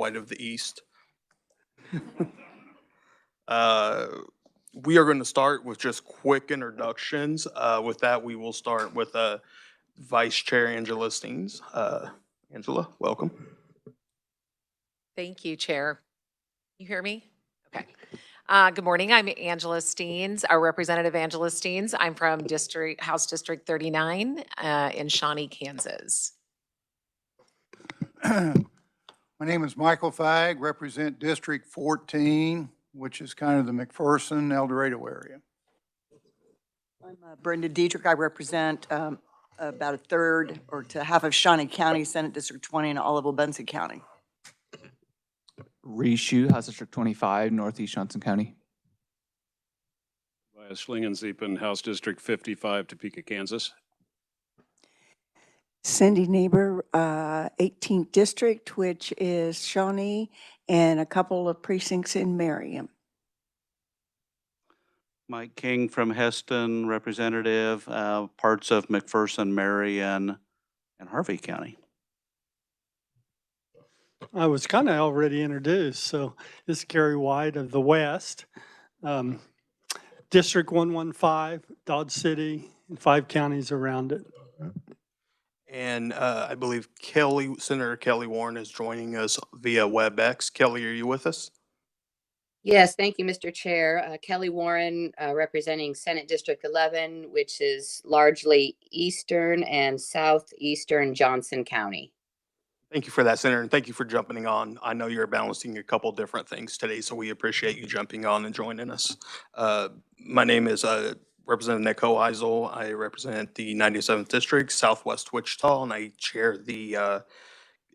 White of the East. We are going to start with just quick introductions. With that, we will start with Vice Chair Angela Steens. Angela, welcome. Thank you, Chair. You hear me? Okay. Good morning. I'm Angela Steens, our Representative Angela Steens. I'm from House District 39 in Shawnee, Kansas. My name is Michael Fagg, represent District 14, which is kind of the McPherson, El Dorado area. I'm Brenda Dietrich. I represent about a third or to half of Shawnee County, Senate District 20, and all of Benson County. Rishu, House District 25, Northeast Johnson County. Schlingensieben, House District 55, Topeka, Kansas. Cindy Neighbor, 18th District, which is Shawnee, and a couple of precincts in Merriam. Mike King from Heston, representative, parts of McPherson, Marion, and Harvey County. I was kind of already introduced, so this is Gary White of the West. District 115, Dodge City, and 5 counties around it. And I believe Senator Kelly Warren is joining us via WebEx. Kelly, are you with us? Yes, thank you, Mr. Chair. Kelly Warren, representing Senate District 11, which is largely eastern and southeastern Johnson County. Thank you for that, Senator, and thank you for jumping on. I know you're balancing a couple different things today, so we appreciate you jumping on and joining us. My name is Representative Nick Hoheisel. I represent the 97th District, Southwest Wichita, and I chair the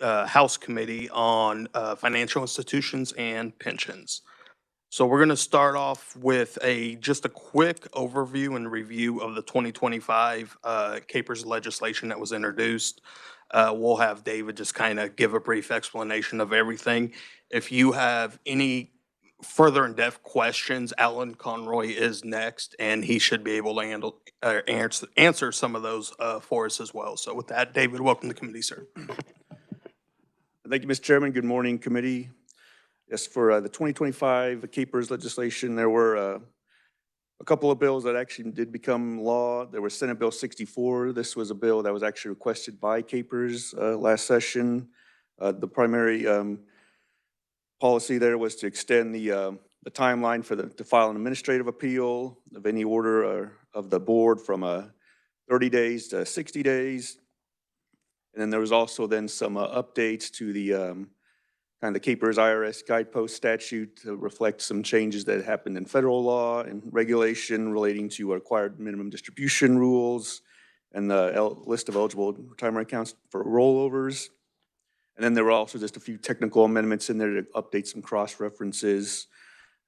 House Committee on Financial Institutions and Pensions. So we're going to start off with just a quick overview and review of the 2025 KPERS legislation that was introduced. We'll have David just kind of give a brief explanation of everything. If you have any further in-depth questions, Alan Conroy is next, and he should be able to answer some of those for us as well. So with that, David, welcome to the committee, sir. Thank you, Mr. Chairman. Good morning, committee. Yes, for the 2025 KPERS legislation, there were a couple of bills that actually did become law. There was Senate Bill 64. This was a bill that was actually requested by KPERS last session. The primary policy there was to extend the timeline to file an administrative appeal of any order of the board from 30 days to 60 days. And then there was also then some updates to the kind of the KPERS IRS guidepost statute to reflect some changes that happened in federal law and regulation relating to required minimum distribution rules and the list of eligible retirement accounts for rollovers. And then there were also just a few technical amendments in there to update some cross-references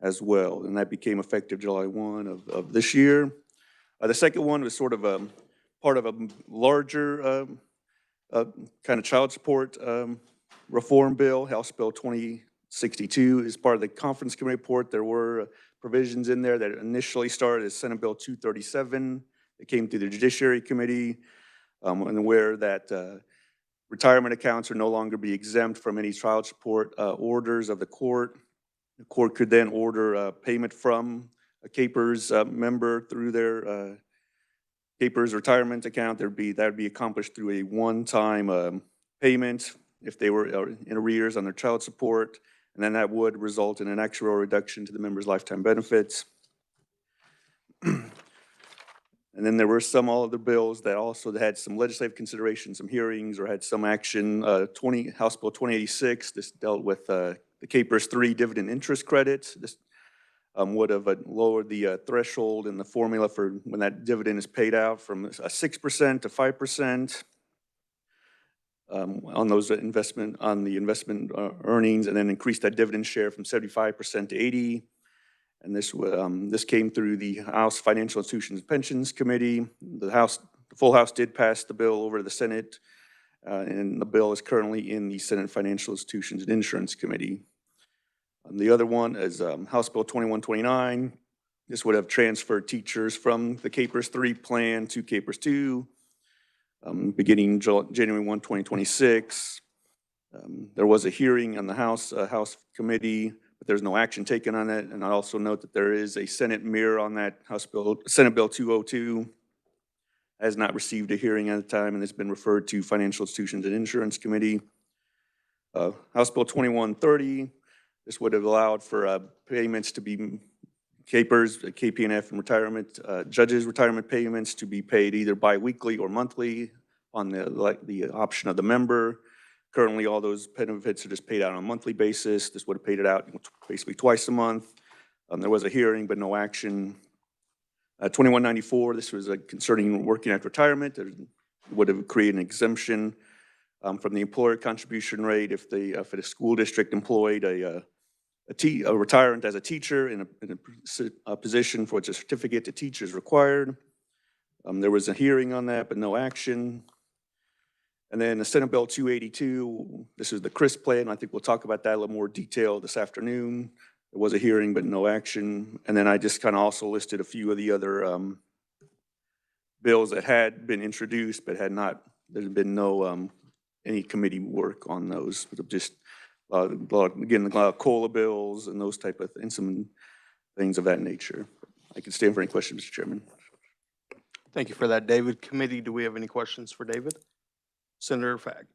as well. And that became effective July 1 of this year. The second one was sort of part of a larger kind of child support reform bill, House Bill 2062, is part of the conference committee report. There were provisions in there that initially started as Senate Bill 237. It came through the Judiciary Committee, and where that retirement accounts are no longer be exempt from any child support orders of the court. The court could then order payment from a KPERS member through their KPERS retirement account. That would be accomplished through a one-time payment if they were in arrears on their child support, and then that would result in an actuarial reduction to the member's lifetime benefits. And then there were some other bills that also had some legislative consideration, some hearings, or had some action. House Bill 2086, this dealt with the KPERS 3 dividend interest credit. This would have lowered the threshold in the formula for when that dividend is paid out from 6% to 5%. On those investment earnings, and then increase that dividend share from 75% to 80%. And this came through the House Financial Institutions and Pensions Committee. The full House did pass the bill over to the Senate, and the bill is currently in the Senate Financial Institutions and Insurance Committee. The other one is House Bill 2129. This would have transferred teachers from the KPERS 3 plan to KPERS 2. Beginning January 1, 2026. There was a hearing on the House committee, but there's no action taken on it. And I also note that there is a Senate mirror on that Senate Bill 202. Has not received a hearing at the time, and it's been referred to Financial Institutions and Insurance Committee. House Bill 2130, this would have allowed for payments to be capers, KP&F and retirement, judges' retirement payments to be paid either biweekly or monthly on the option of the member. Currently, all those benefits are just paid out on a monthly basis. This would have paid it out basically twice a month. There was a hearing, but no action. 2194, this was concerning working after retirement. There would have created an exemption from the employer contribution rate if the school district employed a retirement as a teacher in a position for which a certificate to teach is required. There was a hearing on that, but no action. And then the Senate Bill 282, this is the CRIS plan. I think we'll talk about that in a little more detail this afternoon. There was a hearing, but no action. And then I just kind of also listed a few of the other bills that had been introduced, but had not, there's been no, any committee work on those, but just, again, a lot of COLA bills and those type of things, some things of that nature. I can stand for any questions, Mr. Chairman. Thank you for that, David. Committee, do we have any questions for David? Senator Fagg.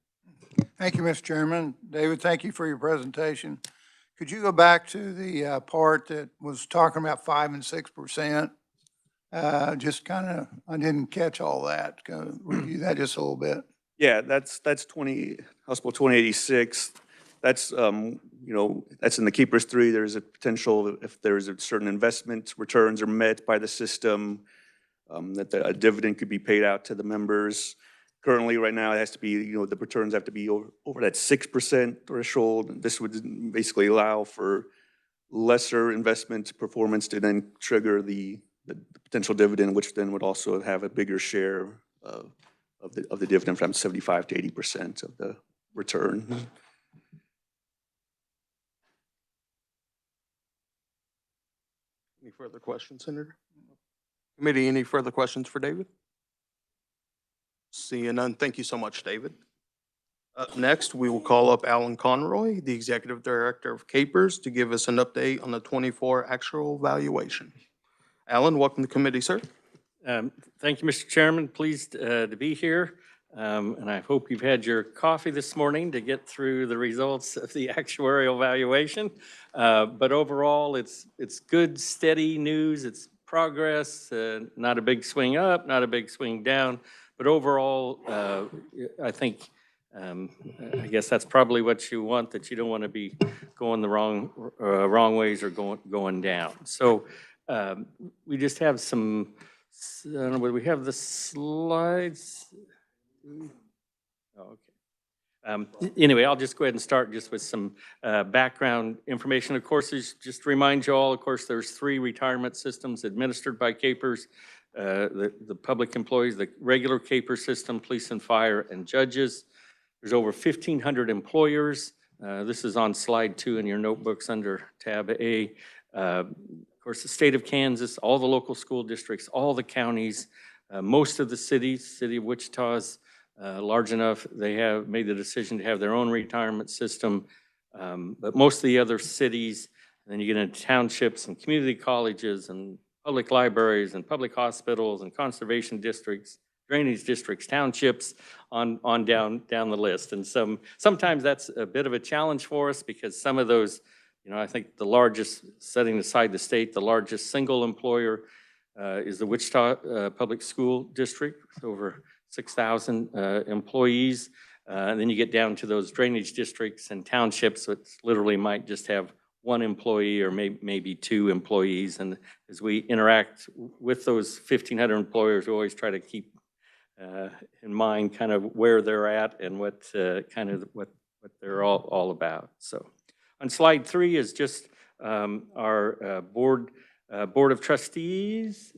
Thank you, Mr. Chairman. David, thank you for your presentation. Could you go back to the part that was talking about 5 and 6%? Just kind of, I didn't catch all that. Kind of review that just a little bit. Yeah, that's House Bill 2086. That's, you know, that's in the Keepers 3. There's a potential if there's a certain investment returns are met by the system, that a dividend could be paid out to the members. Currently, right now, it has to be, you know, the returns have to be over that 6% threshold. This would basically allow for lesser investment performance to then trigger the potential dividend, which then would also have a bigger share of the dividend from 75 to 80% of the return. Any further questions, Senator? Committee, any further questions for David? Seeing none, thank you so much, David. Up next, we will call up Alan Conroy, the Executive Director of Capers, to give us an update on the 24 actual valuation. Alan, welcome to the committee, sir. Thank you, Mr. Chairman. Pleased to be here. And I hope you've had your coffee this morning to get through the results of the actuarial valuation. But overall, it's good, steady news. It's progress, not a big swing up, not a big swing down. But overall, I think, I guess that's probably what you want, that you don't want to be going the wrong ways or going down. So we just have some, I don't know, whether we have the slides. Oh, okay. Anyway, I'll just go ahead and start just with some background information. Of course, just to remind you all, of course, there's 3 retirement systems administered by Capers. The public employees, the regular Caper system, police and fire, and judges. There's over 1,500 employers. This is on slide 2 in your notebooks under tab A. Of course, the state of Kansas, all the local school districts, all the counties, most of the cities, city of Wichita is large enough, they have made the decision to have their own retirement system. But most of the other cities, and then you get into townships and community colleges and public libraries and public hospitals and conservation districts, drainage districts, townships, on down the list. And sometimes that's a bit of a challenge for us because some of those, you know, I think the largest, setting aside the state, the largest single employer is the Wichita Public School District with over 6,000 employees. And then you get down to those drainage districts and townships, which literally might just have 1 employee or maybe 2 employees. And as we interact with those 1,500 employers, we always try to keep in mind kind of where they're at and what what they're all about. So on slide 3 is just our board of trustees.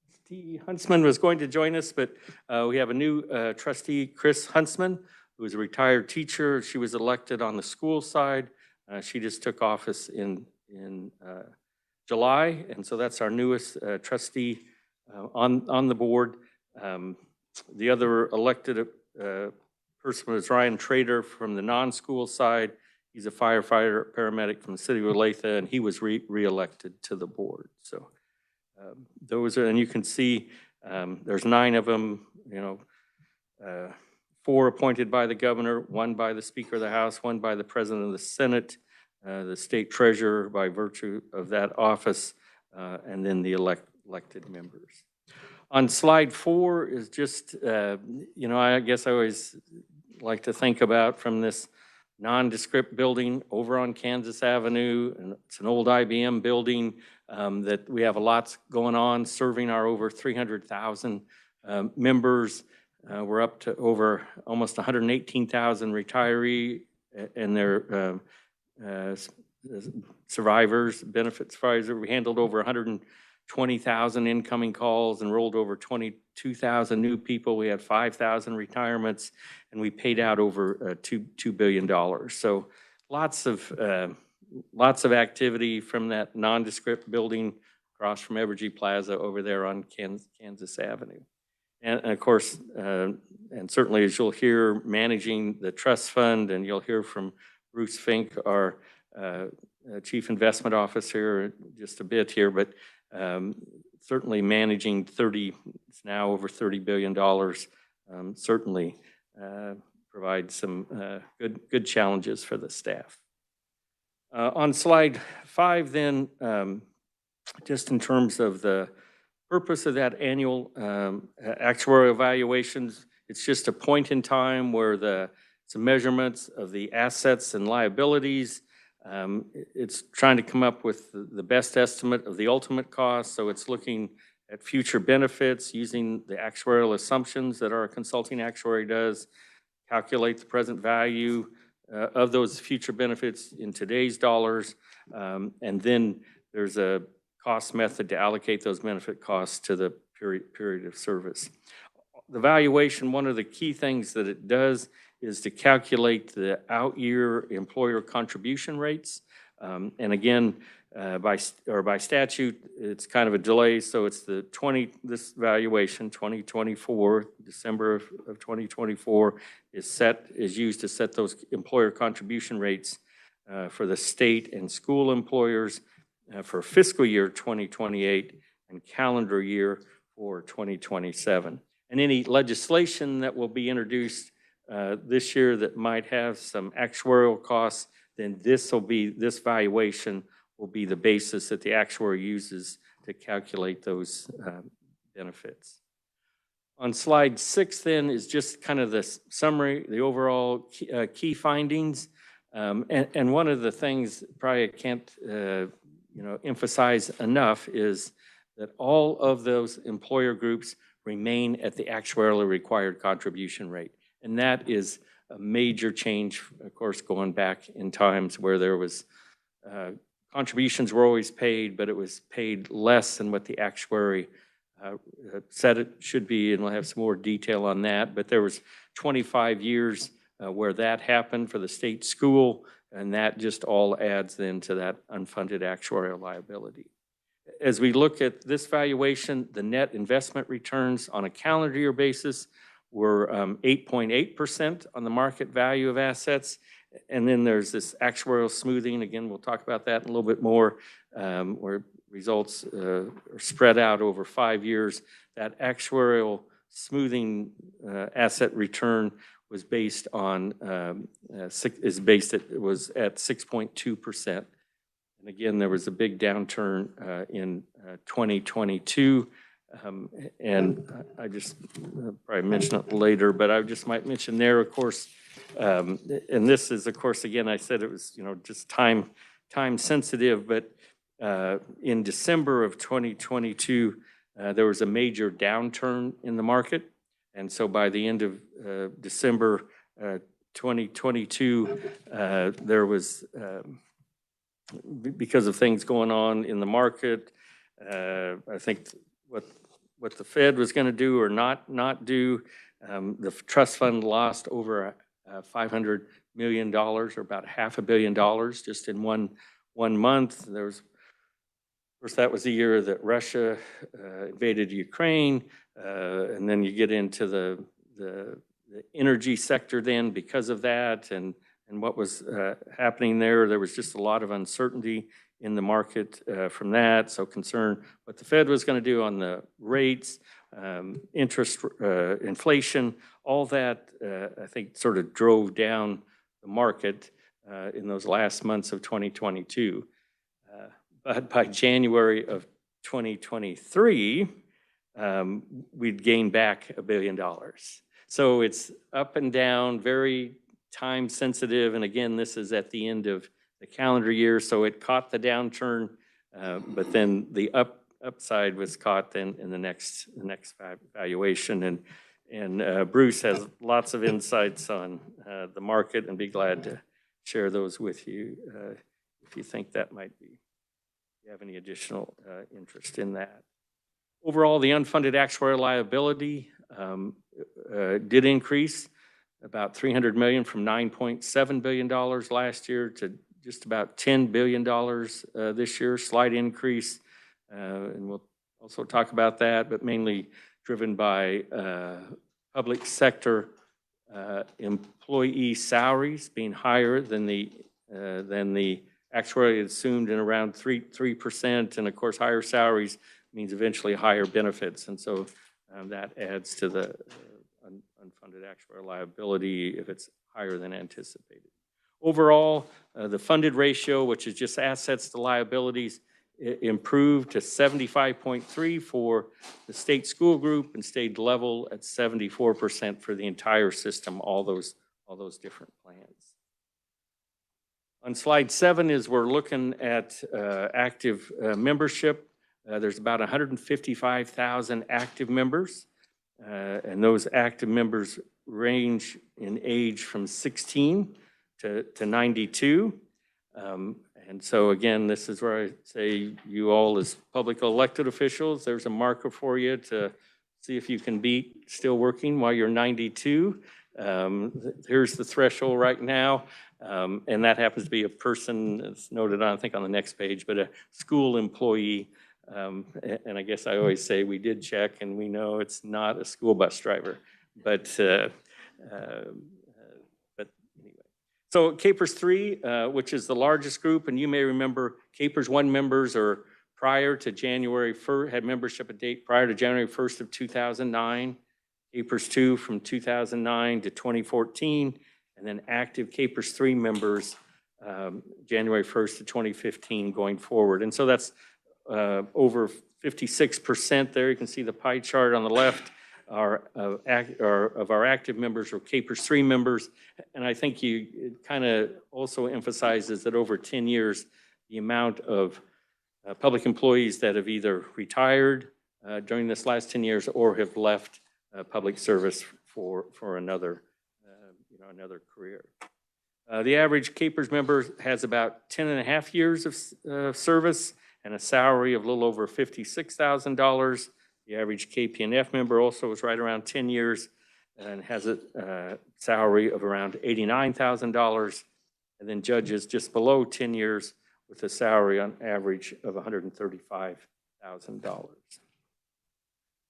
Trustee Huntsman was going to join us, but we have a new trustee, Chris Huntsman, who is a retired teacher. She was elected on the school side. She just took office in July, and so that's our newest trustee on the board. The other elected person was Ryan Trader from the non-school side. He's a firefighter, paramedic from the city of Olathe, and he was re-elected to the board. So those are, and you can see there's 9 of them, 4 appointed by the governor, 1 by the Speaker of the House, 1 by the President of the Senate, the state treasurer by virtue of that office, and then the elected members. On slide 4 is just, I guess I always like to think about from this nondescript building over on Kansas Avenue, and it's an old IBM building that we have a lot going on, serving our over 300,000 members. We're up to over almost 118,000 retiree and their survivors, benefit survivors. We handled over 120,000 incoming calls, enrolled over 22,000 new people. We had 5,000 retirements, and we paid out over $2 billion. So lots of activity from that nondescript building across from Evergy Plaza over there on Kansas Avenue. And of course, and certainly as you'll hear, managing the trust fund, and you'll hear from Bruce Fink, our Chief Investment Officer, in just a bit here, but certainly managing it's now over $30 billion, certainly provides some good challenges for the staff. On slide 5 then, just in terms of the purpose of that annual actuarial evaluations, it's just a point in time where some measurements of the assets and liabilities. It's trying to come up with the best estimate of the ultimate cost. So it's looking at future benefits using the actuarial assumptions that our consulting actuary does, calculate the present value of those future benefits in today's dollars. And then there's a cost method to allocate those benefit costs to the period of service. The valuation, one of the key things that it does is to calculate the out-year employer contribution rates. And again, by statute, it's kind of a delay. So it's this valuation, 2024, December of 2024, is used to set those employer contribution rates for the state and school employers for fiscal year 2028 and calendar year for 2027. And any legislation that will be introduced this year that might have some actuarial costs, then this valuation will be the basis that the actuary uses to calculate those benefits. On slide 6 then is just kind of the summary, the overall key findings. And one of the things probably I can't emphasize enough is that all of those employer groups remain at the actuarially required contribution rate. And that is a major change, of course, going back in times where there was contributions were always paid, but it was paid less than what the actuary said it should be, and we'll have some more detail on that. But there was 25 years where that happened for the state school, and that just all adds then to that unfunded actuarial liability. As we look at this valuation, the net investment returns on a calendar year basis were 8.8% on the market value of assets. And then there's this actuarial smoothing. Again, we'll talk about that in a little bit more, where results are spread out over 5 years. That actuarial smoothing asset return was based on, it was at 6.2%. And again, there was a big downturn in 2022. And I just probably mention it later, but I just might mention there, of course, and this is, of course, again, I said it was, just time sensitive, but in December of 2022, there was a major downturn in the market. And so by the end of December 2022, there was, because of things going on in the market, I think what the Fed was going to do or not do, the trust fund lost over $500 million, or about $500 million just in one month. There was, of course, that was the year that Russia invaded Ukraine, and then you get into the energy sector then because of that and what was happening there. There was just a lot of uncertainty in the market from that. So concern what the Fed was going to do on the rates, interest, inflation, all that, I think sort of drove down the market in those last months of 2022. But by January of 2023, we'd gained back $1 billion. So it's up and down, very time sensitive. And again, this is at the end of the calendar year, so it caught the downturn, but then the upside was caught then in the next valuation. And Bruce has lots of insights on the market, and be glad to share those with you if you think that might be, if you have any additional interest in that. Overall, the unfunded actuarial liability did increase about $300 million from $9.7 billion last year to just about $10 billion this year, slight increase. And we'll also talk about that, but mainly driven by public sector employee salaries being higher than the actuarially assumed in around 3%. And of course, higher salaries means eventually higher benefits. And so that adds to the unfunded actuarial liability if it's higher than anticipated. Overall, the funded ratio, which is just assets to liabilities, improved to 75.3 for the state school group and stayed level at 74% for the entire system, all those different plans. On slide 7 is we're looking at active membership. There's about 155,000 active members, and those active members range in age from 16 to 92. And so again, this is where I say you all as public elected officials, there's a marker for you to see if you can beat still working while you're 92. Here's the threshold right now. And that happens to be a person, it's noted on, I think on the next page, but a school employee. And I guess I always say we did check and we know it's not a school bus driver, but anyway. So KPERS 3, which is the largest group, and you may remember KPERS 1 members are prior to January 1st, had membership at date prior to January 1st of 2009, KPERS 2 from 2009 to 2014, and then active KPERS 3 members January 1st to 2015 going forward. And so that's over 56% there. You can see the pie chart on the left of our active members or KPERS 3 members. And I think it kind of also emphasizes that over 10 years, the amount of public employees that have either retired during this last 10 years or have left public service for another another career. The average KPERS member has about 10 and a half years of service and a salary of a little over $56,000. The average KPNF member also is right around 10 years and has a salary of around $89,000. And then judges just below 10 years with a salary on average of $135,000.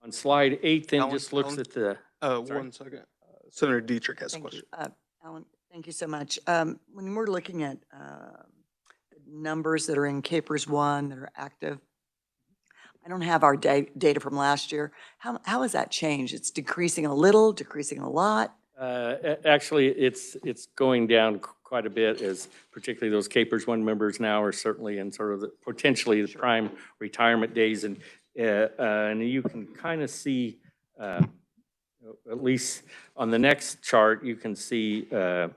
On slide 8 then just looks at the... 1 second. Senator Dietrich has a Thank you. question. Alan, thank you so much. When we're looking at the numbers that are in KPERS 1 that are active, I don't have our data from last year. How has that changed? It's decreasing a little, decreasing a lot? Actually, it's going down quite a bit, as particularly those KPERS 1 members now are certainly in sort of potentially the prime retirement days. And you can kind of see, at least on the next chart, you can see, let's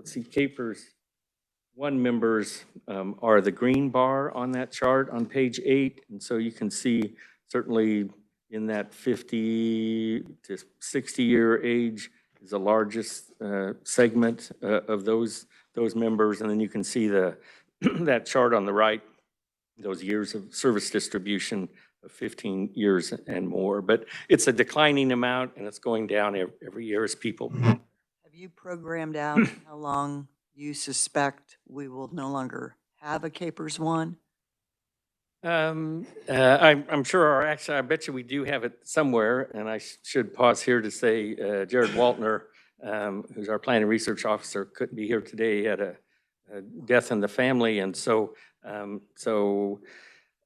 see, KPERS 1 members are the green bar on that chart on page 8. And so you can see certainly in that 50 to 60 year age is the largest segment of those members. And then you can see that chart on the right, those years of service distribution of 15 years and more. But it's a declining amount and it's going down every year as people. Have you programmed out how long you suspect we will no longer have a KPERS 1? I'm sure actually, I bet you we do have it somewhere, and I should pause here to say Jared Waltner, who's our planning research officer, couldn't be here today. He had a death in the family, and so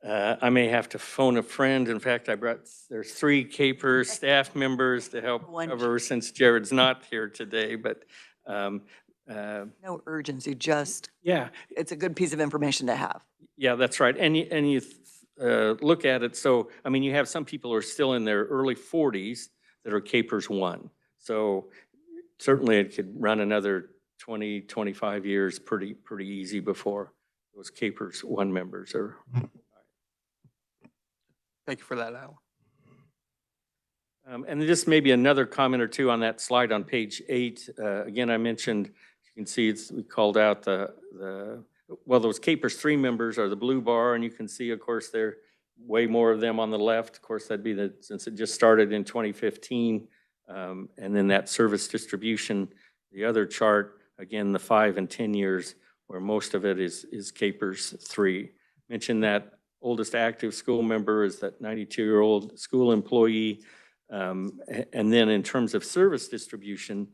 I may have to phone a friend. In fact, there's 3 Capers staff members to help cover since Jared's not here today, but No urgency, just, yeah. it's a good piece of information to have. Yeah, that's right. And you look at it, so, I mean, you have some people who are still in their early 40s that are Capers 1. So certainly it could run another 20, 25 years pretty easy before those Capers 1 members are. Thank you for that, Al. And just maybe another comment or two on that slide on page 8. Again, I mentioned, you can see we called out well, those Capers 3 members are the blue bar, and you can see, of course, there are way more of them on the left. Of course, that'd be since it just started in 2015. And then that service distribution, the other chart, again, the 5 and 10 years, where most of it is Capers 3. Mentioned that oldest active school member is that 92-year-old school employee. And then in terms of service distribution,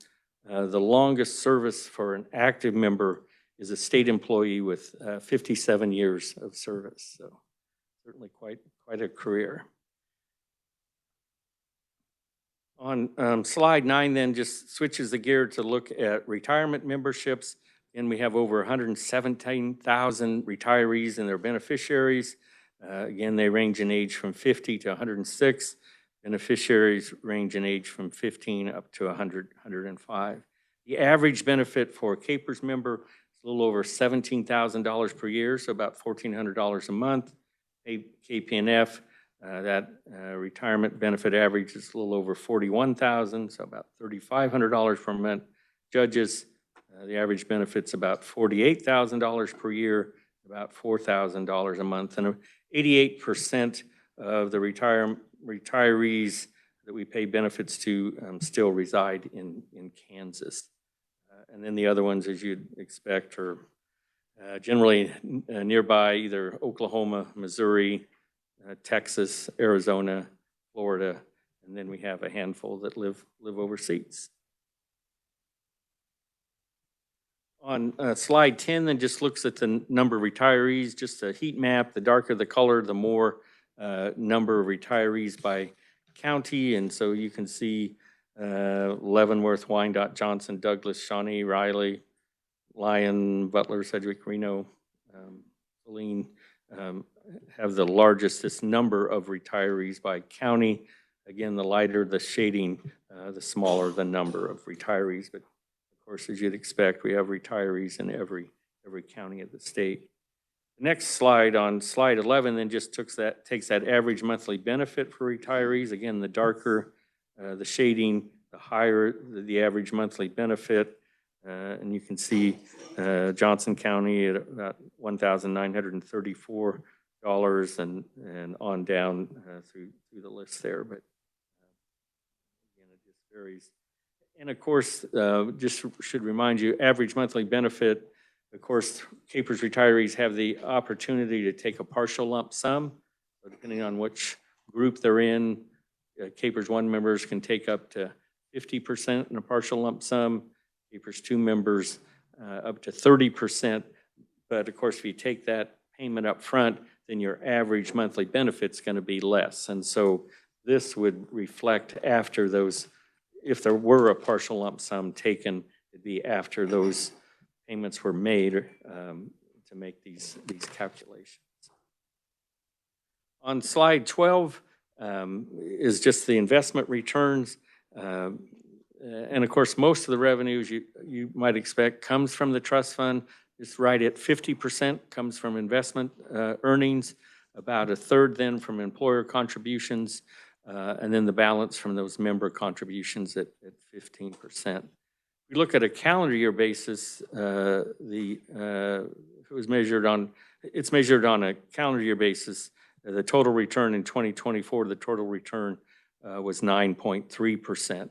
the longest service for an active member is a state employee with 57 years of service. So certainly quite a career. On slide 9 then just switches the gear to look at retirement memberships. And we have over 117,000 retirees and their beneficiaries. Again, they range in age from 50 to 106. Beneficiaries range in age from 15 up to 100, 105. The average benefit for a Capers member is a little over $17,000 per year, so about $1,400 a month. KPNF, that retirement benefit average is a little over $41,000, so about $3,500 per month. Judges, the average benefit's about $48,000 per year, about $4,000 a month, and 88% of the retirees that we pay benefits to still reside in Kansas. And then the other ones, as you'd expect, are generally nearby, either Oklahoma, Missouri, Texas, Arizona, Florida, and then we have a handful that live overseas. On slide 10, then just looks at the number of retirees, just a heat map. The darker the color, the more number of retirees by county. And so you can see Leavenworth, Wyandotte, Johnson, Douglas, Shawnee, Riley, Lyon, Butler, Sedgwick, Reno, Saline have the largest number of retirees by county. Again, the lighter the shading, the smaller the number of retirees. But of course, as you'd expect, we have retirees in every county of the state. The next slide, on slide 11, then just takes that average monthly benefit for retirees. Again, the darker the shading, the higher the average monthly benefit. And you can see Johnson County at about $1,934 and on down through the list there. But again, it just varies. And of course, just should remind you, average monthly benefit, of course, Capers retirees have the opportunity to take a partial lump sum. So depending on which group they're in, Capers 1 members can take up to 50% in a partial lump sum. Capers 2 members up to 30%. But of course, if you take that payment up front, then your average monthly benefit's going to be less. And so this would reflect after those, if there were a partial lump sum taken, it'd be after those payments were made to make these calculations. On slide 12 is just the investment returns. And of course, most of the revenues you might expect comes from the trust fund. It's right at 50% comes from investment earnings, about a third then from employer contributions, and then the balance from those member contributions at 15%. We look at a calendar year basis, it's measured on a calendar year basis. The total return in 2024, the total return was 9.3%.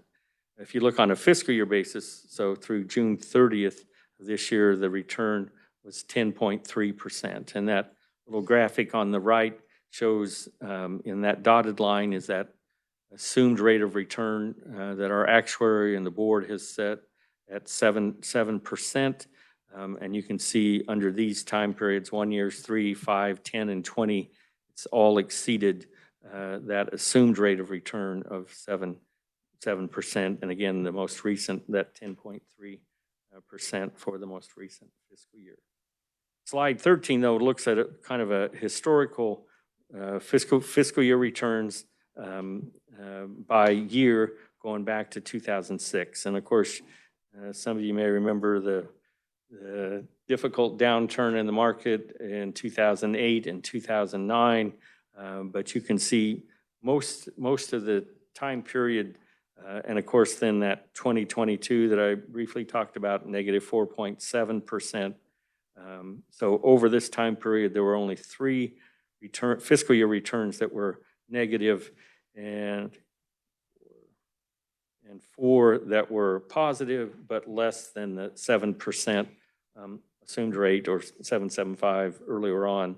If you look on a fiscal year basis, so through June 30th of this year, the return was 10.3%. And that little graphic on the right shows in that dotted line is that assumed rate of return that our actuary and the board has set at 7%. And you can see under these time periods, 1 year, 3, 5, 10, and 20, it's all exceeded that assumed rate of return of 7%. And again, the most recent, that 10.3% for the most recent fiscal year. Slide 13, though, looks at a kind of a historical fiscal year returns by year going back to 2006. And of course, some of you may remember the difficult downturn in the market in 2008 and 2009. But you can see most of the time period, and of course then that 2022 that I briefly talked about, negative 4.7%. So over this time period, there were only 3 fiscal year returns that were negative and 4 that were positive, but less than the 7% assumed rate, or 7.75 earlier on.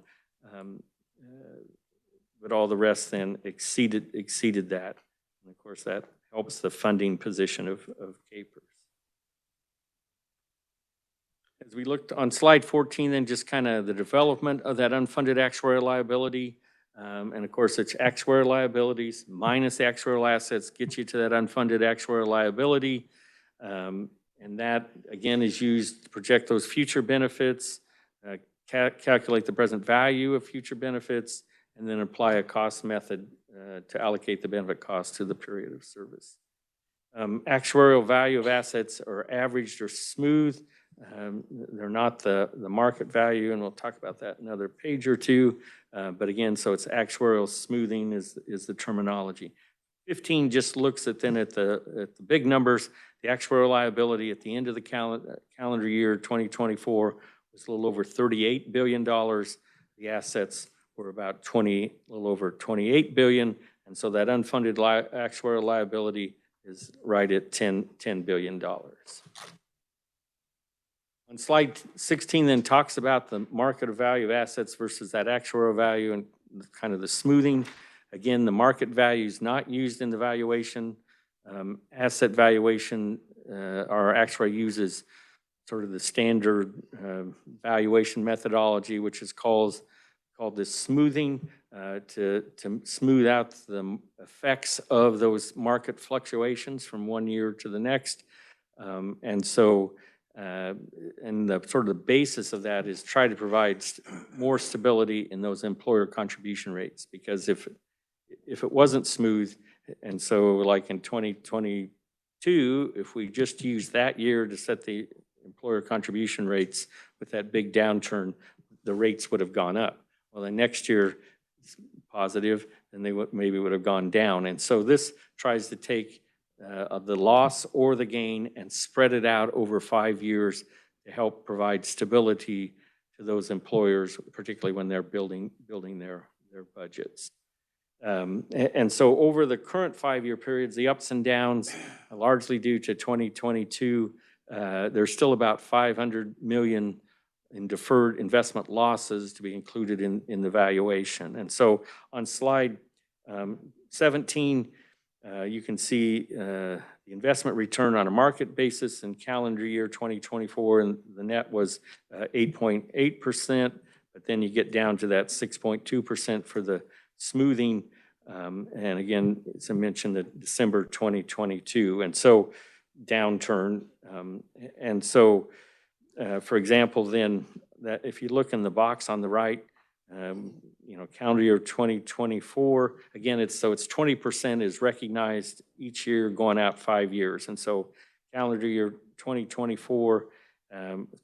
But all the rest then exceeded that. And of course, that helps the funding position of KPERS. As we looked on slide 14, then just kind of the development of that unfunded actuarial liability. And of course, it's actuarial liabilities minus the actuarial assets get you to that unfunded actuarial liability. And that, again, is used to project those future benefits, calculate the present value of future benefits, and then apply a cost method to allocate the benefit cost to the period of service. Actuarial value of assets are averaged or smooth. They're not the market value, and we'll talk about that in another page or two. But again, so it's actuarial smoothing is the terminology. 15 just looks at the big numbers. The actuarial liability at the end of the calendar year 2024 was a little over $38 billion. The assets were about a little over $28 billion. And so that unfunded actuarial liability is right at $10 billion. On slide 16 then talks about the market value of assets versus that actuarial value and kind of the smoothing. Again, the market value is not used in the valuation. Asset valuation, our actuary uses sort of the standard valuation methodology, which is called this smoothing to smooth out the effects of those market fluctuations from one year to the next. And so, and the sort of the basis of that is try to provide more stability in those employer contribution rates, because if it wasn't smooth, and so like in 2022, if we just used that year to set the employer contribution rates with that big downturn, the rates would have gone up. Well, the next year it's positive, and they maybe would have gone down. And so this tries to take the loss or the gain and spread it out over 5 years to help provide stability to those employers, particularly when they're building their budgets. And so over the current 5-year periods, the ups and downs, largely due to 2022, there's still about $500 million in deferred investment losses to be included in the valuation. And so on slide 17, you can see the investment return on a market basis in calendar year 2024, and the net was 8.8%, but then you get down to that 6.2% for the smoothing. And again, as I mentioned, the December 2022, and so downturn. And so, for example, then that if you look in the box on the right, calendar year 2024, again, it's 20% is recognized each year going out 5 years. And so calendar year 2024,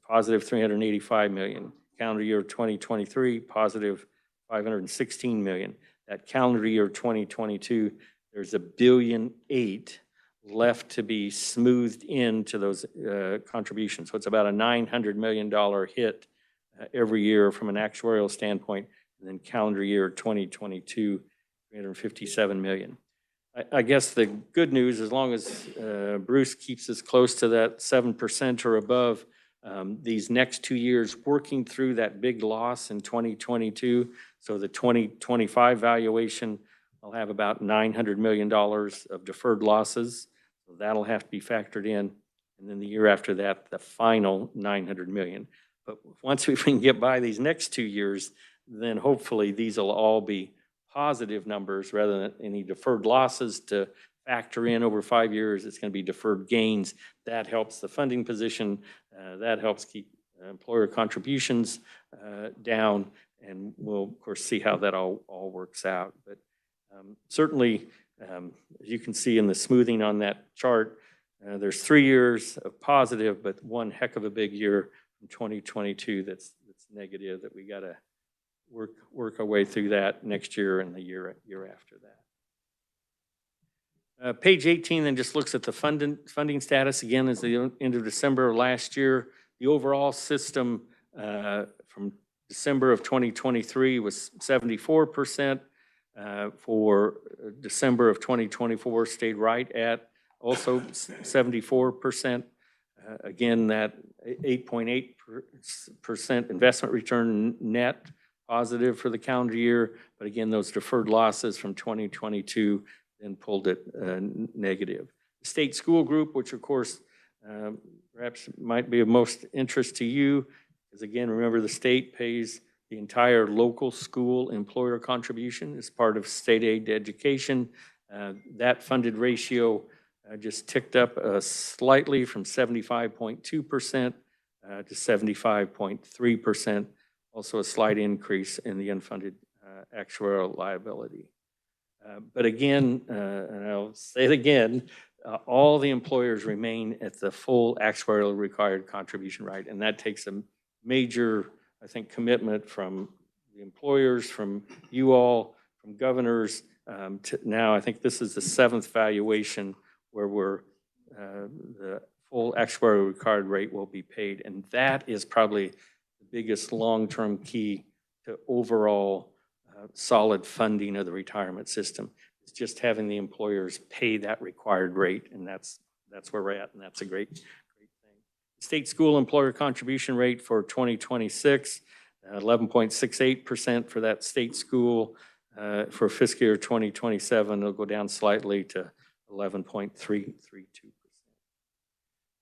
positive $385 million. Calendar year 2023, positive $516 million. That calendar year 2022, there's $1.8 billion left to be smoothed into those contributions. So it's about a $900 million hit every year from an actuarial standpoint. And then calendar year 2022, $357 million. I guess the good news, as long as Bruce keeps us close to that 7% or above, these next 2 years, working through that big loss in 2022. So the 2025 valuation will have about $900 million of deferred losses. So that'll have to be factored in. And then the year after that, the final $900 million. But once we can get by these next 2 years, then hopefully these will all be positive numbers rather than any deferred losses to factor in over 5 years. It's going to be deferred gains. That helps the funding position. That helps keep employer contributions down. And we'll, of course, see how that all works out. But certainly, as you can see in the smoothing on that chart, there's 3 years of positive, but one heck of a big year from 2022 that's negative that we got to work our way through that next year and the year after that. Page 18 then just looks at the funding status. Again, as the end of December of last year, the overall system from December of 2023 was 74%. For December of 2024 stayed right at also 74%. Again, that 8.8% investment return net positive for the calendar year. But again, those deferred losses from 2022 then pulled it negative. The state school group, which of course perhaps might be of most interest to you, because again, remember the state pays the entire local school employer contribution as part of state aid to education. That funded ratio just ticked up slightly from 75.2% to 75.3%. Also a slight increase in the unfunded actuarial liability. But again, and I'll say it again, all the employers remain at the full actuarial required contribution rate, and that takes a major, I think, commitment from the employers, from you all, from governors. To now, I think this is the 7th valuation where the full actuarial required rate will be paid, and that is probably the biggest long-term key to overall solid funding of the retirement system. It's just having the employers pay that required rate, and that's where we're at, and that's a great thing. State school employer contribution rate for 2026, 11.68% for that state school. For fiscal year 2027, it'll go down slightly to 11.332%.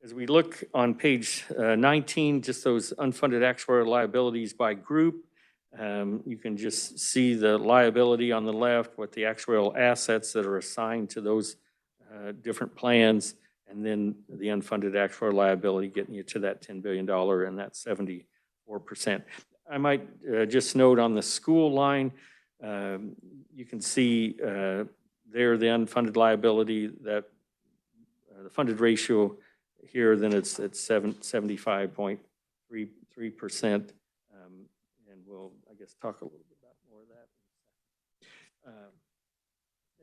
As we look on page 19, just those unfunded actuarial liabilities by group, you can just see the liability on the left, what the actuarial assets that are assigned to those different plans, and then the unfunded actuarial liability getting you to that $10 billion and that 74%. I might just note on the school line, you can see there the unfunded liability, that the funded ratio here, then it's at 75.33%. And we'll, I guess, talk a little bit about more of that.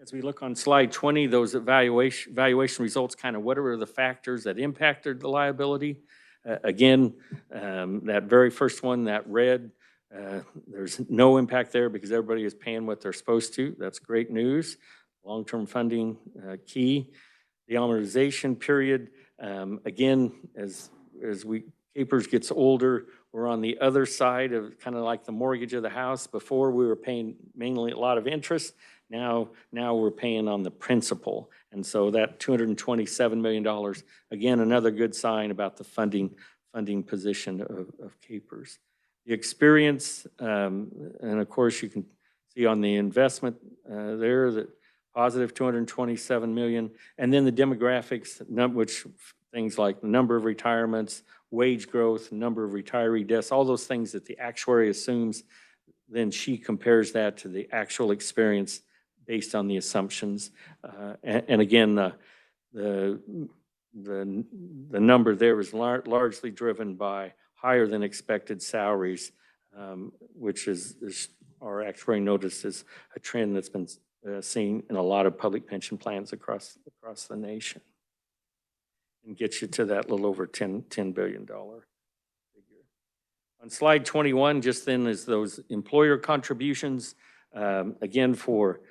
As we look on slide 20, those valuation results, kind of what are the factors that impacted the liability? Again, that very first one, that red, there's no impact there because everybody is paying what they're supposed to. That's great news. Long-term funding key. The amortization period, again, as KPERS gets older, we're on the other side of kind of like the mortgage of the house. Before we were paying mainly a lot of interest. Now we're paying on the principal. And so that $227 million, again, another good sign about the funding position of KPERS. The experience, and of course you can see on the investment there that positive $227 million. And then the demographics, which things like the number of retirements, wage growth, number of retiree deaths, all those things that the actuary assumes, then she compares that to the actual experience based on the assumptions. And again, the number there is largely driven by higher than expected salaries, which is our actuary notice is a trend that's been seen in a lot of public pension plans across the nation, and gets you to that little over $10 billion figure. On slide 21, just then is those employer contributions, again for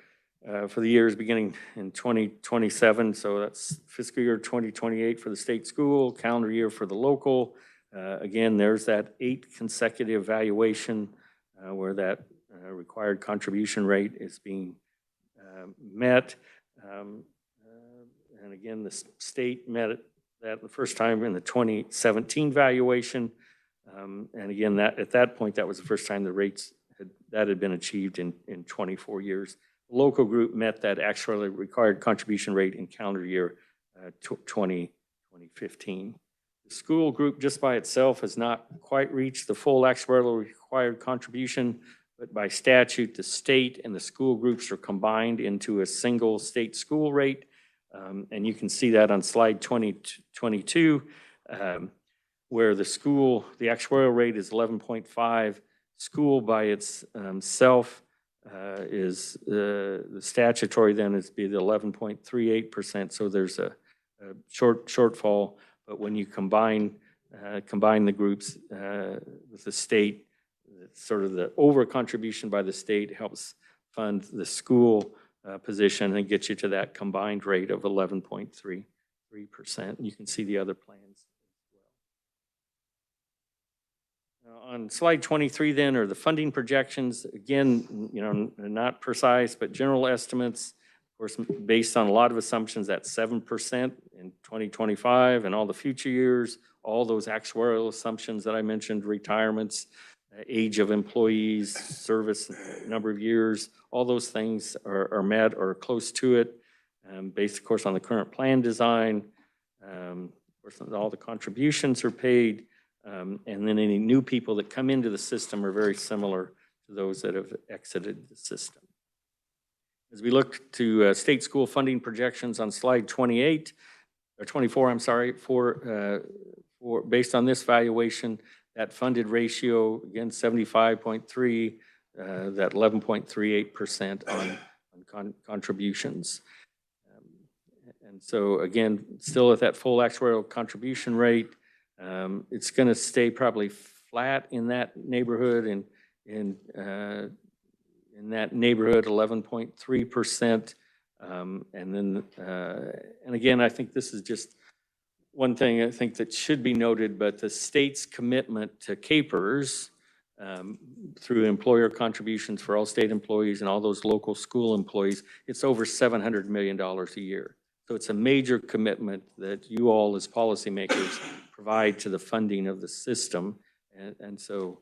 the years beginning in 2027. So that's fiscal year 2028 for the state school, calendar year for the local. Again, there's that 8 consecutive evaluation where that required contribution rate is being met. And again, the state met that the first time in the 2017 valuation. And again, that at that point, that was the first time the rates had been achieved in 24 years. The local group met that actually required contribution rate in calendar year 2015. The school group just by itself has not quite reached the full actuarial required contribution, but by statute, the state and the school groups are combined into a single state school rate. And you can see that on slide 22, where the actuarial rate is 11.5. School by itself is the statutory then is be the 11.38%. So there's a shortfall. But when you combine the groups with the state, sort of the over contribution by the state helps fund the school position and get you to that combined rate of 11.33%. You can see the other plans as well. On slide 23 then are the funding projections. Again, not precise, but general estimates. Of course, based on a lot of assumptions, that's 7% in 2025 and all the future years, all those actuarial assumptions that I mentioned, retirements, age of employees, service number of years, all those things are met or close to it, based, of course, on the current plan design. Of course, all the contributions are paid, and then any new people that come into the system are very similar to those that have exited the system. As we look to state school funding projections on slide 24, I'm sorry, for based on this valuation, that funded ratio, again, 75.3, that 11.38% on contributions. And so again, still at that full actuarial contribution rate, it's going to stay probably flat in that neighborhood in that neighborhood, 11.3%. And then, and again, I think this is just one thing I think that should be noted, but the state's commitment to KPERS through employer contributions for all state employees and all those local school employees, it's over $700 million a year. So it's a major commitment that you all as policymakers provide to the funding of the system. And so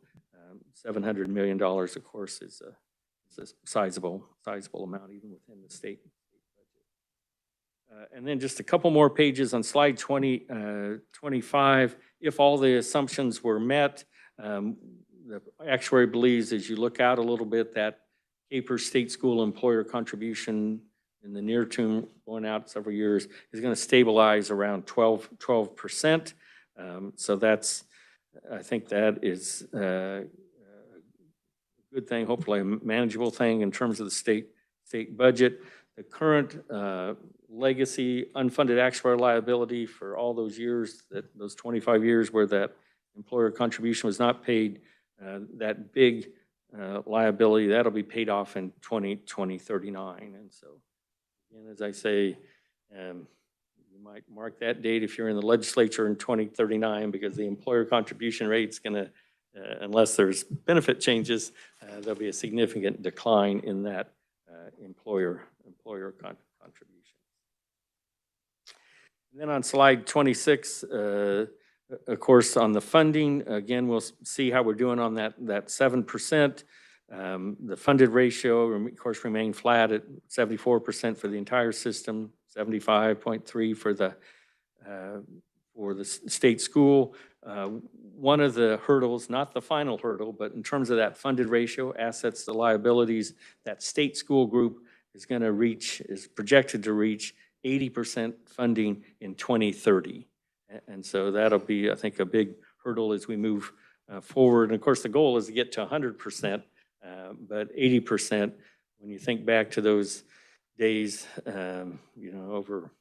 $700 million, of course, is a sizable amount even within the state budget. And then just a couple more pages on slide 25. If all the assumptions were met, the actuary believes as you look out a little bit that KPERS state school employer contribution in the near term, going out several years, is going to stabilize around 12%. So that's, I think that is a good thing, hopefully a manageable thing in terms of the state budget. The current legacy unfunded actuarial liability for all those years, those 25 years where that employer contribution was not paid, that big liability, that'll be paid off in 2039. And so, and as I say, you might mark that date if you're in the legislature in 2039, because the employer contribution rate's going to, unless there's benefit changes, there'll be a significant decline in that employer contribution. And then on slide 26, of course, on the funding, again, we'll see how we're doing on that 7%. The funded ratio, of course, remained flat at 74% for the entire system, 75.3 for the state school. One of the hurdles, not the final hurdle, but in terms of that funded ratio, assets to liabilities, that state school group is going to reach, is projected to reach 80% funding in 2030. And so that'll be, I think, a big hurdle as we move forward. And of course, the goal is to get to 100%, but 80%, when you think back to those days, over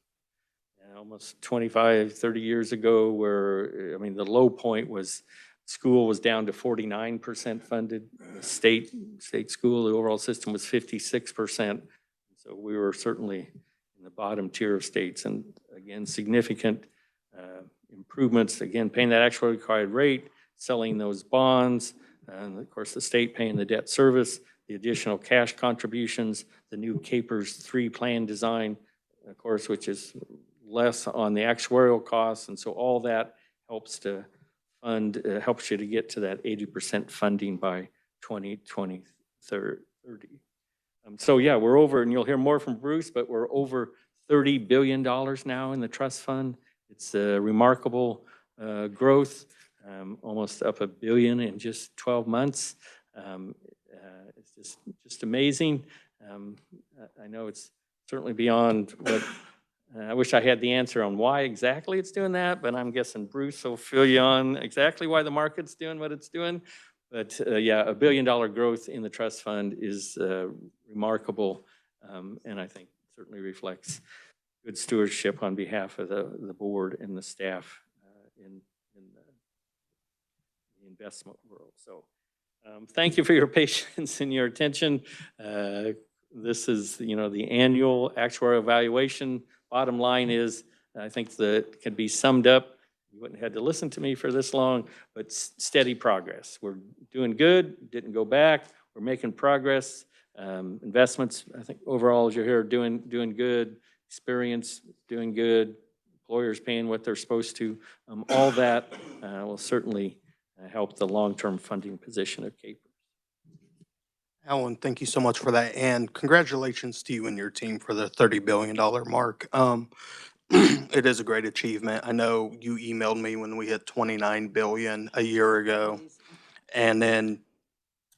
almost 25, 30 years ago, where, I mean, the low point was school was down to 49% funded. The state school, the overall system was 56%. So we were certainly in the bottom tier of states, and again, significant improvements, again, paying that actual required rate, selling those bonds, and of course, the state paying the debt service, the additional cash contributions, the new Capers 3 plan design, of course, which is less on the actuarial costs. And so all that helps to fund, helps you to get to that 80% funding by 2030. So yeah, we're over, and you'll hear more from Bruce, but we're over $30 billion now in the trust fund. It's a remarkable growth, almost up $1 billion in just 12 months. It's just amazing. I know it's certainly beyond what, I wish I had the answer on why exactly it's doing that, but I'm guessing Bruce will fill you on exactly why the market's doing what it's doing. But yeah, $1 billion growth in the trust fund is remarkable, and I think certainly reflects good stewardship on behalf of the board and the staff in the investment world. So thank you for your patience and your attention. This is, the annual actuarial evaluation. Bottom line is, I think that can be summed up. You wouldn't have had to listen to me for this long, but steady progress. We're doing good, didn't go back. We're making progress. Investments, I think overall, as you're here, doing good. Experience, doing good. Employers paying what they're supposed to. All that will certainly help the long-term funding position of CAPER. Alan, thank you so much for that, and congratulations to you and your team for the $30 billion mark. It is a great achievement. I know you emailed me when we hit 29 billion a year ago, and then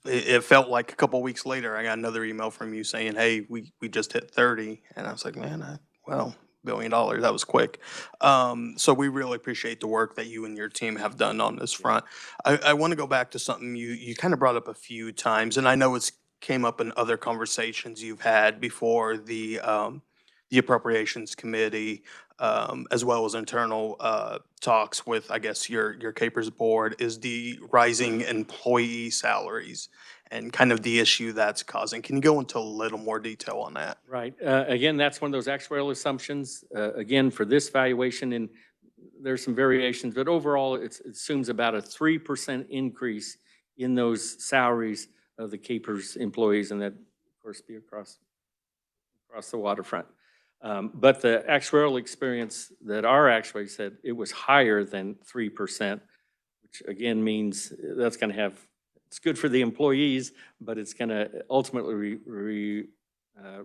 it felt like a couple weeks later, I got another email from you saying, hey, we just hit 30, and I was like, man, well, $1 billion, that was quick. So we really appreciate the work that you and your team have done on this front. I want to go back to something you kind of brought up a few times, and I know it's came up in other conversations you've had before the Appropriations Committee, as well as internal talks with, I guess, your CAPERS board, is the rising employee salaries and kind of the issue that's causing. Can you go into a little more detail on that? Right. Again, that's one of those actuarial assumptions. Again, for this valuation, and there's some variations, but overall, it assumes about a 3% increase in those salaries of the CAPERS employees, and that, of course, be across the waterfront. But the actuarial experience that our actuary said it was higher than 3%, which again means that's going to have, it's good for the employees, but it's going to ultimately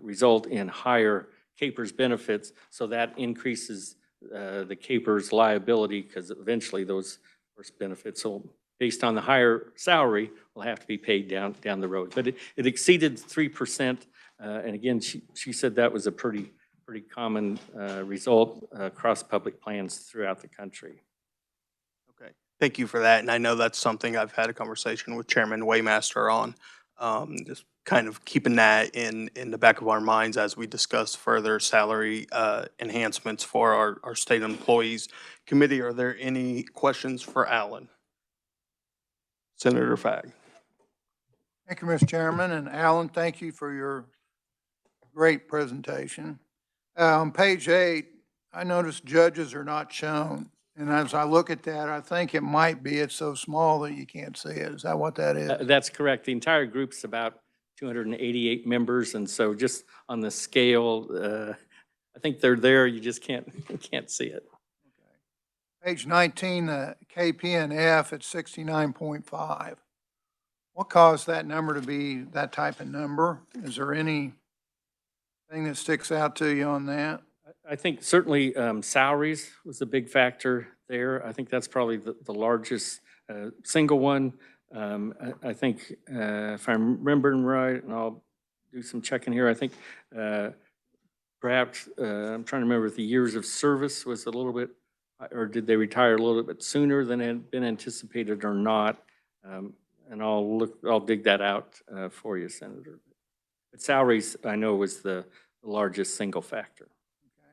result in higher CAPERS benefits. So that increases the CAPERS liability, because eventually those benefits will, based on the higher salary, will have to be paid down the road. But it exceeded 3%. And again, she said that was a pretty common result across public plans throughout the country. Okay, thank you for that. And I know that's something I've had a conversation with Chairman Waymaster on, just kind of keeping that in the back of our minds as we discuss further salary enhancements for our state employees. Committee, are there any questions for Alan? Senator Fagg. Thank you, Mr. Chairman. And Alan, thank you for your great presentation. On page 8, I noticed judges are not shown. And as I look at that, I think it might be it's so small that you can't see it. Is that what that is? That's correct. The entire group's about 288 members. And so just on the scale, I think they're there. You just can't see it. Okay. Page 19, KPNF at 69.5. What caused that number to be that type of number? Is there anything that sticks out to you on that? I think certainly salaries was a big factor there. I think that's probably the largest single one. I think if I'm remembering right, and I'll do some checking here, I think perhaps I'm trying to remember if the years of service was a little bit, or did they retire a little bit sooner than had been anticipated or not? And I'll dig that out for you, Senator. But salaries, I know, was the largest single factor. Okay.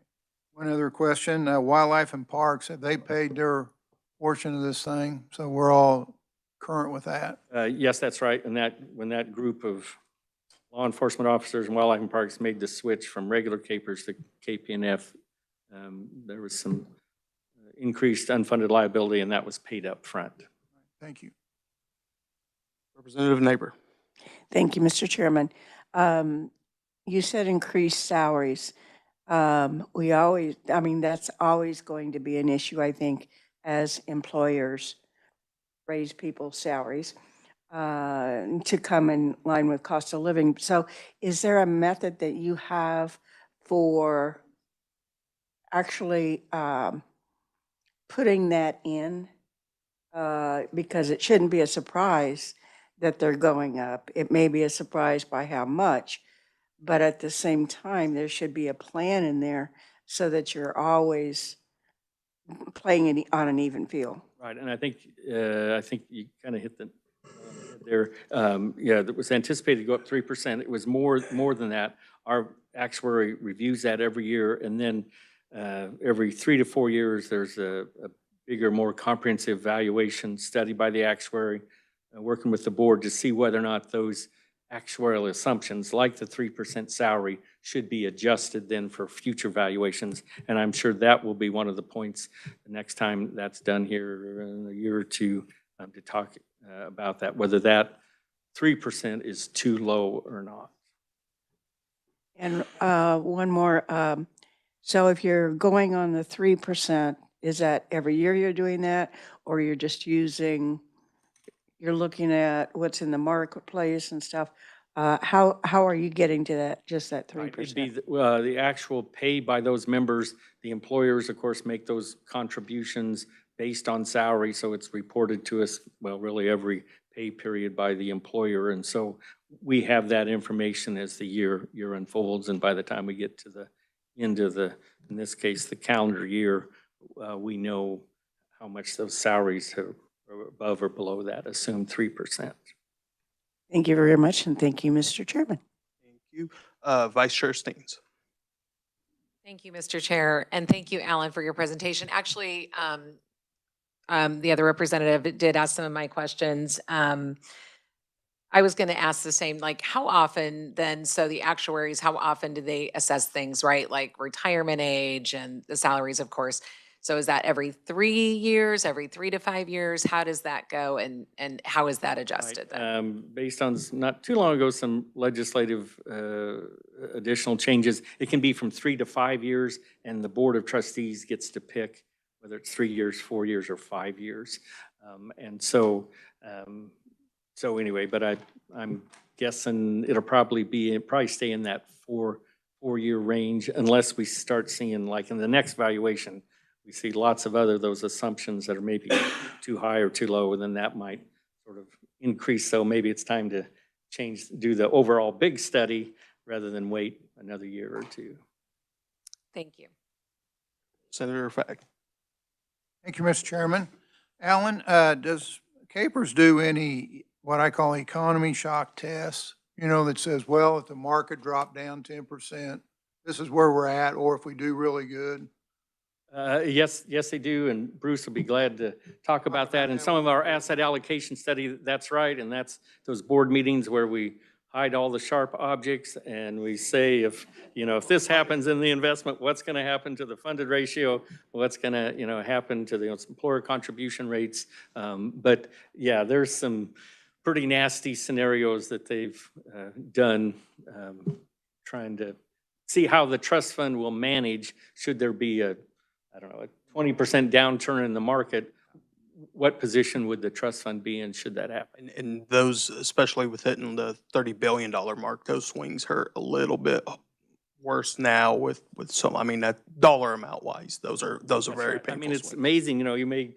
One other question, Wildlife and Parks, have they paid their portion of this thing? So we're all current with that? Yes, that's right. And when that group of law enforcement officers and Wildlife and Parks made the switch from regular CAPERS to KPNF, there was some increased unfunded liability, and that was paid up front. Thank you. Representative Neighbor. Thank you, Mr. Chairman. You said increased salaries. We always, I mean, that's always going to be an issue, I think, as employers raise people's salaries to come in line with cost of living. So is there a method that you have for actually putting that in? Because it shouldn't be a surprise that they're going up. It may be a surprise by how much, but at the same time, there should be a plan in there so that you're always playing it on an even field. Right, and I think you kind of hit the there. Yeah, that was anticipated to go up 3%. It was more than that. Our actuary reviews that every year, and then every 3 to 4 years, there's a bigger, more comprehensive valuation study by the actuary, working with the board to see whether or not those actuarial assumptions, like the 3% salary, should be adjusted then for future valuations. And I'm sure that will be one of the points the next time that's done here in a year or two to talk about that, whether that 3% is too low or not. And one more. So if you're going on the 3%, is that every year you're doing that, or you're just using, you're looking at what's in the marketplace and stuff? How are you getting to that, just that 3%? Right, it'd be the actual pay by those members. The employers, of course, make those contributions based on salary, so it's reported to us, well, really every pay period by the employer. And so we have that information as the year unfolds, and by the time we get to the end of in this case, the calendar year, we know how much those salaries are above or below that assumed 3%. Thank you very much, and thank you, Mr. Chairman. Thank you. Vice Chair Steens. Thank you, Mr. Chair, and thank you, Alan, for your presentation. Actually, the other representative did ask some of my questions. I was going to ask the same, like how often then, so the actuaries, how often do they assess things, right? Like retirement age and the salaries, of course. So is that every 3 years, every 3 to 5 years? How does that go, and how is that adjusted then? Based on not too long ago, some legislative additional changes, it can be from 3 to 5 years, and the Board of Trustees gets to pick whether it's 3 years, 4 years, or 5 years. And so anyway, but I'm guessing it'll probably stay in that four-year range unless we start seeing, like in the next valuation, we see lots of those assumptions that are maybe too high or too low, and then that might sort of increase. So maybe it's time to do the overall big study rather than wait another year or two. Thank you. Senator Fack. Thank you, Mr. Chairman. Alan, does Capers do any, what I call economy shock tests? You know, that says, well, if the market dropped down 10%, this is where we're at, or if we do really good? Yes, they do, and Bruce will be glad to talk about that. And some of our asset allocation study, that's right, and that's those board meetings where we hide all the sharp objects and we say, if this happens in the investment, what's going to happen to the funded ratio? What's going to happen to the employer contribution rates? But yeah, there's some pretty nasty scenarios that they've done, trying to see how the trust fund will manage should there be a 20% downturn in the market. What position would the trust fund be in should that happen? And those, especially with hitting the $30 billion mark, those swings hurt a little bit worse now with some, I mean, that dollar amount wise, those are very painful. I mean, it's swings. amazing, you may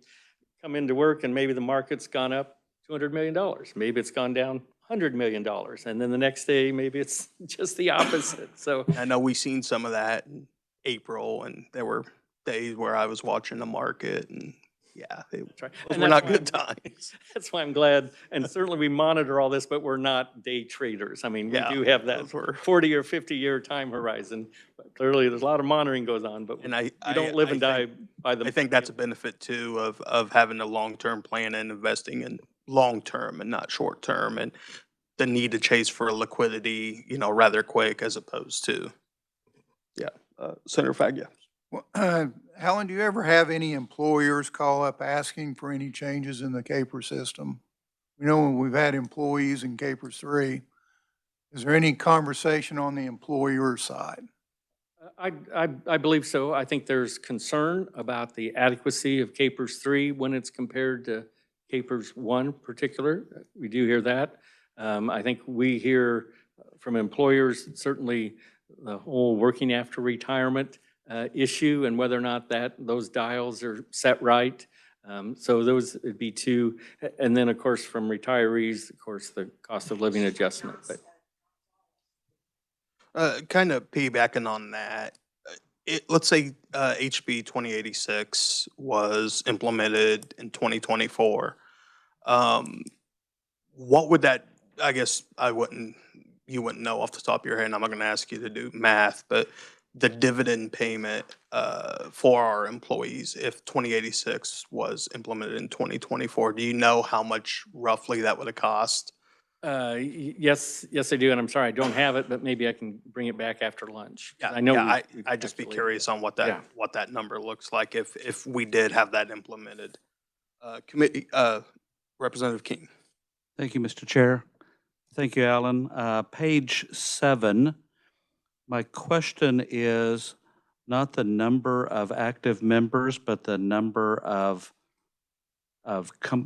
come into work and maybe the market's gone up $200 million. Maybe it's gone down $100 million. And then the next day, maybe it's just the opposite. So I know we've seen some of that in April, and there were days where I was watching the market, and yeah, those were not good times. That's why I'm glad, and certainly we monitor all this, but we're not day traders. I mean, we do have that 40 or 50-year time horizon. But clearly, there's a lot of monitoring goes on, but we don't live and die by them. I think that's a benefit too of having a long-term plan and investing in long-term and not short-term, and the need to chase for liquidity, rather quick as opposed to, Senator Fagg, yeah. Well, Alan, do you ever have any employers call up asking for any changes in the CAPER system? You know, when we've had employees in CAPERS 3, is there any conversation on the employer side? I believe so. I think there's concern about the adequacy of Capers 3 when it's compared to Capers 1 particular. We do hear that. I think we hear from employers, certainly the whole working after retirement issue and whether or not those dials are set right. So those would be two. And then, of course, from retirees, of course, the cost of living adjustment. But Kind of piggybacking on that, let's say HB 2086 was implemented in 2024. What would that, I guess you wouldn't know off the top of your head, and I'm not going to ask you to do math, but the dividend payment for our employees, if 2086 was implemented in 2024, do you know how much roughly that would have cost? Yes, I do, and I'm sorry I don't have it, but maybe I can bring it back after lunch. I know I'd just be actually- curious on what Yeah. that number looks like if we did have that implemented. Committee, Representative King. Thank you, Mr. Chair. Thank you, Alan. Page 7, my question is not the number of active members, but the number of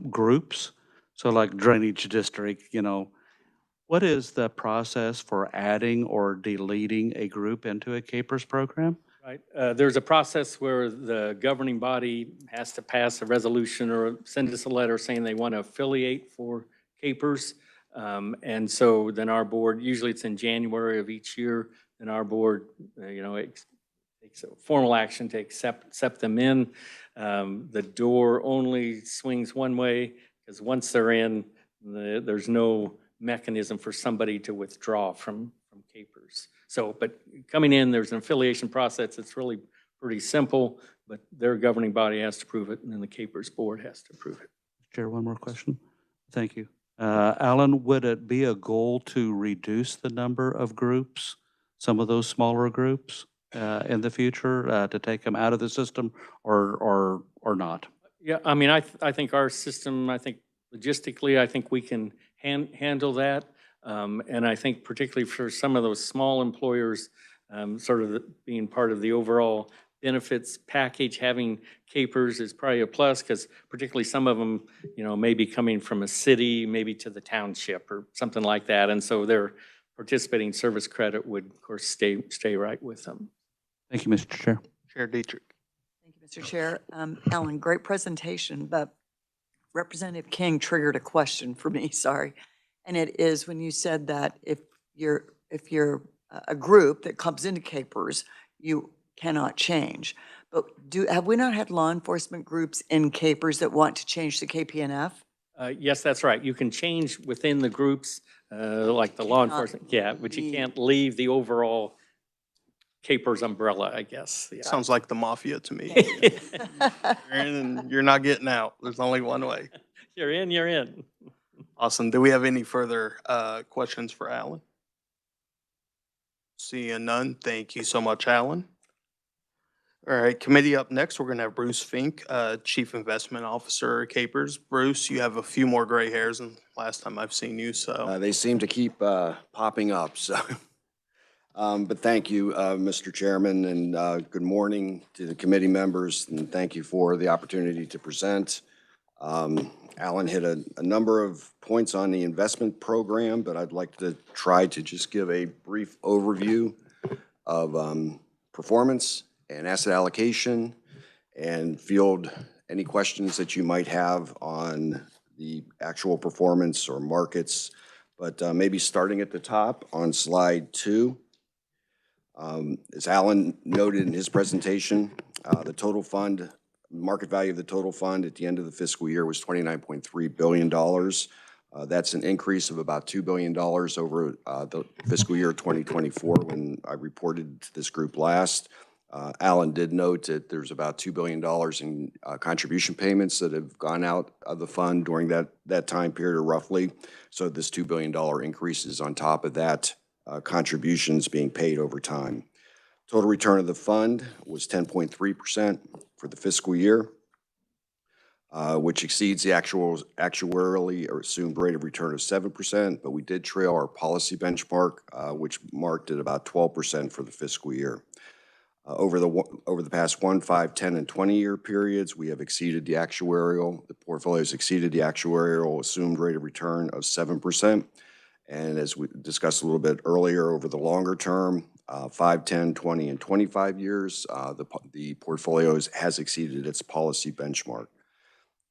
groups. So like drainage district, what is the process for adding or deleting a group into a CAPERS program? Right. There's a process where the governing body has to pass a resolution or send us a letter saying they want to affiliate for CAPERS. And so then our board, usually it's in January of each year, and our board, it takes a formal action to accept them in. The door only swings one way because once they're in, there's no mechanism for somebody to withdraw from CAPERS. So, but coming in, there's an affiliation process. It's really pretty simple, but their governing body has to approve it, and then the CAPERS board has to approve it. Chair, one more question. Thank you. Alan, would it be a goal to reduce the number of groups, some of those smaller groups, in the future, to take them out of the system, or not? Yeah, I mean, I think our system, logistically, I think we can handle that. And I think particularly for some of those small employers, sort of being part of the overall benefits package, having CAPERS is probably a plus because particularly some of them, may be coming from a city, maybe to the township or something like that. And so their participating service credit would, of course, stay right with them. Thank you, Mr. Chair. Chair Dietrich. Thank you, Mr. Chair. Alan, great presentation, but Representative King triggered a question for me, sorry. And it is when you said that if you're a group that comes into CAPERS, you cannot change. But have we not had law enforcement groups in CAPERS that want to change to KPNF? Yes, that's right. You can change within the groups, like the law enforcement, but you can't leave the overall CAPERS umbrella, I guess. Yeah. Sounds like the mafia to me. You're in and you're not getting out. There's only one way. You're in. Awesome. Do we have any further questions for Alan? Seeing none, thank you so much, Alan. All right, committee up next, we're going to have Bruce Fink, Chief Investment Officer at CAPERS. Bruce, you have a few more gray hairs than last time I've seen you, so. They seem to keep popping up, so. But thank you, Mr. Chairman, and good morning to the committee members, and thank you for the opportunity to present. Alan hit a number of points on the investment program, but I'd like to try to just give a brief overview of performance and asset allocation and field any questions that you might have on the actual performance or markets. But maybe starting at the top on slide 2. As Alan noted in his presentation, the total fund, market value of the total fund at the end of the fiscal year was $29.3 billion. That's an increase of about $2 billion over the fiscal year 2024 when I reported to this group last. Alan did note that there's about $2 billion in contribution payments that have gone out of the fund during that time period, or roughly. So this $2 billion increase is on top of that contributions being paid over time. Total return of the fund was 10.3% for the fiscal year, which exceeds the actuarially or assumed rate of return of 7%, but we did trail our policy benchmark, which marked at about 12% for the fiscal year. Over the past 1, 5, 10, and 20-year periods, we have exceeded the portfolio's exceeded the actuarial assumed rate of return of 7%. And as we discussed a little bit earlier, over the longer term, 5, 10, 20, and 25 years, the portfolio has exceeded its policy benchmark.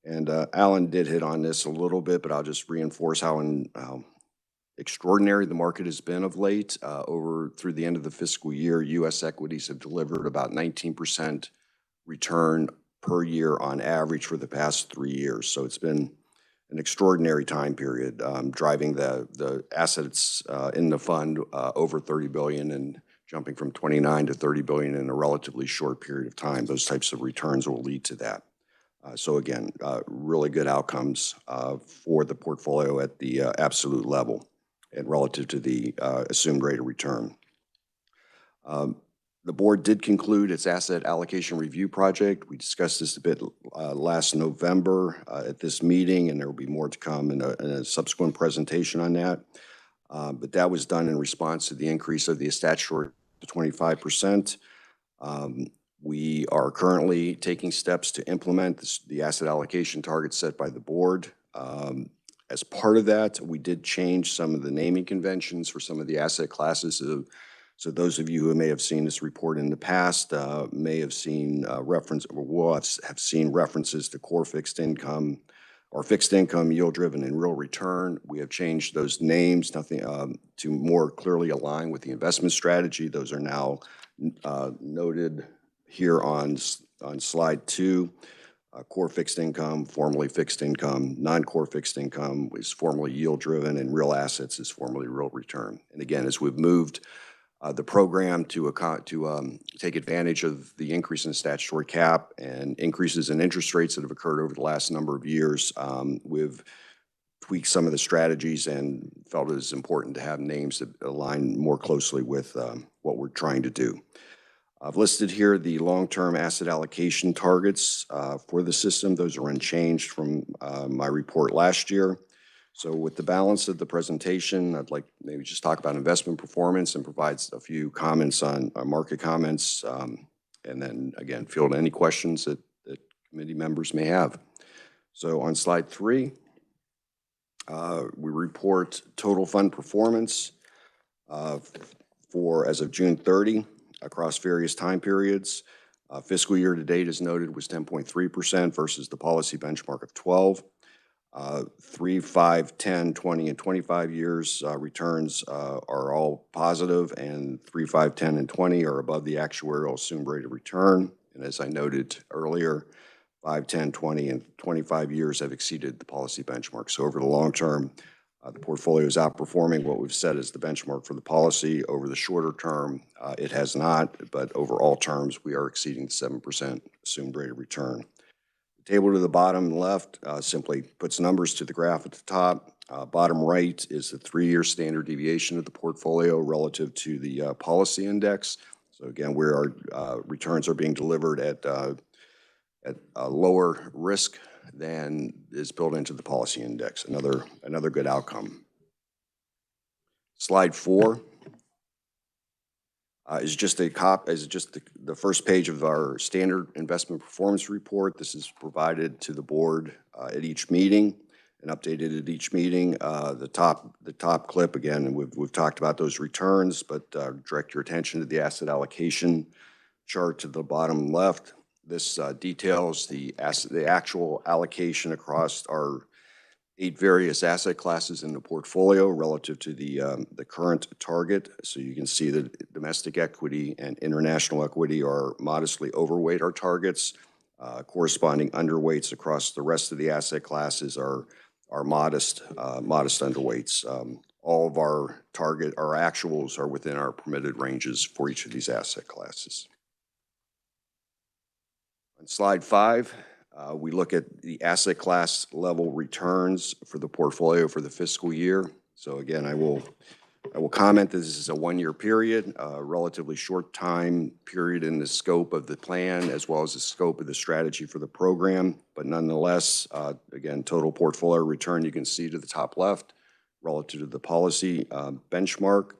And Alan did hit on this a little bit, but I'll just reinforce how extraordinary the market has been of late. Through the end of the fiscal year, U.S. equities have delivered about 19% return per year on average for the past 3 years. So it's been an extraordinary time period, driving the assets in the fund over $30 billion and jumping from 29 to 30 billion in a relatively short period of time. Those types of returns will lead to that. So again, really good outcomes for the portfolio at the absolute level and relative to the assumed rate of return. The board did conclude its asset allocation review project. We discussed this a bit last November at this meeting, and there will be more to come in a subsequent presentation on that. But that was done in response to the increase of the statutory to 25%. We are currently taking steps to implement the asset allocation targets set by the board. As part of that, we did change some of the naming conventions for some of the asset classes. So those of you who may have seen this report in the past may have seen will have seen references to core fixed income or fixed income, yield-driven, and real return. We have changed those names to more clearly align with the investment strategy. Those are now noted here on slide 2. Core fixed income, formerly fixed income, non-core fixed income is formerly yield-driven, and real assets is formerly real return. And again, as we've moved the program to take advantage of the increase in the statutory cap and increases in interest rates that have occurred over the last number of years, we've tweaked some of the strategies and felt it is important to have names that align more closely with what we're trying to do. I've listed here the long-term asset allocation targets for the system. Those are unchanged from my report last year. So with the balance of the presentation, I'd like maybe just talk about investment performance and provide a few comments on market comments, and then again, field any questions that committee members may have. So on slide 3, we report total fund performance for as of June 30 across various time periods. Fiscal year to date, as noted, was 10.3% versus the policy benchmark of 12. 3, 5, 10, 20, and 25 years returns are all positive, and 3, 5, 10, and 20 are above the actuarial assumed rate of return. And as I noted earlier, 5, 10, 20, and 25 years have exceeded the policy benchmark. So over the long term, the portfolio is outperforming what we've set as the benchmark for the policy. Over the shorter term, it has not, but over all terms, we are exceeding 7% assumed rate of return. The table to the bottom left simply puts numbers to the graph at the top. Bottom right is the 3-year standard deviation of the portfolio relative to the policy index. So again, where our returns are being delivered at a lower risk than is built into the policy index. Another good outcome. Slide 4 is just the first page of our standard investment performance report. This is provided to the board at each meeting and updated at each meeting. The top clip again, and we've talked about those returns, but direct your attention to the asset allocation chart to the bottom left. This details the actual allocation across our 8 various asset classes in the portfolio relative to the current target. So you can see that domestic equity and international equity are modestly overweight our targets. Corresponding underweights across the rest of the asset classes are modest underweights. All of our actuals are within our permitted ranges for each of these asset classes. On slide 5, we look at the asset class level returns for the portfolio for the fiscal year. So again, I will I will comment that this is a one-year period, a relatively short time period in the scope of the plan as well as the scope of the strategy for the program. But nonetheless, again, total portfolio return you can see to the top left relative to the policy benchmark.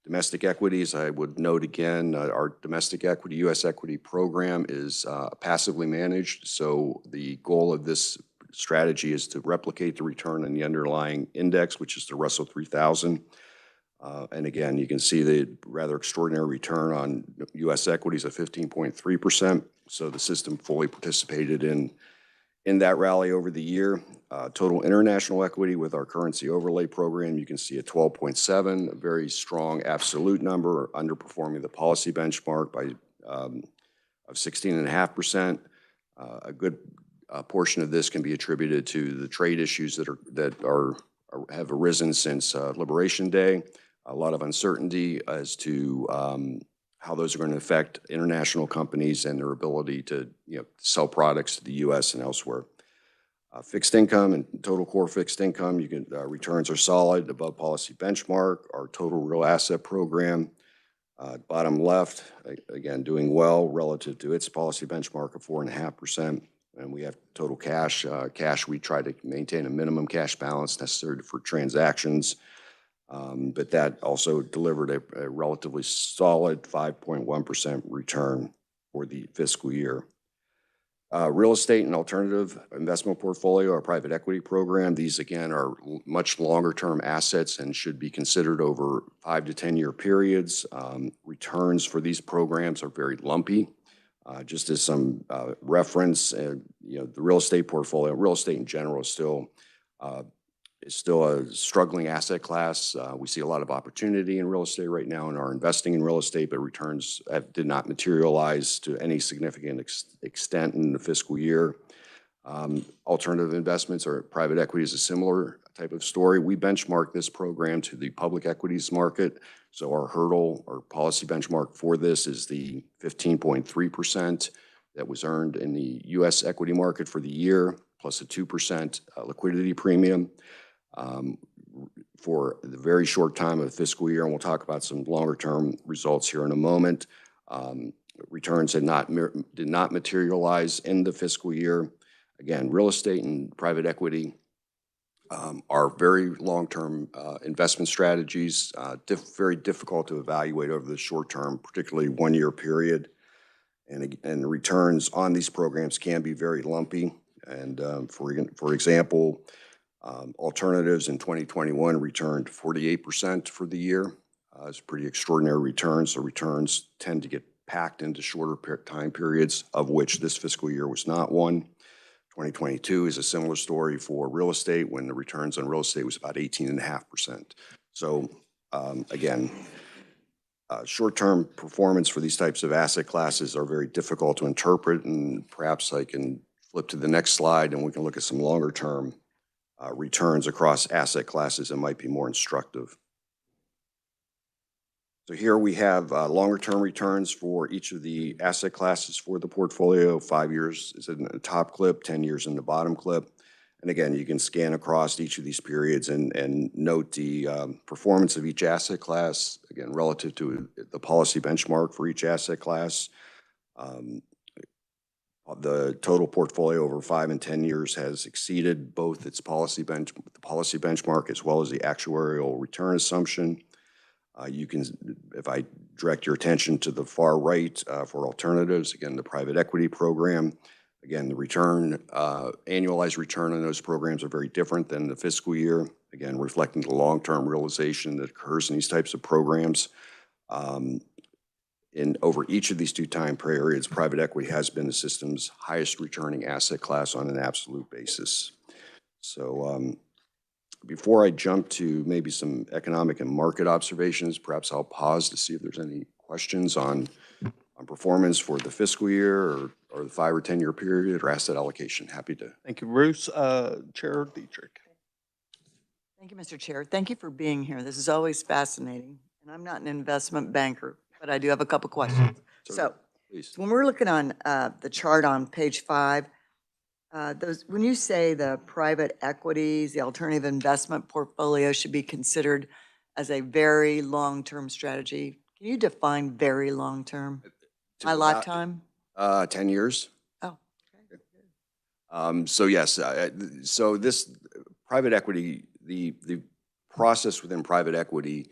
Domestic equities, I would note again, our domestic equity, U.S. equity program is passively managed. So the goal of this strategy is to replicate the return on the underlying index, which is the Russell 3000. And again, you can see the rather extraordinary return on U.S. equities of 15.3%. So the system fully participated in that rally over the year. Total international equity with our currency overlay program, you can see a 12.7, a very strong absolute number, underperforming the policy benchmark by of 16.5%. A good portion of this can be attributed to the trade issues that have arisen since Liberation Day. A lot of uncertainty as to how those are going to affect international companies and their ability to sell products to the U.S. and elsewhere. Fixed income and total core fixed income, returns are solid above policy benchmark. Our total real asset program, bottom left, again, doing well relative to its policy benchmark of 4.5%. And we have total cash. We try to maintain a minimum cash balance necessary for transactions. But that also delivered a relatively solid 5.1% return for the fiscal year. Real estate and alternative investment portfolio, our private equity program, these again are much longer term assets and should be considered over 5 to 10 year periods. Returns for these programs are very lumpy. Just as some reference, the real estate portfolio, real estate in general is still a struggling asset class. We see a lot of opportunity in real estate right now and are investing in real estate, but returns did not materialize to any significant extent in the fiscal year. Alternative investments or private equity is a similar type of story. We benchmark this program to the public equities market. So our hurdle or policy benchmark for this is the 15.3% that was earned in the U.S. equity market for the year, plus a 2% liquidity premium. For the very short time of the fiscal year, and we'll talk about some longer-term results here in a moment. Returns did not materialize in the fiscal year. Again, real estate and private equity are very long-term investment strategies, very difficult to evaluate over the short term, particularly one-year period. And the returns on these programs can be very lumpy. And for example, alternatives in 2021 returned 48% for the year. It's pretty extraordinary returns. The returns tend to get packed into shorter time periods, of which this fiscal year was not one. 2022 is a similar story for real estate when the returns on real estate was about 18.5%. So again, short-term performance for these types of asset classes are very difficult to interpret, and perhaps I can flip to the next slide and we can look at some longer-term returns across asset classes that might be more instructive. So here we have longer-term returns for each of the asset classes for the portfolio. 5 years is in the top clip, 10 years in the bottom clip. And again, you can scan across each of these periods and note the performance of each asset class, again, relative to the policy benchmark for each asset class. The total portfolio over 5 and 10 years has exceeded both its policy benchmark as well as the actuarial return assumption. You can, if I direct your attention to the far right for alternatives, again, the private equity program, again, the return, annualized return on those programs are very different than the fiscal year, again, reflecting the long-term realization that occurs in these types of programs. Over each of these 2 time periods, private equity has been the system's highest returning asset class on an absolute basis. So before I jump to maybe some economic and market observations, perhaps I'll pause to see if there's any questions on performance for the fiscal year or the 5 or 10 year period or asset allocation. Happy to. Thank you, Bruce. Chair Dietrich. Thank you, Mr. Chair. Thank you for being here. This is always fascinating. And I'm not an investment banker, but I do have a couple questions. So when we're looking on the chart on page 5, when you say the private equities, the alternative investment portfolio should be considered as a very long-term strategy. Can you define very long-term? My About, lifetime? 10 years. Oh, okay. So yes, so this private equity, the process within private equity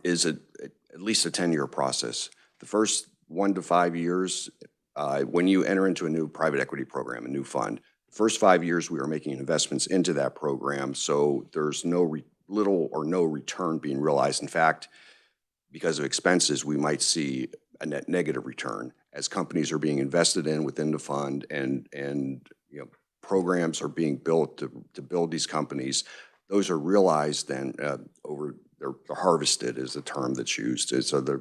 is at least a 10-year process. The first 1 to 5 years, when you enter into a new private equity program, a new fund, the first 5 years we are making investments into that program, so there's little or no return being realized. In fact, because of expenses, we might see a net negative return as companies are being invested in within the fund, and you know, programs are being built to build these companies. Those are realized then they're harvested is the term that's used. So the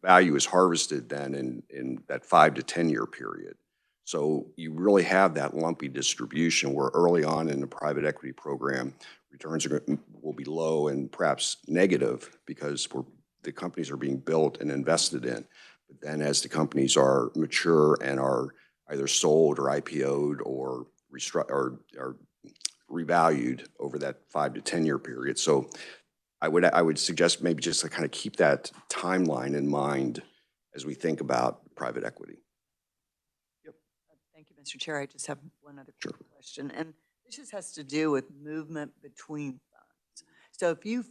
value is harvested then in that 5 to 10 year period. So you really have that lumpy distribution where early on in the private equity program, returns will be low and perhaps negative because the companies are being built and invested in. But then as the companies are mature and are either sold or IPO'd or revalued over that 5 to 10 year period. So I would suggest maybe just to kind of keep that timeline in mind as we think about private equity. Yep. Thank you, Mr. Chair. I just have one other question, and this just has to do with movement between funds. So if you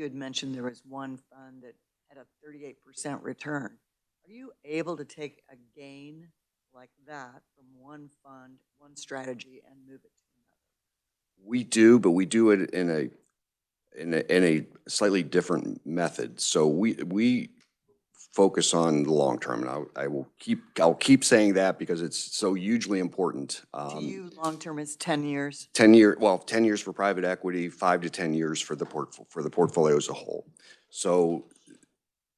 had mentioned there was one fund that had a 38% return, are you able to take a gain like that from one fund, one strategy, and move it to another? We do, but we do it in a slightly different method. So we focus on the long term, and I'll keep saying that because it's so hugely important. To you, long term is 10 years. 10 years for private equity, 5 to 10 years for the portfolio as a whole. So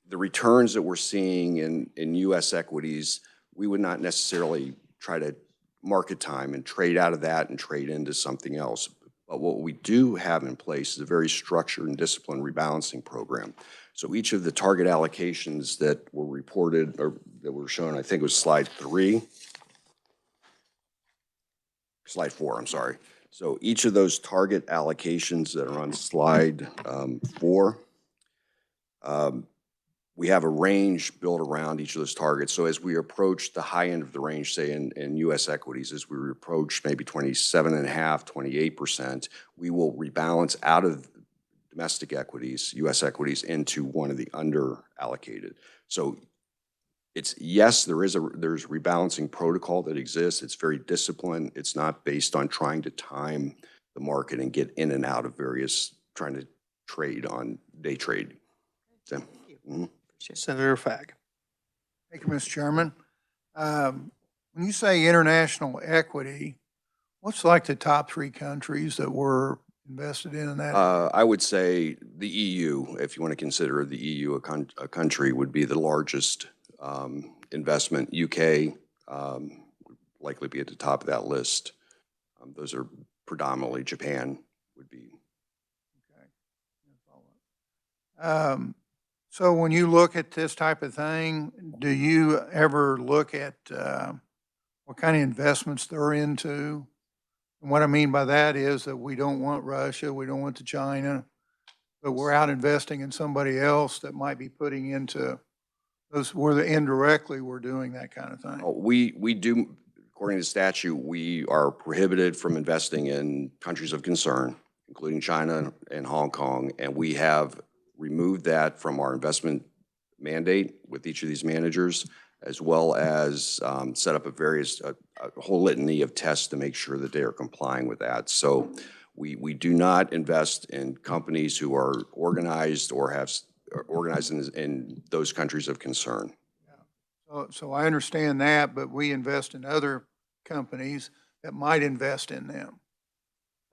the returns that we're seeing in U.S. equities, we would not necessarily try to market time and trade out of that and trade into something else. But what we do have in place is a very structured and disciplined rebalancing program. So each of the target allocations that were reported or that were shown, I think it was slide 4, I'm sorry. So each of those target allocations that are on slide 4, we have a range built around each of those targets. So as we approach the high end of the range, say in U.S. equities, as we approach maybe 27.5%, 28%, we will rebalance out of domestic equities, U.S. equities, into one of the under allocated. So yes, there's rebalancing protocol that exists. It's very disciplined. It's not based on trying to time the market and get in and out of trying to trade on day trade. So, Thank you. Senator Fagg. Thank you, Mr. Chairman. When you say international equity, what's like the top 3 countries that we're invested in that? I would say the EU, if you want to consider the EU a country, would be the largest investment. UK would likely be at the top of that list. Those are predominantly Japan would be. Okay. So when you look at this type of thing, do you ever look at what kind of investments they're into? And what I mean by that is that we don't want Russia, we don't want the China, but we're out investing in somebody else that might be putting into those where indirectly we're doing that kind of thing. We do, according to statute, we are prohibited from investing in countries of concern, including China and Hong Kong, and we have removed that from our investment mandate with each of these managers, as well as set up a whole litany of tests to make sure that they are complying with that. So we do not invest in companies who are organized or have organized in those countries of concern. Yeah. So I understand that, but we invest in other companies that might invest in them.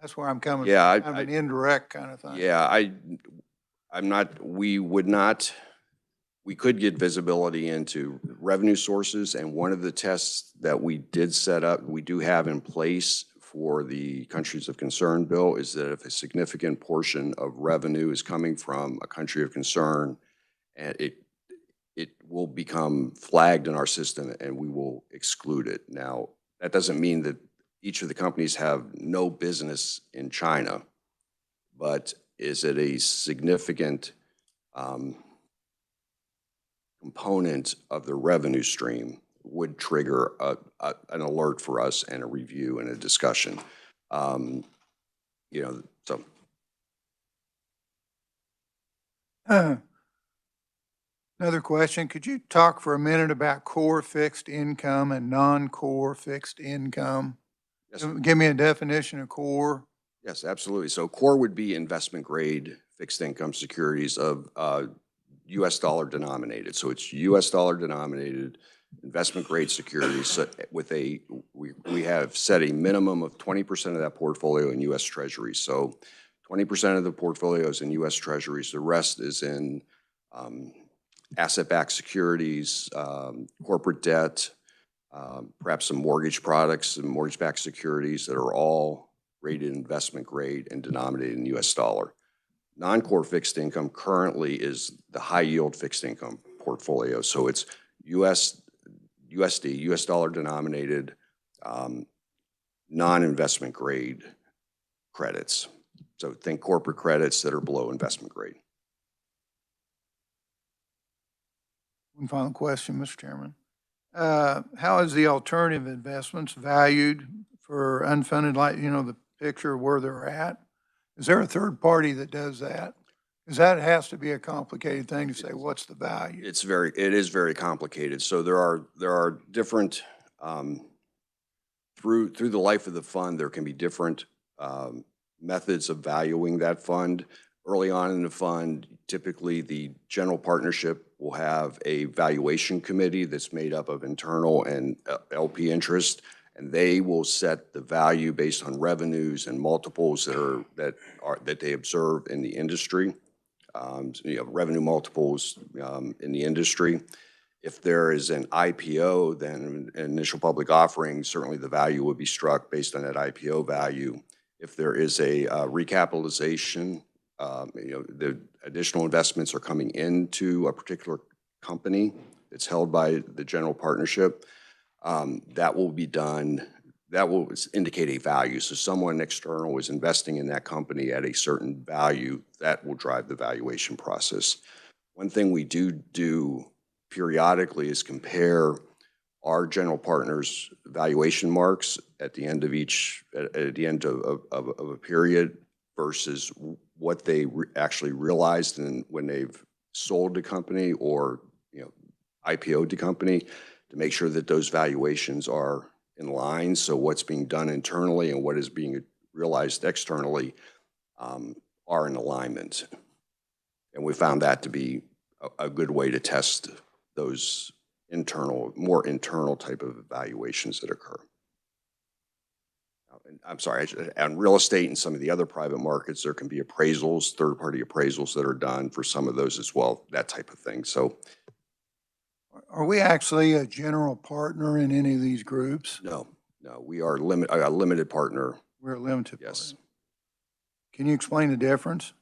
That's where I'm coming from. Yeah, kind of an indirect kind of thing. Yeah, we could get visibility into revenue sources, and one of the tests that we did set up, we do have in place for the countries of concern bill, is that if a significant portion of revenue is coming from a country of concern, and it will become flagged in our system and we will exclude it. Now, that doesn't mean that each of the companies have no business in China, but is it a significant component of the revenue stream would trigger an alert for us and a review and a discussion. You know, so. Another question, could you talk for a minute about core fixed income and non-core fixed income? Yes. Give me a definition of core. Yes, absolutely. So core would be investment grade fixed income securities of US dollar denominated. So it's US dollar denominated investment grade securities with we have set a minimum of 20% of that portfolio in US Treasuries. So 20% of the portfolio is in US Treasuries. The rest is in asset-backed securities, corporate debt, perhaps some mortgage products and mortgage-backed securities that are all rated investment grade and denominated in US dollar. Non-core fixed income currently is the high yield fixed income portfolio. So it's USD, US dollar denominated, non-investment grade credits. So think corporate credits that are below investment grade. One final question, Mr. Chairman. How is the alternative investments valued for unfunded, like, you know, the picture of where they're at? Is there a third party that does that? Because that has to be a complicated thing to say, what's the value? It is very complicated. So there are different, through the life of the fund, there can be different methods of valuing that fund. Early on in the fund, typically the general partnership will have a valuation committee that's made up of internal and LP interest, and they will set the value based on revenues and multiples that they observe in the industry. You know, revenue multiples in the industry. If there is an IPO, then an initial public offering, certainly the value would be struck based on that IPO value. If there is a recapitalization, you know, the additional investments are coming into a particular company that's held by the general partnership, that will be done, that will indicate a value. So someone external is investing in that company at a certain value, that will drive the valuation process. One thing we do periodically is compare our general partners' valuation marks at the end of of a period versus what they actually realized when they've sold the company or, you know, IPO'd the company, to make sure that those valuations are in line. So what's being done internally and what is being realized externally are in alignment. And we found that to be a good way to test those more internal type of evaluations that occur. I'm sorry, on real estate and some of the other private markets, there can be appraisals, third-party appraisals that are done for some of those as well, that type of thing. So, are we actually a general partner in any of these groups? No, we are a limited partner. We're a limited Yes. partner. Can you explain the difference?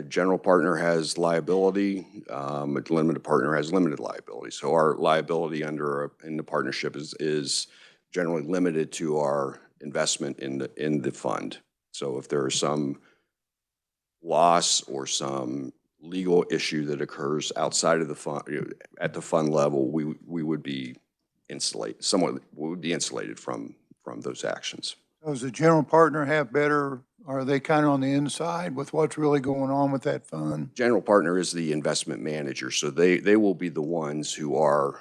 General partner has liability, a limited partner has limited liability. So our liability in the partnership is generally limited to our investment in the fund. So if there is some loss or some legal issue that occurs outside of the fund, at the fund level, we would be insulated. Somewhat we would be insulated from those actions. Does the general partner have better? Are they kind of on the inside with what's really going on with that fund? General partner is the investment manager, so they will be the ones who are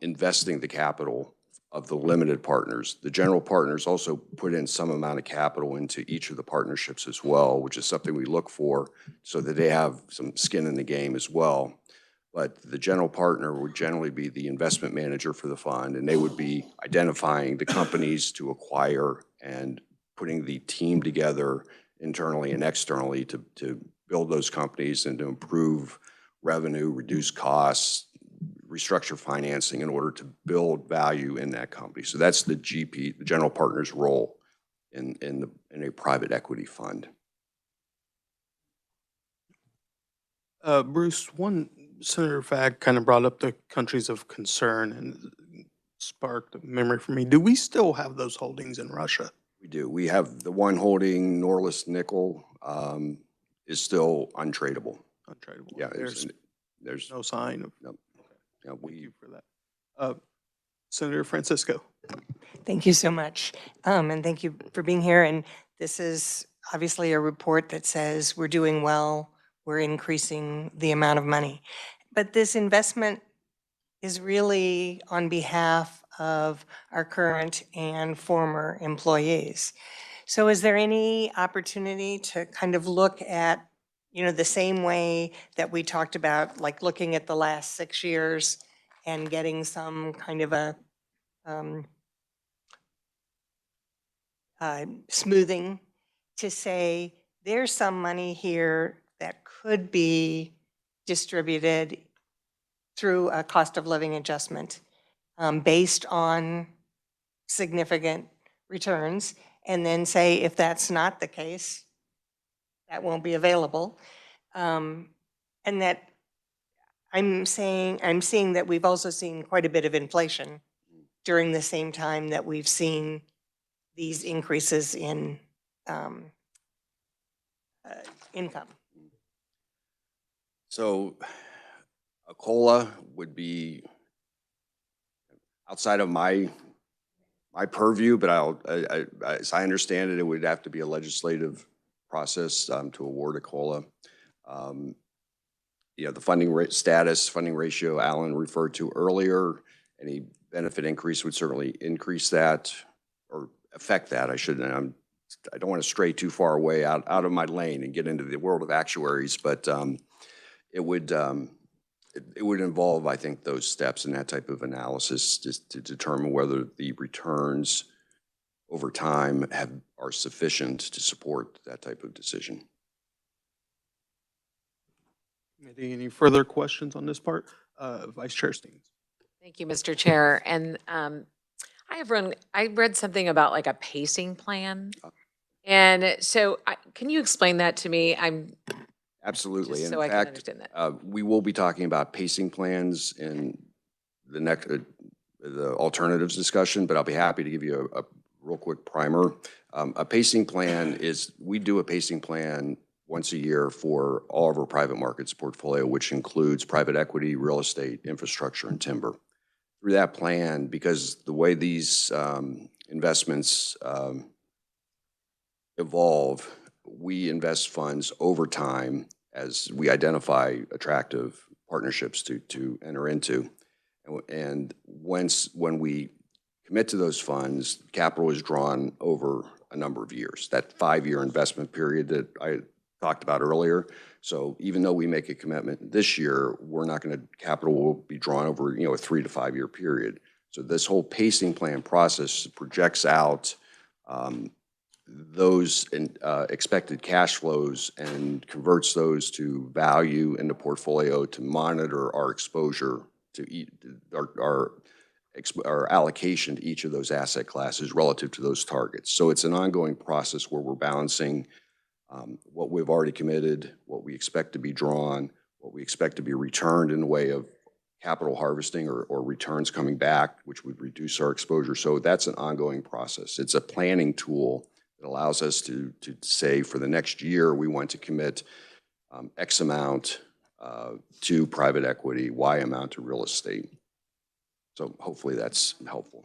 investing the capital of the limited partners. The general partners also put in some amount of capital into each of the partnerships as well, which is something we look for so that they have some skin in the game as well. But the general partner would generally be the investment manager for the fund, and they would be identifying the companies to acquire and putting the team together internally and externally to build those companies and to improve revenue, reduce costs, restructure financing in order to build value in that company. So that's the GP, the general partner's role in a private equity fund. Bruce, one Senator Fagg kind of brought up the countries of concern and sparked a memory for me. Do we still have those holdings in Russia? We do. We have the one holding, Norilsk Nickel, is still untradeable. Untradeable. Yeah, There's there's, no sign of, no, yeah, thank we, you for that. Senator Francisco. Thank you so much. And thank you for being here. And this is obviously a report that says we're doing well, we're increasing the amount of money. But this investment is really on behalf of our current and former employees. So is there any opportunity to kind of look at, the same way that we talked about, like looking at the last 6 years and getting some kind of a smoothing to say, there's some money here that could be distributed through a cost of living adjustment based on significant returns, and then say, if that's not the case, that won't be available. And that I'm seeing that we've also seen quite a bit of inflation during the same time that we've seen these increases in income. so a COLA would be outside of my purview, but as I understand it, it would have to be a legislative process to award a COLA. The funding rate status, funding ratio Alan referred to earlier, any benefit increase would certainly increase that or affect that. I don't want to stray too far away out of my lane and get into the world of actuaries, but it would involve, I think, those steps and that type of analysis just to determine whether the returns over time are sufficient to support that type of decision. Any further questions on this part? Vice Chair Steens. Thank you, Mr. Chair. And I read something about like a pacing plan. And so can you explain that to me? Absolutely. Just In so I can fact, understand that. we will be talking about pacing plans in the next, the alternatives discussion, but I'll be happy to give you a real quick primer. A pacing plan we do a pacing plan once a year for all of our private markets portfolio, which includes private equity, real estate, infrastructure, and timber. Through that plan, because the way these investments evolve, we invest funds over time as we identify attractive partnerships to enter into. And when we commit to those funds, capital is drawn over a number of years, that 5-year investment period that I talked about earlier. So even though we make a commitment this year, capital will be drawn over, a 3 to 5 year period. So this whole pacing plan process projects out those expected cash flows and converts those to value in the portfolio to monitor our exposure to our allocation to each of those asset classes relative to those targets. So it's an ongoing process where we're balancing what we've already committed, what we expect to be drawn, what we expect to be returned in the way of capital harvesting or returns coming back, which would reduce our exposure. So that's an ongoing process. It's a planning tool that allows us to say for the next year, we want to commit X amount to private equity, Y amount to real estate. So hopefully that's helpful.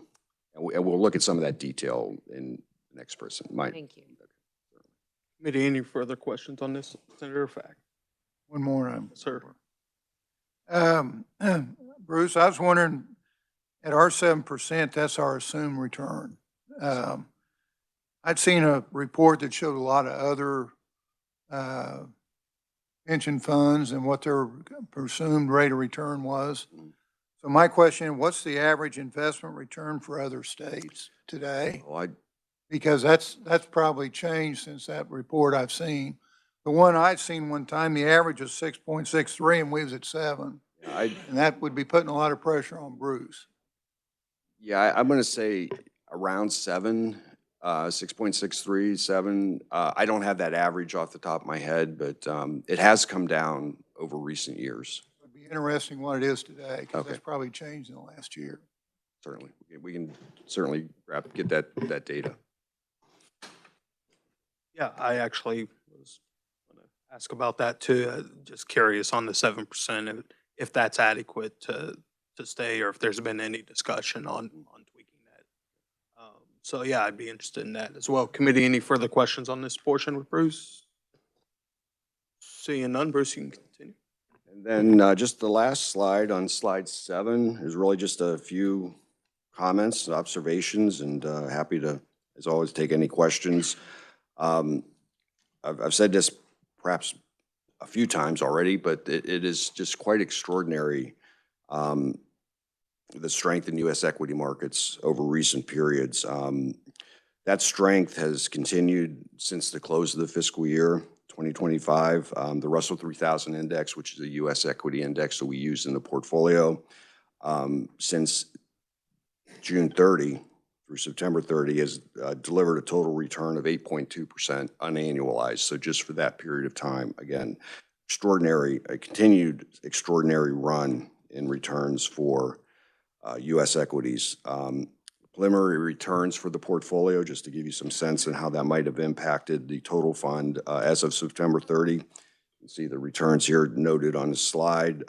And we'll look at some of that detail in the next person. Thank you. Committee, any further questions on this? Senator Fack. One more. Sir. Bruce, I was wondering, at our 7%, that's our assumed return. I'd seen a report that showed a lot of other pension funds and what their presumed rate of return was. So my question, what's the average investment return for other states today? Because that's probably changed since that report I've seen. The one I'd seen one time, the average was 6.63 and we was at 7. And that would be putting a lot of pressure on Bruce. Yeah, I'm going to say around 7, 6.63, 7. I don't have that average off the top of my head, but it has come down over recent years. It'd be interesting what it is today, because that's probably changed in the last year. Certainly. We can certainly get that data. Yeah, I actually was going to Ask about that too. Just curious on the 7%, if that's adequate to stay or if there's been any discussion on tweaking that. So yeah, I'd be interested in that as well. Committee, any further questions on this portion with Bruce? Seeing none, Bruce, you can continue. And then just the last slide on slide 7 is really just a few comments, observations, and happy to, as always, take any questions. I've said this perhaps a few times already, but it is just quite extraordinary, the strength in U.S. equity markets over recent periods. That strength has continued since the close of the fiscal year 2025. The Russell 3000 index, which is a U.S. equity index that we use in the portfolio, since June 30 through September 30 has delivered a total return of 8.2% unannualized. So just for that period of time, again, a continued extraordinary run in returns for U.S. equities. Preliminary returns for the portfolio, just to give you some sense on how that might have impacted the total fund as of September 30. You can see the returns here noted on the slide.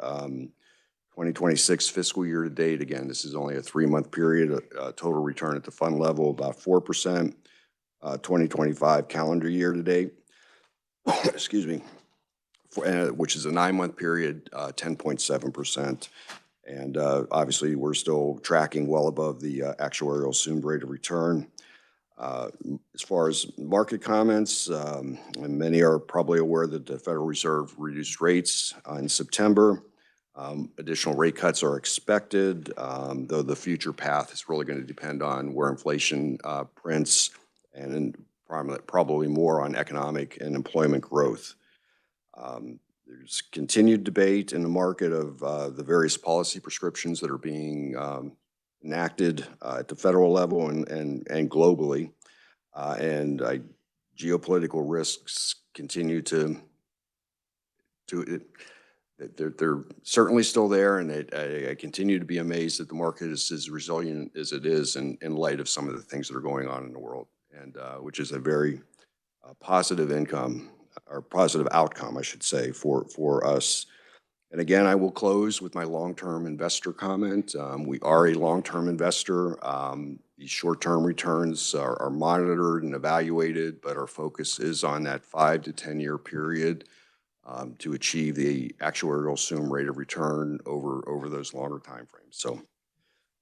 2026 fiscal year to date, again, this is only a 3-month period, total return at the fund level about 4%. 2025 calendar year to date, excuse me, which is a 9-month period, 10.7%. And obviously, we're still tracking well above the actuarial assumed rate of return. As far as market comments, and many are probably aware that the Federal Reserve reduced rates in September. Additional rate cuts are expected, though the future path is really going to depend on where inflation prints and probably more on economic and employment growth. There's continued debate in the market of the various policy prescriptions that are being enacted at the federal level and globally. Geopolitical risks continue they're certainly still there, and I continue to be amazed that the market is as resilient as it is in light of some of the things that are going on in the world, and which is a very positive outcome, I should say, for us. And again, I will close with my long-term investor comment. We are a long-term investor. These short-term returns are monitored and evaluated, but our focus is on that 5 to 10-year period to achieve the actuarial assumed rate of return over those longer timeframes. So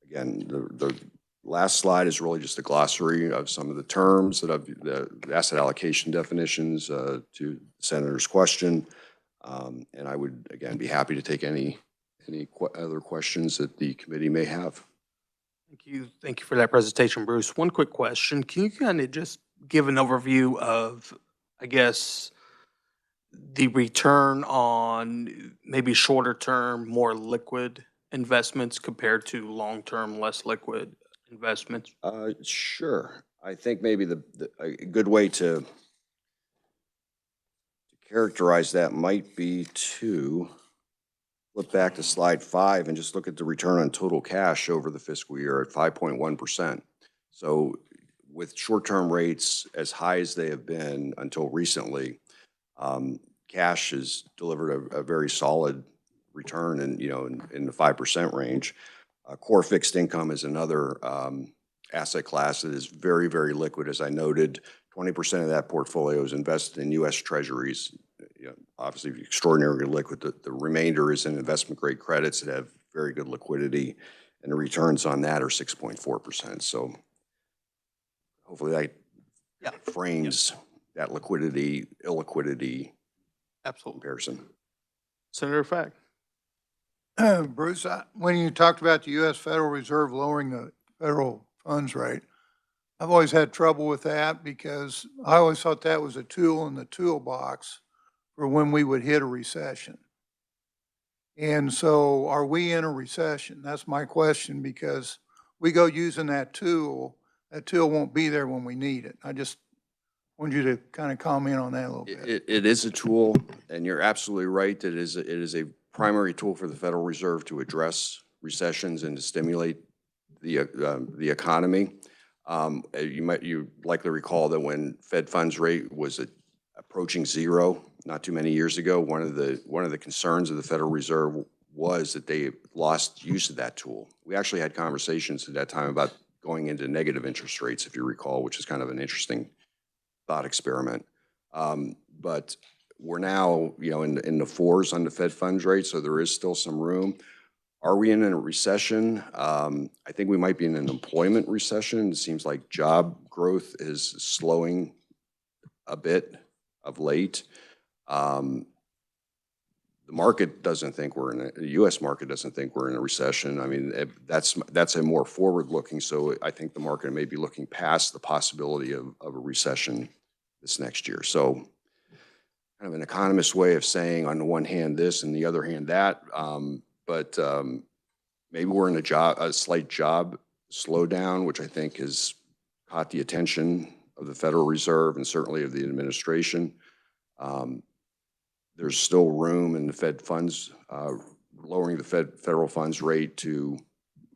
again, the last slide is really just a glossary of some of the terms the asset allocation definitions to the Senator's question. And I would, again, be happy to take any other questions that the committee may have. Thank you for that presentation, Bruce. One quick question. Can you kind of just give an overview of, I guess, the return on maybe shorter term, more liquid investments compared to long-term, less liquid investments? Sure. I think maybe a good way to characterize that might be to flip back to slide 5 and just look at the return on total cash over the fiscal year at 5.1%. So with short-term rates as high as they have been until recently, cash has delivered a very solid return in the 5% range. Core fixed income is another asset class that is very, very liquid. As I noted, 20% of that portfolio is invested in U.S. Treasuries, obviously extraordinarily liquid. The remainder is in investment-grade credits that have very good liquidity, and the returns on that are 6.4%. So hopefully that frames that liquidity, illiquidity comparison. Senator Fack. Bruce, when you talked about the U.S. Federal Reserve lowering the federal funds rate, I've always had trouble with that because I always thought that was a tool in the toolbox for when we would hit a recession. And so are we in a recession? That's my question, because we go using that tool won't be there when we need it. I just wanted you to kind of comment on that a little bit. It is a tool, and you're absolutely right that it is a primary tool for the Federal Reserve to address recessions and to stimulate the economy. You likely recall that when Fed funds rate was at approaching zero not too many years ago. One of the concerns of the Federal Reserve was that they lost use of that tool. We actually had conversations at that time about going into negative interest rates, if you recall, which is kind of an interesting thought experiment. But we're now, in the fours on the Fed funds rate, so there is still some room. Are we in a recession? I think we might be in an employment recession. It seems like job growth is slowing a bit of late. The market doesn't think the U.S. market doesn't think we're in a recession. I mean, that's a more forward-looking, so I think the market may be looking past the possibility of a recession this next year. So kind of an economist way of saying on the one hand this and the other hand that, but maybe we're in a slight job slowdown, which I think has caught the attention of the Federal Reserve and certainly of the administration. There's still room in the Fed funds, lowering the federal funds rate to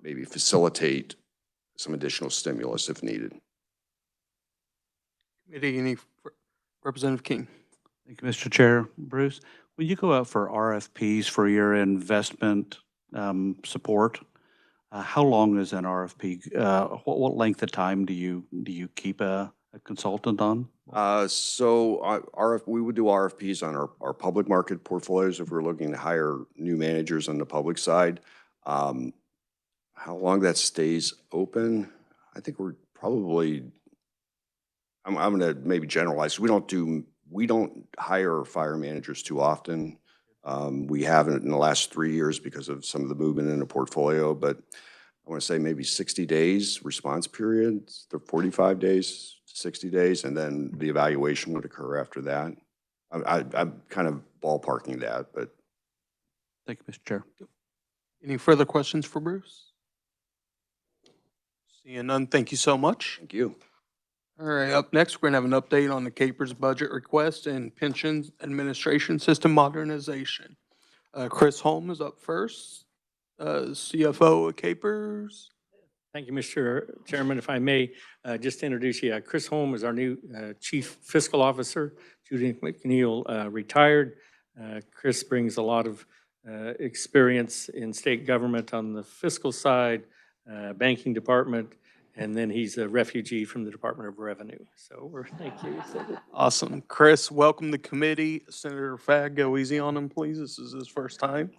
maybe facilitate some additional stimulus if needed. Committee, Representative King. Thank you, Mr. Chair. Bruce, when you go out for RFPs for your investment support, how long is an RFP? What length of time do you keep a consultant on? We would do RFPs on our public market portfolios if we're looking to hire new managers on the public side. How long that stays open, I think we're probably, I'm going to maybe generalize. We don't hire or fire managers too often. We haven't in the last 3 years because of some of the movement in the portfolio, but I want to say maybe 60 days response period, 45 days, 60 days, and then the evaluation would occur after that. I'm kind of ballparking that, but. Thank you, Mr. Chair. Any further questions for Bruce? Seeing none, thank you so much. Thank you. All right, up next, we're going to have an update on the Capers budget request and pensions administration system modernization. Chris Holm is up first, CFO of Capers. Thank you, Mr. Chairman. If I may, just introduce you. Chris Holm is our new Chief Fiscal Officer. Judy McNeil retired. Chris brings a lot of experience in state government on the fiscal side, banking department, and then he's a refugee from the Department of Revenue. So thank you. Awesome. Chris, welcome to committee. Senator Fagg, go easy on him, please. This is his first time.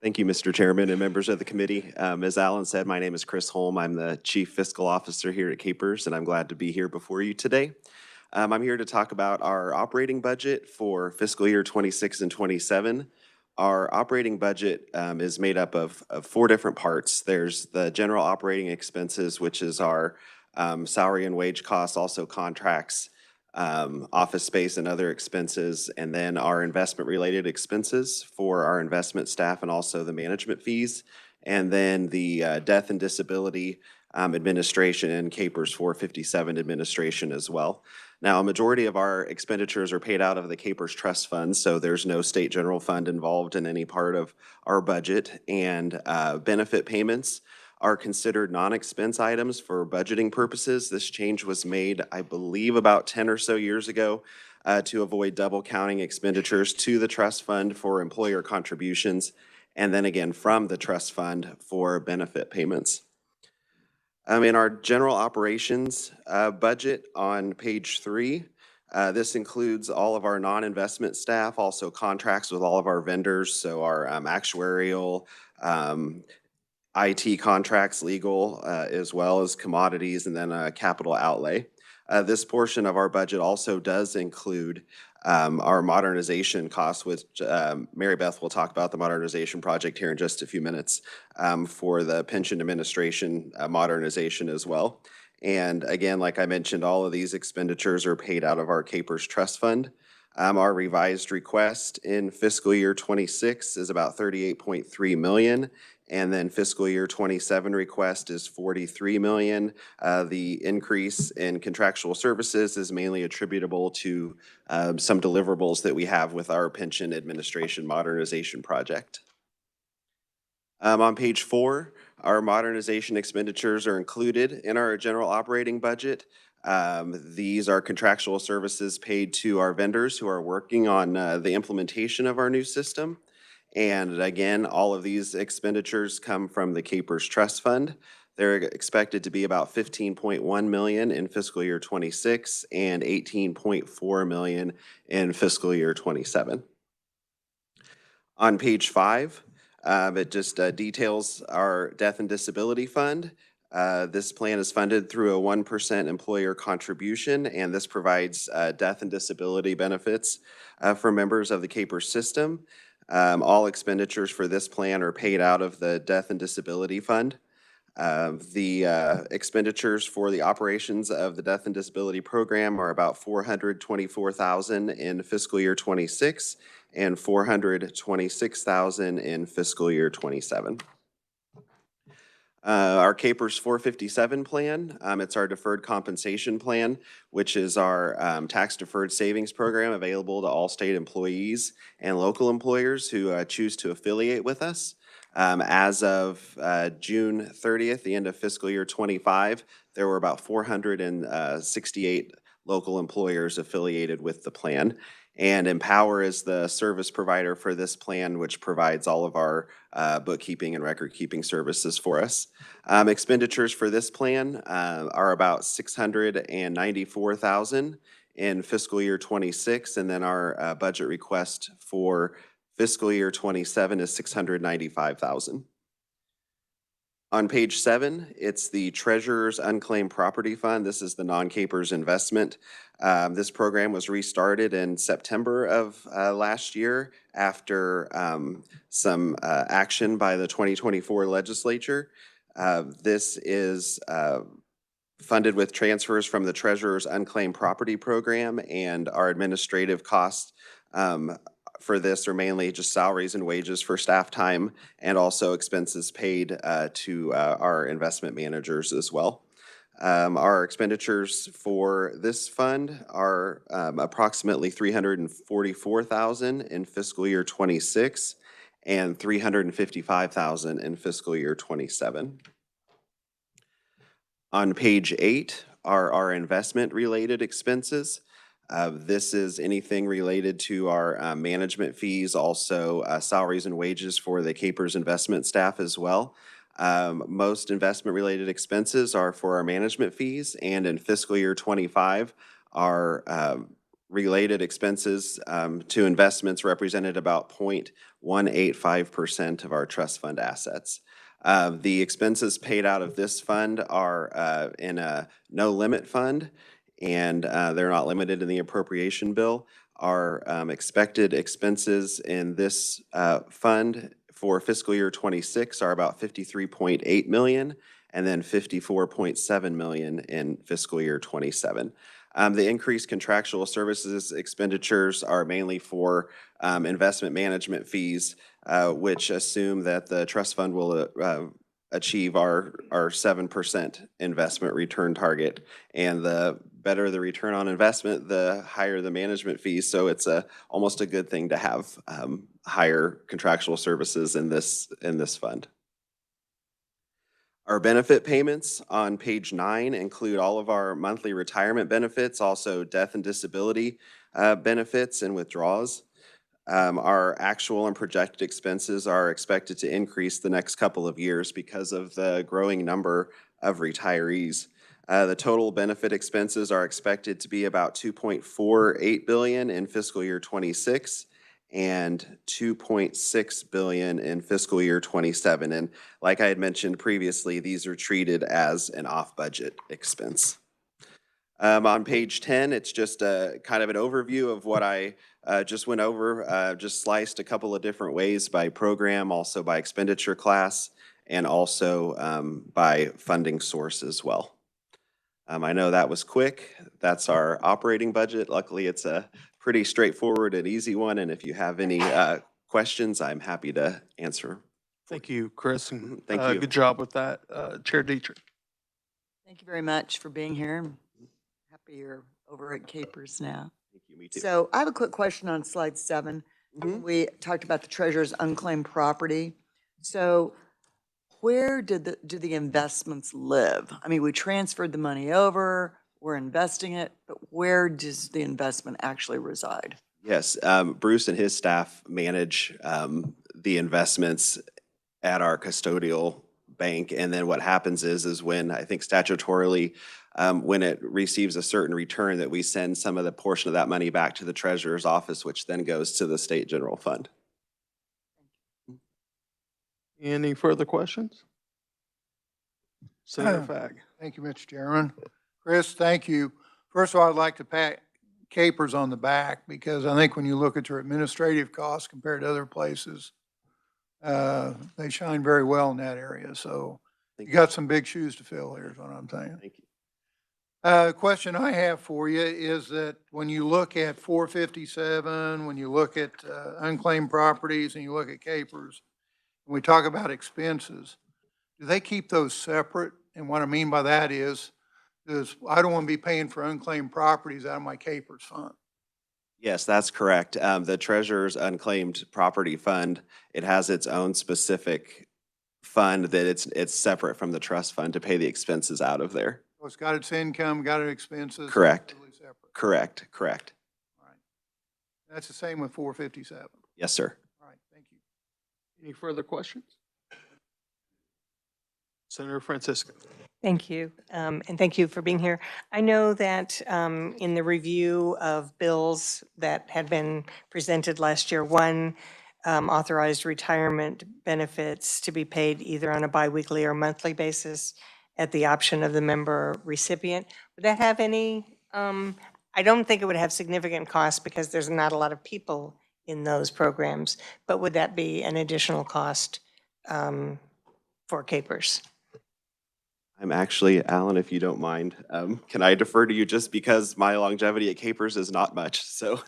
Thank you, Mr. Chairman and members of the committee. As Alan said, my name is Chris Holm. I'm the Chief Fiscal Officer here at Capers, and I'm glad to be here before you today. I'm here to talk about our operating budget for fiscal year 26 and 27. Our operating budget is made up of 4 different parts. There's the general operating expenses, which is our salary and wage costs, also contracts, office space and other expenses, and then our investment-related expenses for our investment staff and also the management fees, and then the death and disability administration and Capers 457 administration as well. Now, a majority of our expenditures are paid out of the Capers Trust Fund, so there's no state general fund involved in any part of our budget, and benefit payments are considered non-expense items for budgeting purposes. This change was made, I believe, about 10 or so years ago to avoid double counting expenditures to the trust fund for employer contributions, and then again from the trust fund for benefit payments. In our general operations budget on page 3, this includes all of our non-investment staff, also contracts with all of our vendors, so our actuarial, IT contracts, legal, as well as commodities, and then capital outlay. This portion of our budget also does include our modernization costs, which Mary Beth will talk about the modernization project here in just a few minutes for the pension administration modernization as well. And again, like I mentioned, all of these expenditures are paid out of our Capers Trust Fund. Our revised request in fiscal year 26 is about $38.3 million. And then fiscal year 27 request is $43 million. The increase in contractual services is mainly attributable to some deliverables that we have with our pension administration modernization project. On page 4, our modernization expenditures are included in our general operating budget. These are contractual services paid to our vendors who are working on the implementation of our new system. And again, all of these expenditures come from the Capers Trust Fund. They're expected to be about 15.1 million in fiscal year 26 and 18.4 million in fiscal year 27. On page 5, it just details our death and disability fund. This plan is funded through a 1% employer contribution, and this provides death and disability benefits for members of the Capers system. All expenditures for this plan are paid out of the death and disability fund. The expenditures for the operations of the death and disability program are about $424,000 in fiscal year 26 and $426,000 in fiscal year 27. Our Capers 457 plan, it's our deferred compensation plan, which is our tax deferred savings program available to all state employees and local employers who choose to affiliate with us. As of June 30th, the end of fiscal year 25, there were about 468 local employers affiliated with the plan. And Empower is the service provider for this plan, which provides all of our bookkeeping and record keeping services for us. Expenditures for this plan are about $694,000 in fiscal year 26, and then our budget request for fiscal year 27 is $695,000. On page 7, it's the Treasurer's Unclaimed Property Fund. This is the non-Capers investment. This program was restarted in September of last year after some action by the 2024 legislature. This is funded with transfers from the Treasurer's Unclaimed Property Program, and our administrative costs for this are mainly just salaries and wages for staff time and also expenses paid to our investment managers as well. Our expenditures for this fund are approximately $344,000 in fiscal year 26 and $355,000 in fiscal year 27. On page 8 are our investment related expenses. This is anything related to our management fees, also salaries and wages for the Capers investment staff as well. Most investment-related expenses are for our management fees, and in fiscal year 25, our related expenses to investments represented about 0.185% of our trust fund assets. The expenses paid out of this fund are in a no-limit fund, and they're not limited in the appropriation bill. Our expected expenses in this fund for fiscal year 26 are about $53.8 million and then $54.7 million in fiscal year 27. The increased contractual services expenditures are mainly for investment management fees, which assume that the trust fund will achieve our 7% investment return target. And the better the return on investment, the higher the management fees. So it's almost a good thing to have higher contractual services in this fund. Our benefit payments on page 9 include all of our monthly retirement benefits, also death and disability benefits and withdrawals. Our actual and projected expenses are expected to increase the next couple of years because of the growing number of retirees. The total benefit expenses are expected to be about $2.48 billion in fiscal year 26 and $2.6 billion in fiscal year 27. And like I had mentioned previously, these are treated as an off-budget expense. On page 10, it's just a kind of an overview of what I just went over, just sliced a couple of different ways by program, also by expenditure class, and also by funding source as well. I know that was quick. That's our operating budget. Luckily, it's a pretty straightforward and easy one, and if you have any questions, I'm happy to answer. Thank you, Chris, and Thank you. good job with that. Chair Dietrich. Thank you very much for being here. I'm happy you're over at Capers now. Thank you, me too. So I have a quick question on slide 7. We talked about the treasurer's unclaimed property. So where do the investments live? I mean, we transferred the money over. we're investing it, but where does the investment actually reside? Yes, Bruce and his staff manage the investments at our custodial bank. And then what happens is when, I think statutorily, when it receives a certain return, that we send some of the portion of that money back to the treasurer's office, which then goes to the state general fund. Any further questions? Senator Fagg. Thank you, Mr. Chairman. Chris, thank you. First of all, I'd like to pat Capers on the back because I think when you look at your administrative costs compared to other places, they shine very well in that area. So you got some big shoes to fill here is what I'm saying. Thank you. The question I have for you is that when you look at 457, when you look at unclaimed properties and you look at Capers, when we talk about expenses, do they keep those separate? And what I mean by that is I don't want to be paying for unclaimed properties out of my Capers fund. Yes, that's correct. The treasurer's unclaimed property fund, it has its own specific fund that it's separate from the trust fund to pay the expenses out of there. So it's got its income, got its expenses. Correct. Totally separate. Correct. All right. That's the same with 457. Yes, sir. All right, thank you. Any further questions? Senator Francisco. Thank you, and thank you for being here. I know that in the review of bills that had been presented last year, one authorized retirement benefits to be paid either on a biweekly or monthly basis at the option of the member recipient. Would that have any, I don't think it would have significant costs because there's not a lot of people in those programs, but would that be an additional cost for Capers? I'm actually, Alan, if you don't mind, can I defer to you just because my longevity at Capers is not much, so.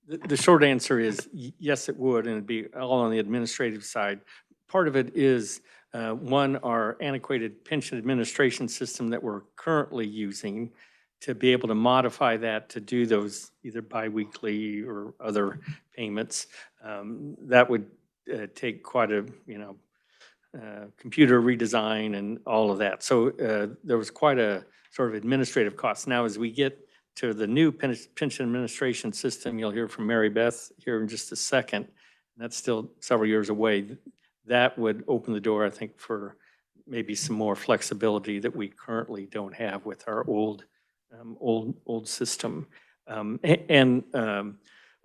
The short answer is yes, it would, and it'd be all on the administrative side. Part of it is, one, our antiquated pension administration system that we're currently using to be able to modify that to do those either biweekly or other payments. That would take quite a, computer redesign and all of that. So there was quite a sort of administrative cost. Now, as we get to the new pension administration system, you'll hear from Mary Beth here in just a second. That's still several years away. That would open the door, I think, for maybe some more flexibility that we currently don't have with our old system.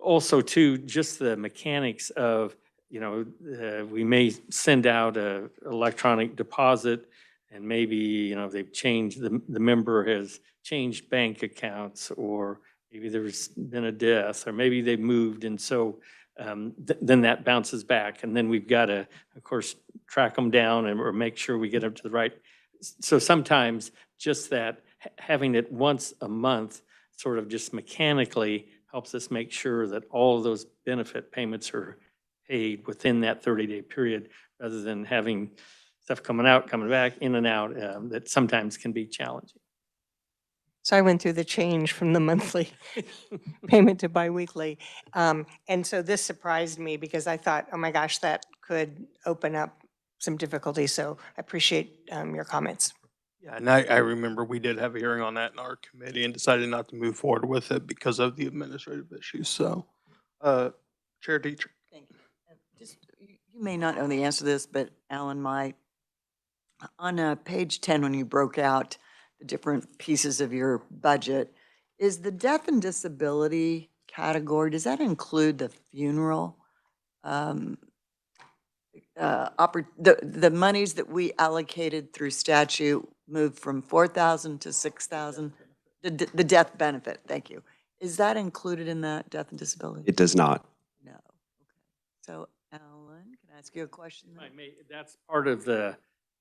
Also, too, just the mechanics of we may send out a electronic deposit and maybe, they've changed, the member has changed bank accounts, or maybe there's been a death, or maybe they've moved. And so then that bounces back. And then we've got to, of course, track them down or make sure we get them to the right. So sometimes just that having it once a month sort of just mechanically helps us make sure that all of those benefit payments are paid within that 30-day period, rather than having stuff coming out, coming back, in and out, that sometimes can be challenging. So I went through the change from the monthly payment to biweekly. And so this surprised me because I thought, oh my gosh, that could open up some difficulty. So I appreciate your comments. Yeah, and I remember we did have a hearing on that in our committee and decided not to move forward with it because of the administrative issues. So, Chair Dietrich. Thank you. You may not know the answer to this, but Alan might. On page 10, when you broke out the different pieces of your budget, is the death and disability category, does that include the funeral? The monies that we allocated through statute moved from 4,000 to 6,000? The death benefit, thank you. Is that included in that death and disability? It does not. No. Okay. So, Alan, can I ask you a question? That's part of the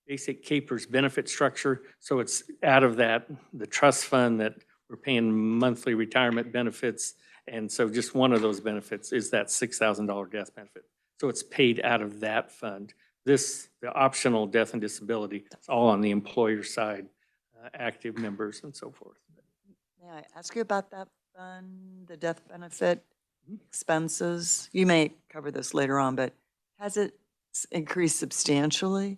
basic Capers benefit structure. So it's out of that, the trust fund that we're paying monthly retirement benefits. And so just one of those benefits is that $6,000 death benefit. So it's paid out of that fund. The optional death and disability, it's all on the employer side, active members and so forth. May I ask you about that fund, the death benefit expenses? You may cover this later on, but has it increased substantially?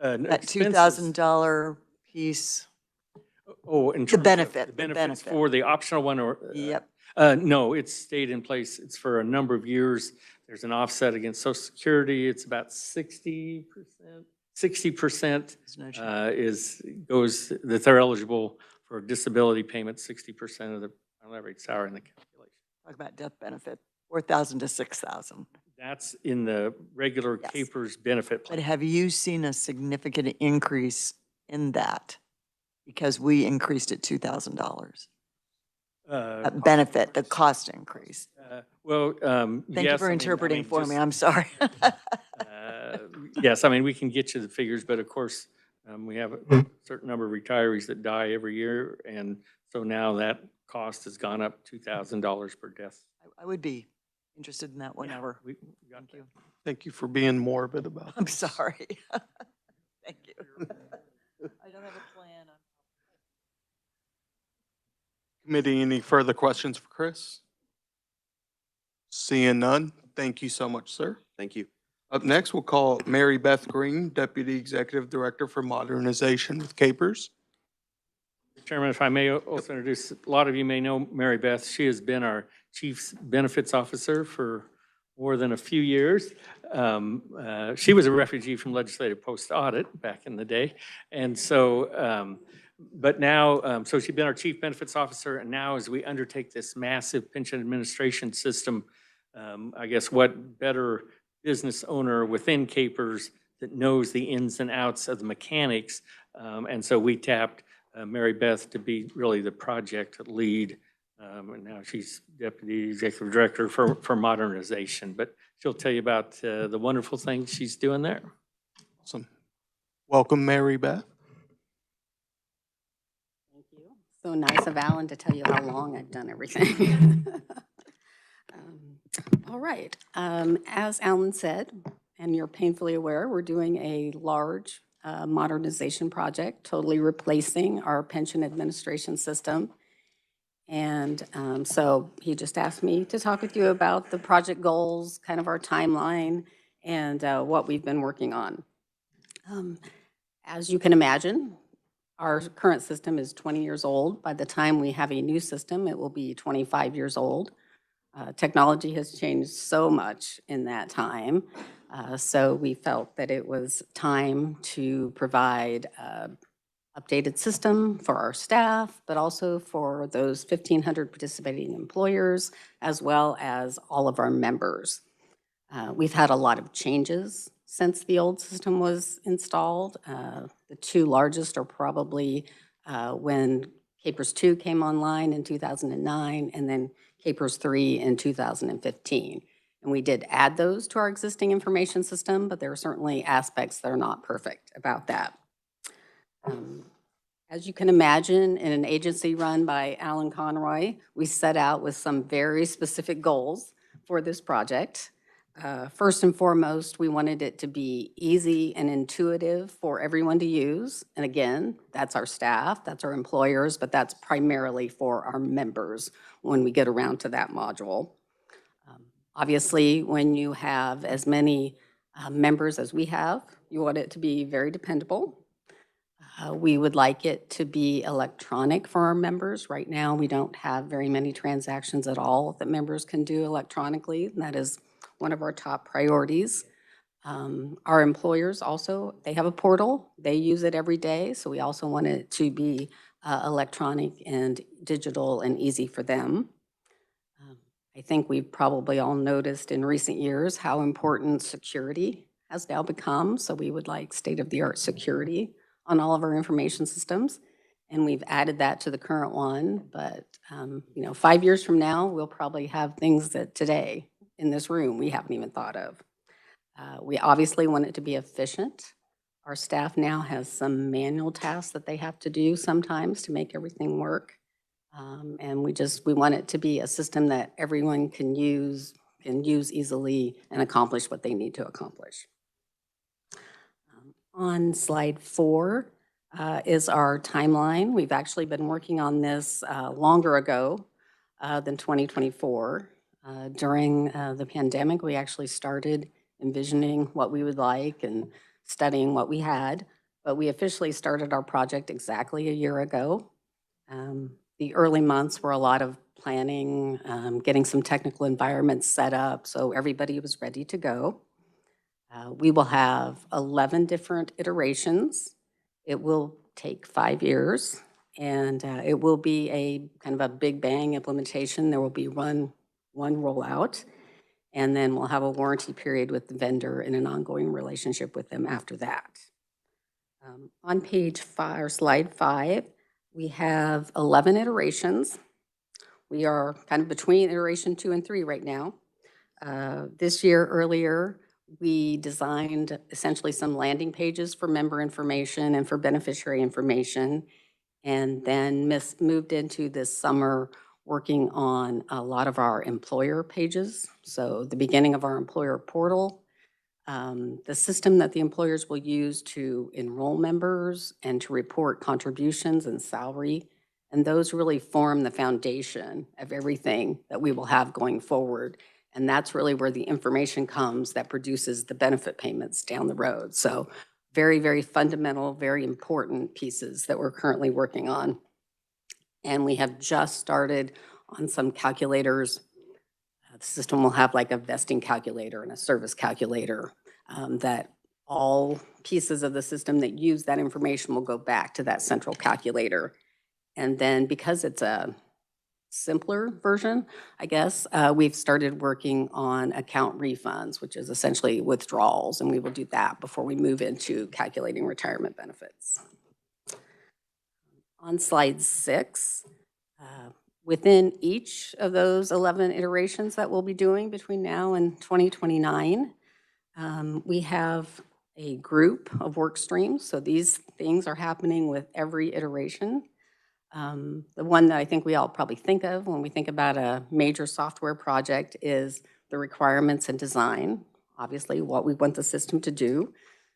That $2,000 piece? Oh, in The terms of benefit, the benefits benefit. for the optional one or? Yep. No, it's stayed in place. It's for a number of years. There's an offset against Social Security. It's about 60%. 60% that they're eligible for disability payment, 60% of the average salary in the calculation. Talk about death benefit, 4,000 to 6,000. That's in the regular Yes. CAPERS benefit But plan. have you seen a significant increase in that? Because we increased it $2,000. Benefit, the cost increase. Well, Thank you yes, for interpreting for me. I'm sorry. Yes, I mean, we can get you the figures, but of course, we have a certain number of retirees that die every year. And so now that cost has gone up $2,000 per death. I would be interested in that whenever. We got Thank you. Thank you for being morbid about I'm this. sorry. Thank you. I don't have a plan. Committee, any further questions for Chris? Seeing none, thank you so much, sir. Thank you. Up next, we'll call Mary Beth Green, Deputy Executive Director for Modernization with CAPERS. Chairman, if I may also introduce, a lot of you may know Mary Beth. She has been our Chief Benefits Officer for more than a few years. She was a refugee from legislative post-audit back in the day. And so, but now, so she's been our Chief Benefits Officer, and now as we undertake this massive pension administration system, I guess what better business owner within CAPERS that knows the ins and outs of the mechanics. And so we tapped Mary Beth to be really the project lead. And now she's Deputy Executive Director for Modernization. But she'll tell you about the wonderful things she's doing there. Awesome. Welcome, Mary Beth. Thank you. So nice of Alan to tell you how long I've done everything. All right. As Alan said, and you're painfully aware, we're doing a large modernization project, totally replacing our pension administration system. And so he just asked me to talk with you about the project goals, kind of our timeline, and what we've been working on. As you can imagine, our current system is 20 years old. By the time we have a new system, it will be 25 years old. Technology has changed so much in that time. So we felt that it was time to provide an updated system for our staff, but also for those 1,500 participating employers, as well as all of our members. We've had a lot of changes since the old system was installed. The two largest are probably when CAPERS 2 came online in 2009, and then CAPERS 3 in 2015. And we did add those to our existing information system, but there are certainly aspects that are not perfect about that. As you can imagine, in an agency run by Alan Conroy, we set out with some very specific goals for this project. First and foremost, we wanted it to be easy and intuitive for everyone to use. And again, that's our staff, that's our employers, but that's primarily for our members when we get around to that module. Obviously, when you have as many members as we have, you want it to be very dependable. We would like it to be electronic for our members. Right now, we don't have very many transactions at all that members can do electronically, and that is one of our top priorities. Our employers also, they have a portal. They use it every day, so we also want it to be electronic and digital and easy for them. I think we've probably all noticed in recent years how important security has now become, so we would like state-of-the-art security on all of our information systems, and we've added that to the current one. But 5 years from now, we'll probably have things that today in this room we haven't even thought of. We obviously want it to be efficient. Our staff now has some manual tasks that they have to do sometimes to make everything work, and we want it to be a system that everyone can use easily and accomplish what they need to accomplish. On slide 4 is our timeline. We've actually been working on this longer ago than 2024. During the pandemic, we actually started envisioning what we would like and studying what we had. but we officially started our project exactly a year ago. The early months were a lot of planning, getting some technical environments set up, so everybody was ready to go. We will have 11 different iterations. It will take 5 years, and it will be a kind of a big bang implementation. There will be one rollout, and then we'll have a warranty period with the vendor and an ongoing relationship with them after that. On page 5, or slide 5, we have 11 iterations. We are kind of between iteration 2 and 3 right now. This year, earlier, we designed essentially some landing pages for member information and for beneficiary information, and then moved into this summer working on a lot of our employer pages. So the beginning of our employer portal, the system that the employers will use to enroll members and to report contributions and salary. And those really form the foundation of everything that we will have going forward. And that's really where the information comes that produces the benefit payments down the road. So very, very fundamental, very important pieces that we're currently working on. And we have just started on some calculators. The system will have like a vesting calculator and a service calculator that all pieces of the system that use that information will go back to that central calculator. And then because it's a simpler version, I guess, we've started working on account refunds, which is essentially withdrawals, and we will do that before we move into calculating retirement benefits. On slide 6, within each of those 11 iterations that we'll be doing between now and 2029, we have a group of work streams. So these things are happening with every iteration. The one that I think we all probably think of when we think about a major software project is the requirements and design, obviously what we want the system to do,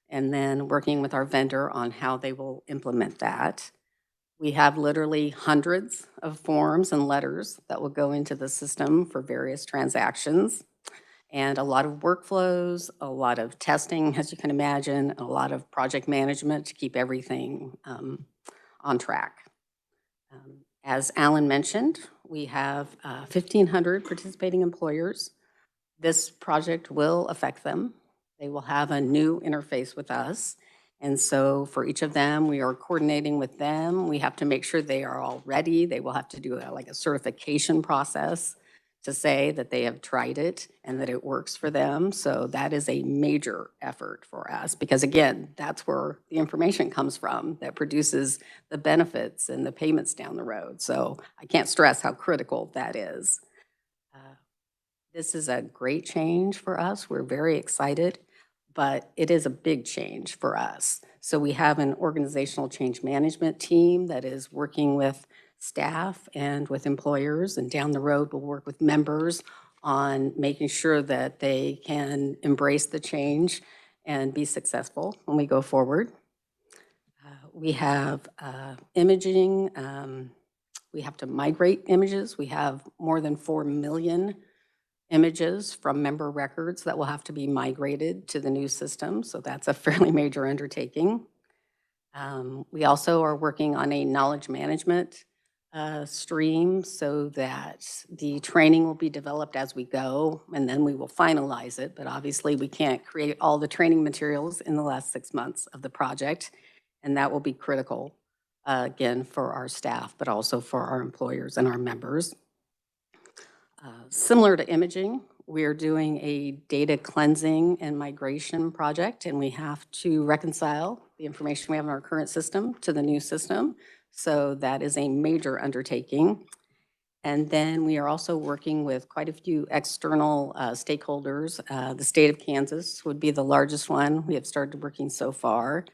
and then working with our vendor on how they will implement that. We have literally hundreds of forms and letters that will go into the system for various transactions, and a lot of workflows, a lot of testing, as you can imagine, a lot of project management to keep everything on track. As Alan mentioned, we have 1,500 participating employers. This project will affect them. They will have a new interface with us. And so for each of them, we are coordinating with them. We have to make sure they are all ready. They will have to do like a certification process to say that they have tried it and that it works for them. So that is a major effort for us because, again, that's where the information comes from that produces the benefits and the payments down the road. So I can't stress how critical that is. This is a great change for us. We're very excited, but it is a big change for us. So we have an organizational change management team that is working with staff and with employers, and down the road we'll work with members on making sure that they can embrace the change and be successful when we go forward. We have imaging. We have to migrate images. We have more than 4 million images from member records that will have to be migrated to the new system, so that's a fairly major undertaking. We also are working on a knowledge management stream so that the training will be developed as we go, and then we will finalize it. But obviously, we can't create all the training materials in the last 6 months of the project, and that will be critical, again, for our staff, but also for our employers and our members. Similar to imaging, we are doing a data cleansing and migration project, and we have to reconcile the information we have in our current system to the new system. So that is a major undertaking. And then we are also working with quite a few external stakeholders. The state of Kansas would be the largest one. We have started working so far.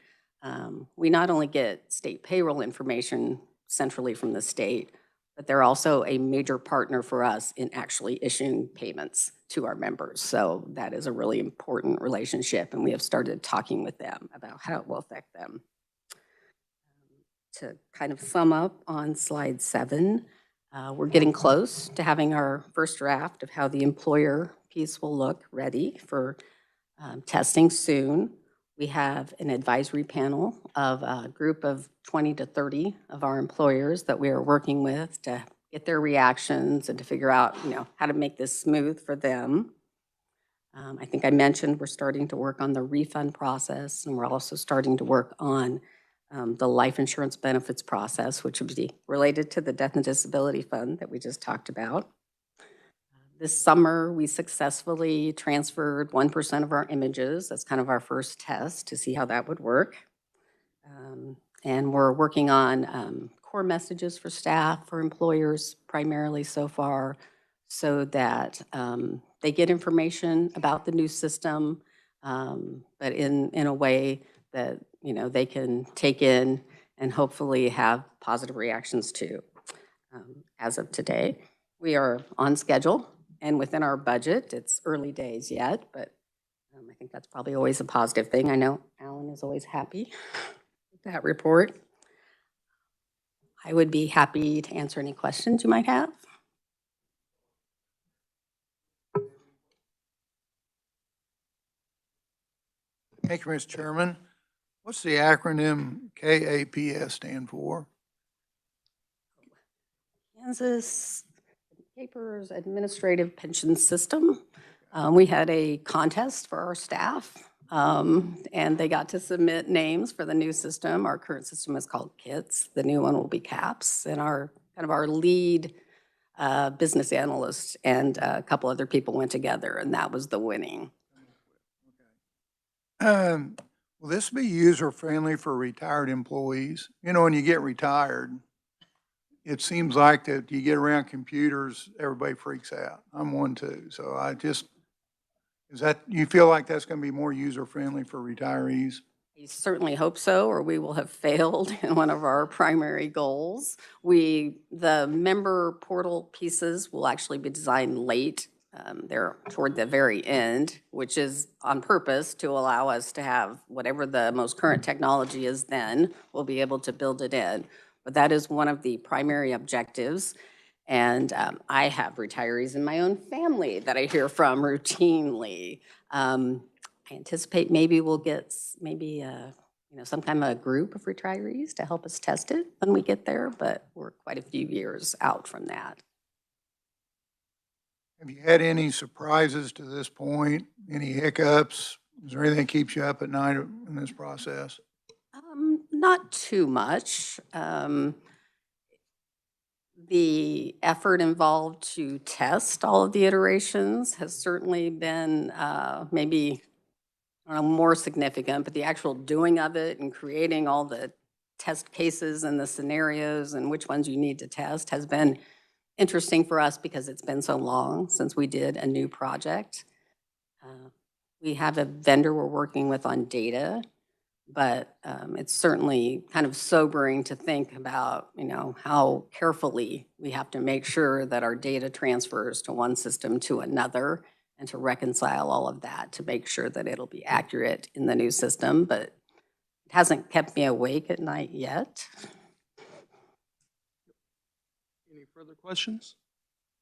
We not only get state payroll information centrally from the state, but they're also a major partner for us in actually issuing payments to our members. So that is a really important relationship, and we have started talking with them about how it will affect them. To kind of sum up on slide 7, we're getting close to having our first draft of how the employer piece will look ready for testing soon. We have an advisory panel of a group of 20 to 30 of our employers that we are working with to get their reactions and to figure out, how to make this smooth for them. I think I mentioned we're starting to work on the refund process, and we're also starting to work on the life insurance benefits process, which would be related to the death and disability fund that we just talked about. This summer, we successfully transferred 1% of our images. That's kind of our first test to see how that would work. And we're working on core messages for staff, for employers primarily so far, so that they get information about the new system, but in a way that, they can take in and hopefully have positive reactions to. As of today, we are on schedule and within our budget. It's early days yet, but I think that's probably always a positive thing. I know Alan is always happy with that report. I would be happy to answer any questions you might have. Thank you, Mr. Chairman. What's the acronym KAPS stand for? Kansas Papers Administrative Pension System. We had a contest for our staff, and they got to submit names for the new system. Our current system is called KITS. The new one will be CAPS. And our lead business analyst and a couple other people went together, and that was the winning. Will this be user-friendly for retired employees? When you get retired, it seems like that you get around computers, everybody freaks out. I'm one too. So you feel like that's going to be more user-friendly for retirees? I certainly hope so, or we will have failed in one of our primary goals. The member portal pieces will actually be designed late. They're toward the very end, which is on purpose to allow us to have whatever the most current technology is then, we'll be able to build it in. But that is one of the primary objectives. And I have retirees in my own family that I hear from routinely. I anticipate maybe we'll get some kind of a group of retirees to help us test it when we get there, but we're quite a few years out from that. Have you had any surprises to this point? Any hiccups? Is there anything that keeps you up at night in this process? Not too much. The effort involved to test all of the iterations has certainly been maybe more significant, but the actual doing of it and creating all the test cases and the scenarios and which ones you need to test has been interesting for us because it's been so long since we did a new project. We have a vendor we're working with on data, but it's certainly kind of sobering to think about, how carefully we have to make sure that our data transfers to one system to another and to reconcile all of that to make sure that it'll be accurate in the new system, but it hasn't kept me awake at night yet. Any further questions?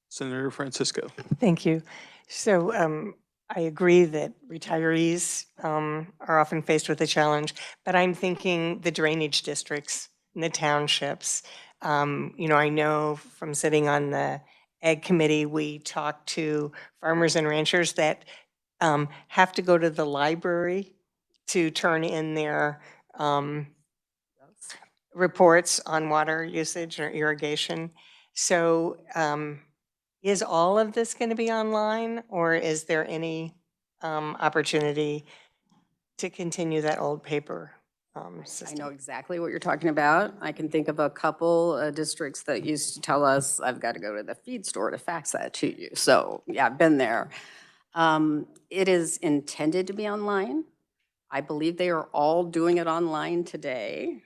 Senator Francisco. Thank you. So I agree that retirees are often faced with a challenge, but I'm thinking the drainage districts and the townships. I know from sitting on the Ag Committee, we talk to farmers and ranchers that have to go to the library to turn in their reports on water usage or irrigation. So is all of this going to be online, or is there any opportunity to continue that old paper system? I know exactly what you're talking about. I can think of a couple districts that used to tell us, I've got to go to the feed store to fax that to you. So yeah, I've been there. It is intended to be online. I believe they are all doing it online today,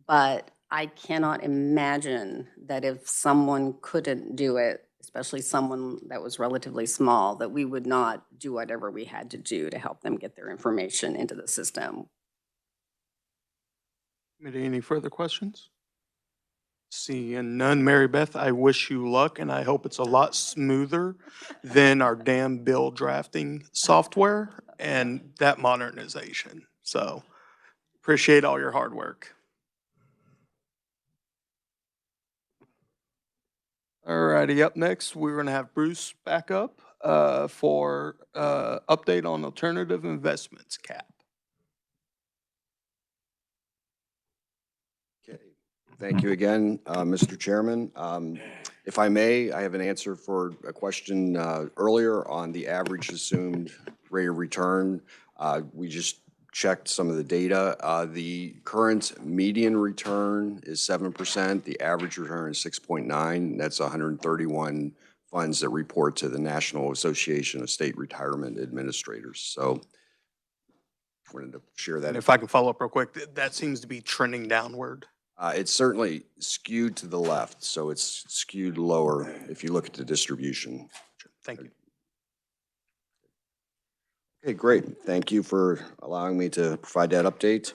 but I cannot imagine that if someone couldn't do it, especially someone that was relatively small, that we would not do whatever we had to do to help them get their information into the system. Any further questions? Seeing none, Mary Beth, I wish you luck, and I hope it's a lot smoother than our damn bill drafting software and that modernization. So appreciate all your hard work. All righty, up next, we're going to have Bruce back up for update on alternative investments cap. Okay, thank you again, Mr. Chairman. If I may, I have an answer for a question earlier on the average assumed rate of return. We just checked some of the data. The current median return is 7%. The average return is 6.9. That's 131 funds that report to the National Association of State Retirement Administrators. So wanted to share that. And if I can follow up real quick, that seems to be trending downward. It's certainly skewed to the left, so it's skewed lower if you look at the distribution. Thank you. Okay, great. Thank you for allowing me to provide that update.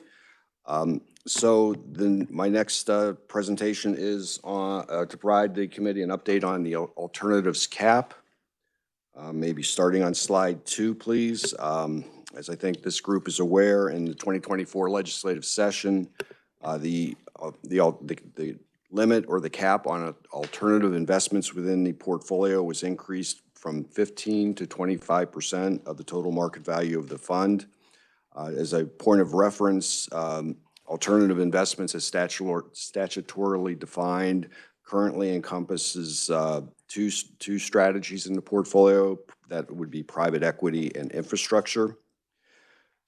So then my next presentation is on, to provide the committee an update on the alternatives cap. Maybe starting on slide 2, please. As I think this group is aware, in the 2024 legislative session, the limit or the cap on alternative investments within the portfolio was increased from 15 to 25% of the total market value of the fund. As a point of reference, alternative investments as statutorily defined currently encompasses two strategies in the portfolio. That would be private equity and infrastructure.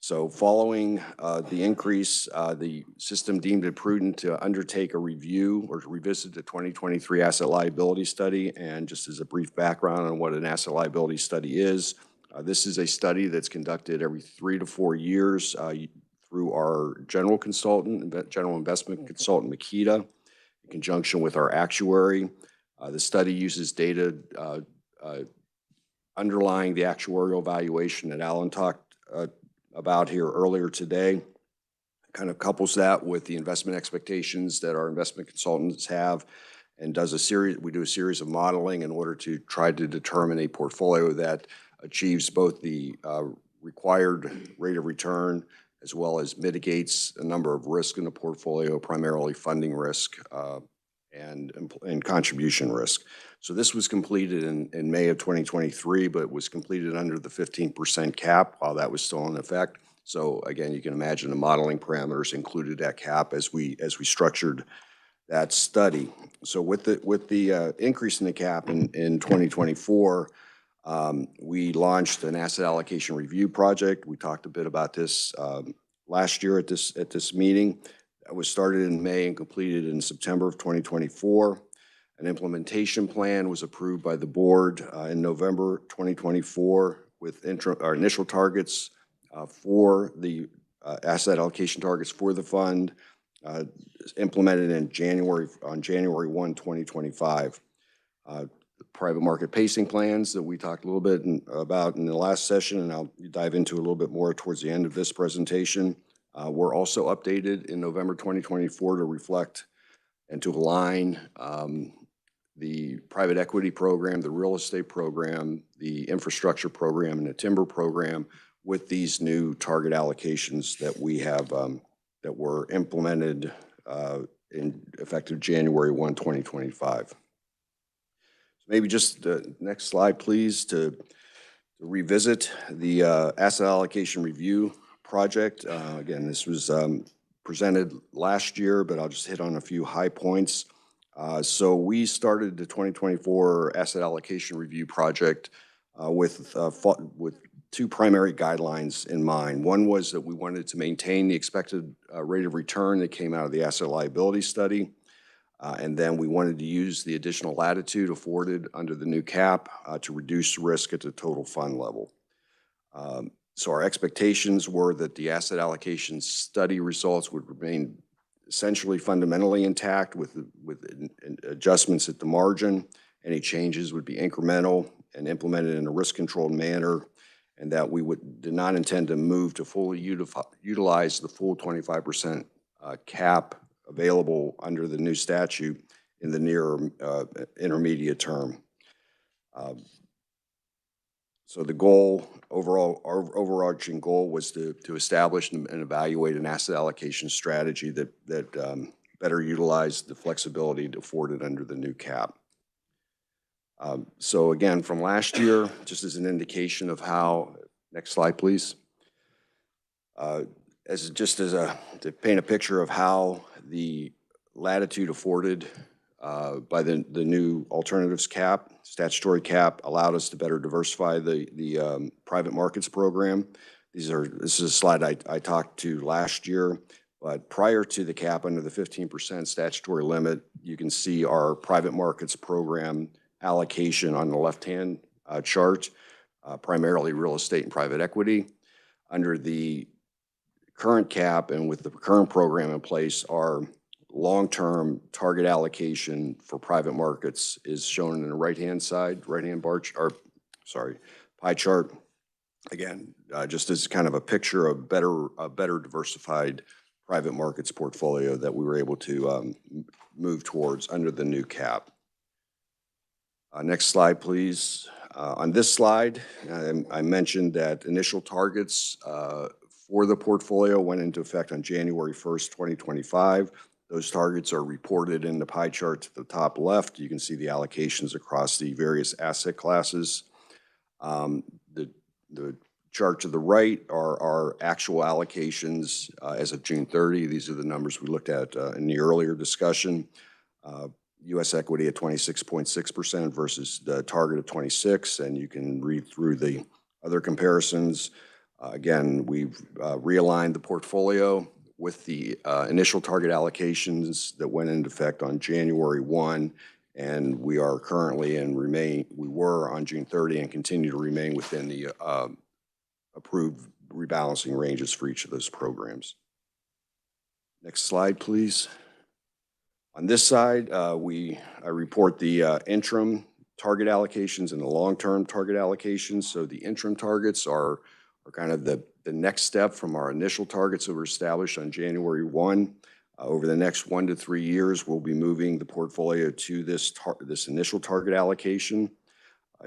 So following the increase, the system deemed it prudent to undertake a review or to revisit the 2023 asset liability study. And just as a brief background on what an asset liability study is, this is a study that's conducted every 3 to 4 years through our general investment consultant, Makita, in conjunction with our actuary. The study uses data underlying the actuarial valuation that Alan talked about here earlier today. Kind of couples that with the investment expectations that our investment consultants have, and we do a series of modeling in order to try to determine a portfolio that achieves both the required rate of return as well as mitigates a number of risks in the portfolio, primarily funding risk and contribution risk. So this was completed in May of 2023, but it was completed under the 15% cap while that was still in effect. So again, you can imagine the modeling parameters included that cap as we structured that study. So with the increase in the cap in 2024, we launched an asset allocation review project. We talked a bit about this last year at this meeting. That was started in May and completed in September of 2024. An implementation plan was approved by the board in November 2024 with our initial targets for the asset allocation targets for the fund implemented on January 1, 2025. Private market pacing plans that we talked a little bit about in the last session, and I'll dive into a little bit more towards the end of this presentation, were also updated in November 2024 to reflect and to align the private equity program, the real estate program, the infrastructure program, and the timber program with these new target allocations that we have that were implemented in effective January 1, 2025. Maybe just the next slide, please, to revisit the asset allocation review project. Again, this was presented last year, but I'll just hit on a few high points. So we started the 2024 asset allocation review project with 2 primary guidelines in mind. One was that we wanted to maintain the expected rate of return that came out of the asset liability study. And then we wanted to use the additional latitude afforded under the new cap to reduce risk at the total fund level. So our expectations were that the asset allocation study results would remain essentially fundamentally intact with adjustments at the margin. Any changes would be incremental and implemented in a risk-controlled manner, and that we did not intend to move to fully utilize the full 25% cap available under the new statute in the near intermediate term. So the goal, our overarching goal was to establish and evaluate an asset allocation strategy that better utilized the flexibility afforded under the new cap. So again, from last year, just as an indication of how, next slide, please. To paint a picture of how the latitude afforded by the new alternatives cap, statutory cap, allowed us to better diversify the private markets program. This is a slide I talked to last year, but prior to the cap under the 15% statutory limit, you can see our private markets program allocation on the left-hand chart, primarily real estate and private equity. Under the current cap and with the current program in place, our long-term target allocation for private markets is shown in the right-hand side, pie chart. Again, just as kind of a picture of a better diversified private markets portfolio that we were able to move towards under the new cap. Next slide, please. On this slide, I mentioned that initial targets for the portfolio went into effect on January 1st, 2025. Those targets are reported in the pie chart to the top left. You can see the allocations across the various asset classes. The chart to the right are our actual allocations as of June 30. These are the numbers we looked at in the earlier discussion. U.S. equity at 26.6% versus the target of 26%, and you can read through the other comparisons. Again, we've realigned the portfolio with the initial target allocations that went into effect on January 1, and we are currently we were on June 30 and continue to remain within the approved rebalancing ranges for each of those programs. Next slide, please. On this side, I report the interim target allocations and the long-term target allocations. So the interim targets are kind of the next step from our initial targets that were established on January 1. Over the next 1 to 3 years, we'll be moving the portfolio to this initial target allocation.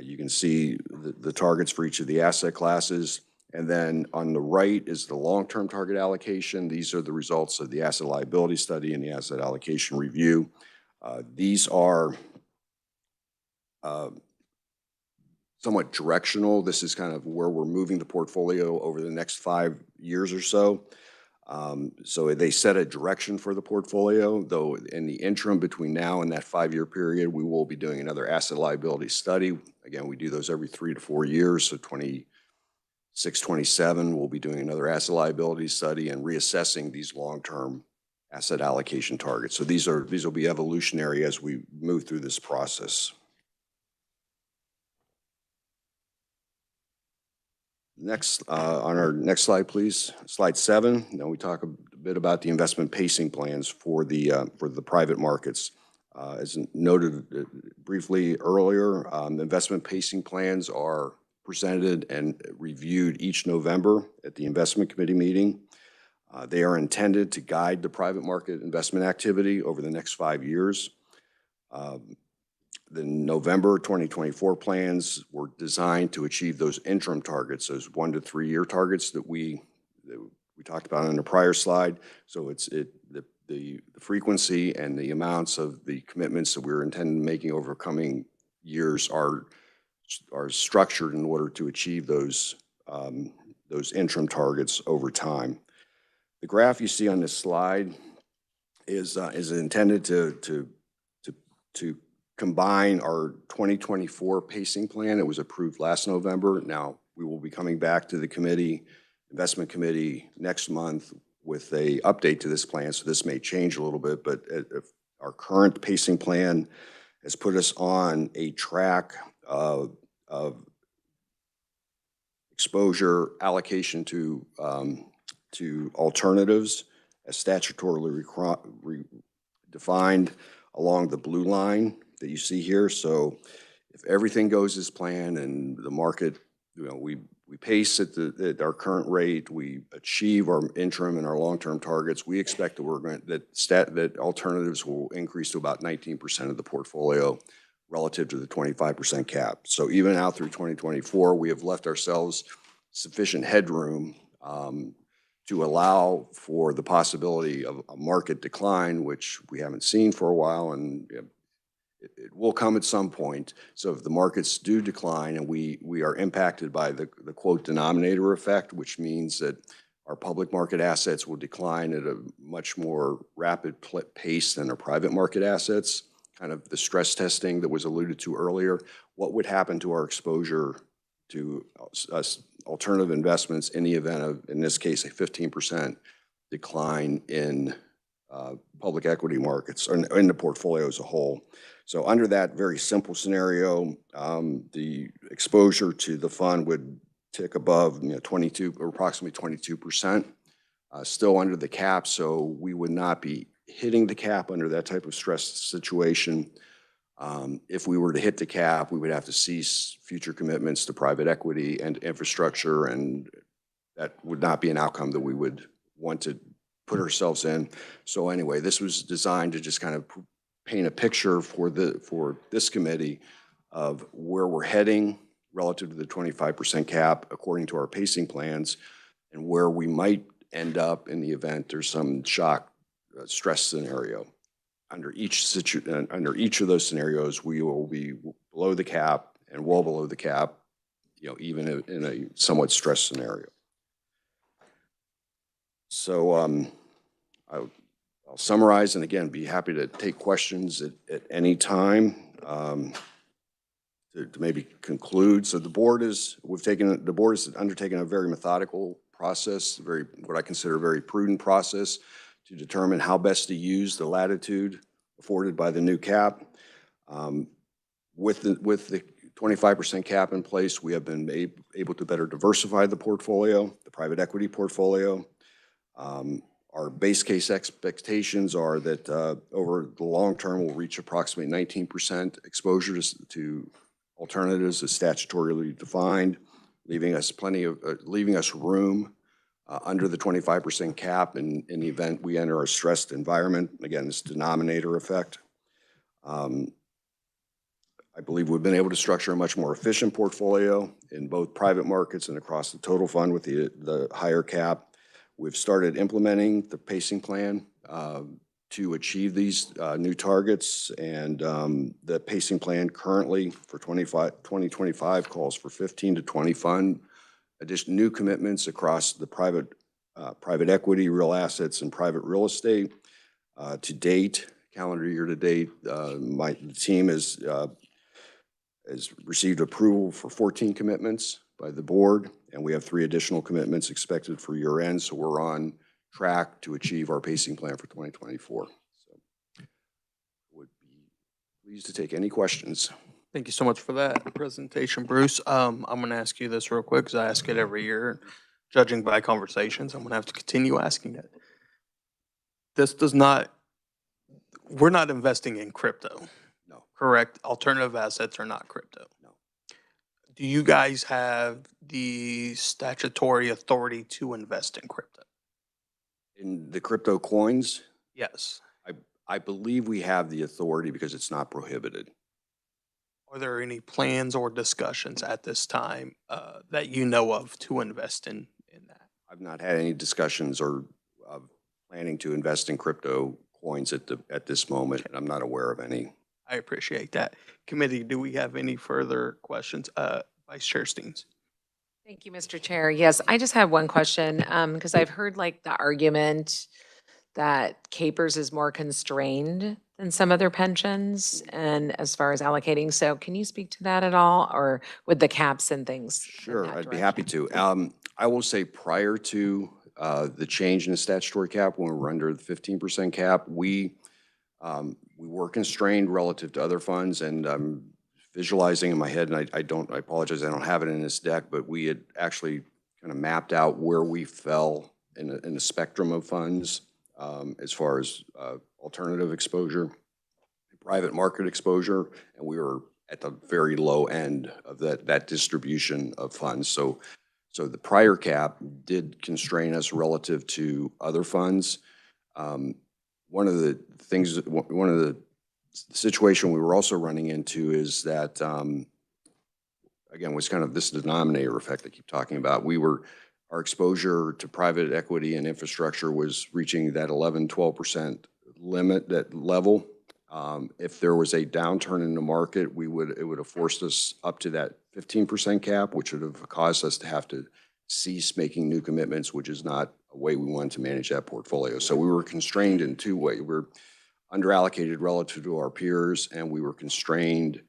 You can see the targets for each of the asset classes. And then on the right is the long-term target allocation. These are the results of the asset liability study and the asset allocation review. These are somewhat directional. This is kind of where we're moving the portfolio over the next 5 years or so. So they set a direction for the portfolio, though in the interim between now and that 5-year period, we will be doing another asset liability study. Again, we do those every 3 to 4 years. So 26, 27, we'll be doing another asset liability study and reassessing these long-term asset allocation targets. So these will be evolutionary as we move through this process. Next, on our next slide, please. Slide 7. Now we talk a bit about the investment pacing plans for the private markets. As noted briefly earlier, investment pacing plans are presented and reviewed each November at the investment committee meeting. They are intended to guide the private market investment activity over the next 5 years. The November 2024 plans were designed to achieve those interim targets, those 1 to 3 year targets that we talked about on the prior slide. So the frequency and the amounts of the commitments that we're intending making over coming years are structured in order to achieve those interim targets over time. The graph you see on this slide is intended to combine our 2024 pacing plan. It was approved last November. Now we will be coming back to the investment committee next month with a update to this plan. So this may change a little bit, but our current pacing plan has put us on a track of exposure allocation to alternatives as statutorily defined along the blue line that you see here. So if everything goes as planned and the market, we pace at our current rate, we achieve our interim and our long-term targets, we expect that alternatives will increase to about 19% of the portfolio relative to the 25% cap. So even out through 2024, we have left ourselves sufficient headroom to allow for the possibility of a market decline, which we haven't seen for a while, and it will come at some point. So if the markets do decline and we are impacted by the quote denominator effect, which means that our public market assets will decline at a much more rapid pace than our private market assets, kind of the stress testing that was alluded to earlier, what would happen to our exposure to alternative investments in the event of, in this case, a 15% decline in public equity markets or in the portfolio as a whole. So under that very simple scenario, the exposure to the fund would tick above 22 or approximately 22%, still under the cap. So we would not be hitting the cap under that type of stress situation. If we were to hit the cap, we would have to cease future commitments to private equity and infrastructure, and that would not be an outcome that we would want to put ourselves in. So anyway, this was designed to just kind of paint a picture for this committee of where we're heading relative to the 25% cap according to our pacing plans, and where we might end up in the event there's some shock stress scenario. Under each of those scenarios, we will be below the cap and well below the cap, even in a somewhat stressed scenario. So I'll summarize, and again, be happy to take questions at any time to maybe conclude. So the board has undertaken a very methodical process, what I consider a very prudent process to determine how best to use the latitude afforded by the new cap. With the 25% cap in place, we have been able to better diversify the portfolio, the private equity portfolio. Our base case expectations are that over the long term, we'll reach approximately 19% exposure to alternatives as statutorily defined, leaving us room under the 25% cap in the event we enter a stressed environment. Again, this denominator effect. I believe we've been able to structure a much more efficient portfolio in both private markets and across the total fund with the higher cap. We've started implementing the pacing plan to achieve these new targets, and the pacing plan currently for 2025 calls for 15 to 20 new commitments across the private equity, real assets, and private real estate. To date, calendar year to date, the team has received approval for 14 commitments by the board, and we have 3 additional commitments expected for year end. So we're on track to achieve our pacing plan for 2024. So would be pleased to take any questions. Thank you so much for that presentation, Bruce. I'm going to ask you this real quick because I ask it every year. Judging by conversations, I'm going to have to continue asking it. We're not investing in crypto. No. Correct? Alternative assets are not crypto. No. Do you guys have the statutory authority to invest in crypto? In the crypto coins? Yes. I believe we have the authority because it's not prohibited. Are there any plans or discussions at this time that you know of to invest in that? I've not had any discussions or planning to invest in crypto coins at this moment, and I'm not aware of any. I appreciate that. Committee, do we have any further questions? Vice Chair Steens. Thank you, Mr. Chair. Yes, I just have one question because I've heard like the argument that KPERS is more constrained than some other pensions and as far as allocating. So can you speak to that at all, or with the caps and things? Sure, I'd be happy to. I will say prior to the change in the statutory cap, when we were under the 15% cap, we were constrained relative to other funds, and I'm visualizing in my head, and I apologize, I don't have it in this deck, but we had actually kind of mapped out where we fell in the spectrum of funds as far as alternative exposure, private market exposure, and we were at the very low end of that distribution of funds. So the prior cap did constrain us relative to other funds. One of the The situation we were also running into is that, again, was kind of this denominator effect I keep talking about. Our exposure to private equity and infrastructure was reaching that 11, 12% limit, that level. If there was a downturn in the market, it would have forced us up to that 15% cap, which would have caused us to have to cease making new commitments, which is not a way we wanted to manage that portfolio. So we were constrained in two ways. We're underallocated relative to our peers, and we were constrained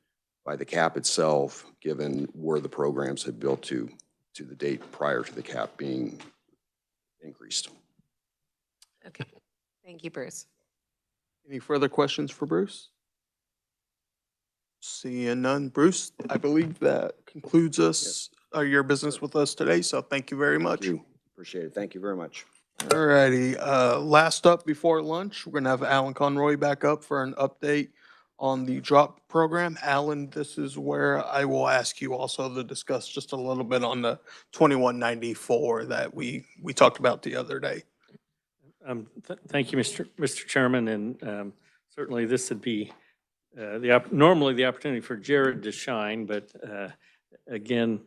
by the cap itself, given where the programs had built to the date prior to the cap being increased. Okay, thank you, Bruce. Any further questions for Bruce? Seeing none. Bruce, I believe that concludes your business with us today, so thank you very much. Thank you. Appreciate it. Thank you very much. All righty, last up before lunch, we're gonna have Alan Conroy back up for an update on the drop program. Alan, this is where I will ask you also to discuss just a little bit on the 2194 that we talked about the other day. Thank you, Mr. Chairman, and certainly this would be normally the opportunity for Jared to shine, but again,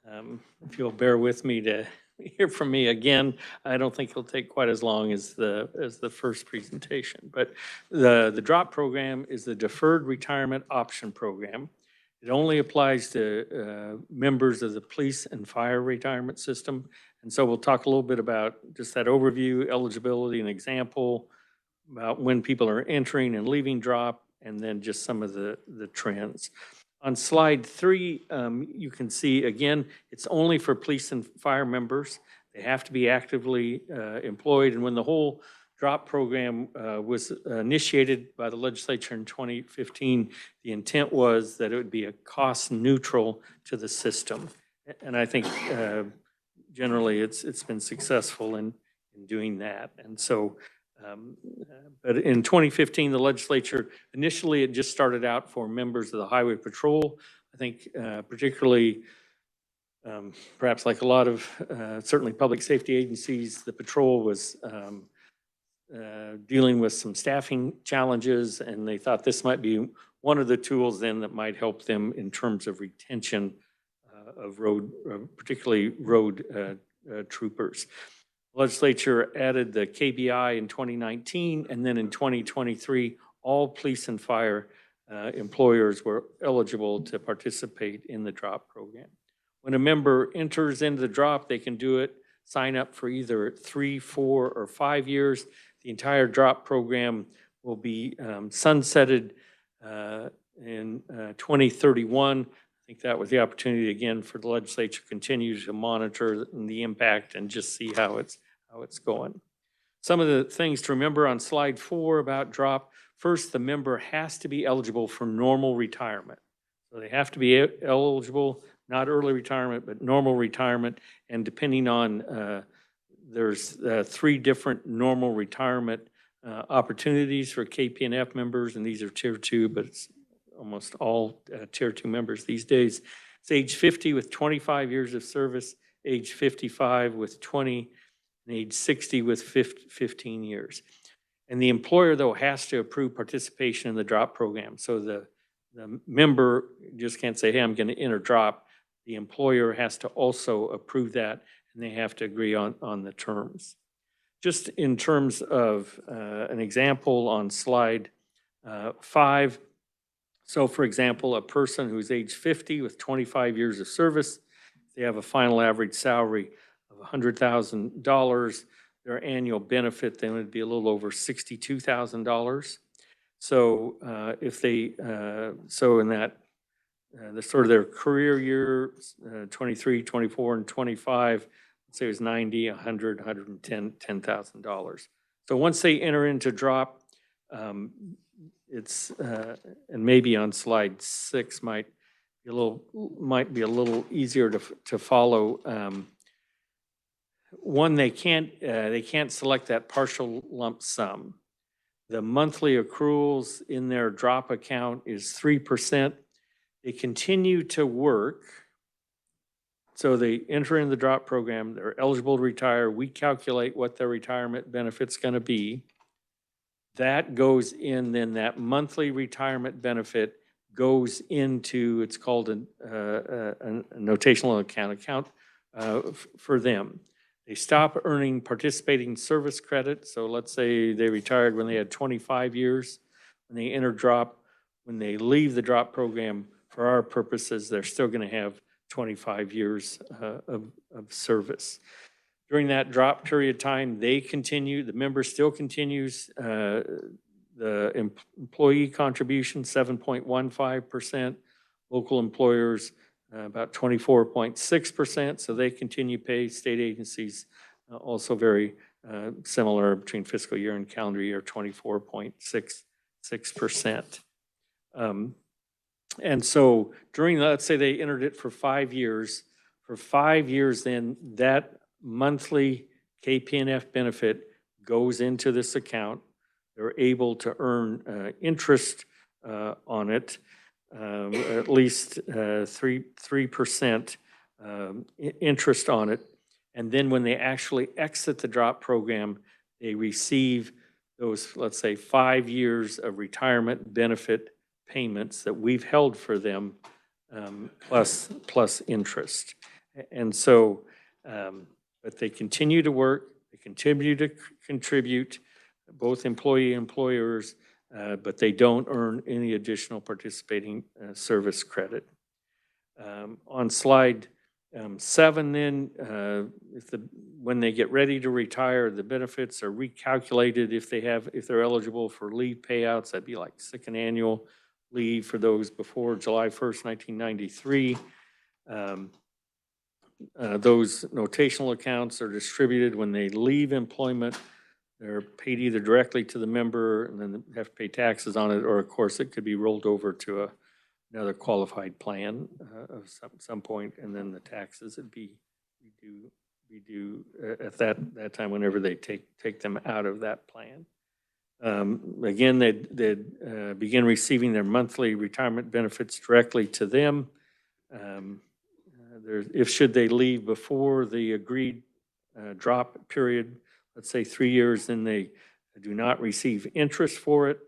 if you'll bear with me to hear from me again, I don't think it'll take quite as long as the first presentation. But the DROP program is the Deferred Retirement Option Program. It only applies to members of the police and fire retirement system. And so we'll talk a little bit about just that overview, eligibility, and example, about when people are entering and leaving DROP, and then just some of the trends. On slide 3, you can see, again, it's only for police and fire members. They have to be actively employed. And when the whole DROP program was initiated by the legislature in 2015, the intent was that it would be a cost neutral to the system. And I think generally it's been successful in doing that. And so, but in 2015, the legislature, initially it just started out for members of the Highway Patrol. I think particularly, perhaps like a lot of certainly public safety agencies, the patrol was dealing with some staffing challenges, and they thought this might be one of the tools then that might help them in terms of retention of road, particularly road troopers. Legislature added the KBI in 2019, and then in 2023, all police and fire employers were eligible to participate in the DROP program. When a member enters into the DROP, they can do it, sign up for either 3, 4, or 5 years. The entire DROP program will be sunsetted in 2031. I think that was the opportunity again for the legislature to continue to monitor the impact and just see how it's going. Some of the things to remember on slide 4 about DROP. First, the member has to be eligible for normal retirement. So they have to be eligible, not early retirement, but normal retirement. And depending on, there's 3 different normal retirement opportunities for KP&F members, and these are tier 2, but it's almost all tier 2 members these days. It's age 50 with 25 years of service, age 55 with 20, and age 60 with 15 years. And the employer, though, has to approve participation in the DROP program. So the member just can't say, hey, I'm going to enter DROP. The employer has to also approve that, and they have to agree on the terms. Just in terms of an example on slide 5, so for example, a person who's age 50 with 25 years of service, they have a final average salary of $100,000. Their annual benefit then would be a little over $62,000. So if they, so in that, the sort of their career year, 23, 24, and 25, let's say it was 90, 100, $110,000. So once they enter into DROP, it's, and maybe on slide 6 might be a little easier to follow. One, they can't select that partial lump sum. The monthly accruals in their DROP account is 3%. They continue to work. So they enter in the DROP program, they're eligible to retire. We calculate what their retirement benefit's going to be. That goes in, then that monthly retirement benefit goes into, it's called a notational account for them. They stop earning participating service credit. So let's say they retired when they had 25 years. When they enter drop, when they leave the drop program, for our purposes, they're still going to have 25 years of service. During that drop period of time, they continue, the member still continues the employee contribution, 7.15%, local employers, about 24.6%, so they continue to pay. State agencies also very similar between fiscal year and calendar year, 24.66%. And so during, let's say they entered it for 5 years. For 5 years, then that monthly KPNF benefit goes into this account. They're able to earn interest on it, at least 3% interest on it. And then when they actually exit the drop program, they receive those, let's say, 5 years of retirement benefit payments that we've held for them, plus interest. And so, but they continue to work, they continue to contribute, both employee and employers, but they don't earn any additional participating service credit. On slide 7, then, when they get ready to retire, the benefits are recalculated if they're eligible for leave payouts. That'd be like sick and annual leave for those before July 1st, 1993. Those notational accounts are distributed when they leave employment. They're paid either directly to the member and then they have to pay taxes on it, or of course it could be rolled over to another qualified plan of some point, and then the taxes would be we do at that time whenever they take them out of that plan. Again, they'd begin receiving their monthly retirement benefits directly to them. If should they leave before the agreed drop period, let's say 3 years, then they do not receive interest for it.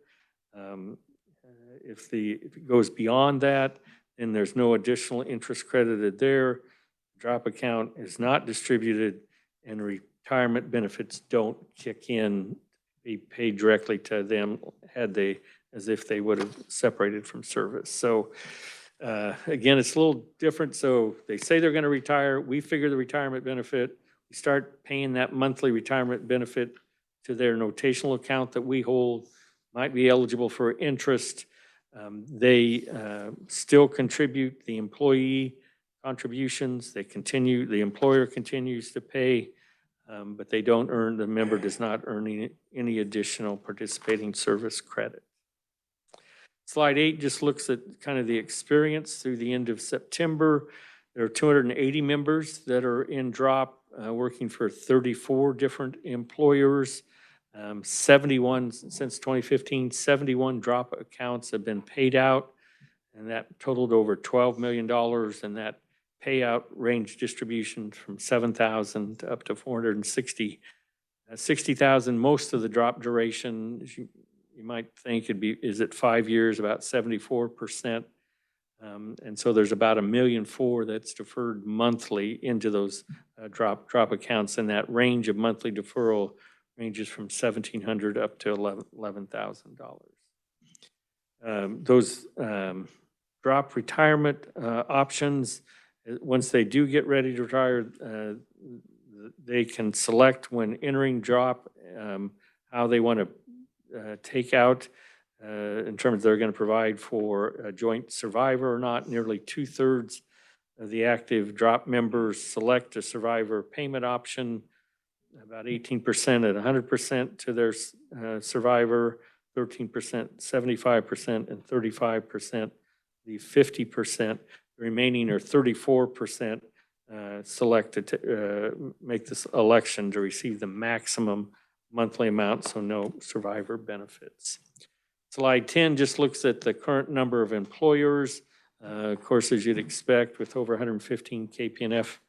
If it goes beyond that, then there's no additional interest credited there. Drop account is not distributed, and retirement benefits don't kick in, be paid directly to them as if they would have separated from service. So again, it's a little different. So they say they're going to retire. We figure the retirement benefit. We start paying that monthly retirement benefit to their notational account that we hold. Might be eligible for interest. They still contribute the employee contributions. The employer continues to pay, but they don't earn, the member does not earn any additional participating service credit. Slide 8 just looks at kind of the experience through the end of September. There are 280 members that are in drop, working for 34 different employers. 71, since 2015, 71 drop accounts have been paid out, and that totaled over $12 million, and that payout range distribution from $7,000 up to $460,000. Most of the drop duration, you might think is it 5 years, about 74%. And so there's about $1.4 million that's deferred monthly into those drop accounts, and that range of monthly deferral ranges from $1,700 up to $11,000. Those drop retirement options, once they do get ready to retire, they can select when entering drop how they want to take out in terms they're going to provide for a joint survivor or not. Nearly 2/3 of the active drop members select a survivor payment option, about 18% at 100% to their survivor, 13%, 75%, and 35% the 50%. The remaining are 34% selected to make this election to receive the maximum monthly amount, so no survivor benefits. Slide 10 just looks at the current number of employers. Of course, as you'd expect, with over 115 KPNF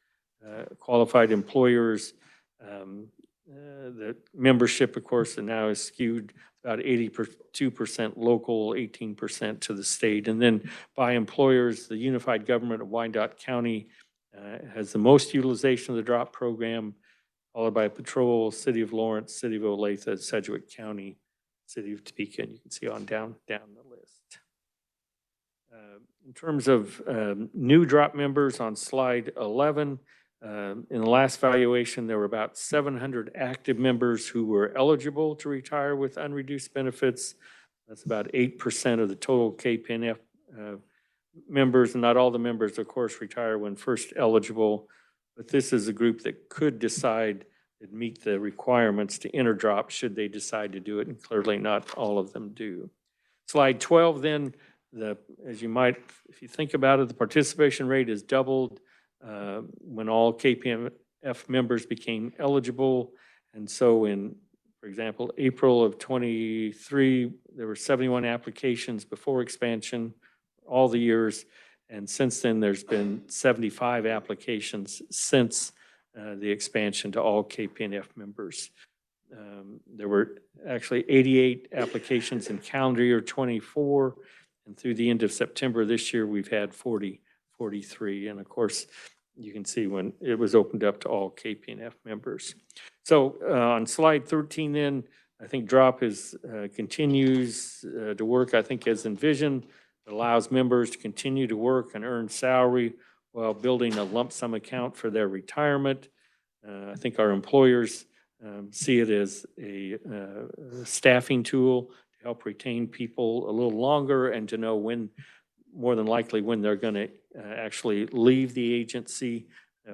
qualified employers, the membership, of course, now is skewed. about 82% local, 18% to the state. And then by employers, the unified government of Wyandotte County has the most utilization of the DROP program, followed by Patrol, City of Lawrence, City of Olathe, Sedgwick County, City of Topeka, and you can see on down the list. In terms of new DROP members on slide 11, in the last valuation, there were about 700 active members who were eligible to retire with unreduced benefits. That's about 8% of the total KPNF members, and not all the members, of course, retire when first eligible. But this is a group that could decide to meet the requirements to enter DROP should they decide to do it, and clearly not all of them do. Slide 12 then, as you might, if you think about it, the participation rate is doubled when all KPNF members became eligible. And so in, for example, April of 23, there were 71 applications before expansion, all the years. And since then, there's been 75 applications since the expansion to all KPNF members. There were actually 88 applications in calendar year 24. And through the end of September this year, we've had 43. And of course, you can see when it was opened up to all KPNF members. So on slide 13 then, I think DROP continues to work, I think, as envisioned. It allows members to continue to work and earn salary while building a lump sum account for their retirement. I think our employers see it as a staffing tool to help retain people a little longer and to know when, more than likely, when they're going to actually leave the agency,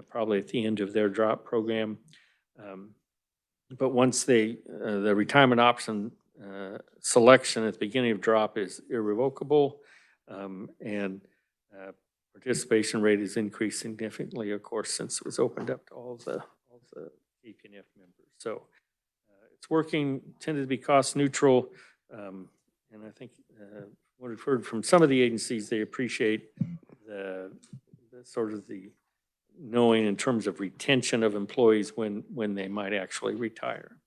probably at the end of their DROP program. But once the retirement option selection at the beginning of DROP is irrevocable, and participation rate has increased significantly, of course, since it was opened up to all the KPNF members. So it's working, tended to be cost neutral, and I think what we've heard from some of the agencies, they appreciate the sort of the knowing in terms of retention of employees when they might actually retire.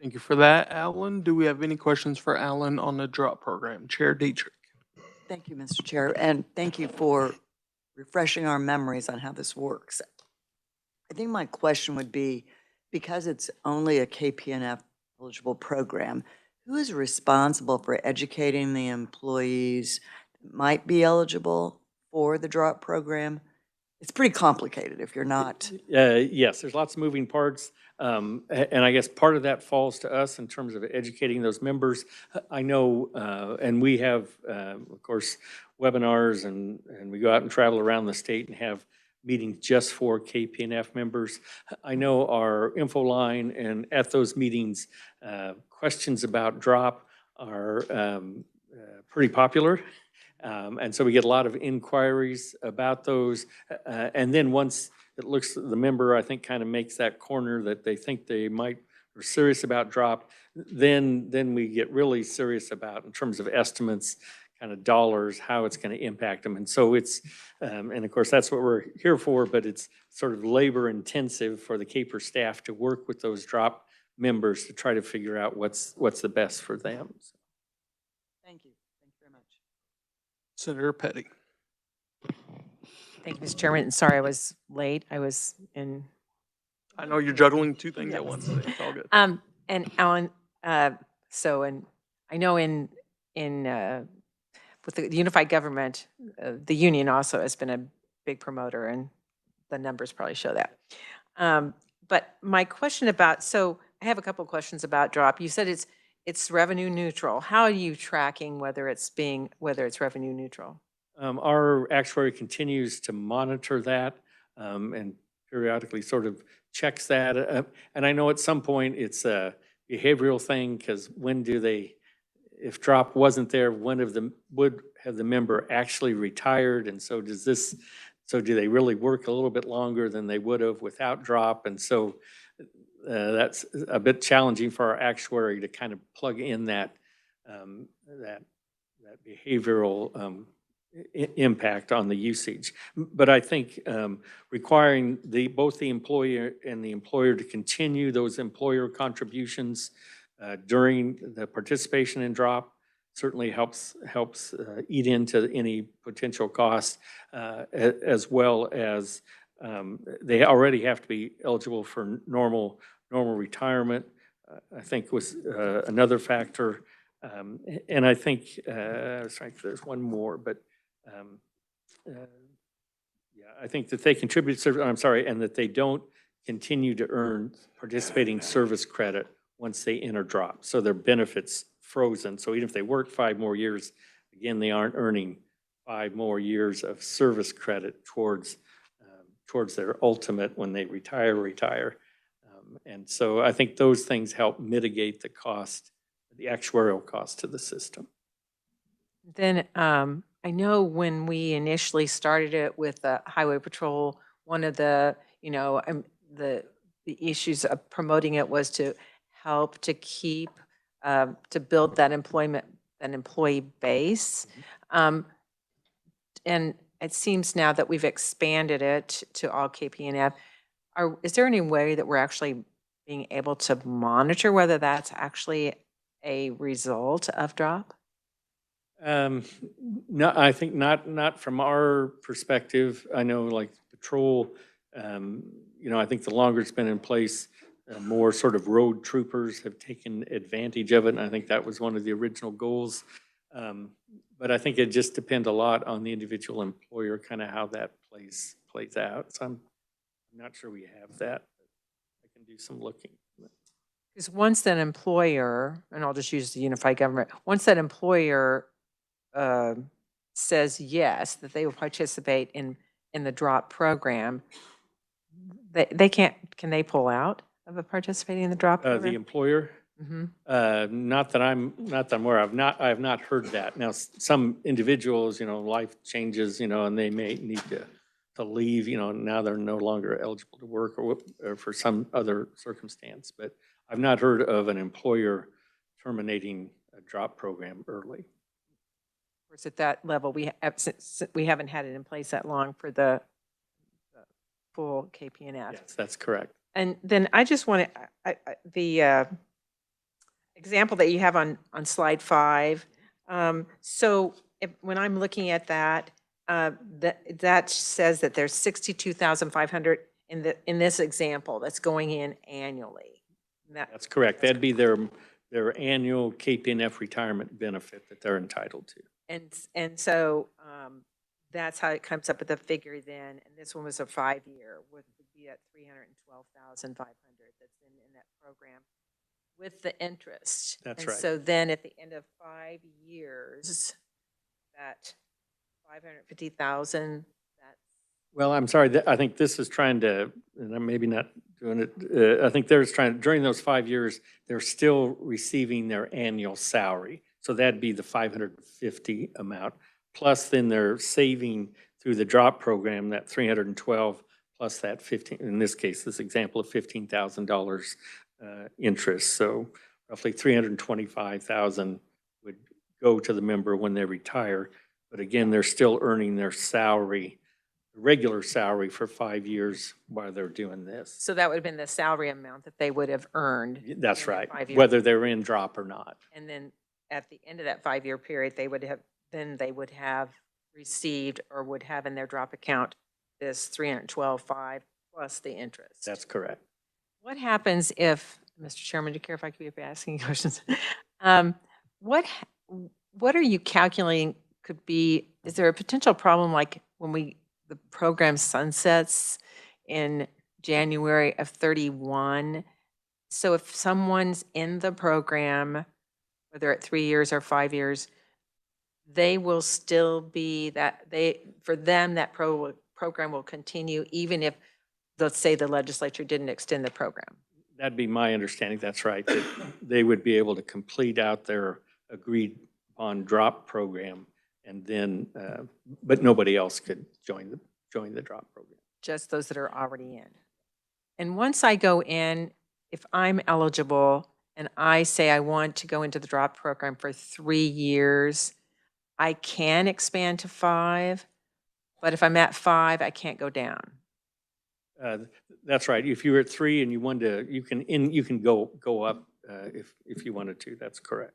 Thank you for that, Alan. Do we have any questions for Alan on the DROP program? Chair Dietrich. Thank you, Mr. Chair, and thank you for refreshing our memories on how this works. I think my question would be, because it's only a KPNF eligible program, who is responsible for educating the employees that might be eligible for the DROP program? It's pretty complicated if you're not. Yes, there's lots of moving parts. And I guess part of that falls to us in terms of educating those members. I know, and we have, of course, webinars and we go out and travel around the state and have meetings just for KPNF members. I know our info line, and at those meetings, questions about DROP are pretty popular. And so we get a lot of inquiries about those. And then once it looks, the member, I think, kind of makes that corner that they think they might are serious about DROP, then we get really serious about, in terms of estimates, kind of dollars, how it's going to impact them. And so it's, and of course, that's what we're here for, but it's sort of labor intensive for the CAPER staff to work with those DROP members to try to figure out what's the best for them. Thank you. Thank you very much. Senator Petty. Thank you, Mr. Chairman. And sorry I was late. I was in. I know you're juggling two things at once. It's all good. And Alan, so, and I know in with the unified government, the union also has been a big promoter, and the numbers probably show that. But my question about, so I have a couple of questions about DROP. You said it's revenue neutral. How are you tracking whether it's revenue neutral? Our actuary continues to monitor that and periodically sort of checks that. And I know at some point it's a behavioral thing, because when do they, if DROP wasn't there, would have the member actually retired? And so do they really work a little bit longer than they would have without DROP? And so that's a bit challenging for our actuary to kind of plug in that behavioral impact on the usage. But I think requiring both the employer and the employer to continue those employer contributions during the participation in drop certainly helps eat into any potential cost, as well as they already have to be eligible for normal retirement. I think was another factor. And I think, sorry, there's one more, but yeah, I think that they contribute, I'm sorry, and that they don't continue to earn participating service credit once they enter drop. So their benefits frozen. So even if they work 5 more years, again, they aren't earning 5 more years of service credit towards their ultimate when they retire. And so I think those things help mitigate the cost, the actuarial cost to the system. Then I know when we initially started it with the Highway Patrol, one of the, the issues of promoting it was to help to keep, to build that employee base. And it seems now that we've expanded it to all KP&F. Is there any way that we're actually being able to monitor whether that's actually a result of drop? No, I think not from our perspective. I know like patrol, I think the longer it's been in place, more sort of road troopers have taken advantage of it. And I think that was one of the original goals. But I think it just depends a lot on the individual employer, kind of how that plays out. So I'm not sure we have that. I can do some looking. Because once that employer, and I'll just use the unified government, once that employer says yes, that they will participate in the DROP program, they can't, can they pull out of a participating in the DROP program? The employer? Mm-hmm. Not that I'm aware of. I have not heard that. Now, some individuals, life changes, and they may need to leave, now they're no longer eligible to work or for some other circumstance. But I've not heard of an employer terminating a drop program early. Of course, at that level, we haven't had it in place that long for the full KP&F. Yes, that's correct. And then I just want to, the example that you have on slide 5. So when I'm looking at that, that says that there's 62,500 in this example that's going in annually. That's correct. That'd be their annual KP&F retirement benefit that they're entitled to. And so that's how it comes up with the figure then. And this one was a 5-year, would be at 312,500 that's in that program with the interest. That's and right. So then at the end of 5 years, that 550,000. Well, I'm sorry. I think this is trying to, and I'm maybe not doing it. I think there's trying during those 5 years, they're still receiving their annual salary. So that'd be the 550 amount. Plus then they're saving through the drop program, that 312 plus that 15, in this case, this example of $15,000 interest. So roughly 325,000 would go to the member when they retire. But again, they're still earning their salary, regular salary for 5 years while they're doing this. So that would have been the salary amount that they would have earned. That's right, 5 years. whether they're in drop or not. And then at the end of that 5-year period, they would have received or would have in their drop account this 312,500 plus the interest. That's correct. What happens if, Mr. Chairman, do you care if I could be asking questions? What are you calculating could be, is there a potential problem like when the program sunsets in January of 31? So if someone's in the program, whether at 3 years or 5 years, they will still be for them, that program will continue even if, let's say, the legislature didn't extend the program. That'd be my understanding. That's right. That they would be able to complete out their agreed upon drop program, and then, but nobody else could join the drop program. Just those that are already in. And once I go in, if I'm eligible and I say I want to go into the drop program for 3 years, I can expand to 5, but if I'm at 5, I can't go down. That's right. If you're at 3 and you want to, you can go up if you wanted to, that's correct.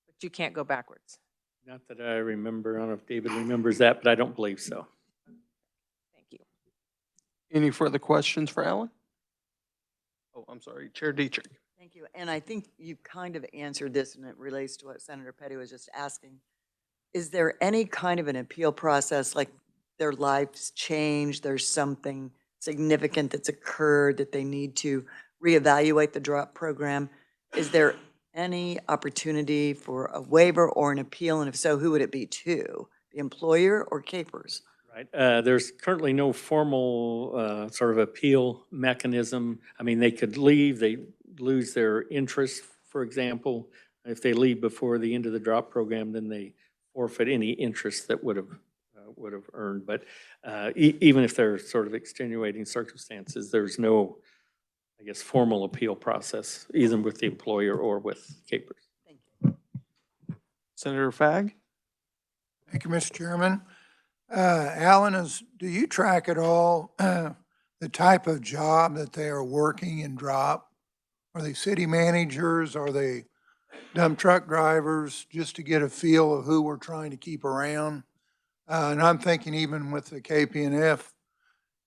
But you can't go backwards. Not that I remember, I don't know if David remembers that, but I don't believe so. Thank you. Any further questions for Alan? Oh, I'm sorry, Chair Dietrich. Thank you. And I think you kind of answered this, and it relates to what Senator Petty was just asking. Is there any kind of an appeal process, like their lives change, there's something significant that's occurred that they need to reevaluate the drop program? Is there any opportunity for a waiver or an appeal? And if so, who would it be to? The employer or Capers? Right. There's currently no formal sort of appeal mechanism. I mean, they could leave, they lose their interest, for example. If they leave before the end of the drop program, then they forfeit any interest that would have earned. But even if there are sort of extenuating circumstances, there's no, I guess, formal appeal process, either with the employer or with Capers. Thank you. Senator Fagg? Thank you, Mr. Chairman. Alan, do you track at all the type of job that they are working in drop? Are they city managers? Are they dump truck drivers? Just to get a feel of who we're trying to keep around. And I'm thinking even with the KPNF,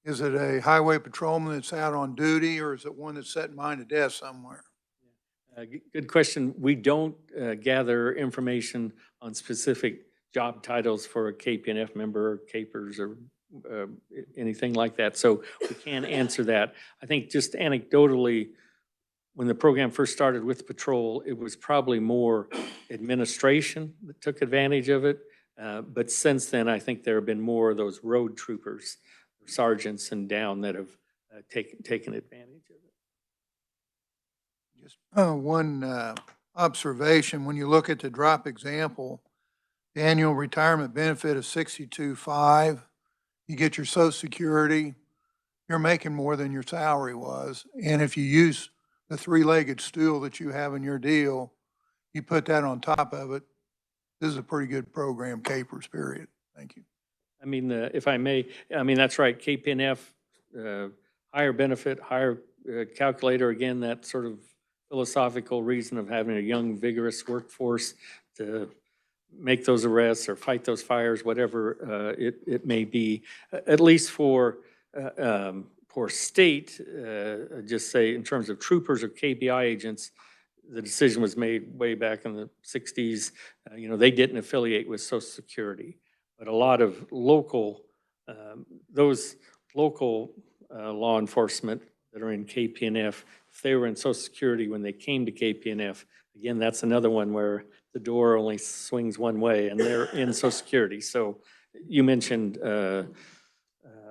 is it a highway patrolman that's out on duty, or is it one that's sitting behind a desk somewhere? Good question. We don't gather information on specific job titles for a KPNF member, or Capers, or anything like that. So we can't answer that. I think just anecdotally, when the program first started with patrol, it was probably more administration that took advantage of it. But since then, I think there have been more of those road troopers, sergeants and down that have taken advantage of it. Just one observation, when you look at the drop example, the annual retirement benefit is 62.5. You get your Social Security, you're making more than your salary was. And if you use the three-legged stool that you have in your deal, you put that on top of it. This is a pretty good program, Capers, period. Thank you. I mean, if I may, I mean, that's right, KPNF, higher benefit, higher calculator, again, that sort of philosophical reason of having a young, vigorous workforce to make those arrests or fight those fires, whatever it may be, at least for state, just say in terms of troopers or KBI agents, the decision was made way back in the 60s. They didn't affiliate with Social Security. But a lot of local, those local law enforcement that are in KPNF, if they were in Social Security when they came to KPNF, again, that's another one where the door only swings one way and they're in Social Security. So you mentioned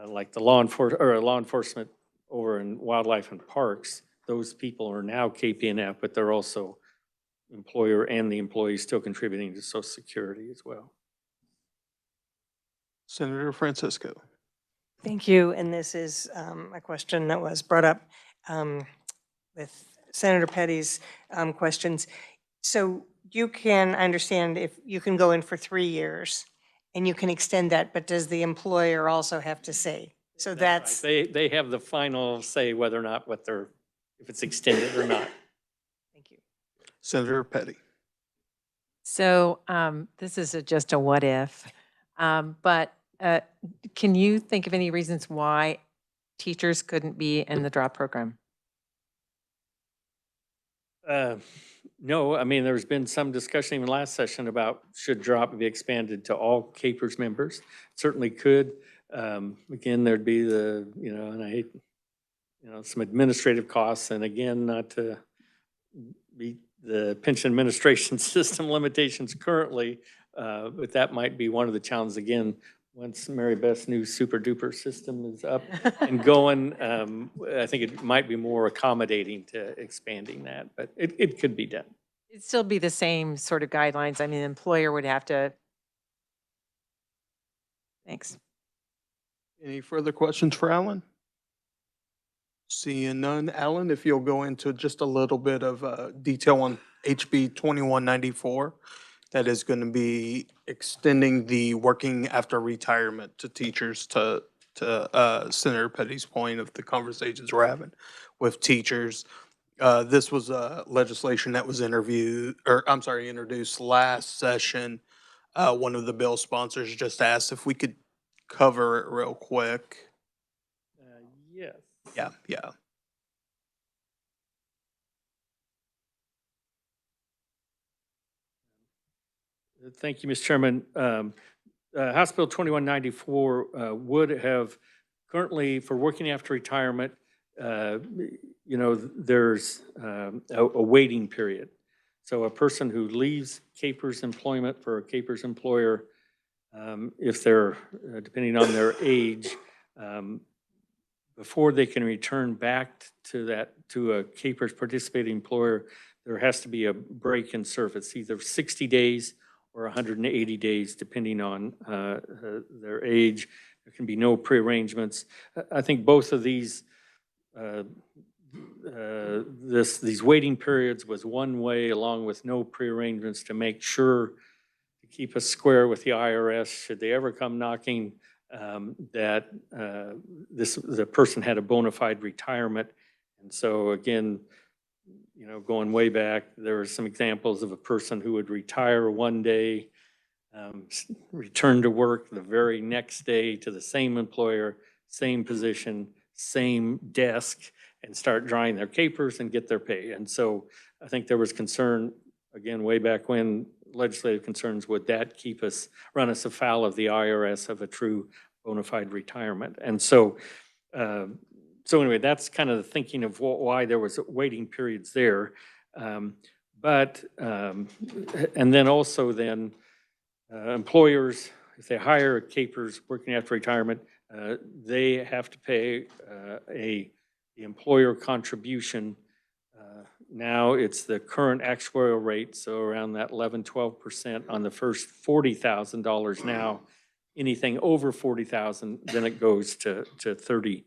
like the law enforcement over in wildlife and parks, those people are now KPNF, but they're also employer and the employees still contributing to Social Security as well. Senator Francisco. Thank you. And this is a question that was brought up with Senator Petty's questions. So you can, I understand, if you can go in for 3 years and you can extend that, but does the employer also have to say? So that's right. They have the final say whether or not if it's extended or not. Thank you. Senator Petty. So this is just a what if, but can you think of any reasons why teachers couldn't be in the drop program? No, I mean, there's been some discussion even last session about should drop be expanded to all Capers members. Certainly could. Again, there'd be and I hate, some administrative costs, and again, not to beat the pension administration system limitations currently, but that might be one of the challenges again. Once Mary Beth's new super duper system is up and going, I think it might be more accommodating to expanding that, but it could be done. It'd still be the same sort of guidelines. I mean, the employer would have to. Thanks. Any further questions for Alan? Seeing none. Alan, if you'll go into just a little bit of detail on HB 2194. That is going to be extending the working after retirement to teachers to Senator Petty's point of the conversations we're having with teachers. This was legislation that was introduced last session. One of the bill sponsors just asked if we could cover it real quick. Yes. Yeah. Thank you, Mr. Chairman. House Bill 2194 would have currently, for working after retirement, there's a waiting period. So a person who leaves Capers employment for a Capers employer, if they're, depending on their age, before they can return back to a Capers participating employer, there has to be a break in service, either 60 days or 180 days, depending on their age. There can be no prearrangements. I think both of these these waiting periods was one way, along with no prearrangements, to make sure to keep us square with the IRS should they ever come knocking, that the person had a bona fide retirement. And so again, going way back, there were some examples of a person who would retire one day, return to work the very next day to the same employer, same position, same desk, and start drawing their capers and get their pay. And so I think there was concern, again, way back when, legislative concerns, would that run us afoul of the IRS of a true bona fide retirement? And so, anyway, that's kind of the thinking of why there was waiting periods there. And then also employers, if they hire capers working after retirement, they have to pay the employer contribution. Now it's the current actuarial rate, so around that 11-12% on the first $40,000 now. Anything over 40,000, then it goes to 30%.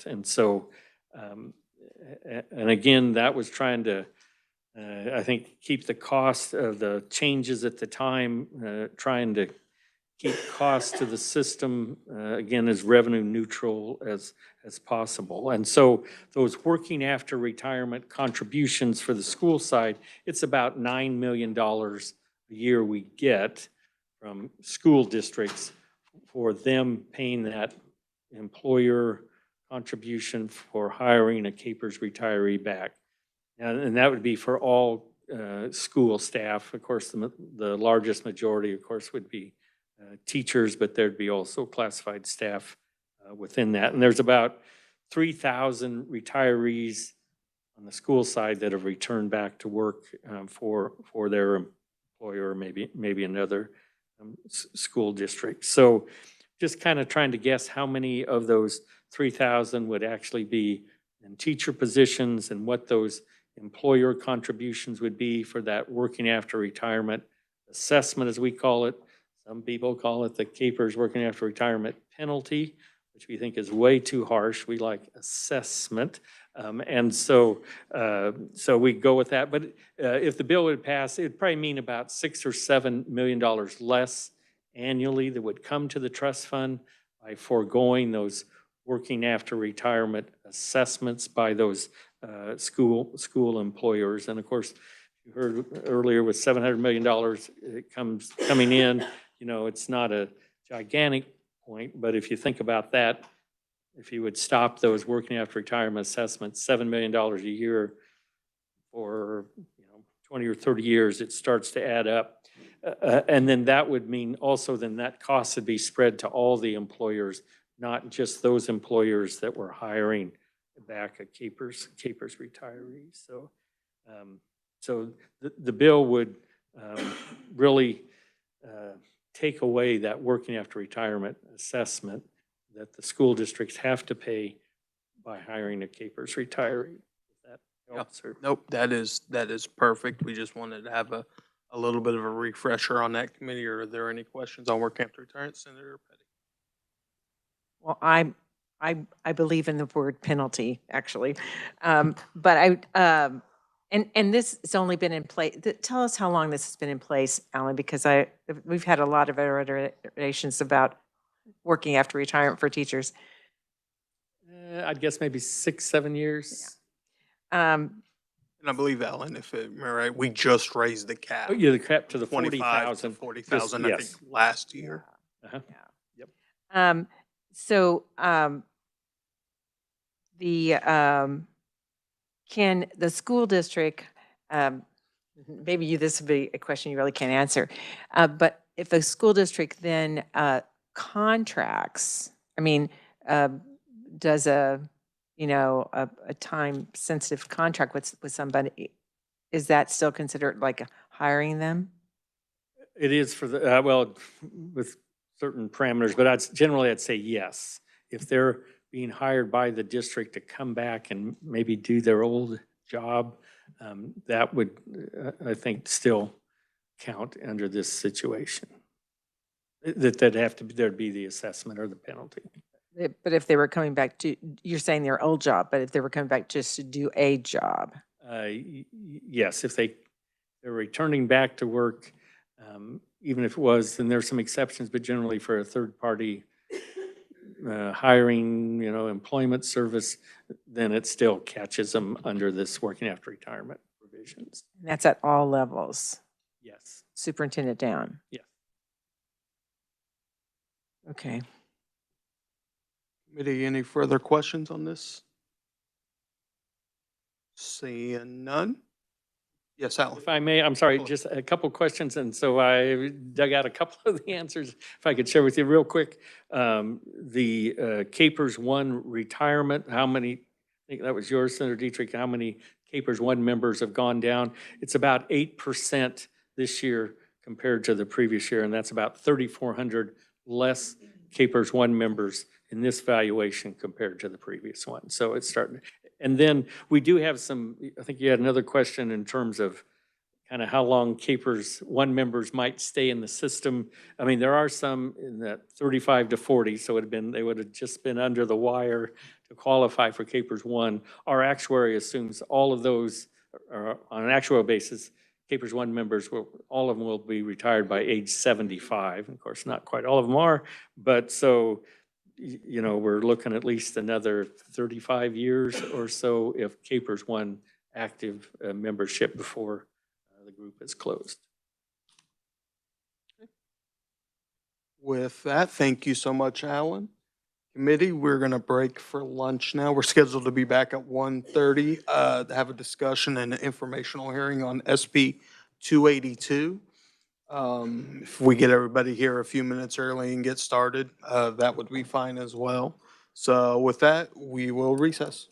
And so, and again, that was trying to, I think, keep the cost of the changes at the time, trying to keep costs to the system, again, as revenue neutral as possible. And so those working after retirement contributions for the school side, it's about $9 million a year we get from school districts for them paying that employer contribution for hiring a Capers retiree back. And that would be for all school staff. Of course, the largest majority, of course, would be teachers, but there'd be also classified staff within that. And there's about 3,000 retirees on the school side that have returned back to work for their employer, or maybe another school district. So just kind of trying to guess how many of those 3,000 would actually be in teacher positions and what those employer contributions would be for that working after retirement assessment, as we call it. Some people call it the Capers working after retirement penalty, which we think is way too harsh. We like assessment. And so we go with that. But if the bill would pass, it would probably mean about $6 or $7 million less annually that would come to the trust fund by foregoing those working after retirement assessments by those school employers. And of course, you heard earlier with $700 million coming in, it's not a gigantic point, but if you think about that, if you would stop those working after retirement assessments, $7 million a year for 20 or 30 years, it starts to add up. And then that would mean also then that cost would be spread to all the employers, not just those employers that were hiring back a Capers retirees. So the bill would really take away that working after retirement assessment that the school districts have to pay by hiring a Capers retiree. That helps, or? Nope, that is perfect. We just wanted to have a little bit of a refresher on that committee. Are there any questions on working after retirement, Senator Petty? Well, I believe in the word penalty, actually. But and this has only been in place. Tell us how long this has been in place, Alan, because we've had a lot of iterations about working after retirement for teachers. I'd guess maybe 6-7 years. Um, And I believe, Alan, if I'm right, we just raised the cap. Oh, yeah, the cap to the 25 to 40,000. 40,000, I think, Yes. last year. Uh-huh. Um, so, can the school district, maybe this would be a question you really can't answer, but if a school district then contracts, I mean, does a time-sensitive contract with somebody, is that still considered like hiring them? It is for the, well, with certain parameters, but generally I'd say yes. If they're being hired by the district to come back and maybe do their old job, that would, I think, still count under this situation. There'd be the assessment or the penalty. But if they were coming back to, you're saying their old job, but if they were coming back just to do a job? Yes, if they're returning back to work, even if it was, then there's some exceptions, but generally for a third party hiring, employment service, then it still catches them under this working after retirement provisions. And that's at all levels, Yes. superintendent down? Yes. Okay. Committee, any further questions on this? Seeing none? Yes, Alan. If I may, I'm sorry, just a couple questions, and so I dug out a couple of the answers, if I could share with you real quick. The Capers One retirement, how many, I think that was yours, Senator Dietrich, how many Capers One members have gone down? It's about 8% this year compared to the previous year, and that's about 3,400 less Capers One members in this valuation compared to the previous one. So it's starting. And then we do have some, I think you had another question in terms of kind of how long Capers One members might stay in the system. I mean, there are some in that 35 to 40, so they would have just been under the wire to qualify for Capers One. Our actuary assumes all of those are on an actual basis. Capers One members, all of them will be retired by age 75. Of course, not quite all of them are, but so we're looking at least another 35 years or so if Capers One active membership before the group is closed. With that, thank you so much, Alan. Committee, we're going to break for lunch now. We're scheduled to be back at 1:30 to have a discussion and informational hearing on SB 282. If we get everybody here a few minutes early and get started, that would be fine as well. So with that, we will recess.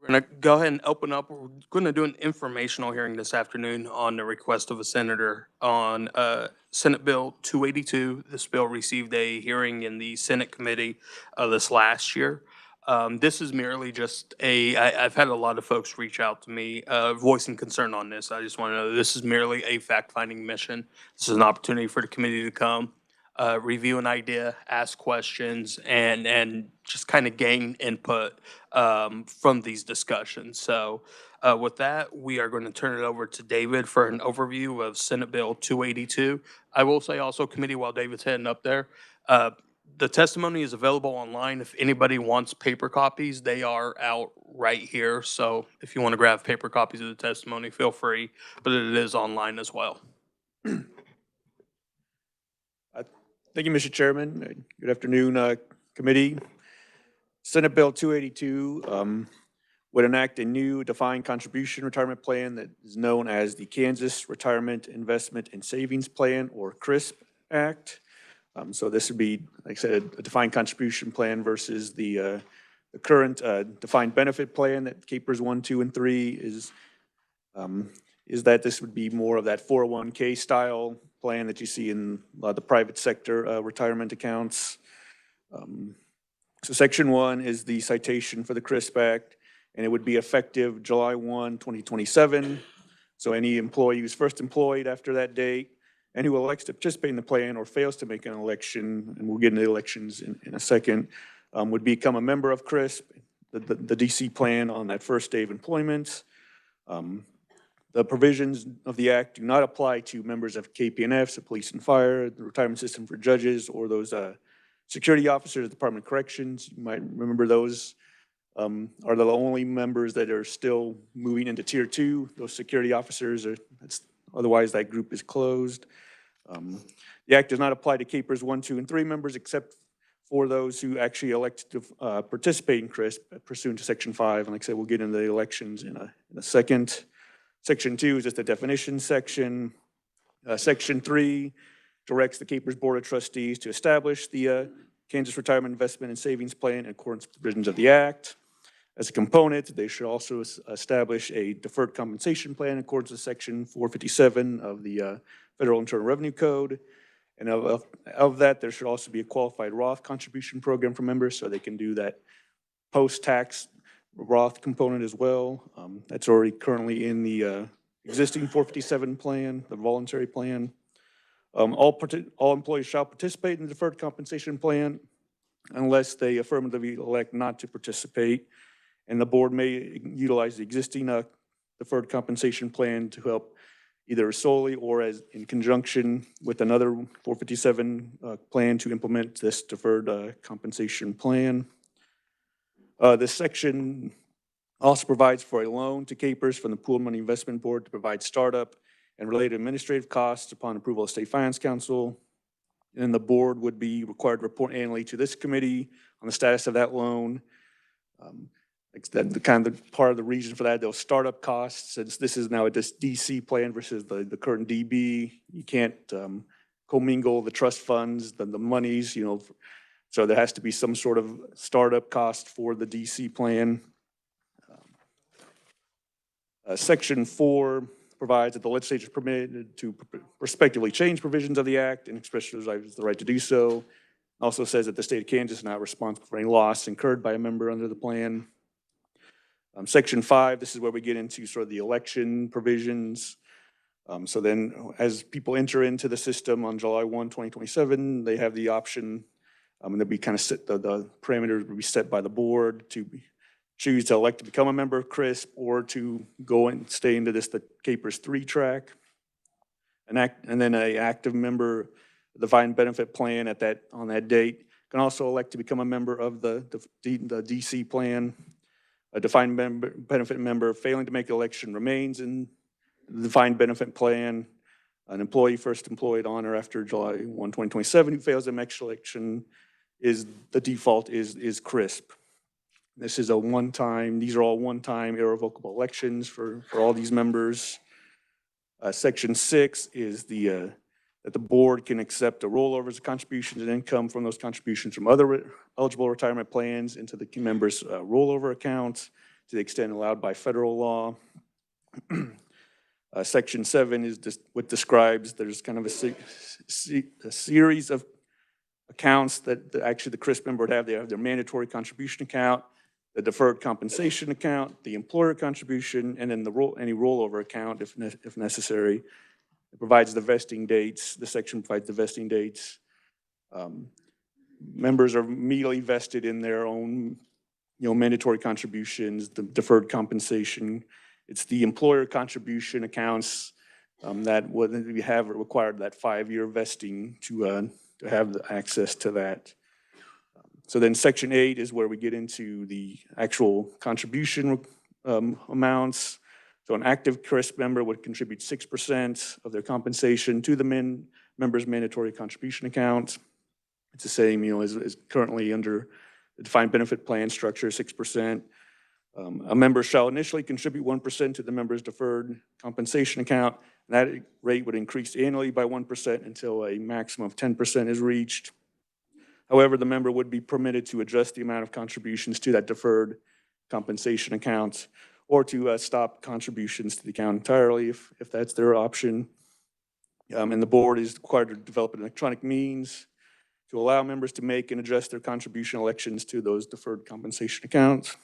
We're going to go ahead and open up. We're going to do an informational hearing this afternoon on the request of a senator on Senate Bill 282. This bill received a hearing in the Senate committee this last year. This is merely just I've had a lot of folks reach out to me voicing concern on this. I just want to know that this is merely a fact-finding mission. This is an opportunity for the committee to come, review an idea, ask questions, and just kind of gain input from these discussions. So with that, we are going to turn it over to David for an overview of Senate Bill 282. I will say also, committee, while David's heading up there, the testimony is available online. If anybody wants paper copies, they are out right here. So if you want to grab paper copies of the testimony, feel free, but it is online as well. Thank you, Mr. Chairman. Good afternoon, committee. Senate Bill 282 would enact a new defined contribution retirement plan that is known as the Kansas Retirement Investment and Savings Plan, or CRISP Act. So this would be, like I said, a defined contribution plan versus the current defined benefit plan that Capers 1, 2, and 3 is that this would be more of that 401k style plan that you see in a lot of the private sector retirement accounts. So Section 1 is the citation for the CRISP Act, and it would be effective July 1, 2027. So any employee who's first employed after that date and who elects to participate in the plan or fails to make an election, and we'll get into the elections in a second, would become a member of CRISP, the DC plan, on that first day of employment. The provisions of the Act do not apply to members of KP&F, so police and fire, the retirement system for judges, or those security officers at the Department of Corrections. You might remember those are the only members that are still moving into Tier 2. Those security officers otherwise that group is closed. The Act does not apply to Capers 1, 2, and 3 members, except for those who actually elect to participate in CRISP pursuant to Section 5. And like I said, we'll get into the elections in a second. Section 2 is just a definition section. Section 3 directs the Capers Board of Trustees to establish the Kansas Retirement Investment and Savings Plan in accordance with the provisions of the Act. As a component, they should also establish a deferred compensation plan in accordance with Section 457 of the Federal Internal Revenue Code. And of that, there should also be a qualified Roth contribution program for members, so they can do that post-tax Roth component as well. That's already currently in the existing 457 plan, the voluntary plan. All employees shall participate in the deferred compensation plan unless they affirmatively elect not to participate. And the board may utilize the existing deferred compensation plan to help either solely or as in conjunction with another 457 plan to implement this deferred compensation plan. This section also provides for a loan to Capers from the Pooled Money Investment Board to provide startup and related administrative costs upon approval of State Finance Council. And the board would be required to report annually to this committee on the status of that loan. The kind of part of the reason for that, those startup costs, since this is now a DC plan versus the current DB, you can't commingle the trust funds, the monies, so there has to be some sort of startup cost for the DC plan. Section 4 provides that the legislature is permitted to prospectively change provisions of the Act and expresses the right to do so. Also says that the state of Kansas is not responsible for any loss incurred by a member under the plan. Section 5, this is where we get into sort of the election provisions. So then as people enter into the system on July 1, 2027, they have the option, and they'll be kind of set, the parameters will be set by the board to choose to elect to become a member of CRISP or to go and stay into the Capers 3 track. And then an active member of the defined benefit plan on that date can also elect to become a member of the DC plan. A defined benefit member failing to make the election remains in the defined benefit plan. An employee first employed on or after July 1, 2027 who fails the next election the default is CRISP. This is these are all one-time irrevocable elections for all these members. Section 6 is that the board can accept the rollovers of contributions and income from those contributions from other eligible retirement plans into the members' rollover accounts. to the extent allowed by federal law. Section 7 is just what describes there's kind of a series of accounts that actually the CRISP member would have. They have their mandatory contribution account, the deferred compensation account, the employer contribution, and then any rollover account if necessary. It provides the vesting dates. The section provides the vesting dates. Members are immediately vested in their own, mandatory contributions, the deferred compensation. It's the employer contribution accounts that we have required that 5-year vesting to have the access to that. So then Section 8 is where we get into the actual contribution amounts. So an active CRISP member would contribute 6% of their compensation to the member's mandatory contribution account. It's the same, as currently under the defined benefit plan structure, 6%. A member shall initially contribute 1% to the member's deferred compensation account. And that rate would increase annually by 1% until a maximum of 10% is reached. However, the member would be permitted to adjust the amount of contributions to that deferred compensation account, or to stop contributions to the account entirely if that's their option. And the board is required to develop an electronic means to allow members to make and adjust their contribution elections to those deferred compensation accounts.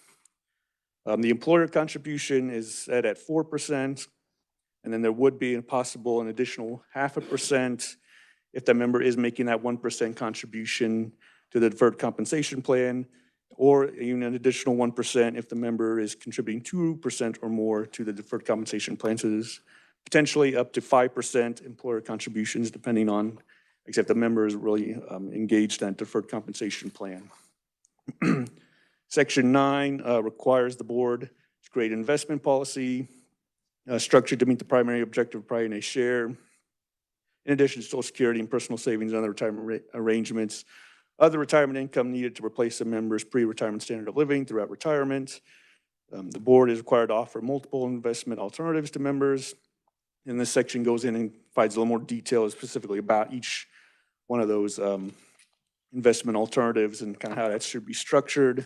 The employer contribution is set at 4%, and then there would be an additional 0.5% if the member is making that 1% contribution to the deferred compensation plan, or even an additional 1% if the member is contributing 2% or more to the deferred compensation plan. So there's potentially up to 5% employer contributions, depending on, except the member is really engaged in that deferred compensation plan. Section 9 requires the board to create an investment policy structured to meet the primary objective of providing a share, in addition to Social Security and personal savings and other retirement arrangements, other retirement income needed to replace a member's pre-retirement standard of living throughout retirement. The board is required to offer multiple investment alternatives to members. And this section goes in and provides a little more detail specifically about each one of those investment alternatives and kind of how that should be structured.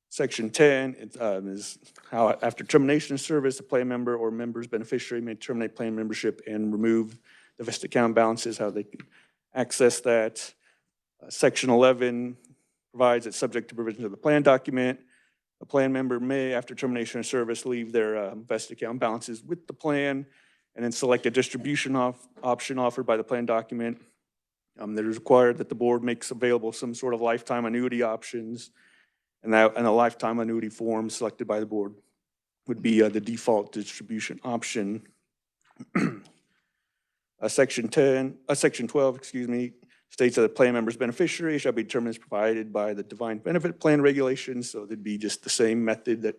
Section 10 is how, after termination of service, a plan member or member's beneficiary may terminate plan membership and remove the vested account balances, how they can access that. Section 11 provides that subject to provisions of the plan document, a plan member may, after termination of service, leave their vested account balances with the plan and then select a distribution option offered by the plan document. That is required that the board makes available some sort of lifetime annuity options, and a lifetime annuity form selected by the board would be the default distribution option. Section 12, states that the plan member's beneficiary shall be determined as provided by the defined benefit plan regulations. So it'd be just the same method that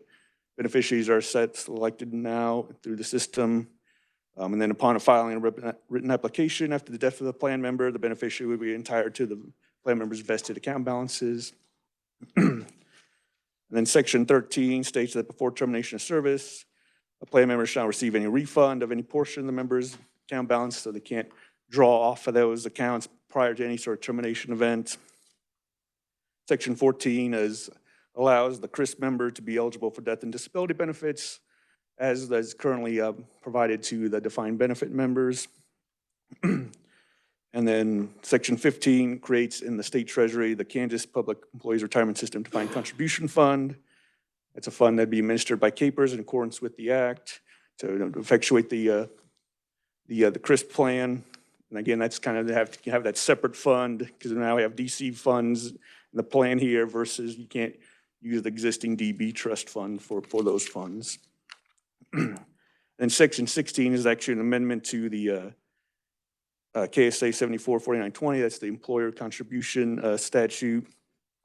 beneficiaries are selected now through the system. And then upon filing a written application after the death of the plan member, the beneficiary would be entitled to the plan member's vested account balances. And then Section 13 states that before termination of service, a plan member shall receive any refund of any portion of the member's account balance, so they can't draw off of those accounts prior to any sort of termination event. Section 14 allows the CRISP member to be eligible for death and disability benefits as is currently provided to the defined benefit members. And then Section 15 creates in the state treasury the Kansas Public Employees Retirement System Defined Contribution Fund. It's a fund that'd be administered by KPERS in accordance with the act to effectuate the CRISP plan. And again, that's kind of you have that separate fund, because now we have DC funds in the plan here versus you can't use the existing DB trust fund for those funds. And Section 16 is actually an amendment to the KSA 744920. That's the employer contribution statute,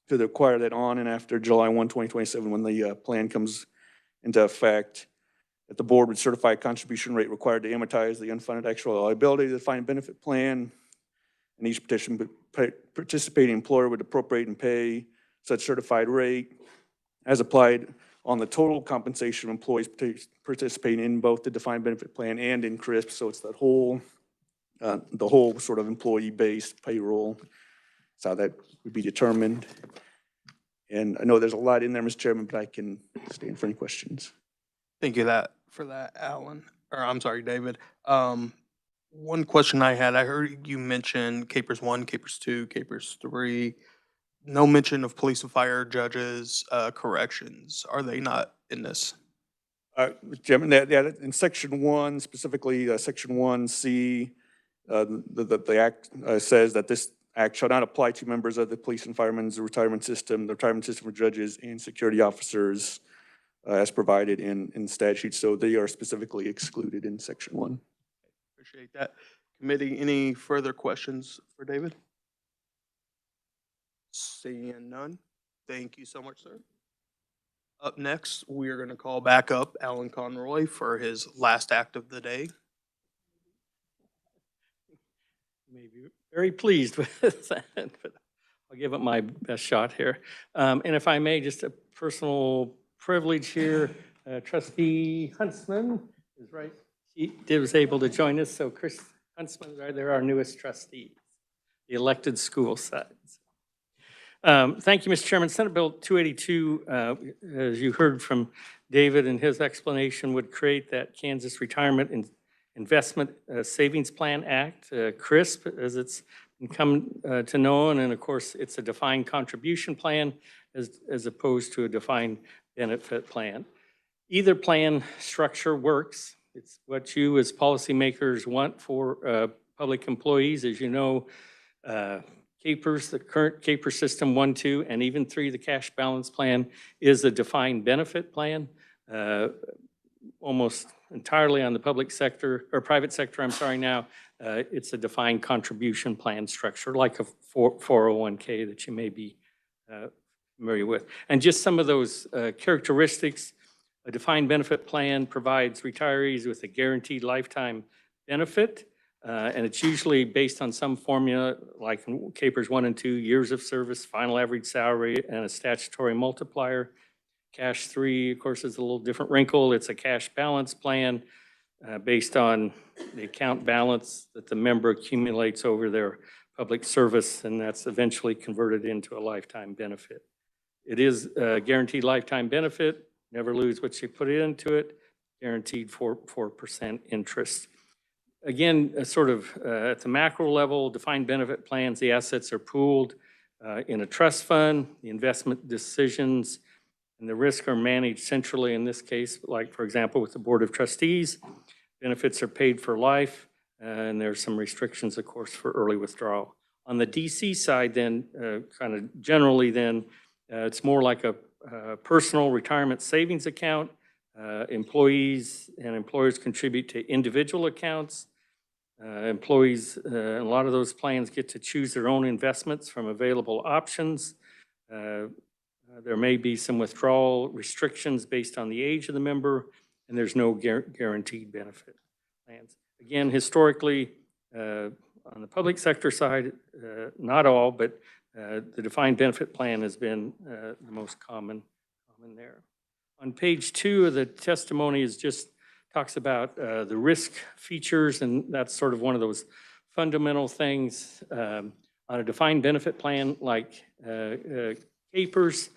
to require that on and after July 1, 2027, when the plan comes into effect, that the board would certify a contribution rate required to amortize the unfunded actual liability of the defined benefit plan. And each participating employer would appropriate and pay such certified rate as applied on the total compensation of employees participating in both the defined benefit plan and in CRISP. So it's that whole, the whole sort of employee-based payroll. That's how that would be determined. And I know there's a lot in there, Mr. Chairman, but I can stand for any questions. Thank you for that, Alan, or I'm sorry, David. One question I had, I heard you mention Capers 1, Capers 2, Capers 3. No mention of police and fire, judges, corrections. Are they not in this? Mr. Chairman, in section 1, specifically section 1C, the act says that this act shall not apply to members of the police and firemen's retirement system, the retirement system for judges and security officers as provided in statute. So they are specifically excluded in section 1. Appreciate that. Committee, any further questions for David? Seeing none. Thank you so much, sir. Up next, we are going to call back up Alan Conroy for his last act of the day. You may be very pleased with that, but I'll give it my best shot here. And if I may, just a personal privilege here, Trustee Huntsman is right. He was able to join us. So Chris Huntsman, they're our newest trustee, the elected school side. Thank you, Mr. Chairman. Senate Bill 282, as you heard from David in his explanation, would create that Kansas Retirement and Investment Savings Plan Act, CRISP, as it's come to know. And of course, it's a defined contribution plan as opposed to a defined benefit plan. Either plan structure works. It's what you as policymakers want for public employees. As you know, CAPERS, the current CAPER system 1, 2, and even 3, the cash balance plan, is a defined benefit plan, almost entirely on the public sector, or private sector, I'm sorry now. It's a defined contribution plan structure, like a 401k that you may be familiar with. And just some of those characteristics, a defined benefit plan provides retirees with a guaranteed lifetime benefit. And it's usually based on some formula like in CAPERS 1 and 2, years of service, final average salary, and a statutory multiplier. Cash 3, of course, is a little different wrinkle. It's a cash balance plan based on the account balance that the member accumulates over their public service, and that's eventually converted into a lifetime benefit. It is a guaranteed lifetime benefit, never lose what you put into it, guaranteed 4% interest. Again, sort of at the macro level, defined benefit plans, the assets are pooled in a trust fund, the investment decisions and the risk are managed centrally in this case, like for example, with the Board of Trustees, benefits are paid for life, and there's some restrictions, of course, for early withdrawal. On the DC side then, kind of generally then, it's more like a personal retirement savings account. Employees and employers contribute to individual accounts. Employees, a lot of those plans get to choose their own investments from available options. There may be some withdrawal restrictions based on the age of the member, and there's no guaranteed benefit plans. Again, historically, on the public sector side, not all, but the defined benefit plan has been the most common there. On page 2 of the testimony is just talks about the risk features, and that's sort of one of those fundamental things on a defined benefit plan like CAPERS.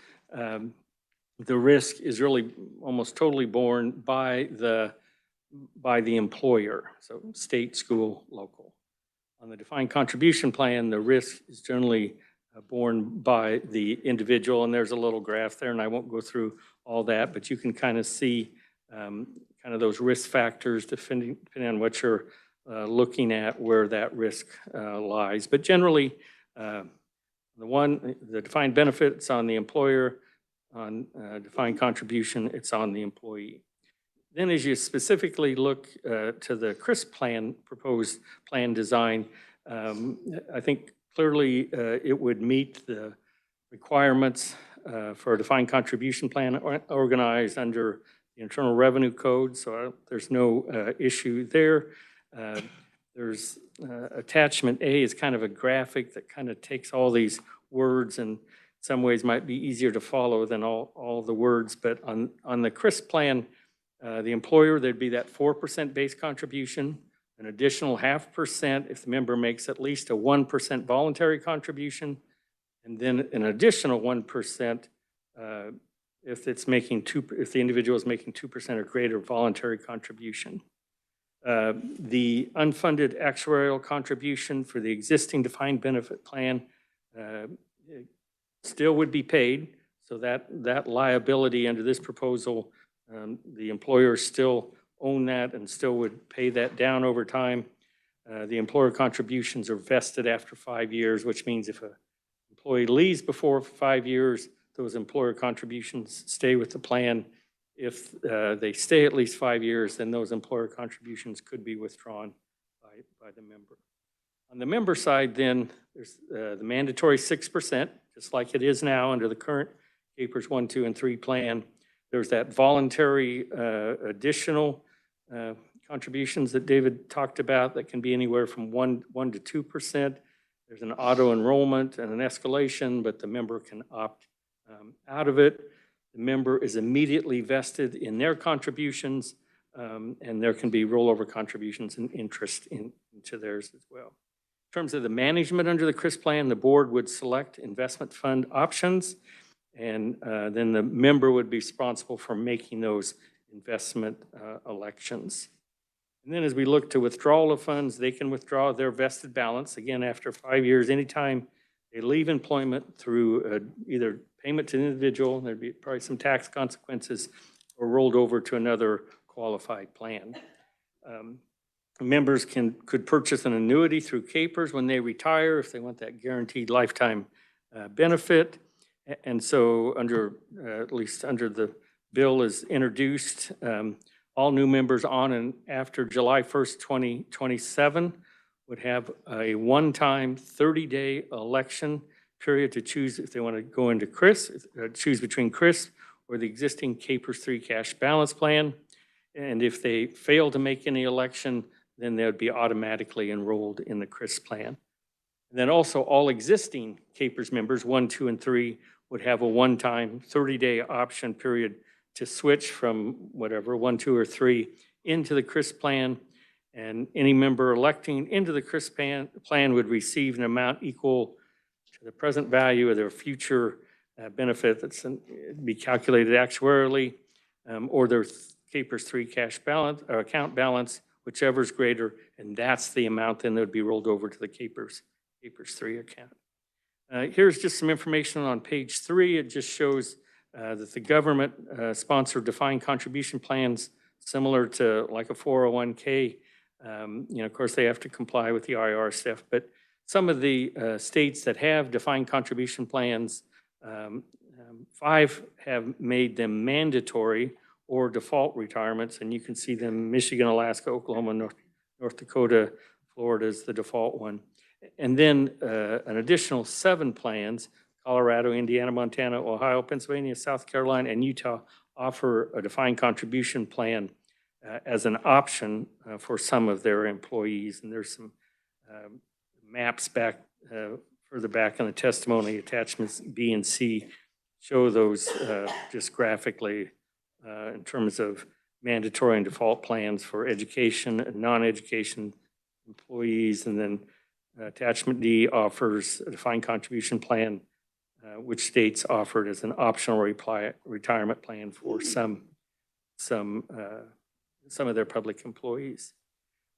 The risk is really almost totally borne by the employer, so state, school, local. On the defined contribution plan, the risk is generally borne by the individual, and there's a little graph there, and I won't go through all that, but you can kind of see kind of those risk factors depending on what you're looking at, where that risk lies. But generally, the defined benefit, it's on the employer. On defined contribution, it's on the employee. Then as you specifically look to the CRISP plan, proposed plan design, I think clearly it would meet the requirements for a defined contribution plan organized under the Internal Revenue Code, so there's no issue there. There's attachment A is kind of a graphic that kind of takes all these words and in some ways might be easier to follow than all the words, but on the CRISP plan, the employer, there'd be that 4% base contribution, an additional 0.5% if the member makes at least a 1% voluntary contribution, and then an additional 1% if it's making if the individual is making 2% or greater voluntary contribution. The unfunded actuarial contribution for the existing defined benefit plan still would be paid. So that liability under this proposal, the employers still own that and still would pay that down over time. The employer contributions are vested after 5 years, which means if an employee leaves before 5 years, those employer contributions stay with the plan. If they stay at least 5 years, then those employer contributions could be withdrawn by the member. On the member side, then, there's the mandatory 6%, just like it is now under the current KPERS 1, 2, and 3 plan. There's that voluntary additional contributions that David talked about that can be anywhere from 1 to 2%. There's an auto enrollment and an escalation, but the member can opt out of it. The member is immediately vested in their contributions, and there can be rollover contributions and interest into theirs as well. In terms of the management under the CRIS plan, the board would select investment fund options, and then the member would be responsible for making those investment elections. And then as we look to withdrawal of funds, they can withdraw their vested balance, again, after 5 years, anytime they leave employment through either payment to the individual, there'd be probably some tax consequences, or rolled over to another qualified plan. Members could purchase an annuity through KPERS when they retire if they want that guaranteed lifetime benefit. And so under, at least under the bill is introduced, all new members on and after July 1st, 2027 would have a one-time 30-day election period to choose if they want to go into CRIS, choose between CRIS or the existing KPERS 3 cash balance plan. And if they fail to make any election, then they would be automatically enrolled in the CRIS plan. And then also all existing KPERS members, 1, 2, and 3, would have a one-time 30-day option period to switch from whatever, 1, 2, or 3 into the CRIS plan. And any member electing into the CRIS plan would receive an amount equal to the present value of their future benefit that's be calculated actuarially, or their KPERS 3 cash balance or account balance, whichever is greater, and that's the amount then that would be rolled over to the KPERS 3 account. Here's just some information on page 3. It just shows that the government sponsored defined contribution plans, similar to like a 401k. Of course, they have to comply with the IR stuff, but some of the states that have defined contribution plans, 5 have made them mandatory or default retirements, and you can see them: Michigan, Alaska, Oklahoma, North Dakota, Florida is the default one. And then an additional 7 plans, Colorado, Indiana, Montana, Ohio, Pennsylvania, South Carolina, and Utah, offer a defined contribution plan as an option for some of their employees. And there's some maps back further back in the testimony, attachments B and C show those just graphically in terms of mandatory and default plans for education and non-education employees. And then attachment D offers a defined contribution plan, which states offered as an optional retirement plan for some of their public employees.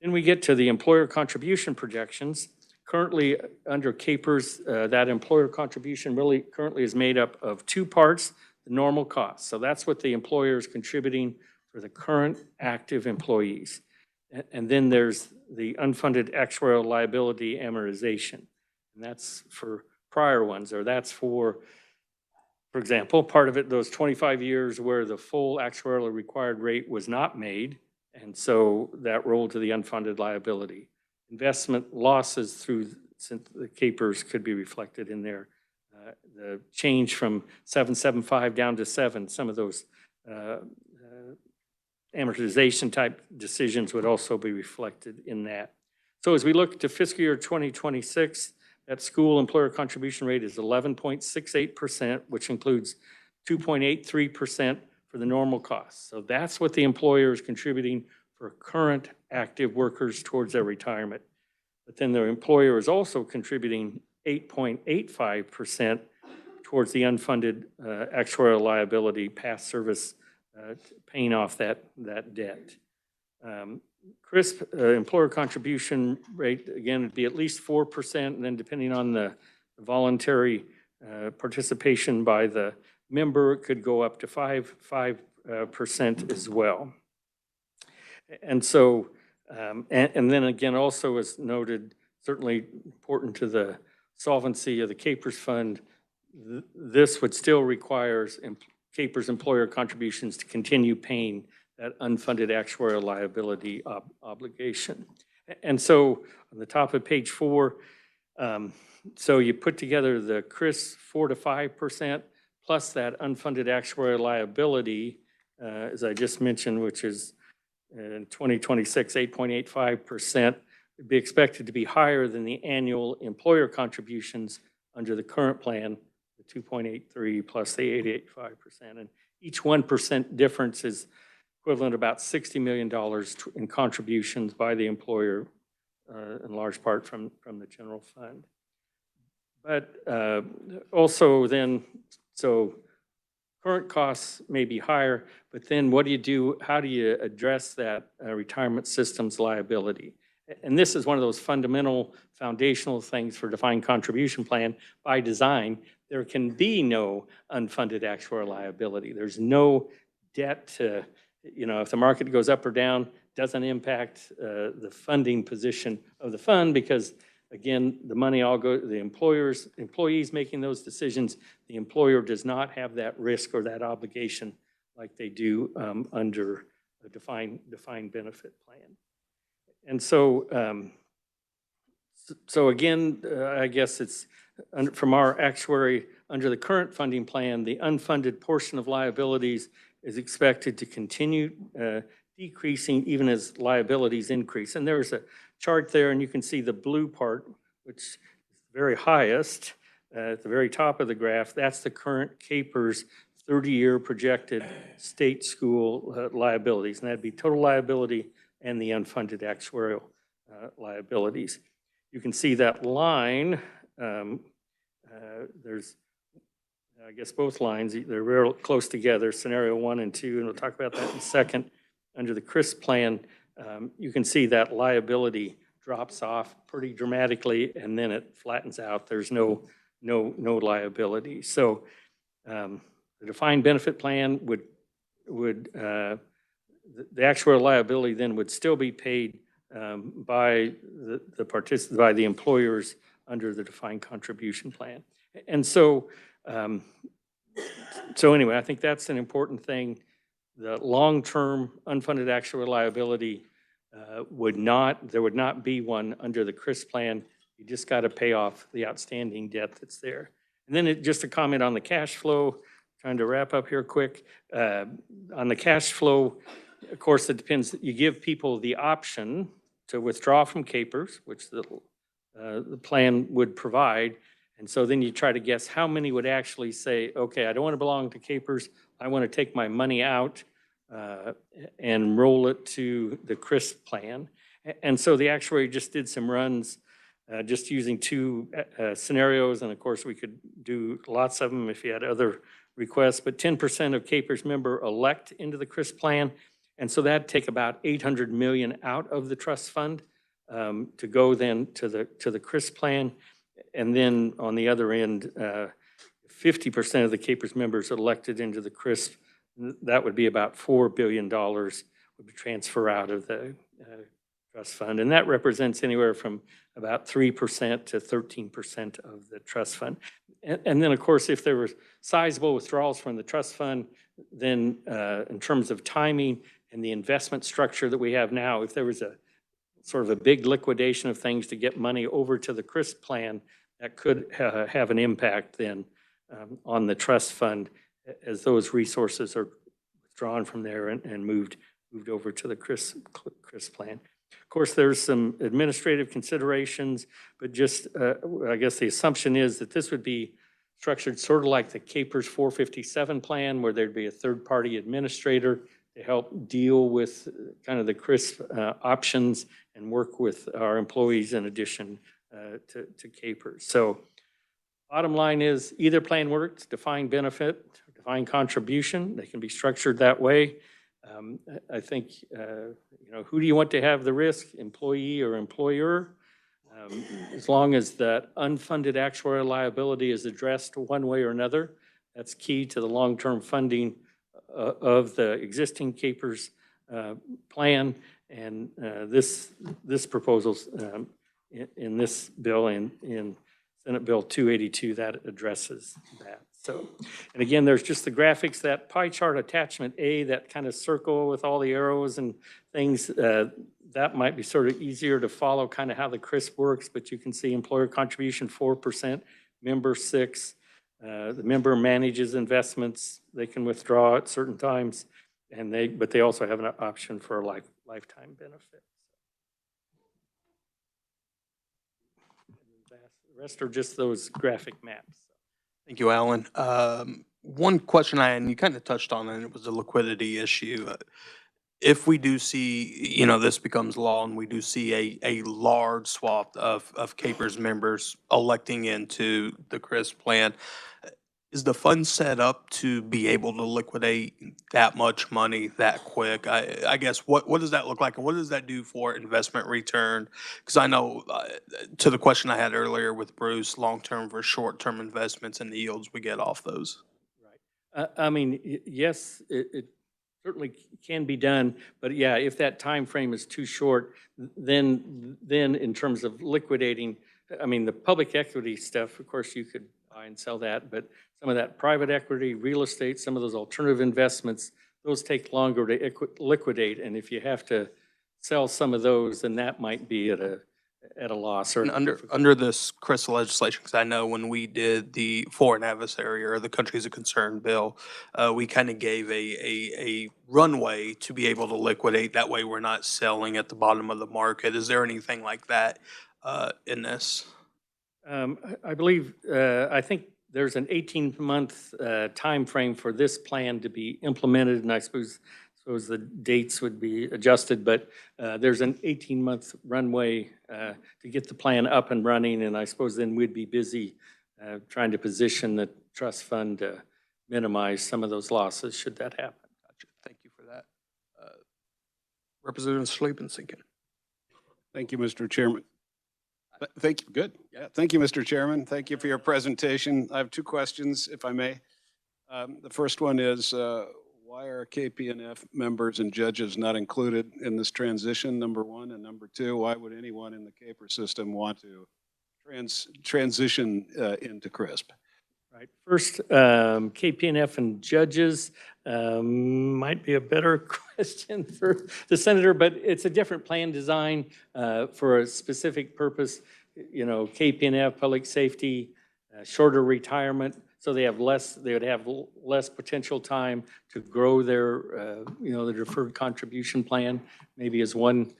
Then we get to the employer contribution projections. Currently, under KPERS, that employer contribution really currently is made up of 2 parts: the normal cost. So that's what the employer is contributing for the current active employees. And then there's the unfunded actuarial liability amortization. And that's for prior ones, or that's for example, part of it, those 25 years where the full actuarially required rate was not made, and so that rolled to the unfunded liability. Investment losses through the KPERS could be reflected in there. The change from 775 down to 7, some of those amortization type decisions would also be reflected in that. So as we look to fiscal year 2026, that school employer contribution rate is 11.68%, which includes 2.83% for the normal costs. So that's what the employer is contributing for current active workers towards their retirement. But then their employer is also contributing 8.85% towards the unfunded actuarial liability, past service, paying off that debt. CRISP employer contribution rate, again, would be at least 4%, and then depending on the voluntary participation by the member, it could go up to 5% as well. And so, and then again, also as noted, certainly important to the solvency of the CAPERS fund, this would still require CAPERS employer contributions to continue paying that unfunded actuarial liability obligation. And so on the top of page 4, so you put together the CRIS 4 to 5% plus that unfunded actuarial liability, as I just mentioned, which is in 2026, 8.85%, would be expected to be higher than the annual employer contributions under the current plan, the 2.83 plus the 8.85%. And each 1% difference is equivalent to about $60 million in contributions by the employer, in large part from the general fund. But also then, so current costs may be higher, but then what do you do? How do you address that retirement system's liability? And this is one of those fundamental, foundational things for defined contribution plan. By design, there can be no unfunded actuarial liability. There's no debt to, you know, if the market goes up or down, doesn't impact the funding position of the fund because, again, the money all goes to the employees making those decisions. The employer does not have that risk or that obligation like they do under a defined benefit plan. And so, so again, I guess it's from our actuary, under the current funding plan, the unfunded portion of liabilities is expected to continue decreasing even as liabilities increase. And there's a chart there, and you can see the blue part, which is the very highest at the very top of the graph. That's the current CAPERS 30-year projected state school liabilities, and that'd be total liability and the unfunded actuarial liabilities. You can see that line, there's, I guess both lines, they're real close together, scenario 1 and 2, and we'll talk about that in a second. Under the CRIS plan, you can see that liability drops off pretty dramatically, and then it flattens out. There's no liability. So the defined benefit plan would the actuarial liability then would still be paid by the employers under the defined contribution plan. And so, so anyway, I think that's an important thing. The long-term unfunded actuarial liability there would not be one under the CRIS plan. You just got to pay off the outstanding debt that's there. And then just a comment on the cash flow, trying to wrap up here quick. On the cash flow, of course, it depends. You give people the option to withdraw from CAPERS, which the plan would provide. And so then you try to guess how many would actually say, okay, I don't want to belong to CAPERS. I want to take my money out and roll it to the CRIS plan. And so the actuary just did some runs just using 2 scenarios. And of course, we could do lots of them if you had other requests. But 10% of CAPERS member elect into the CRIS plan. And so that'd take about $800 million out of the trust fund to go then to the CRIS plan. And then on the other end, 50% of the CAPERS members elected into the CRIS, that would be about $4 billion would be transfer out of the trust fund. And that represents anywhere from about 3% to 13% of the trust fund. And then, of course, if there were sizable withdrawals from the trust fund, then in terms of timing and the investment structure that we have now, if there was a sort of a big liquidation of things to get money over to the CRIS plan, that could have an impact then on the trust fund as those resources are withdrawn from there and moved over to the CRIS plan. Of course, there's some administrative considerations, but just I guess the assumption is that this would be structured sort of like the CAPERS 457 plan, where there'd be a third-party administrator to help deal with kind of the CRIS options and work with our employees in addition to CAPERS. So Bottom line is either plan works, defined benefit, defined contribution, they can be structured that way. I think, who do you want to have the risk, employee or employer? As long as that unfunded actuarial liability is addressed one way or another, that's key to the long-term funding of the existing KPERS plan. And this proposal's in this bill, in Senate Bill 282, that addresses that. So, and again, there's just the graphics, that pie chart attachment A, that kind of circle with all the arrows and things, that might be sort of easier to follow kind of how the CRISP works, but you can see employer contribution 4%, member 6%. The member manages investments. They can withdraw at certain times, but they also have an option for a lifetime benefit. The rest are just those graphic maps. Thank you, Alan. One question I had, and you kind of touched on it, it was a liquidity issue. If we do see, this becomes law and we do see a large swath of KPERS members electing into the CRISP plan, is the fund set up to be able to liquidate that much money that quick? I guess, what does that look like, and what does that do for investment return? Because I know, to the question I had earlier with Bruce, long-term versus short-term investments and the yields we get off those. Right. I mean, yes, it certainly can be done, but yeah, if that time frame is too short, then in terms of liquidating, I mean, the public equity stuff, of course, you could buy and sell that, but some of that private equity, real estate, some of those alternative investments, those take longer to liquidate, and if you have to sell some of those, then that might be at a loss. Or And under this CRISP legislation, because I know when we did the foreign adversary or the countries of concern bill, we kind of gave a runway to be able to liquidate. That way we're not selling at the bottom of the market. Is there anything like that in this? I believe, I think there's an 18-month time frame for this plan to be implemented, and I suppose the dates would be adjusted, but there's an 18-month runway to get the plan up and running, and I suppose then we'd be busy trying to position the trust fund to minimize some of those losses should that happen. Gotcha. Thank you for that. Representative Sleepensinken. Thank you, Mr. Chairman. Thank you. Good. Yeah. Thank you, Mr. Chairman. Thank you for your presentation. I have two questions, if I may. The first one is, why are KPNF members and judges not included in this transition, number one? And number two, why would anyone in the KPER system want to transition into CRISP? Right. First, KPNF and judges might be a better question for the senator, but it's a different plan design for a specific purpose. KPNF, public safety, shorter retirement, so they would have less potential time to grow their, the deferred contribution plan, maybe as one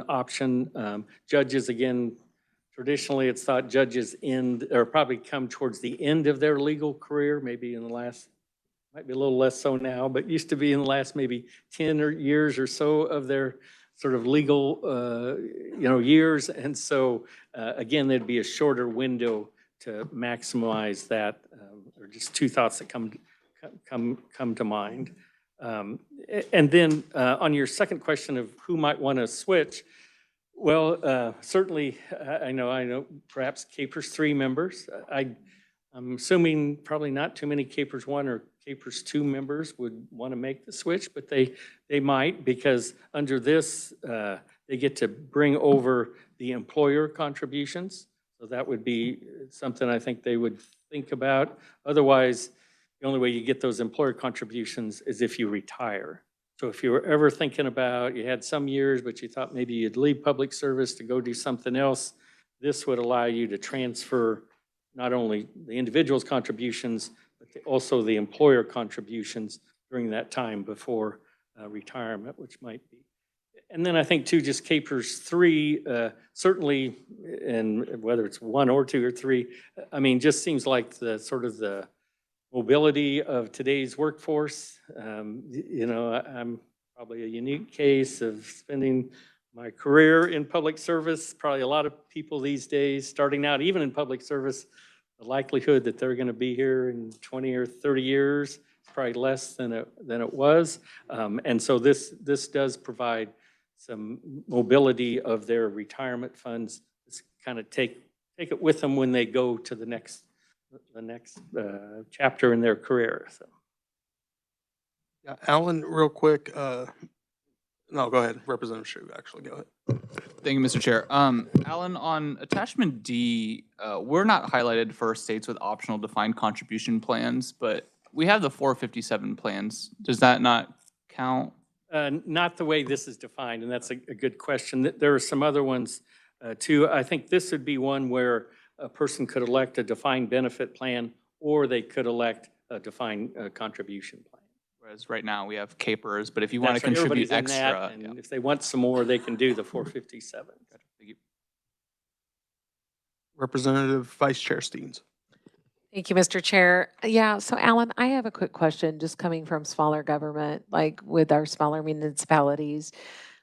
option. Judges, again, traditionally, it's thought judges probably come towards the end of their legal career, maybe in the last, might be a little less so now, but used to be in the last maybe 10 years or so of their sort of legal, years. And so, again, there'd be a shorter window to maximize that, or just two thoughts that come to mind. And then on your second question of who might want to switch, well, certainly, I know perhaps KPERS 3 members. I'm assuming probably not too many KPERS 1 or KPERS 2 members would want to make the switch, but they might, because under this, they get to bring over the employer contributions. So that would be something I think they would think about. Otherwise, the only way you get those employer contributions is if you retire. So if you were ever thinking about, you had some years, but you thought maybe you'd leave public service to go do something else, this would allow you to transfer not only the individual's contributions, but also the employer contributions during that time before retirement, which might be. And then I think too, just KPERS 3, certainly, and whether it's 1 or 2 or 3, I mean, just seems like the sort of the mobility of today's workforce. I'm probably a unique case of spending my career in public service. Probably a lot of people these days starting out, even in public service, the likelihood that they're going to be here in 20 or 30 years is probably less than it was. And so this does provide some mobility of their retirement funds. It's kind of take it with them when they go to the next chapter in their career. So. Yeah, Alan, real quick, no, go ahead. Representative Shu, actually, go ahead. Thank you, Mr. Chair. Alan, on attachment D, we're not highlighted for states with optional defined contribution plans, but we have the 457 plans. Does that not count? Not the way this is defined, and that's a good question. There are some other ones too. I think this would be one where a person could elect a defined benefit plan, or they could elect a defined contribution plan. Whereas right now we have capers, but if you want to That's right. contribute Everybody's in that, extra. and Yeah. if they want some more, they can do the 457. Thank you. Representative Vice Chair Steens. Thank you, Mr. Chair. Yeah, so Alan, I have a quick question, just coming from smaller government, like with our smaller municipalities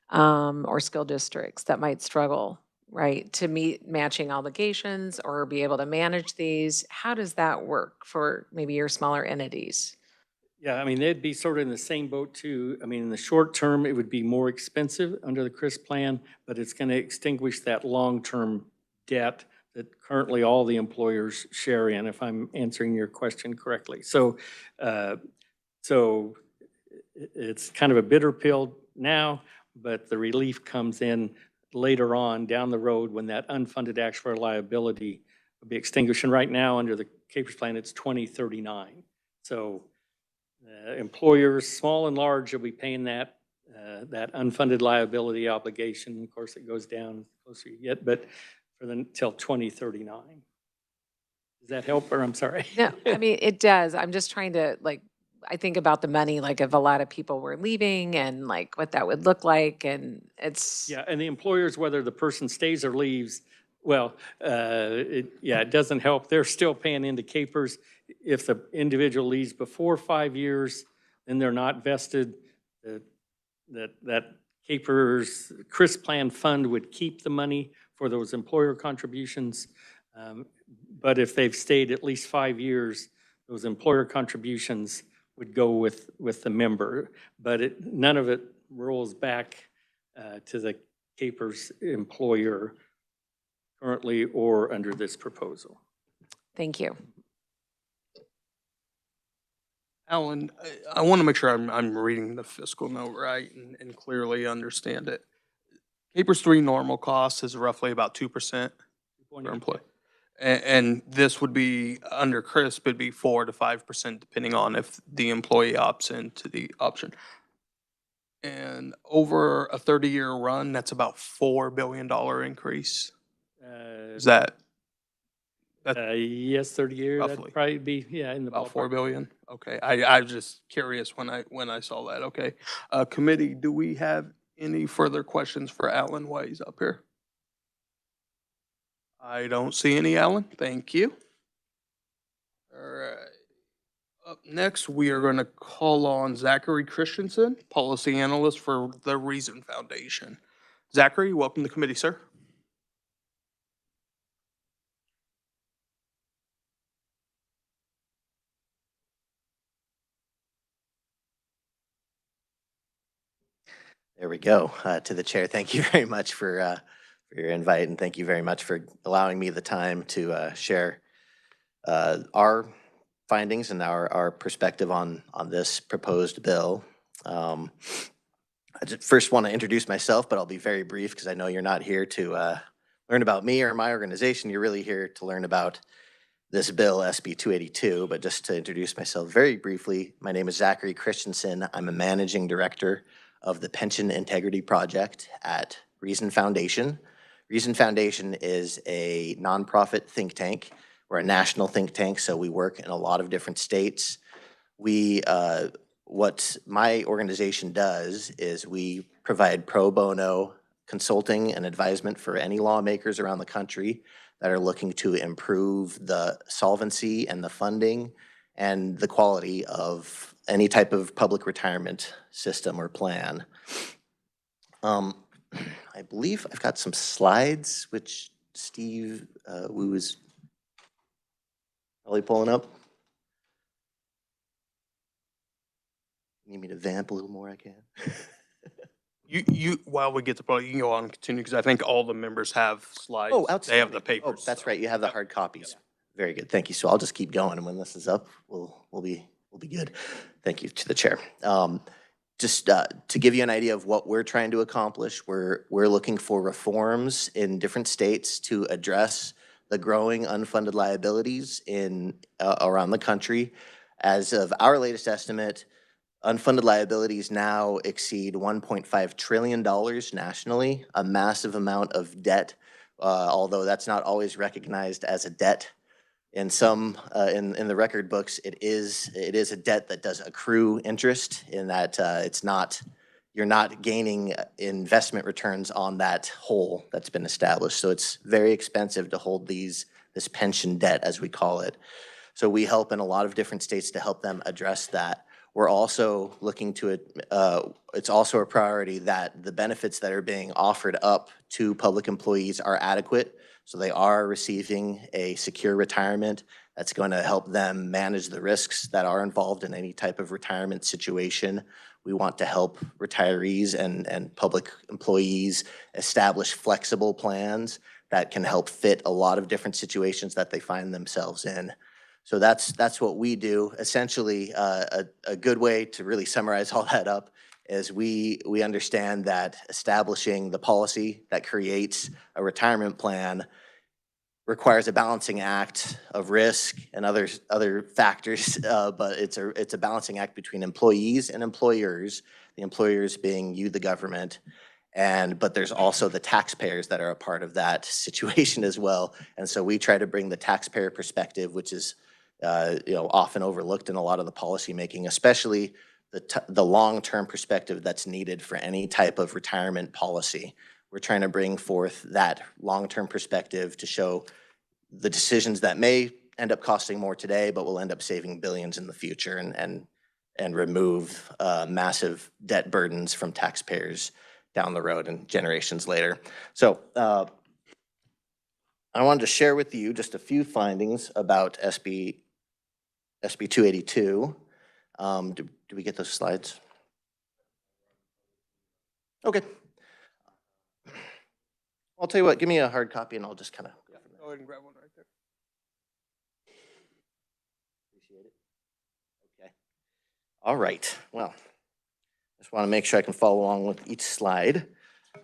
or school districts that might struggle, right, to meet matching obligations or be able to manage these. How does that work for maybe your smaller entities? Yeah, I mean, they'd be sort of in the same boat too. I mean, in the short term, it would be more expensive under the CRIS plan, but it's going to extinguish that long-term debt that currently all the employers share in, if I'm answering your question correctly. So, it's kind of a bitter pill now, but the relief comes in later on down the road when that unfunded actuarial liability will be extinguished. And right now, under the CAPERS plan, it's 2039. So, employers, small and large, will be paying that unfunded liability obligation. Of course, it goes down the closer you get, but until 2039. Does that help, or I'm sorry? No, I mean, it does. I'm just trying to, like, I think about the money, like if a lot of people were leaving and like what that would look like, and it's. Yeah, and the employers, whether the person stays or leaves, well, it doesn't help. They're still paying into capers. If the individual leaves before 5 years, then they're not vested. That capers CRIS plan fund would keep the money for those employer contributions. But if they've stayed at least 5 years, those employer contributions would go with the member. But none of it rolls back to the capers employer currently or under this proposal. Thank you. Alan, I want to make sure I'm reading the fiscal note right and clearly understand it. Capers 3 normal cost is roughly about 2% per employee. And this would be, under CRIS, would be 4 to 5%, depending on if the employee opts into the option. And over a 30-year run, that's about $4 billion increase. Is that? Yes, 30 years, Roughly. that'd probably be, in the About ballpark. $4 billion? Okay, I was just curious when I saw that, okay. Committee, do we have any further questions for Alan while he's up here? I don't see any, Alan, thank you. All right. Up next, we are going to call on Zachary Christensen, Policy Analyst for the Reason Foundation. Zachary, welcome to the committee, sir. There we go. To the chair, thank you very much for your invite, and thank you very much for allowing me the time to share our findings and our perspective on this proposed bill. I just first want to introduce myself, but I'll be very brief because I know you're not here to learn about me or my organization. You're really here to learn about this bill, SB 282. But just to introduce myself very briefly, my name is Zachary Christensen. I'm a managing director of the Pension Integrity Project at Reason Foundation. Reason Foundation is a nonprofit think tank. We're a national think tank, so we work in a lot of different states. What my organization does is we provide pro bono consulting and advisement for any lawmakers around the country that are looking to improve the solvency and the funding and the quality of any type of public retirement system or plan. I believe I've got some slides, which Steve, Are we pulling up? Need me to vamp a little more? I can. While we get the point, you can go on and continue, because I think all the members have slides. Oh, They outstanding. have the papers. Oh, that's right. You have the hard copies. Very good. Thank you. So I'll just keep going, and when this is up, we'll be good. Thank you to the chair. Just to give you an idea of what we're trying to accomplish, we're looking for reforms in different states to address the growing unfunded liabilities in around the country. As of our latest estimate, unfunded liabilities now exceed $1.5 trillion nationally, a massive amount of debt, although that's not always recognized as a debt. In some, in the record books, it is a debt that does accrue interest, in that you're not gaining investment returns on that whole that's been established. So it's very expensive to hold this pension debt, as we call it. So we help in a lot of different states to help them address that. We're also looking to it's also a priority that the benefits that are being offered up to public employees are adequate. So they are receiving a secure retirement that's going to help them manage the risks that are involved in any type of retirement situation. We want to help retirees and public employees establish flexible plans that can help fit a lot of different situations that they find themselves in. So that's what we do. Essentially, a good way to really summarize all that up is we understand that establishing the policy that creates a retirement plan requires a balancing act of risk and other factors, but it's a balancing act between employees and employers, the employers being you, the government, but there's also the taxpayers that are a part of that situation as well. And so we try to bring the taxpayer perspective, which is often overlooked in a lot of the policy making, especially the long-term perspective that's needed for any type of retirement policy. We're trying to bring forth that long-term perspective to show the decisions that may end up costing more today, but will end up saving billions in the future, and remove massive debt burdens from taxpayers down the road and generations later. So I wanted to share with you just a few findings about SB 282. Do we get those slides? Okay. I'll tell you what, give me a hard copy and I'll just kind of go from there. Go ahead and grab one right there. Appreciate it. Okay. All right. Well, just want to make sure I can follow along with each slide.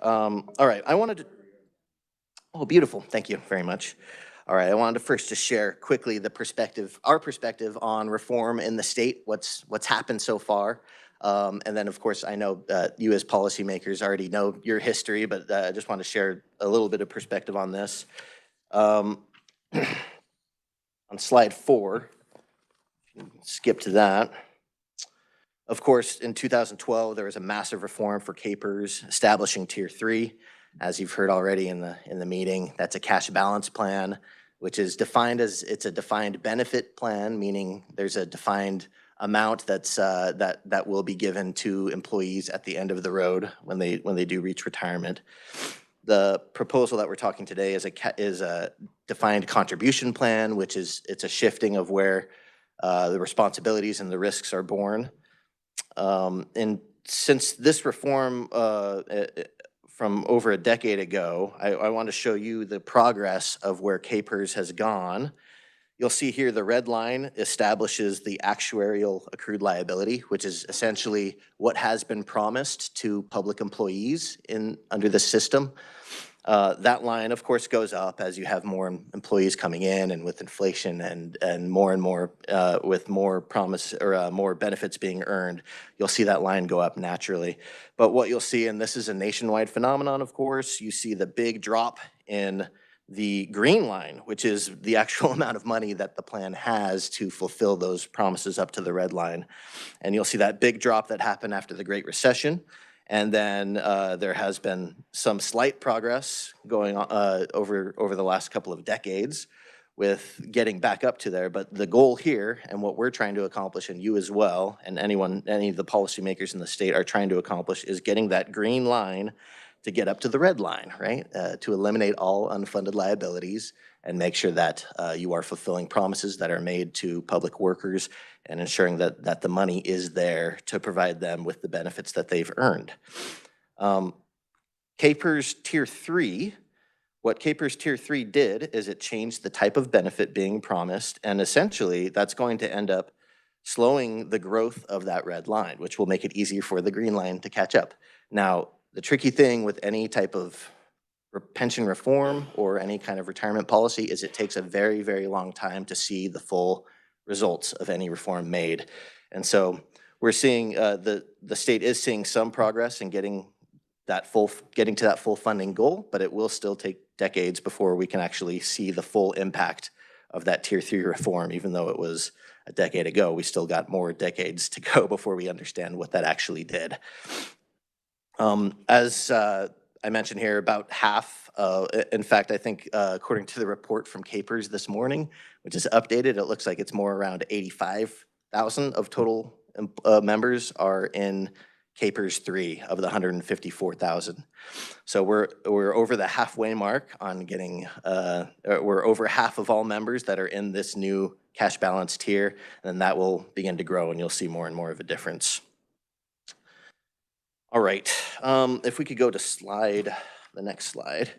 All right. I wanted to. Oh, beautiful. Thank you very much. All right. I wanted to first just share quickly our perspective on reform in the state, what's happened so far. And then, of course, I know you as policymakers already know your history, but I just want to share a little bit of perspective on this. On slide 4, skip to that. Of course, in 2012, there was a massive reform for KPERS, establishing Tier 3. As you've heard already in the meeting, that's a cash balance plan, which is defined as, it's a defined benefit plan, meaning there's a defined amount that will be given to employees at the end of the road when they do reach retirement. The proposal that we're talking today is a defined contribution plan, which is, it's a shifting of where the responsibilities and the risks are borne. And since this reform from over a decade ago, I want to show you the progress of where KPERS has gone. You'll see here the red line establishes the actuarial accrued liability, which is essentially what has been promised to public employees under the system. That line, of course, goes up as you have more employees coming in, and with inflation and more with more promise or more benefits being earned, you'll see that line go up naturally. But what you'll see, and this is a nationwide phenomenon, of course, you see the big drop in the green line, which is the actual amount of money that the plan has to fulfill those promises up to the red line. And you'll see that big drop that happened after the Great Recession. And then there has been some slight progress going on over the last couple of decades with getting back up to there. But the goal here, and what we're trying to accomplish, and you as well, and any of the policymakers in the state are trying to accomplish, is getting that green line to get up to the red line, right? To eliminate all unfunded liabilities and make sure that you are fulfilling promises that are made to public workers and ensuring that the money is there to provide them with the benefits that they've earned. KPERS Tier 3, what KPERS Tier 3 did is it changed the type of benefit being promised, and essentially that's going to end up slowing the growth of that red line, which will make it easier for the green line to catch up. Now, the tricky thing with any type of pension reform or any kind of retirement policy is it takes a very, very long time to see the full results of any reform made. And so we're seeing the state is seeing some progress in getting to that full funding goal, but it will still take decades before we can actually see the full impact of that Tier 3 reform. Even though it was a decade ago, we still got more decades to go before we understand what that actually did. As I mentioned here, about half, in fact, I think according to the report from KPERS this morning, which is updated, it looks like it's more around 85,000 of total members are in KPERS 3 of the 154,000. So we're over the halfway mark on getting, we're over half of all members that are in this new cash balance tier, and that will begin to grow and you'll see more and more of a difference. All right, if we could go to the next slide.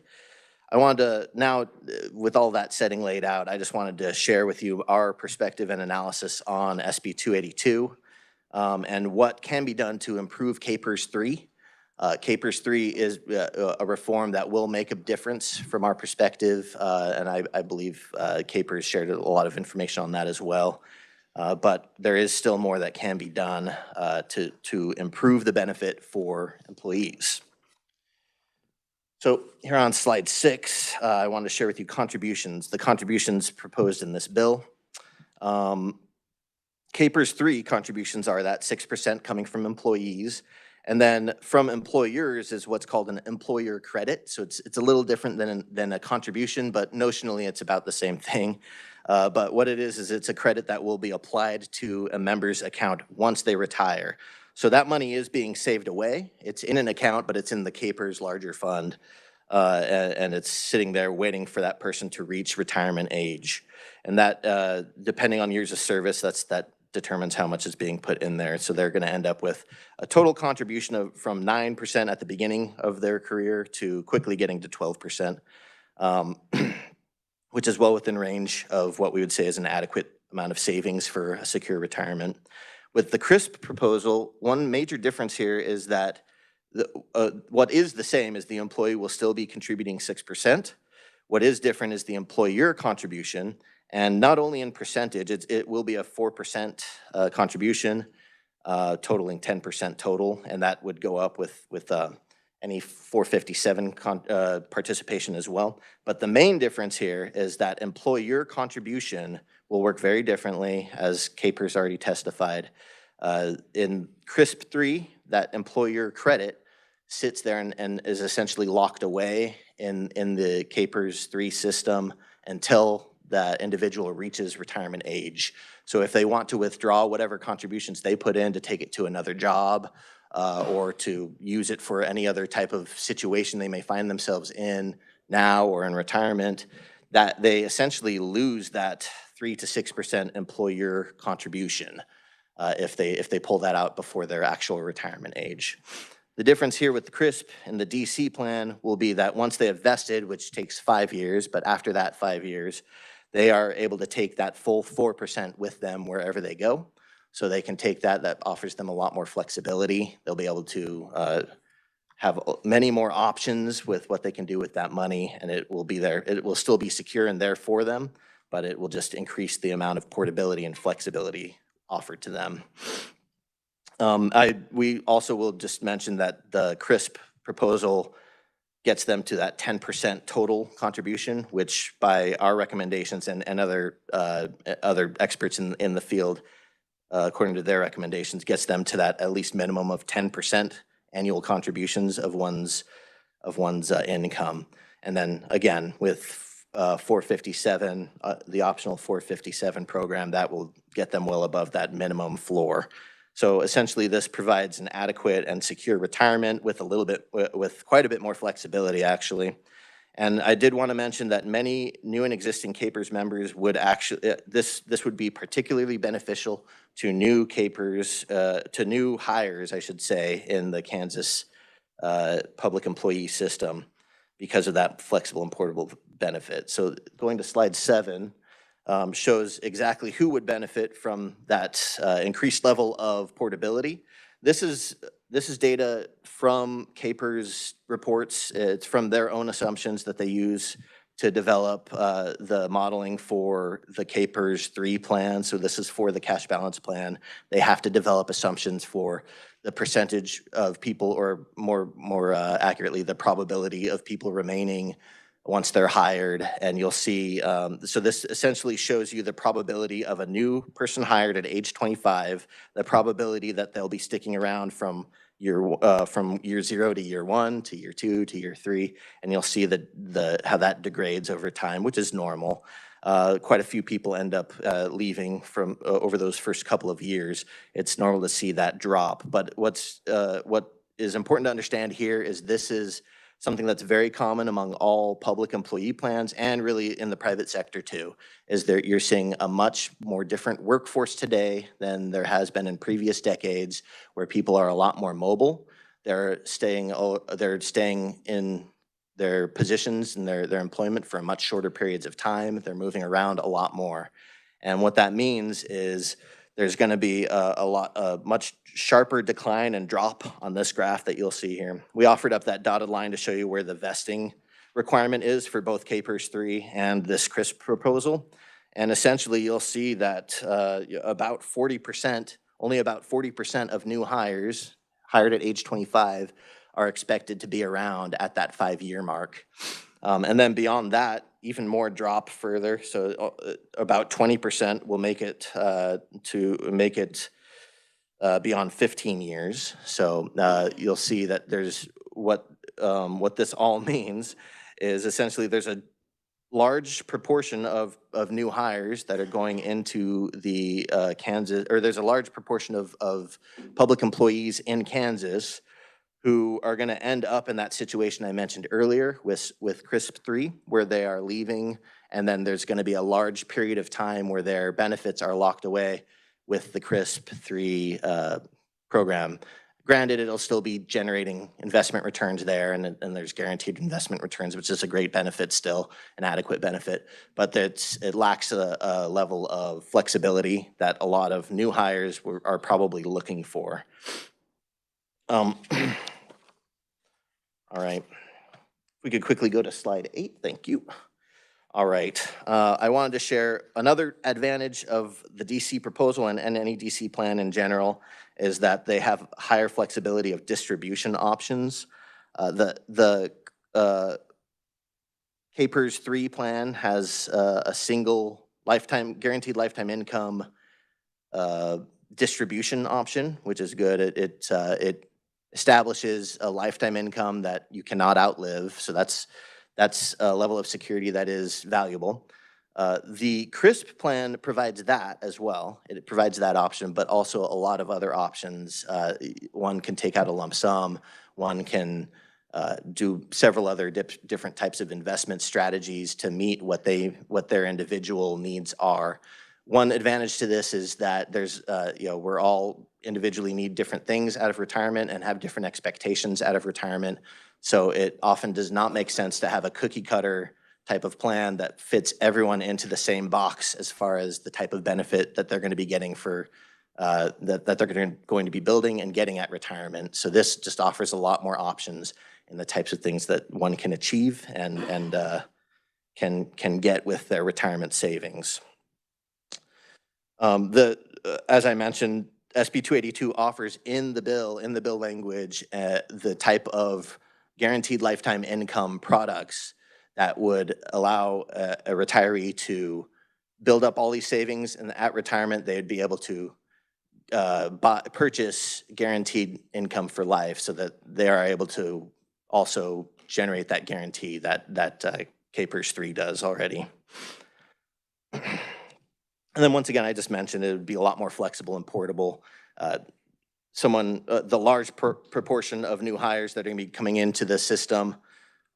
I wanted to, now with all that setting laid out, I just wanted to share with you our perspective and analysis on SB 282 and what can be done to improve KPERS 3. KPERS 3 is a reform that will make a difference from our perspective, and I believe KPERS shared a lot of information on that as well. But there is still more that can be done to improve the benefit for employees. So here on slide 6, I wanted to share with you the contributions proposed in this bill. KPERS 3 contributions are that 6% coming from employees, and then from employers is what's called an employer credit. So it's a little different than a contribution, but notionally it's about the same thing. But what it is it's a credit that will be applied to a member's account once they retire. So that money is being saved away. It's in an account, but it's in the KPERS larger fund, and it's sitting there waiting for that person to reach retirement age. And that, depending on years of service, that determines how much is being put in there. So they're going to end up with a total contribution from 9% at the beginning of their career to quickly getting to 12%. Which is well within range of what we would say is an adequate amount of savings for a secure retirement. With the CRISP proposal, one major difference here is that what is the same is the employee will still be contributing 6%. What is different is the employer contribution, and not only in percentage, it will be a 4% contribution, totaling 10% total, and that would go up with any 457 participation as well. But the main difference here is that employer contribution will work very differently, as KPERS already testified. In CRISP 3, that employer credit sits there and is essentially locked away in the KPERS 3 system until that individual reaches retirement age. So if they want to withdraw whatever contributions they put in to take it to another job, or to use it for any other type of situation they may find themselves in now or in retirement, that they essentially lose that 3 to 6% employer contribution if they pull that out before their actual retirement age. The difference here with the CRISP and the DC plan will be that once they have vested, which takes 5 years, but after that 5 years, they are able to take that full 4% with them wherever they go. So they can take that offers them a lot more flexibility. They'll be able to have many more options with what they can do with that money, and it will be there. It will still be secure and there for them, but it will just increase the amount of portability and flexibility offered to them. We also will just mention that the CRISP proposal gets them to that 10% total contribution, which by our recommendations and other experts in the field, according to their recommendations, gets them to that at least minimum of 10% annual contributions of one's income. And then again, with 457, the optional 457 program, that will get them well above that minimum floor. So essentially, this provides an adequate and secure retirement with quite a bit more flexibility, actually. And I did want to mention that many new and existing CAPERS members would actually, this would be particularly beneficial to new CAPERS, to new hires, I should say, in the Kansas public employee system because of that flexible and portable benefit. So going to slide 7 shows exactly who would benefit from that increased level of portability. This is data from CAPERS reports. It's from their own assumptions that they use to develop the modeling for the CAPERS 3 plan. So this is for the cash balance plan. They have to develop assumptions for the percentage of people, or more accurately, the probability of people remaining once they're hired. And you'll see, so this essentially shows you the probability of a new person hired at age 25, the probability that they'll be sticking around from year 0 to year 1 to year 2 to year 3, and you'll see how that degrades over time, which is normal. Quite a few people end up leaving from over those first couple of years. It's normal to see that drop. But what is important to understand here is this is something that's very common among all public employee plans, and really in the private sector too, is that you're seeing a much more different workforce today than there has been in previous decades, where people are a lot more mobile. They're staying in their positions and their employment for much shorter periods of time. They're moving around a lot more. And what that means is there's going to be a much sharper decline and drop on this graph that you'll see here. We offered up that dotted line to show you where the vesting requirement is for both CAPERS 3 and this CRISP proposal. And essentially you'll see that about 40%, only about 40% of new hires hired at age 25 are expected to be around at that 5-year mark. And then beyond that, even more drop further. So about 20% will make it beyond 15 years. So you'll see that there's what this all means is essentially there's a large proportion of new hires that are going into the Kansas, or there's a large proportion of public employees in Kansas who are going to end up in that situation I mentioned earlier with CRISP 3, where they are leaving, and then there's going to be a large period of time where their benefits are locked away with the CRISP 3 program. Granted, it'll still be generating investment returns there, and there's guaranteed investment returns, which is a great benefit still, an adequate benefit, but it lacks a level of flexibility that a lot of new hires are probably looking for. All right, we could quickly go to slide 8, thank you. All right, I wanted to share another advantage of the DC proposal and any DC plan in general is that they have higher flexibility of distribution options. The CAPERS 3 plan has a single guaranteed lifetime income distribution option, which is good. It establishes a lifetime income that you cannot outlive. So that's a level of security that is valuable. The CRISP plan provides that as well. It provides that option, but also a lot of other options. One can take out a lump sum. One can do several other different types of investment strategies to meet what their individual needs are. One advantage to this is that there's, we're all individually need different things out of retirement and have different expectations out of retirement. So it often does not make sense to have a cookie cutter type of plan that fits everyone into the same box as far as the type of benefit that they're going to be getting for that they're going to be building and getting at retirement. So this just offers a lot more options in the types of things that one can achieve and can get with their retirement savings. As I mentioned, SB 282 offers in the bill language, the type of guaranteed lifetime income products that would allow a retiree to build up all these savings, and at retirement they'd be able to purchase guaranteed income for life, so that they are able to also generate that guarantee that CAPERS 3 does already. And then once again, I just mentioned it would be a lot more flexible and portable. The large proportion of new hires that are going to be coming into the system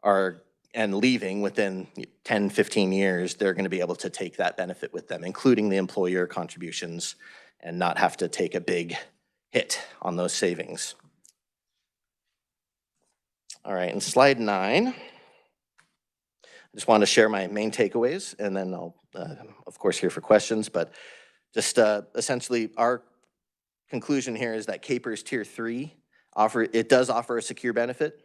are and leaving within 10, 15 years, they're going to be able to take that benefit with them, including the employer contributions, and not have to take a big hit on those savings. All right, and slide 9. I just want to share my main takeaways, and then I'll, of course, here for questions. But just essentially, our conclusion here is that CAPERS Tier 3 does offer a secure benefit,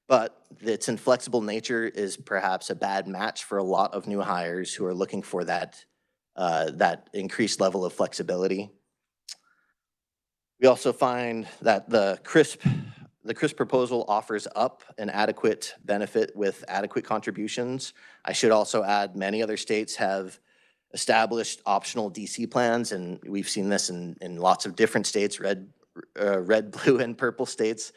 but its inflexible nature is perhaps a bad match for a lot of new hires who are looking for that increased level of flexibility. We also find that the CRISP proposal offers up an adequate benefit with adequate contributions. I should also add many other states have established optional DC plans, and we've seen this in lots of different states, red, blue, and purple states.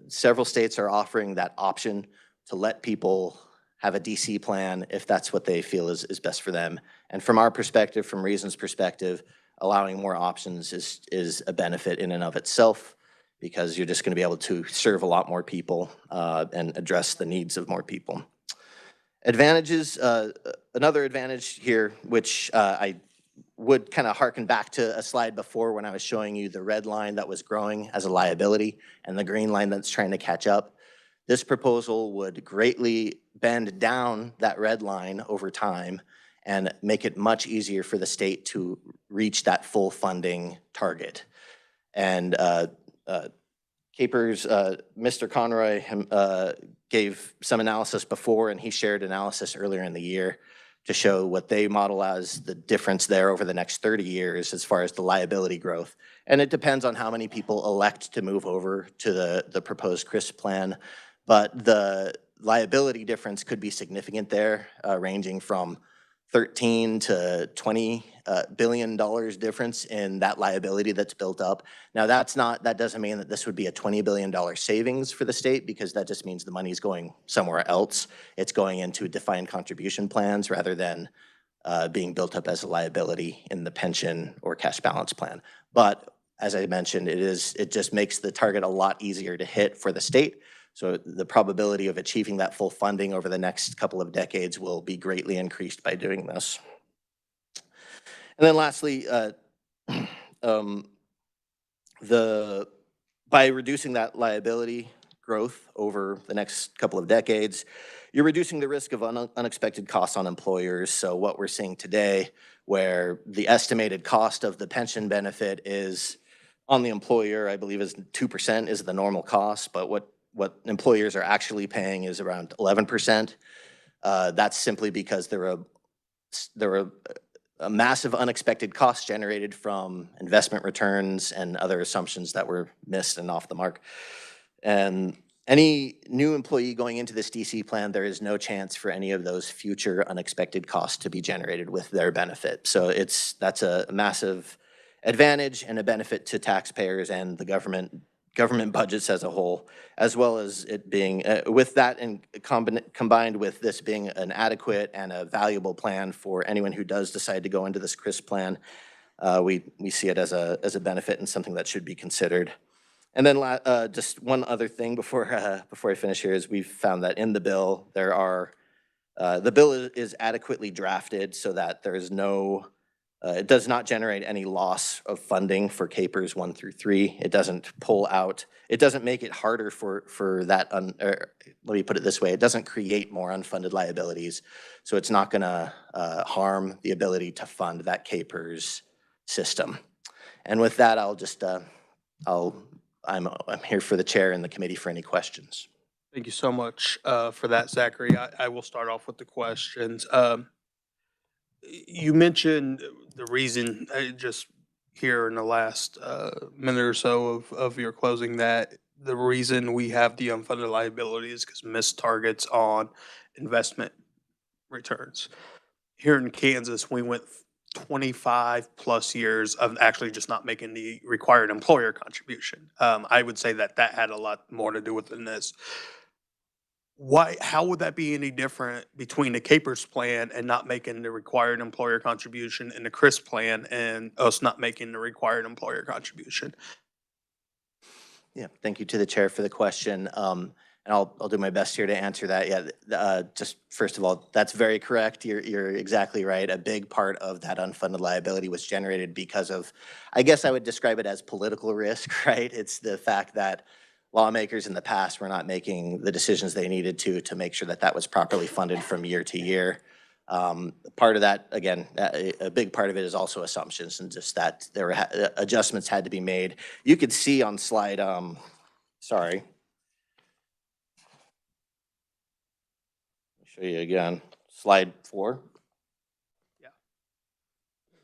Several states are offering that option to let people have a DC plan if that's what they feel is best for them. And from our perspective, from Reason's perspective, allowing more options is a benefit in and of itself, because you're just going to be able to serve a lot more people and address the needs of more people. Advantages, another advantage here, which I would kind of harken back to a slide before when I was showing you the red line that was growing as a liability and the green line that's trying to catch up. This proposal would greatly bend down that red line over time and make it much easier for the state to reach that full funding target. And CAPERS, Mr. Conroy gave some analysis before, and he shared analysis earlier in the year to show what they model as the difference there over the next 30 years as far as the liability growth. And it depends on how many people elect to move over to the proposed CRISP plan, but the liability difference could be significant there, ranging from $13 to $20 billion difference in that liability that's built up. Now that doesn't mean that this would be a $20 billion savings for the state, because that just means the money's going somewhere else. It's going into defined contribution plans rather than being built up as a liability in the pension or cash balance plan. But as I mentioned, it just makes the target a lot easier to hit for the state. So the probability of achieving that full funding over the next couple of decades will be greatly increased by doing this. And then lastly, by reducing that liability growth over the next couple of decades, you're reducing the risk of unexpected costs on employers. So what we're seeing today, where the estimated cost of the pension benefit is on the employer, I believe is 2% is the normal cost, but what employers are actually paying is around 11%. That's simply because there were a massive unexpected costs generated from investment returns and other assumptions that were missed and off the mark. And any new employee going into this DC plan, there is no chance for any of those future unexpected costs to be generated with their benefit. So that's a massive advantage and a benefit to taxpayers and the government budgets as a whole, as well as it being, with that and combined with this being an adequate and a valuable plan for anyone who does decide to go into this CRISP plan, we see it as a benefit and something that should be considered. And then just one other thing before I finish here is we've found that in the bill, the bill is adequately drafted so that there is no, it does not generate any loss of funding for CAPERS 1 through 3. It doesn't pull out, it doesn't make it harder for that, let me put it this way, it doesn't create more unfunded liabilities. So it's not gonna harm the ability to fund that CAPERS system. And with that, I'll just, I'm here for the chair and the committee for any questions. Thank you so much for that, Zachary. I will start off with the questions. You mentioned the reason, just here in the last minute or so of your closing, that the reason we have the unfunded liability is because missed targets on investment returns. Here in Kansas, we went 25 plus years of actually just not making the required employer contribution. I would say that had a lot more to do with than this. How would that be any different between the CAPERS plan and not making the required employer contribution, and the CRISP plan and us not making the required employer contribution? Yeah, thank you to the chair for the question. and I'll do my best here to answer that. Yeah, just first of all, that's very correct. You're exactly right. A big part of that unfunded liability was generated because of, I guess I would describe it as political risk, right? It's the fact that lawmakers in the past were not making the decisions they needed to make sure that that was properly funded from year to year. Part of that, again, a big part of it is also assumptions and just that there were adjustments had to be made. You could see on slide, sorry. Show you again, slide 4. Yeah.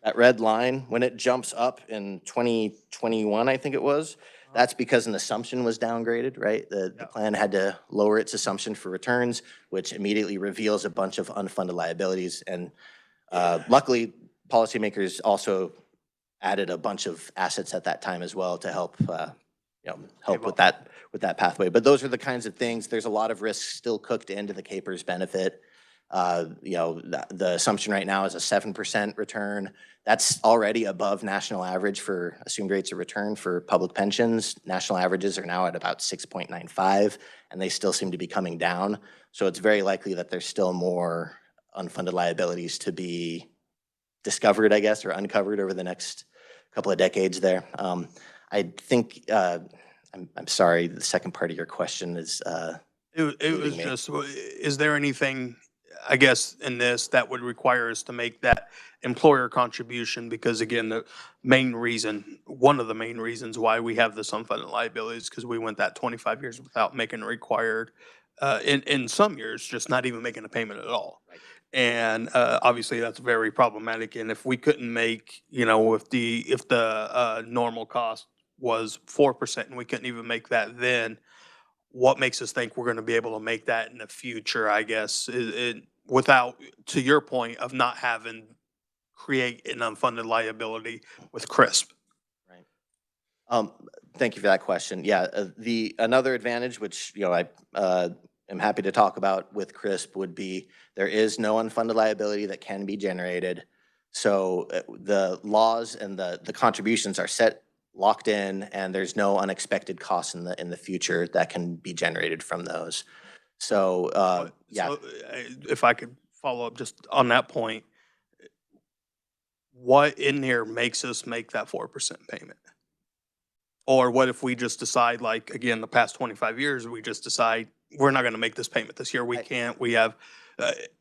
That red line, when it jumps up in 2021, I think it was, that's because an assumption was downgraded, right? The plan had to lower its assumption for returns, which immediately reveals a bunch of unfunded liabilities. And luckily, policymakers also added a bunch of assets at that time as well to help, help with that pathway. But those are the kinds of things. There's a lot of risks still cooked into the CAPERS benefit. The assumption right now is a 7% return. That's already above national average for assumed rates of return for public pensions. National averages are now at about 6.95, and they still seem to be coming down. So it's very likely that there's still more unfunded liabilities to be discovered, I guess, or uncovered over the next couple of decades there. I think, I'm sorry, the second part of your question is It was just, is there anything, I guess, in this that would require us to make that employer contribution? Because again, one of the main reasons why we have this unfunded liability is because we went that 25 years without making required, in some years, just not even making a payment at all. Right. And obviously that's very problematic. And if we couldn't make, if the normal cost was 4% and we couldn't even make that then, what makes us think we're going to be able to make that in the future, I guess, without, to your point, of not having create an unfunded liability with CRISP? Right. Thank you for that question. Yeah, another advantage, which I am happy to talk about with CRISP, would be there is no unfunded liability that can be generated. So the laws and the contributions are set, locked in, and there's no unexpected costs in the future that can be generated from those. So yeah. So, if I could follow up just on that point, what in here makes us make that 4% payment? Or what if we just decide, like, again, the past 25 years, we just decide we're not going to make this payment this year. We can't. We have,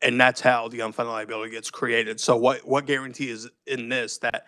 and that's how the unfunded liability gets created. So what guarantee is in this that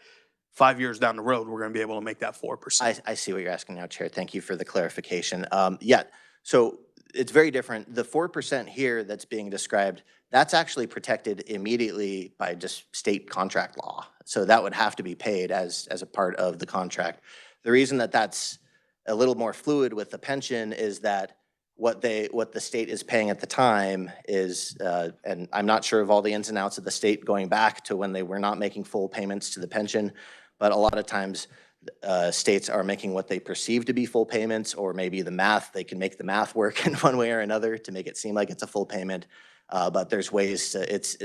5 years down the road, we're going to be able to make that 4%? I see what you're asking now, Chair. Thank you for the clarification. Yeah, so it's very different. The 4% here that's being described, that's actually protected immediately by just state contract law. So that would have to be paid as a part of the contract. The reason that that's a little more fluid with the pension is that what the state is paying at the time is, and I'm not sure of all the ins and outs of the state going back to when they were not making full payments to the pension, but a lot of times states are making what they perceive to be full payments, or maybe they can make the math work in one way or another to make it seem like it's a full payment. But there's ways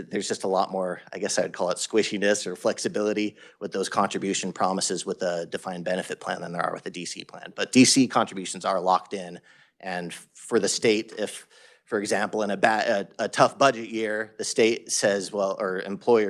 there's just a lot more, I guess I would call it squishiness or flexibility with those contribution promises with a defined benefit plan than there are with a DC plan. But DC contributions are locked in. And for the state, if, for example, in a tough budget year, the state says, well, or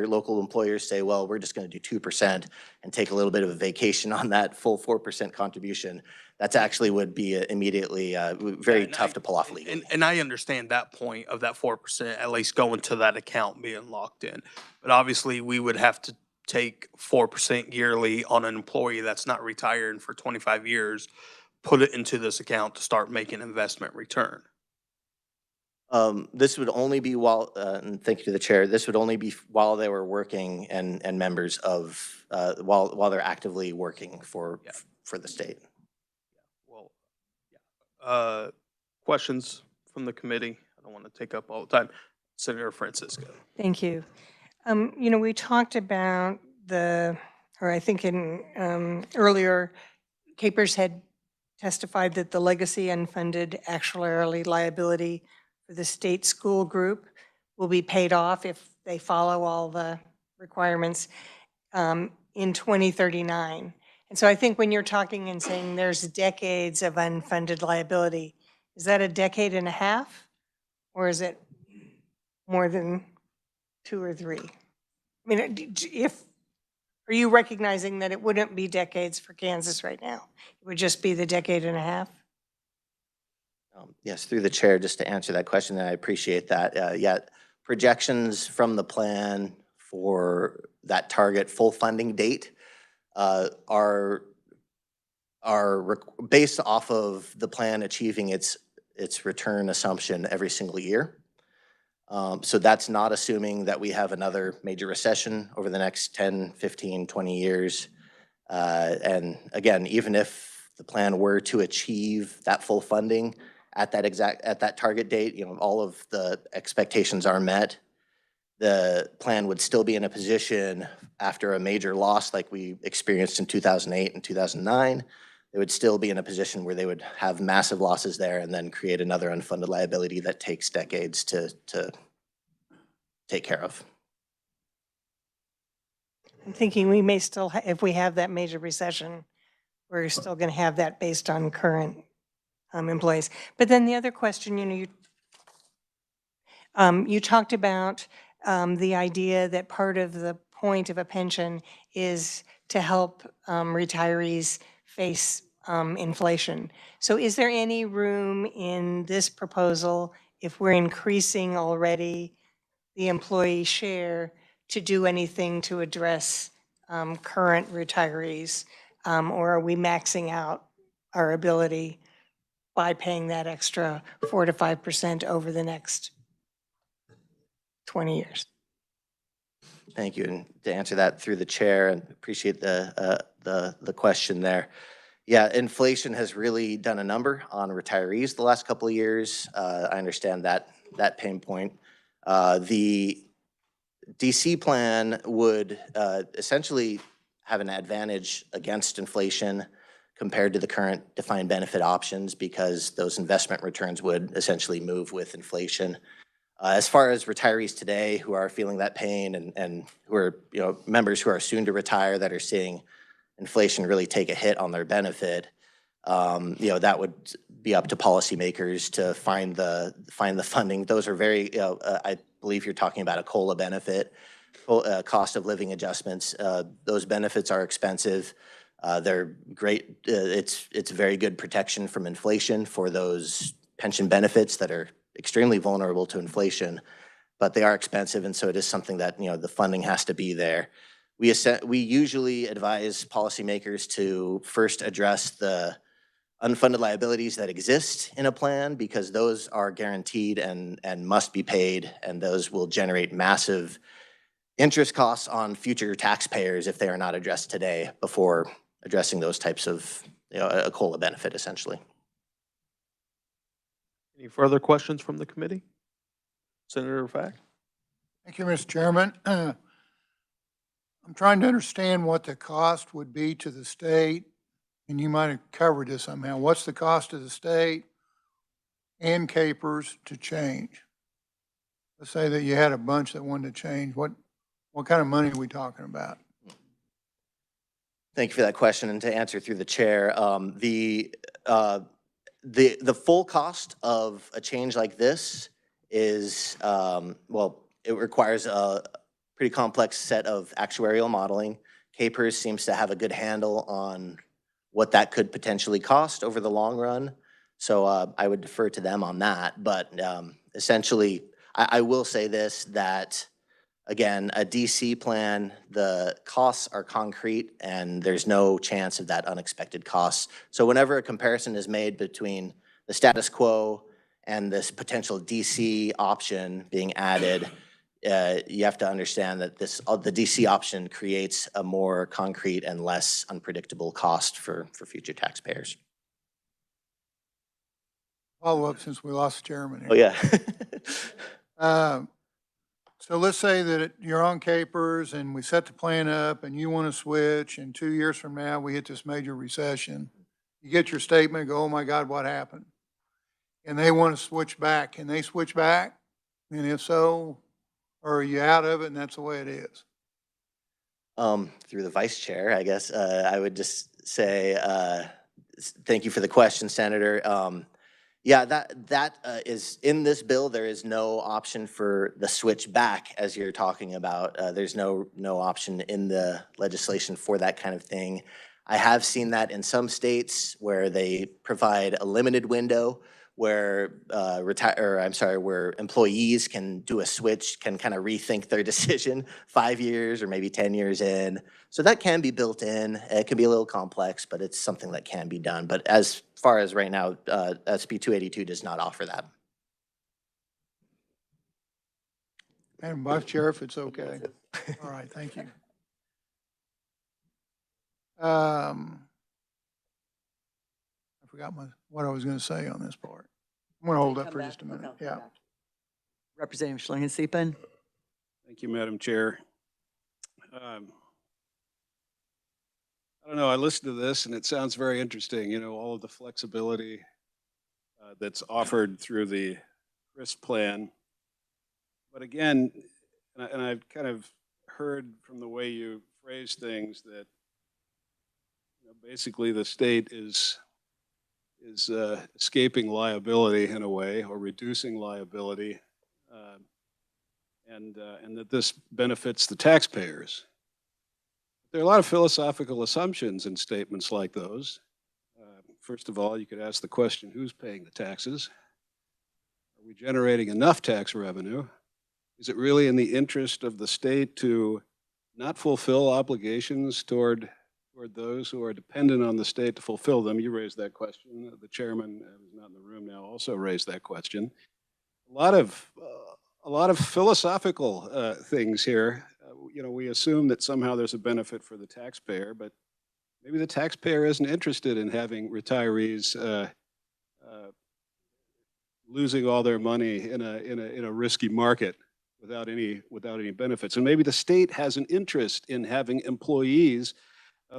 local employers say, well, we're just going to do 2% and take a little bit of a vacation on that full 4% contribution. That's actually would be immediately very tough to pull off legally. And I understand that point of that 4%, at least going to that account being locked in. But obviously, we would have to take 4% yearly on an employee that's not retired for 25 years, put it into this account to start making investment return. This would only be while, and thank you to the chair, this would only be while they were working and members of, while they're actively working for the state. Well, yeah. Questions from the committee? I don't want to take up all the time. Senator Francisco. Thank you. We talked about I think in earlier, CAPERS had testified that the legacy unfunded actuarial liability for the state school group will be paid off if they follow all the requirements in 2039. And so I think when you're talking and saying there's decades of unfunded liability, Is that a decade and a half? Or is it more than 2 or 3? I mean, are you recognizing that it wouldn't be decades for Kansas right now? It would just be the decade and a half? Yes, through the chair, just to answer that question, and I appreciate that. Yeah, projections from the plan for that target full funding date are based off of the plan achieving its return assumption every single year. So that's not assuming that we have another major recession over the next 10, 15, 20 years. And again, even if the plan were to achieve that full funding at that target date, you know, all of the expectations are met, the plan would still be in a position after a major loss like we experienced in 2008 and 2009. They would still be in a position where they would have massive losses there and then create another unfunded liability that takes decades to take care of. I'm thinking we may still, if we have that major recession, we're still going to have that based on current employees. But then the other question, you know, you talked about the idea that part of the point of a pension is to help retirees face inflation. So is there any room in this proposal, if we're increasing already the employee share, to do anything to address current retirees? Or are we maxing out our ability by paying that extra 4 to 5% over the next 20 years? Thank you. And to answer that through the chair, and appreciate the question there. Yeah, inflation has really done a number on retirees the last couple of years. I understand that pain point. The DC plan would essentially have an advantage against inflation compared to the current defined benefit options because those investment returns would essentially move with inflation. As far as retirees today who are feeling that pain and who are, you know, members who are soon to retire that are seeing inflation really take a hit on their benefit, you know, that would be up to policymakers to find the funding. Those are very, you know, I believe you're talking about a COLA benefit, cost of living adjustments. Those benefits are expensive. They're great. It's very good protection from inflation for those pension benefits that are extremely vulnerable to inflation, but they are expensive, and so it is something that, you know, the funding has to be there. We usually advise policymakers to first address the unfunded liabilities that exist in a plan because those are guaranteed and must be paid, and those will generate massive interest costs on future taxpayers if they are not addressed today before addressing those types of, you know, a COLA benefit essentially. Any further questions from the committee? Senator Fack? Thank you, Mr. Chairman. I'm trying to understand what the cost would be to the state, and you might have covered this somehow. What's the cost to the state and Capers to change? Let's say that you had a bunch that wanted to change. What kind of money are we talking about? Thank you for that question, and to answer through the chair, the full cost of a change like this is, well, it requires a pretty complex set of actuarial modeling. Capers seems to have a good handle on what that could potentially cost over the long run. So I would defer to them on that. But essentially, I will say this, that again, a DC plan, the costs are concrete and there's no chance of that unexpected costs. So whenever a comparison is made between the status quo and this potential DC option being added, you have to understand that the DC option creates a more concrete and less unpredictable cost for future taxpayers. Follow up since we lost the chairman here. Oh, yeah. So let's say that you're on Capers and we set the plan up and you want to switch, and 2 years from now we hit this major recession. You get your statement and go, oh my God, what happened? And they want to switch back. Can they switch back? And if so, or are you out of it and that's the way it is? Through the vice chair, I guess, I would just say, thank you for the question, Senator. Yeah, that is, in this bill, there is no option for the switch back as you're talking about. There's no option in the legislation for that kind of thing. I have seen that in some states where they provide a limited window where where employees can do a switch, can kind of rethink their decision 5 years or maybe 10 years in. So that can be built in. It can be a little complex, but it's something that can be done. But as far as right now, SB 282 does not offer that. Madam Vice Chair, if it's okay. All right, thank you. I forgot what I was going to say on this part. I'm going to hold up for just a minute. Yeah. Representative Schlangensieben. Thank you, Madam Chair. I don't know, I listened to this and it sounds very interesting, you know, all of the flexibility that's offered through the KRIS plan. But again, and I've kind of heard from the way you phrase things that, you know, basically the state is escaping liability in a way, or reducing liability, and that this benefits the taxpayers. There are a lot of philosophical assumptions in statements like those. First of all, you could ask the question, who's paying the taxes? Are we generating enough tax revenue? Is it really in the interest of the state to not fulfill obligations toward those who are dependent on the state to fulfill them? You raised that question. The chairman, who's not in the room now, also raised that question. A lot of philosophical things here. You know, we assume that somehow there's a benefit for the taxpayer, but maybe the taxpayer isn't interested in having retirees losing all their money in a risky market without any benefits. And maybe the state has an interest in having employees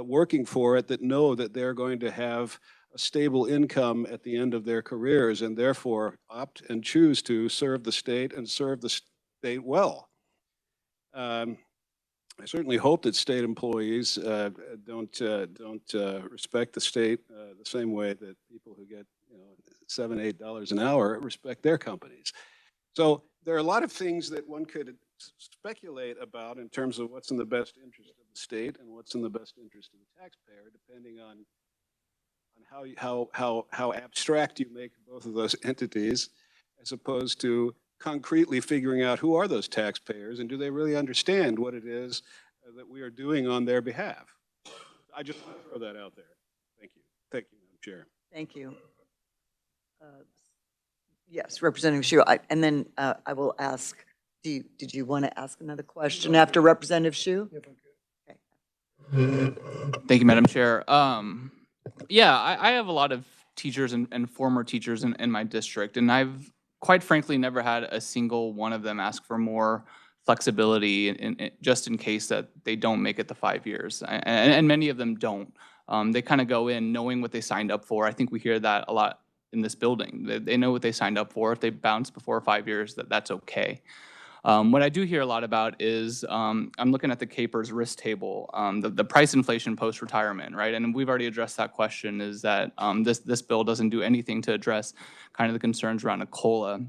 working for it that know that they're going to have a stable income at the end of their careers, and therefore opt and choose to serve the state and serve the state well. I certainly hope that state employees don't respect the state the same way that people who get, you know, $7, $8 an hour respect their companies. So there are a lot of things that one could speculate about in terms of what's in the best interest of the state and what's in the best interest of the taxpayer, depending on how abstract you make both of those entities, as opposed to concretely figuring out who are those taxpayers and do they really understand what it is that we are doing on their behalf. I just want to throw that out there. Thank you. Thank you, Madam Chair. Thank you. Yes, Representative Hsu. And then I will ask, did you want to ask another question after Representative Hsu? Okay. Thank you, Madam Chair. Yeah, I have a lot of teachers and former teachers in my district, and I've quite frankly never had a single one of them ask for more flexibility just in case that they don't make it the 5 years. And many of them don't. They kind of go in knowing what they signed up for. I think we hear that a lot in this building. They know what they signed up for. If they bounce before 5 years, that's okay. What I do hear a lot about is, I'm looking at the CAPERS risk table, the price inflation post-retirement, right? And we've already addressed that question, is that this bill doesn't do anything to address kind of the concerns around a COLA.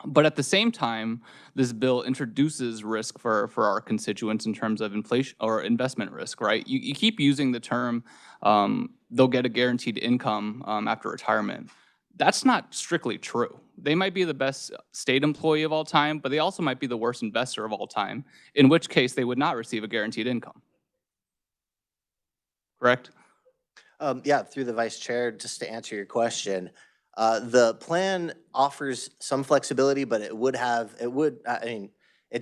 But at the same time, this bill introduces risk for our constituents in terms of inflation or investment risk, right? You keep using the term, they'll get a guaranteed income after retirement. That's not strictly true. They might be the best state employee of all time, but they also might be the worst investor of all time, in which case they would not receive a guaranteed income. Correct? Yeah, through the vice chair, just to answer your question, the plan offers some flexibility, but it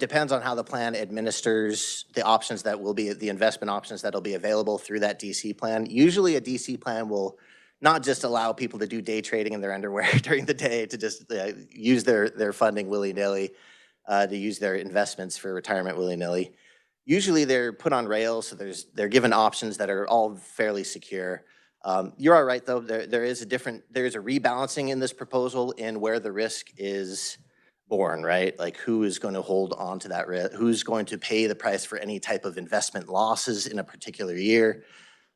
depends on how the plan administers the options that will be, the investment options that'll be available through that DC plan. Usually a DC plan will not just allow people to do day trading in their underwear during the day, to just use their funding willy-nilly, to use their investments for retirement willy-nilly. Usually they're put on rails, so they're given options that are all fairly secure. You're all right, though. There is a rebalancing in this proposal in where the risk is born, right? Like, who is going to hold on to that risk? Who's going to pay the price for any type of investment losses in a particular year?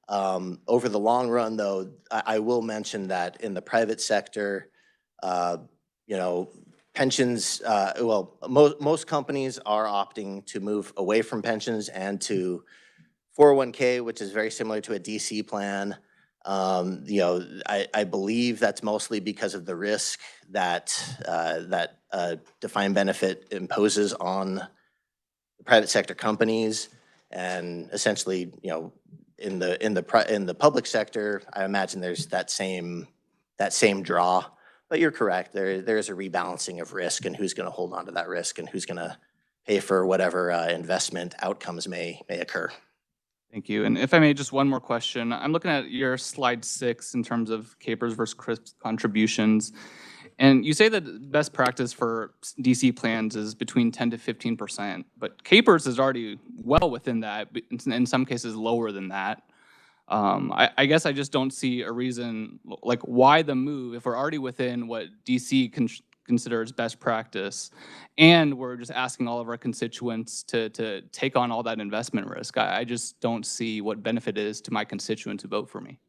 Over the long run, though, I will mention that in the private sector, you know, pensions, most companies are opting to move away from pensions and to 401k, which is very similar to a DC plan. You know, I believe that's mostly because of the risk that defined benefit imposes on the private sector companies, and essentially, you know, in the public sector, I imagine there's that same draw. But you're correct. There is a rebalancing of risk and who's going to hold on to that risk and who's going to pay for whatever investment outcomes may occur. Thank you. And if I may, just one more question. I'm looking at your slide 6 in terms of capers versus CRISP contributions. And you say that best practice for DC plans is between 10 to 15%, but capers is already well within that, in some cases lower than that. I guess I just don't see a reason, like, why the move if we're already within what DC considers best practice, and we're just asking all of our constituents to take on all that investment risk. I just don't see what benefit is to my constituents who vote for me.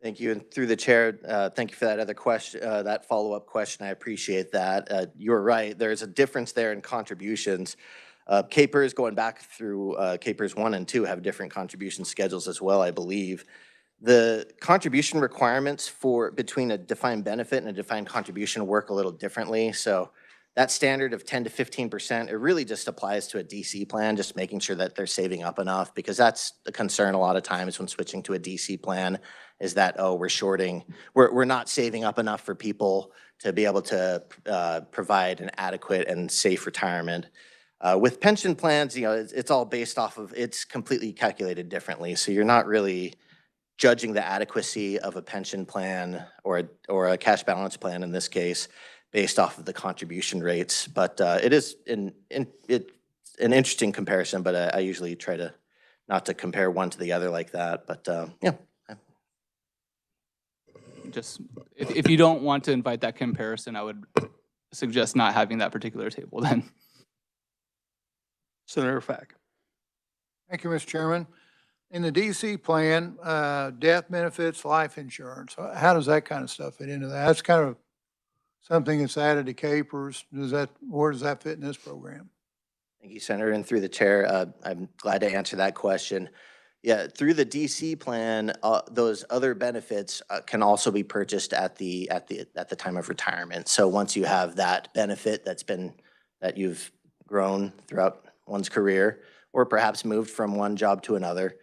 Thank you. And through the chair, thank you for that other question, that follow-up question. I appreciate that. You're right. There's a difference there in contributions. Capers, going back through Capers 1 and 2, have different contribution schedules as well, I believe. The contribution requirements for between a defined benefit and a defined contribution work a little differently. So that standard of 10 to 15%, it really just applies to a DC plan, just making sure that they're saving up enough, because that's the concern a lot of times when switching to a DC plan, is that, oh, we're not saving up enough for people to be able to provide an adequate and safe retirement. With pension plans, you know, it's all based off of, it's completely calculated differently. So you're not really judging the adequacy of a pension plan or a cash balance plan in this case based off of the contribution rates. But it is an interesting comparison, but I usually try to not to compare one to the other like that. But yeah. Just, if you don't want to invite that comparison, I would suggest not having that particular table then. Senator Fack. Thank you, Mr. Chairman. In the DC plan, death benefits, life insurance, how does that kind of stuff fit into that? That's kind of something that's added to capers. Where does that fit in this program? Thank you, Senator. And through the chair, I'm glad to answer that question. Yeah, through the DC plan, those other benefits can also be purchased at the time of retirement. So once you have that benefit that you've grown throughout one's career, or perhaps moved from one job to another,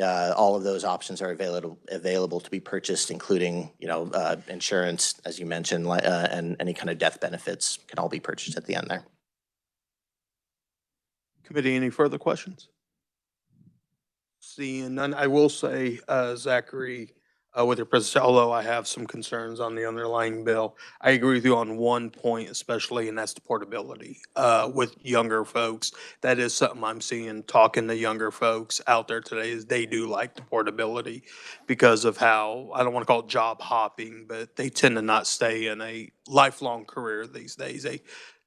all of those options are available to be purchased, including, you know, insurance, as you mentioned, and any kind of death benefits can all be purchased at the end there. Committee, any further questions? Seeing none, I will say, Zachary, with your presentation, although I have some concerns on the underlying bill, I agree with you on one point especially, and that's the portability. With younger folks, that is something I'm seeing, talking to younger folks out there today, is they do like the portability because of how, I don't want to call it job hopping, but they tend to not stay in a lifelong career these days. They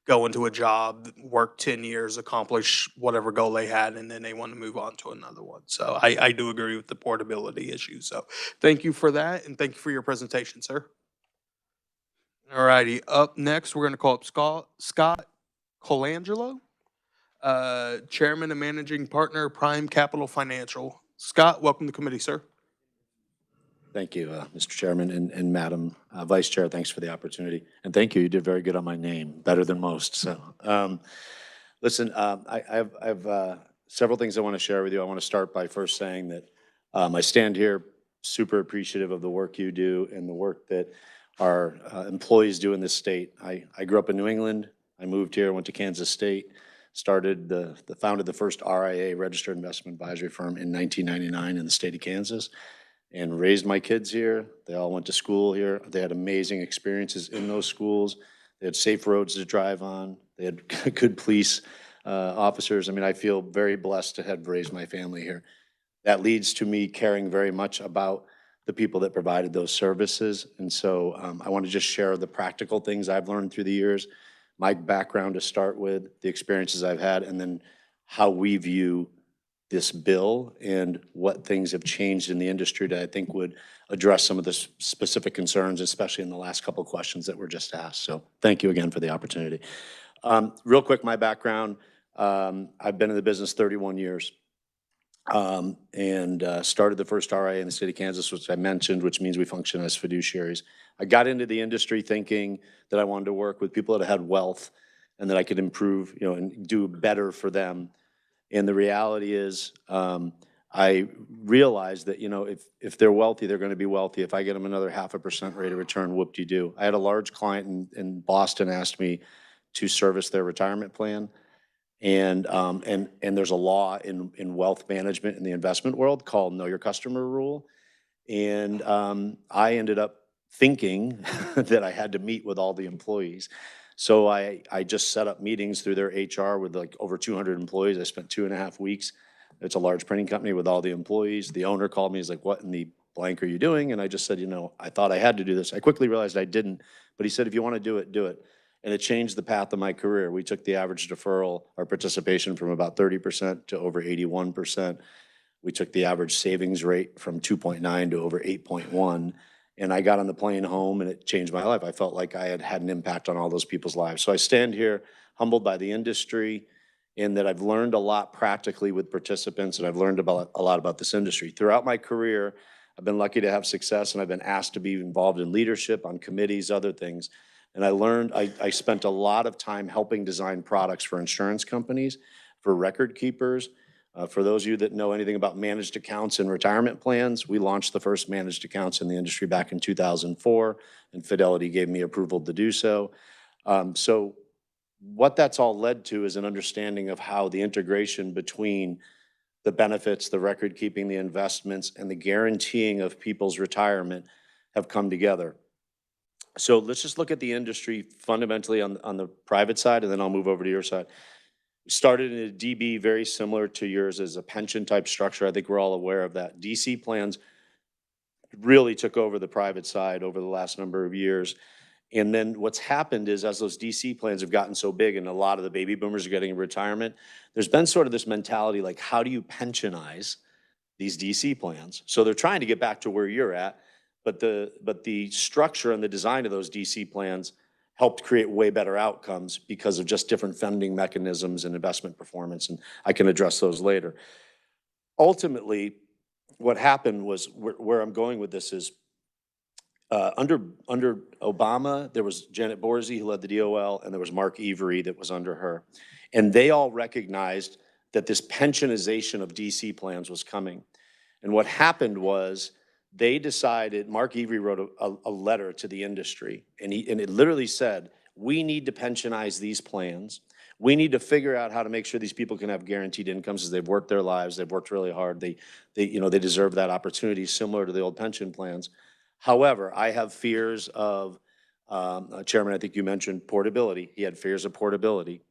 go into a job, work 10 years, accomplish whatever goal they had, and then they want to move on to another one. So I do agree with the portability issue. So thank you for that, and thank you for your presentation, sir. All righty, up next, we're going to call up Scott Colangelo, Chairman and Managing Partner, Prime Capital Financial. Scott, welcome to the committee, sir. Thank you, Mr. Chairman and Madam Vice Chair. Thanks for the opportunity. And thank you. You did very good on my name, better than most. So, listen, I have several things I want to share with you. I want to start by first saying that I stand here super appreciative of the work you do and the work that our employees do in this state. I grew up in New England. I moved here, went to Kansas State, founded the first RIA, Registered Investment Advisory Firm, in 1999 in the state of Kansas, and raised my kids here. They all went to school here. They had amazing experiences in those schools. They had safe roads to drive on. They had good police officers. I mean, I feel very blessed to have raised my family here. That leads to me caring very much about the people that provided those services. And so I want to just share the practical things I've learned through the years, my background to start with, the experiences I've had, and then how we view this bill and what things have changed in the industry that I think would address some of the specific concerns, especially in the last couple of questions that were just asked. So thank you again for the opportunity. Real quick, my background, I've been in the business 31 years. And started the first RIA in the state of Kansas, which I mentioned, which means we function as fiduciaries. I got into the industry thinking that I wanted to work with people that had wealth and that I could improve, and do better for them. And the reality is, I realized that, if they're wealthy, they're going to be wealthy. If I get them another 0.5% rate of return, whoop-de-doo. I had a large client in Boston asked me to service their retirement plan. And there's a law in wealth management in the investment world called Know Your Customer Rule. And I ended up thinking that I had to meet with all the employees. So I just set up meetings through their HR with like over 200 employees. I spent 2.5 weeks. It's a large printing company with all the employees. The owner called me. He's like, "What in the blank are you doing?" And I just said, I thought I had to do this. I quickly realized I didn't. But he said, "If you want to do it, do it." And it changed the path of my career. We took the average deferral, our participation, from about 30% to over 81%. We took the average savings rate from 2.9 to over 8.1. And I got on the plane home and it changed my life. I felt like I had an impact on all those people's lives. So I stand here humbled by the industry and that I've learned a lot practically with participants, and I've learned about a lot about this industry. Throughout my career, I've been lucky to have success, and I've been asked to be involved in leadership, on committees, other things. And I spent a lot of time helping design products for insurance companies, for record keepers. For those of you that know anything about managed accounts and retirement plans, we launched the first managed accounts in the industry back in 2004, and Fidelity gave me approval to do so. So what that's all led to is an understanding of how the integration between the benefits, the record keeping, the investments, and the guaranteeing of people's retirement have come together. So let's just look at the industry fundamentally on the private side, and then I'll move over to your side. We started in a DB very similar to yours as a pension type structure. I think we're all aware of that. DC plans really took over the private side over the last number of years. And then what's happened is as those DC plans have gotten so big and a lot of the baby boomers are getting retirement, there's been sort of this mentality like, how do you pensionize these DC plans? So they're trying to get back to where you're at. But the structure and the design of those DC plans helped create way better outcomes because of just different funding mechanisms and investment performance, and I can address those later. Ultimately, what happened was, where I'm going with this is, under Obama, there was Janet Borzi who led the DOL, and there was Mark Avery that was under her. And they all recognized that this pensionization of DC plans was coming. And what happened was, they decided, Mark Avery wrote a letter to the industry, and it literally said, we need to pensionize these plans. We need to figure out how to make sure these people can have guaranteed incomes as they've worked their lives, they've worked really hard, they deserve that opportunity similar to the old pension plans. However, I have fears of, Chairman, I think you mentioned portability. He had fears of portability.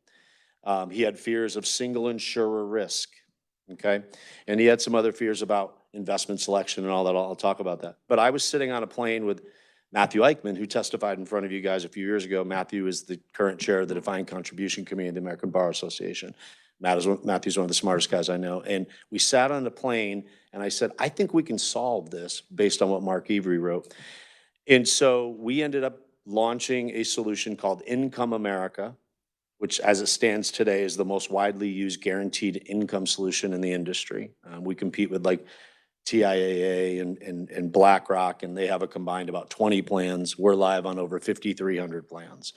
He had fears of single insurer risk, okay? And he had some other fears about investment selection and all that. I'll talk about that. But I was sitting on a plane with Matthew Eichmann, who testified in front of you guys a few years ago. Matthew is the current chair of the Defined Contribution Committee of the American Bar Association. Matthew's one of the smartest guys I know. And we sat on the plane, and I said, I think we can solve this based on what Mark Avery wrote. And so we ended up launching a solution called Income America, which as it stands today is the most widely used guaranteed income solution in the industry. We compete with like TIAA and BlackRock, and they have a combined about 20 plans. We're live on over 5,300 plans.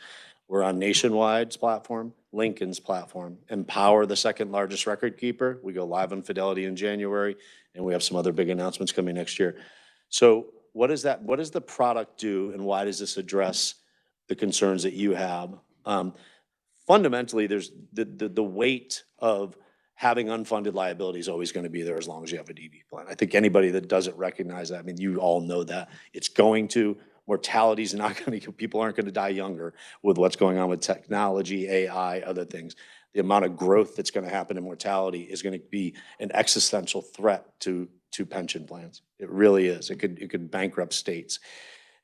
We're on Nationwide's platform, Lincoln's platform, Empower, the second largest record keeper. We go live on Fidelity in January, and we have some other big announcements coming next year. So what does the product do, and why does this address the concerns that you have? Fundamentally, there's the weight of having unfunded liability is always going to be there as long as you have a DB plan. I think anybody that doesn't recognize that, I mean, you all know that. It's going to, mortality's not going to, people aren't going to die younger with what's going on with technology, AI, other things. The amount of growth that's going to happen in mortality is going to be an existential threat to pension plans. It really is. It could bankrupt states.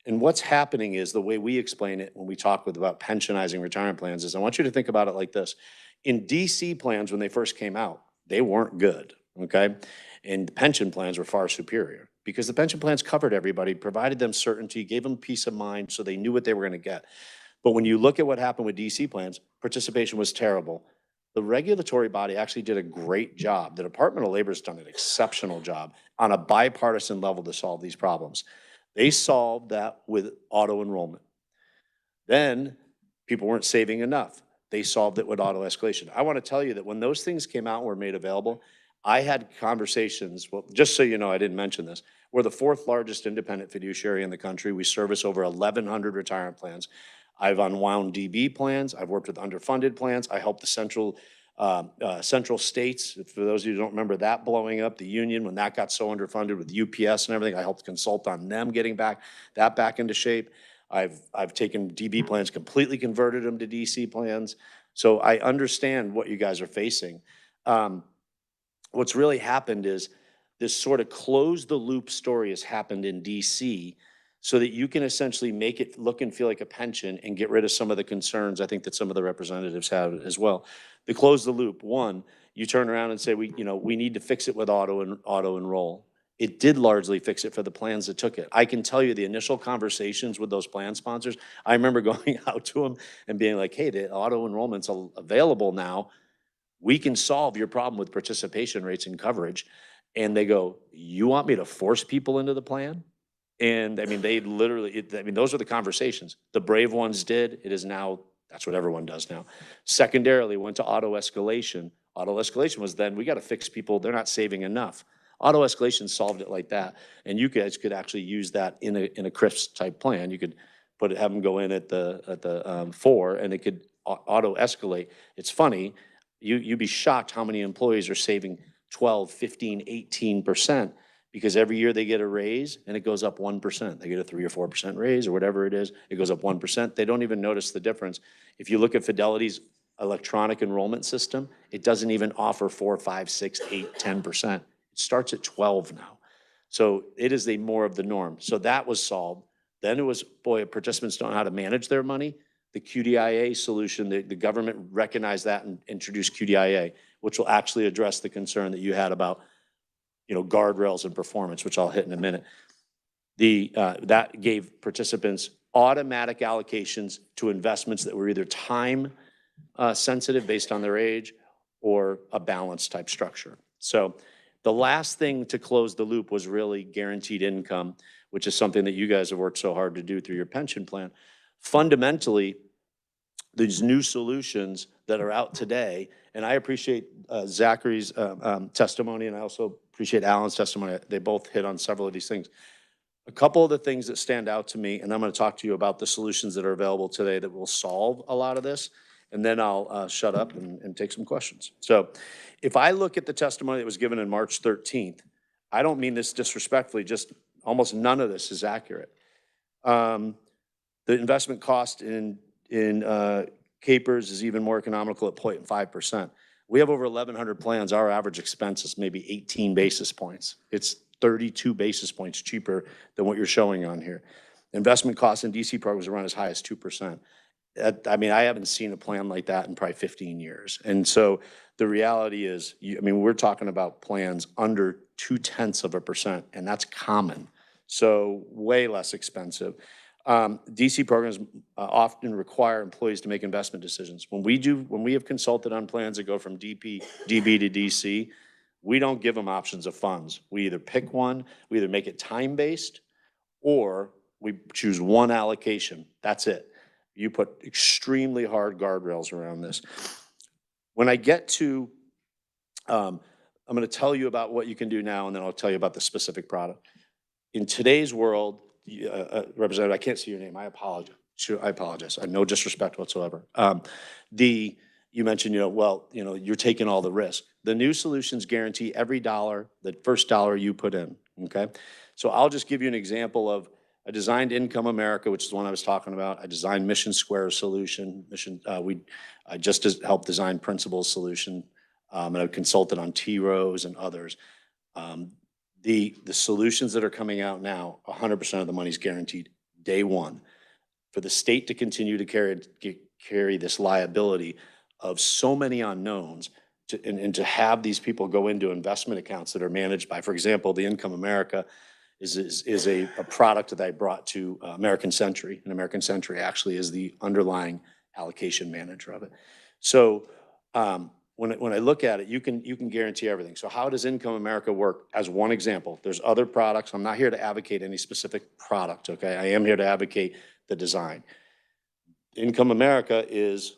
And what's happening is, the way we explain it when we talk about pensionizing retirement plans is, I want you to think about it like this. In DC plans, when they first came out, they weren't good, okay? And the pension plans were far superior because the pension plans covered everybody, provided them certainty, gave them peace of mind so they knew what they were gonna get. But when you look at what happened with DC plans, participation was terrible. The regulatory body actually did a great job. The Department of Labor has done an exceptional job on a bipartisan level to solve these problems. They solved that with auto enrollment. Then people weren't saving enough. They solved it with auto escalation. I want to tell you that when those things came out and were made available, I had conversations, well, just so you know, I didn't mention this. We're the 4th largest independent fiduciary in the country. We service over 1,100 retirement plans. I've unwound DB plans. I've worked with underfunded plans. I helped the central states. For those of you who don't remember that blowing up, the union, when that got so underfunded with UPS and everything, I helped consult on them getting back into shape. I've taken DB plans, completely converted them to DC plans. So I understand what you guys are facing. What's really happened is this sort of close the loop story has happened in DC so that you can essentially make it look and feel like a pension and get rid of some of the concerns I think that some of the representatives have as well. The close the loop, one, you turn around and say, we need to fix it with auto enroll. It did largely fix it for the plans that took it. I can tell you the initial conversations with those plan sponsors, I remember going out to them and being like, hey, the auto enrollment's available now. We can solve your problem with participation rates and coverage. And they go, you want me to force people into the plan? And I mean, they literally, those are the conversations. The brave ones did. It is now, that's what everyone does now. Secondarily, went to auto escalation. Auto escalation was then, we got to fix people. They're not saving enough. Auto escalation solved it like that. And you guys could actually use that in a CRIFS type plan. You could have them go in at the 4 and it could auto escalate. It's funny, you'd be shocked how many employees are saving 12, 15, 18%. Because every year they get a raise and it goes up 1%. They get a 3 or 4% raise or whatever it is, it goes up 1%. They don't even notice the difference. If you look at Fidelity's electronic enrollment system, it doesn't even offer 4, 5, 6, 8, 10%. It starts at 12 now. So it is more of the norm. So that was solved. Then it was, boy, participants don't know how to manage their money. The QDIA solution, the government recognized that and introduced QDIA, which will actually address the concern that you had about guardrails and performance, which I'll hit in a minute. That gave participants automatic allocations to investments that were either time sensitive based on their age or a balanced type structure. So the last thing to close the loop was really guaranteed income, which is something that you guys have worked so hard to do through your pension plan. Fundamentally, these new solutions that are out today, and I appreciate Zachary's testimony, and I also appreciate Alan's testimony. They both hit on several of these things. A couple of the things that stand out to me, and I'm going to talk to you about the solutions that are available today that will solve a lot of this, and then I'll shut up and take some questions. So if I look at the testimony that was given on March 13th, I don't mean this disrespectfully, just almost none of this is accurate. The investment cost in Capers is even more economical at 0.5%. We have over 1,100 plans. Our average expense is maybe 18 basis points. It's 32 basis points cheaper than what you're showing on here. Investment costs in DC programs run as high as 2%. I haven't seen a plan like that in probably 15 years. And so the reality is, we're talking about plans under 0.2%, and that's common. So way less expensive. DC programs often require employees to make investment decisions. When we have consulted on plans that go from DB to DC, we don't give them options of funds. We either pick one, we either make it time-based, or we choose one allocation. That's it. You put extremely hard guardrails around this. When I get to, I'm going to tell you about what you can do now, and then I'll tell you about the specific product. In today's world, Representative, I can't see your name. I apologize. Sure, I apologize. I have no disrespect whatsoever. You mentioned, you're taking all the risk. The new solutions guarantee every dollar, the first dollar you put in, okay? So I'll just give you an example of I designed Income America, which is the one I was talking about. I designed Mission Square solution. I just helped design Principles solution, and I've consulted on T-Rose and others. The solutions that are coming out now, 100% of the money is guaranteed day one. For the state to continue to carry this liability of so many unknowns, and to have these people go into investment accounts that are managed by, for example, the Income America is a product that I brought to American Century, and American Century actually is the underlying allocation manager of it. So when I look at it, you can guarantee everything. So how does Income America work? As one example, there's other products. I'm not here to advocate any specific product, okay? I am here to advocate the design. Income America is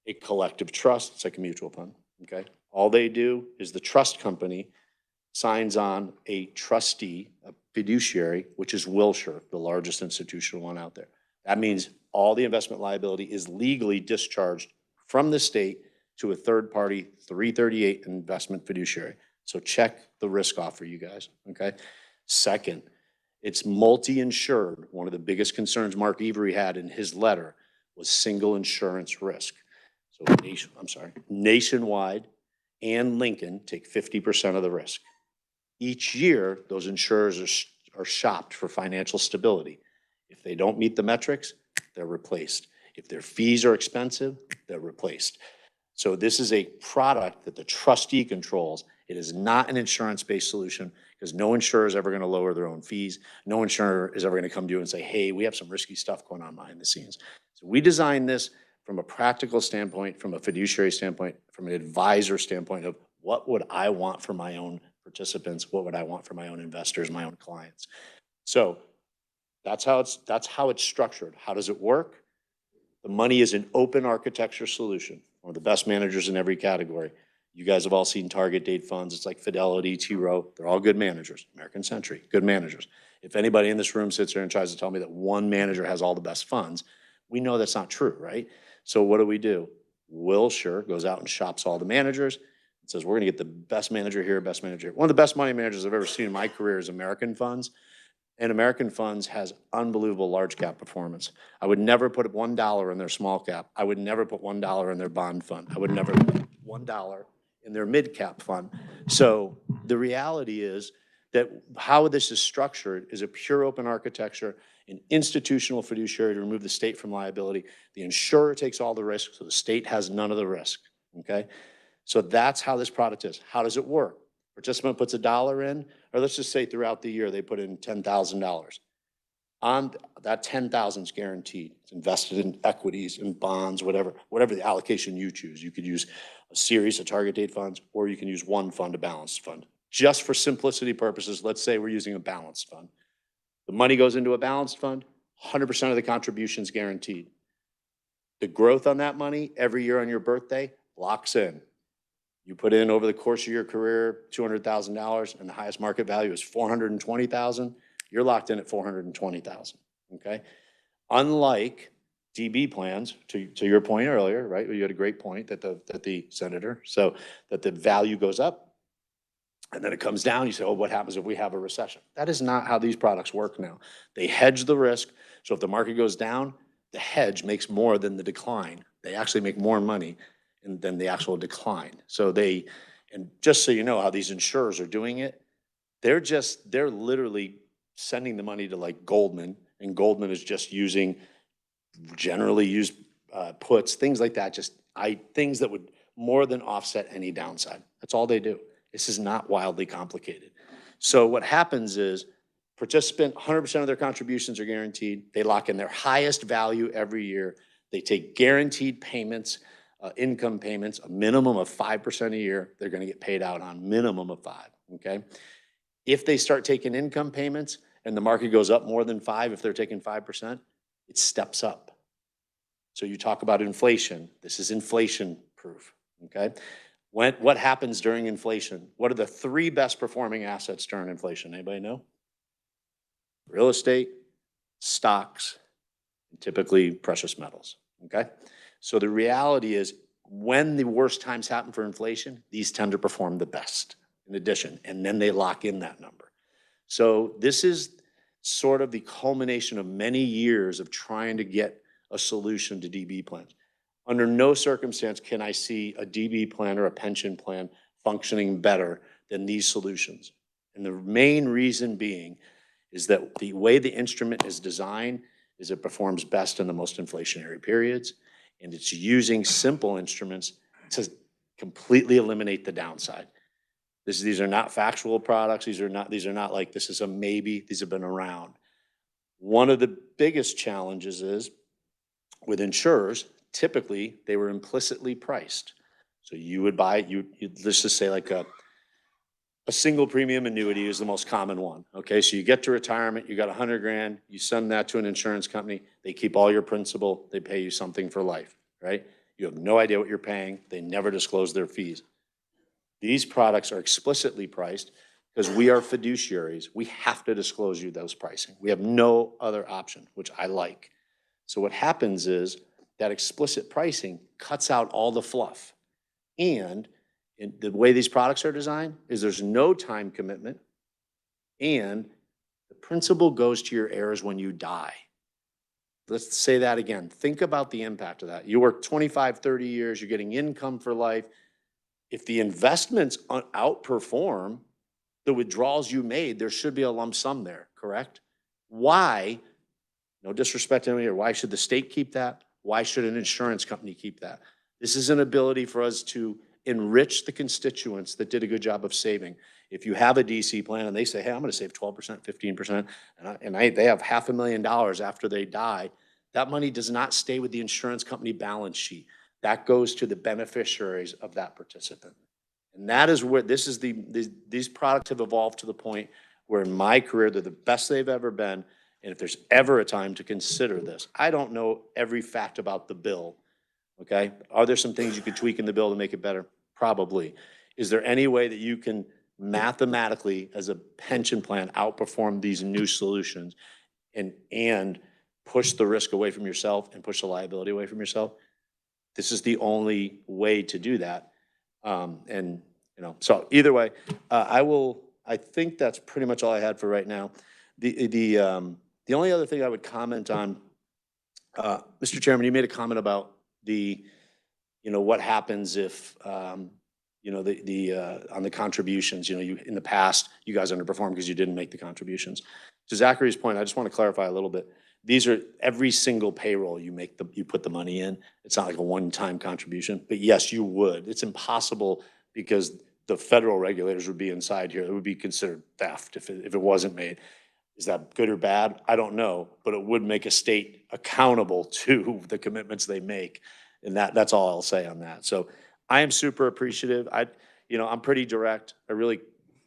a collective trust. It's like a mutual fund, okay? All they do is the trust company signs on a trustee, a fiduciary, which is Wilshire, the largest institutional one out there. That means all the investment liability is legally discharged from the state to a third-party 338 investment fiduciary. So check the risk off for you guys, okay? Second, it's multi-insured. One of the biggest concerns Mark Every had in his letter was single insurance risk. So Nationwide and Lincoln take 50% of the risk. Each year, those insurers are shopped for financial stability. If they don't meet the metrics, they're replaced. If their fees are expensive, they're replaced. So this is a product that the trustee controls. It is not an insurance-based solution because no insurer is ever going to lower their own fees. No insurer is ever going to come to you and say, hey, we have some risky stuff going on behind the scenes. So we designed this from a practical standpoint, from a fiduciary standpoint, from an advisor standpoint of what would I want for my own participants? What would I want for my own investors, my own clients? So that's how it's structured. How does it work? The money is an open architecture solution. One of the best managers in every category. You guys have all seen target date funds. It's like Fidelity, T. Rowe. They're all good managers. American Century, good managers. If anybody in this room sits there and tries to tell me that one manager has all the best funds, we know that's not true, right? So what do? Wilshire goes out and shops all the managers and says, we're gonna get the best manager here, best manager here. One of the best money managers I've ever seen in my career is American Funds. And American Funds has unbelievable large cap performance. I would never put $1 in their small cap. I would never put $1 in their bond fund. I would never put $1 in their mid cap fund. So the reality is that how this is structured is a pure open architecture, an institutional fiduciary to remove the state from liability. The insurer takes all the risk, so the state has none of the risk, okay? So that's how this product is. How does it work? Participant puts $1 in, or let's just say throughout the year they put in $10,000. On that $10,000 is guaranteed. It's invested in equities, in bonds, whatever the allocation you choose. You could use a series of target date funds, or you can use one fund, a balanced fund. Just for simplicity purposes, let's say we're using a balanced fund. The money goes into a balanced fund, 100% of the contribution is guaranteed. The growth on that money every year on your birthday locks in. You put in over the course of your career $200,000 and the highest market value is $420,000, you're locked in at $420,000, okay? Unlike DB plans, to your point earlier, right? You had a great point that the senator, so that the value goes up and then it comes down, you say, oh, what happens if we have a recession? That is not how these products work now. They hedge the risk, so if the market goes down, the hedge makes more than the decline. They actually make more money than the actual decline. So and just so you know how these insurers are doing it, they're literally sending the money to like Goldman, and Goldman is just generally used puts, things like that, things that would more than offset any downside. That's all they do. This is not wildly complicated. So what happens is participant, 100% of their contributions are guaranteed. They lock in their highest value every year. They take guaranteed payments, income payments, a minimum of 5% a year. They're gonna get paid out on minimum of 5, okay? If they start taking income payments and the market goes up more than 5, if they're taking 5%, it steps up. So you talk about inflation. This is inflation proof, okay? What happens during inflation? What are the 3 best performing assets during inflation? Anybody know? Real estate, stocks, and typically precious metals, okay? So the reality is when the worst times happen for inflation, these tend to perform the best in addition, and then they lock in that number. So this is sort of the culmination of many years of trying to get a solution to DB plans. Under no circumstance can I see a DB plan or a pension plan functioning better than these solutions. And the main reason being is that the way the instrument is designed is it performs best in the most inflationary periods, and it's using simple instruments to completely eliminate the downside. These are not factual products. These are not like this is a maybe. These have been around. One of the biggest challenges is with insurers, typically they were implicitly priced. So you would buy, let's just say like a single premium annuity is the most common one. Okay, so you get to retirement, you got 100 grand, you send that to an insurance company, they keep all your principal, they pay you something for life, right? You have no idea what you're paying. They never disclose their fees. These products are explicitly priced because we are fiduciaries. We have to disclose you those pricing. We have no other option, which I like. So what happens is that explicit pricing cuts out all the fluff. And the way these products are designed is there's no time commitment, and the principal goes to your heirs when you die. Let's say that again. Think about the impact of that. You work 25, 30 years, you're getting income for life. If the investments outperform the withdrawals you made, there should be a lump sum there, correct? Why, no disrespect to anybody here, why should the state keep that? Why should an insurance company keep that? This is an ability for us to enrich the constituents that did a good job of saving. If you have a DC plan and they say, hey, I'm gonna save 12%, 15%, and they have $500,000 after they die, that money does not stay with the insurance company balance sheet. That goes to the beneficiaries of that participant. And that is where these products have evolved to the point where in my career, they're the best they've ever been. And if there's ever a time to consider this, I don't know every fact about the bill. Okay, are there some things you could tweak in the bill to make it better? Probably. Is there any way that you can mathematically, as a pension plan, outperform these new solutions and push the risk away from yourself and push the liability away from yourself? This is the only way to do that. So either way, I think that's pretty much all I had for right now. The only other thing I would comment on, Mr. Chairman, you made a comment about what happens if, on the contributions, in the past, you guys underperformed because you didn't make the contributions. To Zachary's point, I just want to clarify a little bit. These are every single payroll you put the money in. It's not like a one-time contribution, but yes, you would. It's impossible because the federal regulators would be inside here. It would be considered theft if it wasn't made. Is that good or bad? I don't know, but it would make a state accountable to the commitments they make. And that's all I'll say on that. So I am super appreciative. I'm pretty direct. I really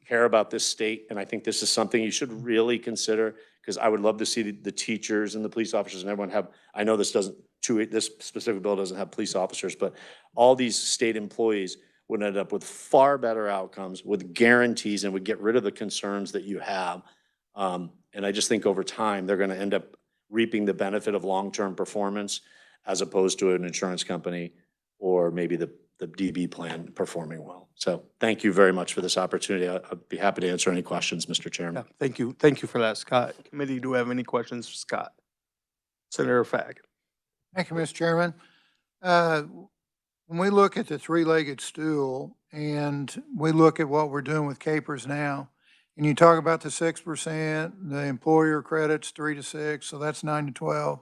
care about this state, and I think this is something you should really consider, because I would love to see the teachers and the police officers and everyone have, I know this specific bill doesn't have police officers, but all these state employees would end up with far better outcomes, with guarantees, and would get rid of the concerns that you have. And I just think over time, they're gonna end up reaping the benefit of long-term performance as opposed to an insurance company or maybe the DB plan performing well. So thank you very much for this opportunity. I'd be happy to answer any questions, Mr. Chairman. Yeah, thank you. Thank you for that, Scott. Committee, do we have any questions for Scott? Senator Fagg. Thank you, Mr. Chairman. When we look at the three-legged stool and we look at what we're doing with Capers now, and you talk about the 6%, the employer credits 3 to 6, so that's 9 to 12.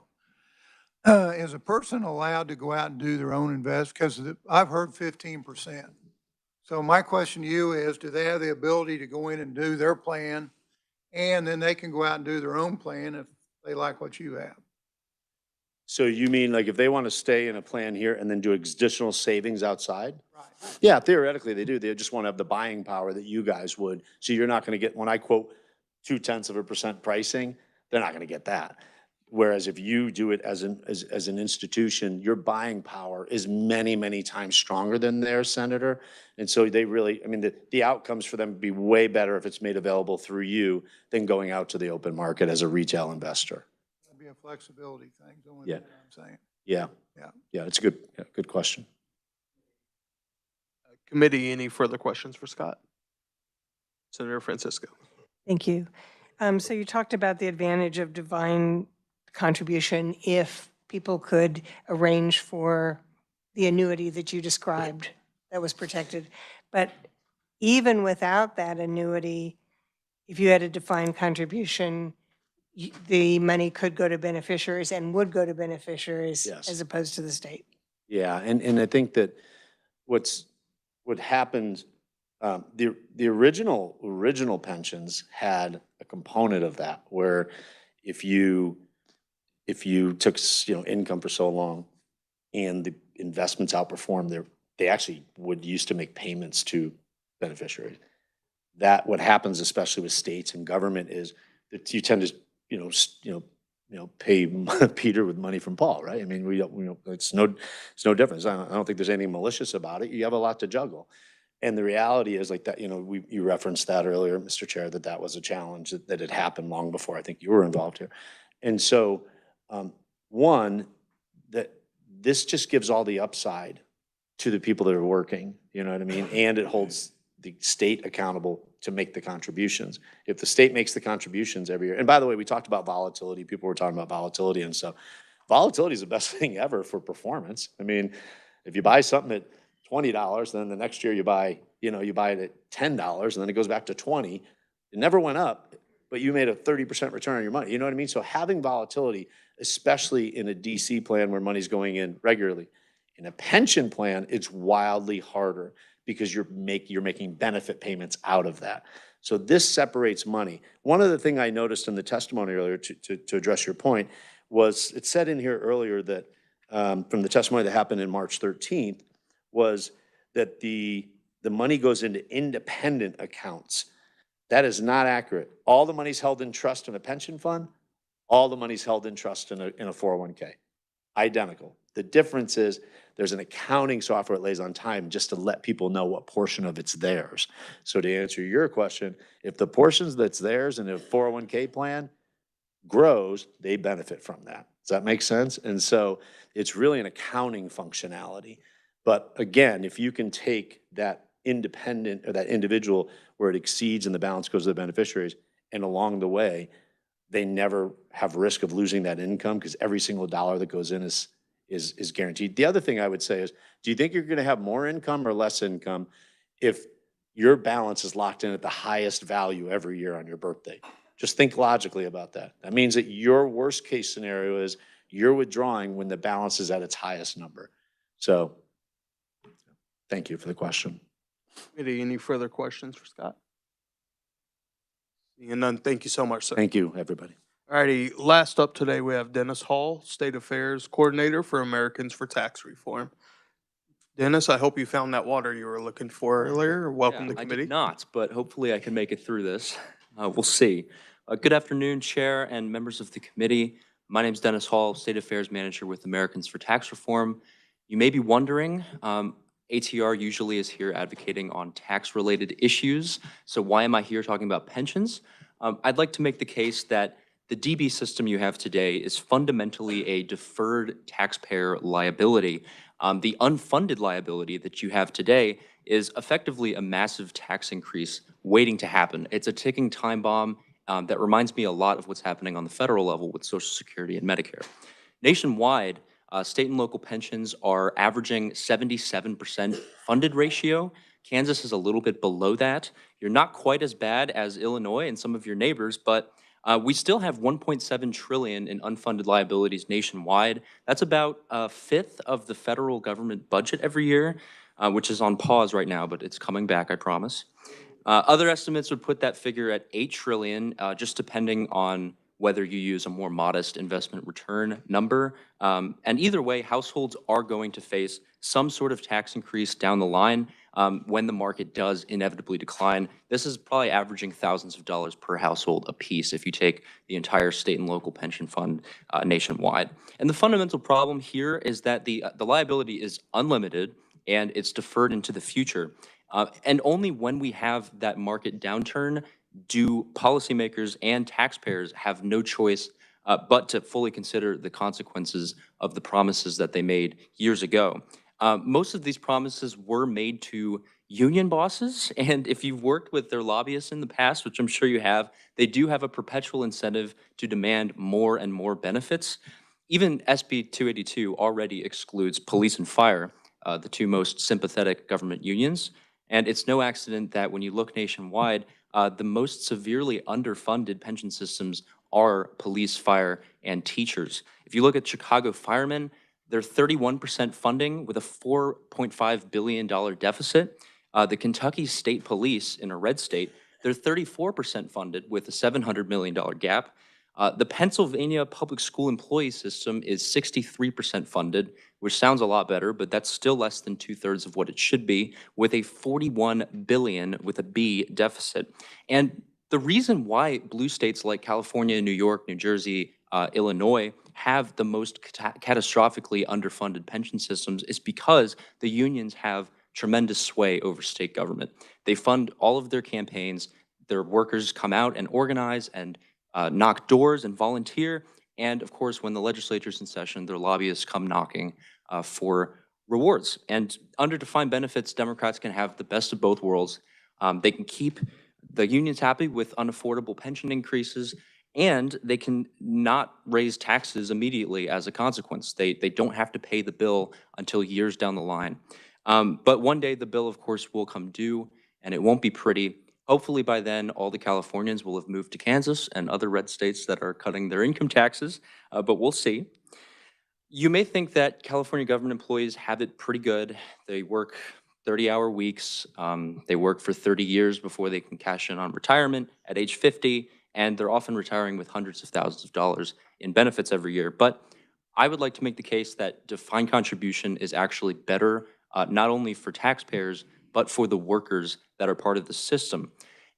Is a person allowed to go out and do their own invest? Because I've heard 15%. So my question to you is, do they have the ability to go in and do their plan, and then they can go out and do their own plan if they like what you have? So you mean like if they want to stay in a plan here and then do additional savings outside? Right. Yeah, theoretically they do. They just want to have the buying power that you guys would. So you're not going to get, when I quote 0.2% pricing, they're not going to get that. Whereas if you do it as an institution, your buying power is many, many times stronger than theirs, Senator. And so they really, the outcomes for them would be way better if it's made available through you than going out to the open market as a retail investor. That'd be a flexibility thing, the only Yeah. thing I'm saying. Yeah, it's a good question. Committee, any further questions for Scott? Senator Francisco. Thank you. So you talked about the advantage of divine contribution if people could arrange for the annuity that you described that was protected. But even without that annuity, if you had a defined contribution, the money could go to beneficiaries and would go to beneficiaries Yes. as opposed to the state. Yeah, and I think that what's what happened, the original pensions had a component of that where if you took, income for so long and the investments outperformed, they actually would used to make payments to beneficiaries. That what happens, especially with states and government, is that you tend to, pay Peter with money from Paul, right? I mean, it's no difference. I don't think there's anything malicious about it. You have a lot to juggle. And the reality is like that, you referenced that earlier, Mr. Chair, that was a challenge that had happened long before I think you were involved here. And so, one, that this just gives all the upside to the people that are working, you know what I mean? And it holds the state accountable to make the contributions. If the state makes the contributions every year, and by the way, we talked about volatility. People were talking about volatility and stuff. Volatility is the best thing ever for performance. I mean, if you buy something at $20, then the next year you buy it at $10, and then it goes back to 20. It never went up, but you made a 30% return on your money. You know what I mean? So having volatility, especially in a DC plan where money's going in regularly. In a pension plan, it's wildly harder because you're making benefit payments out of that. So this separates money. One other thing I noticed in the testimony earlier to address your point was it said in here earlier that from the testimony that happened in March 13th was that the money goes into independent accounts. That is not accurate. All the money's held in trust in a pension fund. All the money's held in trust in a 401k. Identical. The difference is there's an accounting software that lays on time just to let people know what portion of it's theirs. So to answer your question, if the portions that's theirs in a 401k plan grows, they benefit from that. Does that make sense? And so it's really an accounting functionality. But again, if you can take that independent or that individual where it exceeds and the balance goes to the beneficiaries, and along the way, they never have risk of losing that income because every single dollar that goes in is guaranteed. The other thing I would say is, do you think you're going to have more income or less income if your balance is locked in at the highest value every year on your birthday? Just think logically about that. That means that your worst case scenario is you're withdrawing when the balance is at its highest number. So thank you for the question. Any further questions for Scott? Seeing none, thank you so much, sir. Thank you, everybody. All righty, last up today, we have Dennis Hall, State Affairs Coordinator for Americans for Tax Reform. Dennis, I hope you found that water you were looking for earlier. Welcome to committee. I did not, but hopefully I can make it through this. We'll see. Good afternoon, Chair and members of the committee. My name is Dennis Hall, State Affairs Manager with Americans for Tax Reform. You may be wondering, ATR usually is here advocating on tax-related issues. So why am I here talking about pensions? I'd like to make the case that the DB system you have today is fundamentally a deferred taxpayer liability. The unfunded liability that you have today is effectively a massive tax increase waiting to happen. It's a ticking time bomb that reminds me a lot of what's happening on the federal level with Social Security and Medicare. Nationwide, state and local pensions are averaging 77% funded ratio. Kansas is a little bit below that. You're not quite as bad as Illinois and some of your neighbors, but we still have $1.7 trillion in unfunded liabilities nationwide. That's about a fifth of the federal government budget every year, which is on pause right now, but it's coming back, I promise. Other estimates would put that figure at $8 trillion, just depending on whether you use a more modest investment return number. And either way, households are going to face some sort of tax increase down the line when the market does inevitably decline. This is probably averaging thousands of dollars per household apiece if you take the entire state and local pension fund nationwide. And the fundamental problem here is that the liability is unlimited and it's deferred into the future. And only when we have that market downturn do policymakers and taxpayers have no choice but to fully consider the consequences of the promises that they made years ago. Most of these promises were made to union bosses, and if you've worked with their lobbyists in the past, which I'm sure you have, they do have a perpetual incentive to demand more and more benefits. Even SB 282 already excludes police and fire, the two most sympathetic government unions, and it's no accident that when you look nationwide, the most severely underfunded pension systems are police, fire, and teachers. If you look at Chicago firemen, they're 31% funding with a $4.5 billion deficit. The Kentucky State Police in a red state, they're 34% funded with a $700 million gap. The Pennsylvania public school employee system is 63% funded, which sounds a lot better, but that's still less than 2/3 of what it should be, with a $41 billion with a B deficit. And the reason why blue states like California, New York, New Jersey, Illinois have the most catastrophically underfunded pension systems is because the unions have tremendous sway over state government. They fund all of their campaigns. Their workers come out and organize and knock doors and volunteer. And of course, when the legislature's in session, their lobbyists come knocking for rewards. And under defined benefits, Democrats can have the best of both worlds. They can keep the unions happy with unaffordable pension increases, and they can not raise taxes immediately as a consequence. They don't have to pay the bill until years down the line. But one day the bill, of course, will come due, and it won't be pretty. Hopefully by then, all the Californians will have moved to Kansas and other red states that are cutting their income taxes, but we'll see. You may think that California government employees have it pretty good. They work 30-hour weeks. They work for 30 years before they can cash in on retirement at age 50, and they're often retiring with hundreds of thousands of dollars in benefits every year. But I would like to make the case that defined contribution is actually better, not only for taxpayers, but for the workers that are part of the system.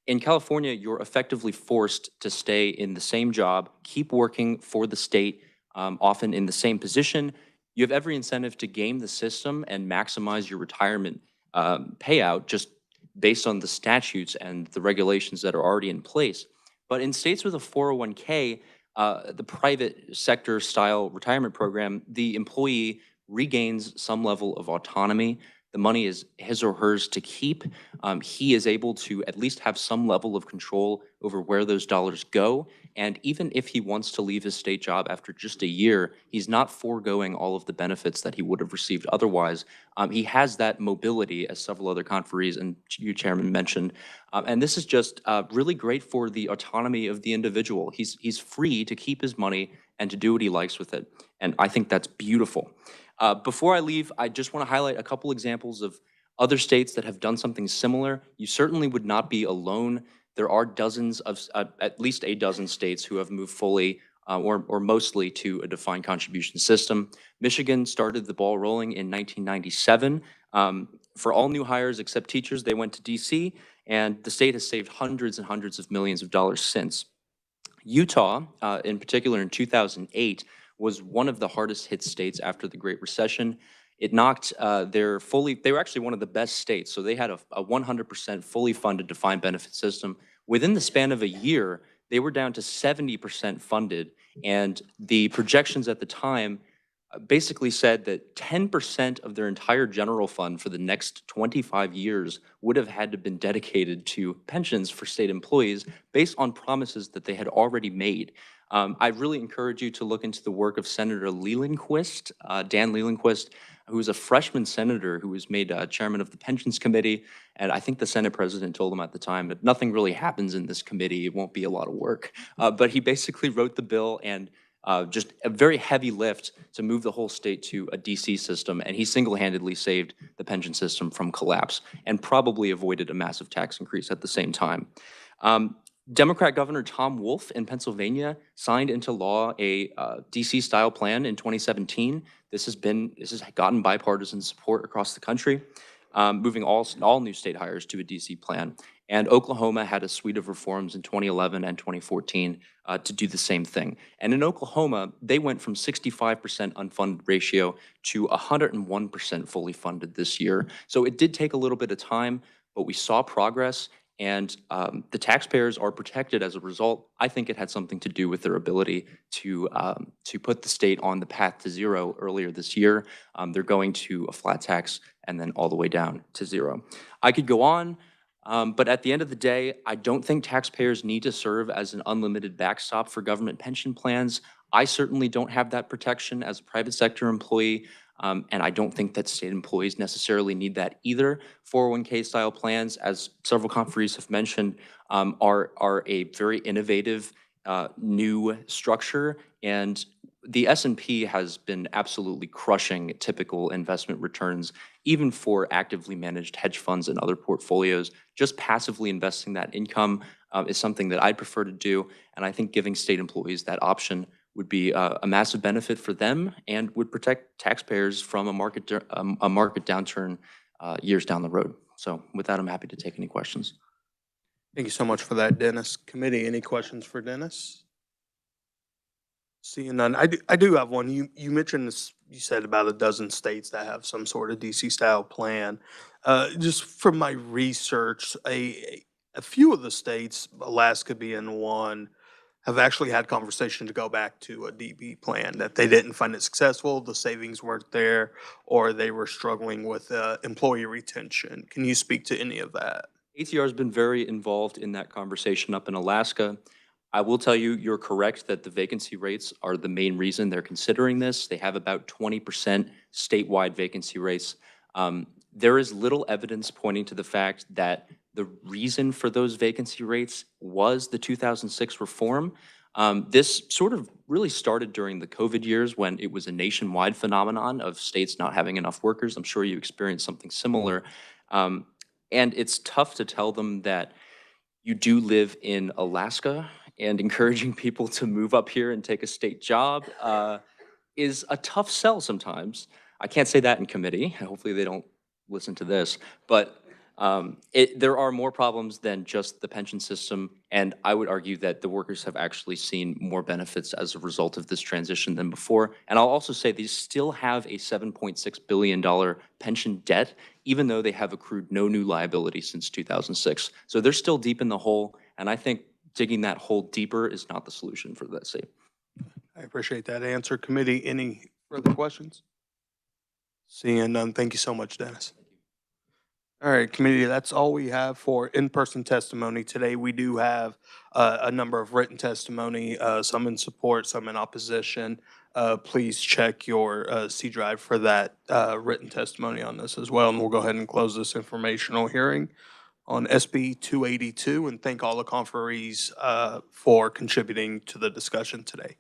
In California, you're effectively forced to stay in the same job, keep working for the state, often in the same position. You have every incentive to game the system and maximize your retirement payout just based on the statutes and the regulations that are already in place. But in states with a 401k, the private sector style retirement program, the employee regains some level of autonomy. The money is his or hers to keep. He is able to at least have some level of control over where those dollars go. And even if he wants to leave his state job after just a year, he's not foregoing all of the benefits that he would have received otherwise. He has that mobility, as several other conferees and you, Chairman, mentioned. And this is just really great for the autonomy of the individual. He's free to keep his money and to do what he likes with it. And I think that's beautiful. Before I leave, I just want to highlight a couple examples of other states that have done something similar. You certainly would not be alone. There are dozens of, at least a dozen states who have moved fully or mostly to a defined contribution system. Michigan started the ball rolling in 1997. For all new hires except teachers, they went to DC, and the state has saved hundreds and hundreds of millions of dollars since. Utah, in particular in 2008, was one of the hardest hit states after the Great Recession. It knocked they were actually one of the best states, so they had a 100% fully funded defined benefit system. Within the span of a year, they were down to 70% funded, and the projections at the time basically said that 10% of their entire general fund for the next 25 years would have had to been dedicated to pensions for state employees based on promises that they had already made. I really encourage you to look into the work of Senator Lelandquist, Dan Lelandquist, who was a freshman senator who was made chairman of the Pensions Committee. And I think the Senate president told him at the time that nothing really happens in this committee. It won't be a lot of work. But he basically wrote the bill and just a very heavy lift to move the whole state to a DC system. And he single-handedly saved the pension system from collapse and probably avoided a massive tax increase at the same time. Democrat Governor Tom Wolf in Pennsylvania signed into law a DC-style plan in 2017. This has gotten bipartisan support across the country, moving all new state hires to a DC plan. And Oklahoma had a suite of reforms in 2011 and 2014 to do the same thing. And in Oklahoma, they went from 65% unfunded ratio to 101% fully funded this year. So it did take a little bit of time, but we saw progress. And the taxpayers are protected as a result. I think it had something to do with their ability to put the state on the path to zero earlier this year. They're going to a flat tax and then all the way down to zero. I could go on, but at the end of the day, I don't think taxpayers need to serve as an unlimited backstop for government pension plans. I certainly don't have that protection as a private sector employee. And I don't think that state employees necessarily need that either. 401k style plans, as several conferees have mentioned, are a very innovative new structure. And the S&P has been absolutely crushing typical investment returns, even for actively managed hedge funds and other portfolios. Just passively investing that income is something that I'd prefer to do, and I think giving state employees that option would be a massive benefit for them and would protect taxpayers from a market downturn years down the road. So with that, I'm happy to take any questions. Thank you so much for that, Dennis. Committee, any questions for Dennis? Seeing none, I do have one. You mentioned this, you said about a dozen states that have some sort of DC style plan. Just from my research, a few of the states, Alaska being one, have actually had conversation to go back to a DB plan, that they didn't find it successful, the savings weren't there, or they were struggling with employee retention. Can you speak to any of that? ATR has been very involved in that conversation up in Alaska. I will tell you, you're correct that the vacancy rates are the main reason they're considering this. They have about 20% statewide vacancy rates. There is little evidence pointing to the fact that the reason for those vacancy rates was the 2006 reform. This sort of really started during the COVID years when it was a nationwide phenomenon of states not having enough workers. I'm sure you experienced something similar. And it's tough to tell them that you do live in Alaska, and encouraging people to move up here and take a state job is a tough sell sometimes. I can't say that in committee. Hopefully they don't listen to this. But there are more problems than just the pension system, and I would argue that the workers have actually seen more benefits as a result of this transition than before. And I'll also say they still have a $7.6 billion pension debt, even though they have accrued no new liability since 2006. So they're still deep in the hole, and I think digging that hole deeper is not the solution for that state. I appreciate that answer. Committee, any further questions? Seeing none, thank you so much, Dennis. All right, committee, that's all we have for in-person testimony today. We do have a number of written testimony, some in support, some in opposition. Please check your C drive for that written testimony on this as well, and we'll go ahead and close this informational hearing on SB 282 and thank all the conferees for contributing to the discussion today.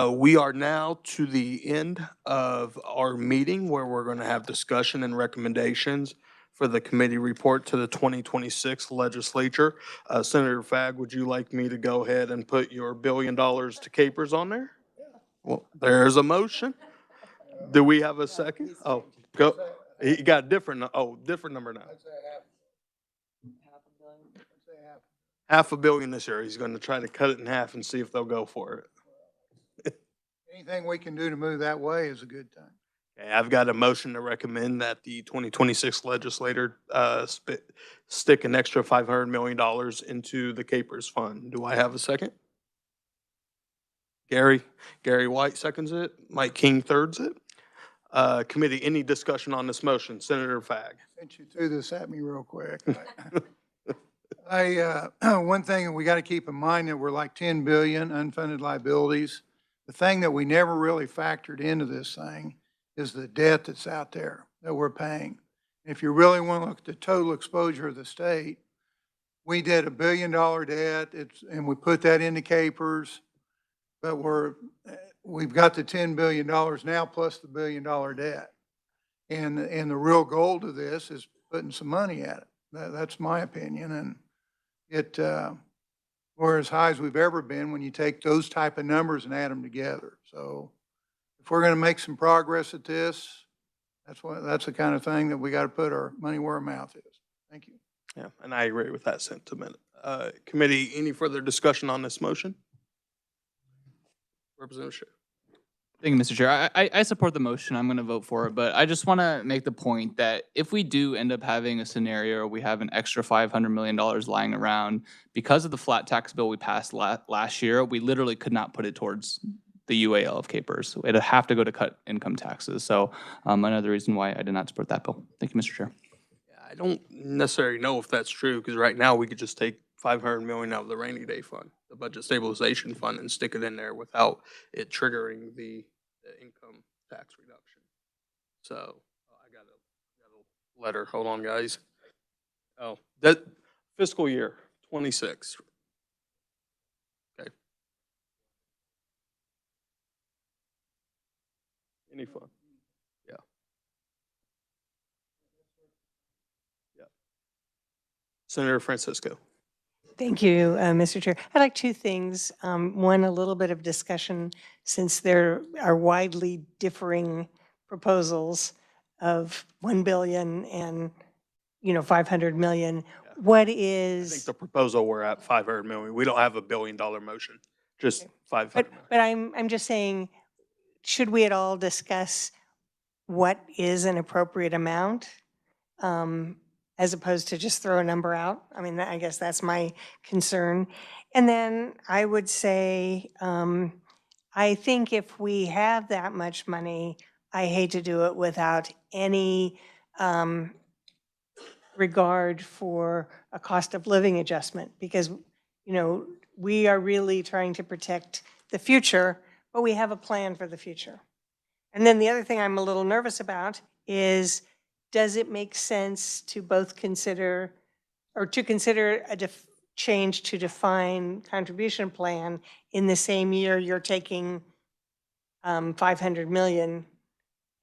We are now to the end of our meeting where we're going to have discussion and recommendations for the committee report to the 2026 legislature. Senator Fagg, would you like me to go ahead and put your $1 billion to Capers on there? Well, there's a motion. Do we have a second? Oh, go. He got different number now. $500 million this year. He's going to try to cut it in half and see if they'll go for it. Anything we can do to move that way is a good thing. Okay, I've got a motion to recommend that the 2026 legislator stick an extra $500 million into the Capers Fund. Do I have a second? Gary White seconds it. Mike King thirds it. Committee, any discussion on this motion? Senator Fagg. Since you threw this at me real quick. One thing we got to keep in mind that we're like 10 billion unfunded liabilities. The thing that we never really factored into this thing is the debt that's out there that we're paying. If you really want to look at the total exposure of the state, we did $1 billion debt, and we put that into Capers, but we've got the $10 billion now plus the $1 billion debt. And the real goal to this is putting some money at it. That's my opinion, and we're as high as we've ever been when you take those type of numbers and add them together. So if we're going to make some progress at this, that's the kind of thing that we got to put our money where our mouth is. Thank you. Yeah, and I agree with that sentiment. Committee, any further discussion on this motion? Representative Schiff. Thank you, Mr. Chair. I support the motion. I'm going to vote for it, but I just want to make the point that if we do end up having a scenario where we have an extra $500 million lying around, because of the flat tax bill we passed last year, we literally could not put it towards the UAL of Capers. It'd have to go to cut income taxes. So another reason why I did not support that bill. Thank you, Mr. Chair. I don't necessarily know if that's true, because right now we could just take $500 million out of the rainy day fund, the budget stabilization fund, and stick it in there without it triggering the income tax reduction. So I got a letter. Hold on, guys. Oh, that fiscal year 26. Okay. Any fun? Yeah. Yeah. Senator Francisco. Thank you, Mr. Chair. I'd like two things. One, a little bit of discussion, since there are widely differing proposals of 1 billion and, 500 million. What I think is, the proposal, we're at 500 million. We don't have a $1 billion motion, just 500 but, million. but I'm just saying, should we at all discuss what is an appropriate amount? As opposed to just throw a number out. I mean, I guess that's my concern. And then I would say, I think if we have that much money, I hate to do it without any regard for a cost of living adjustment, because, we are really trying to protect the future, but we have a plan for the future. And then the other thing I'm a little nervous about is, does it make sense to both consider, or to consider a change to define contribution plan in the same year you're taking 500 million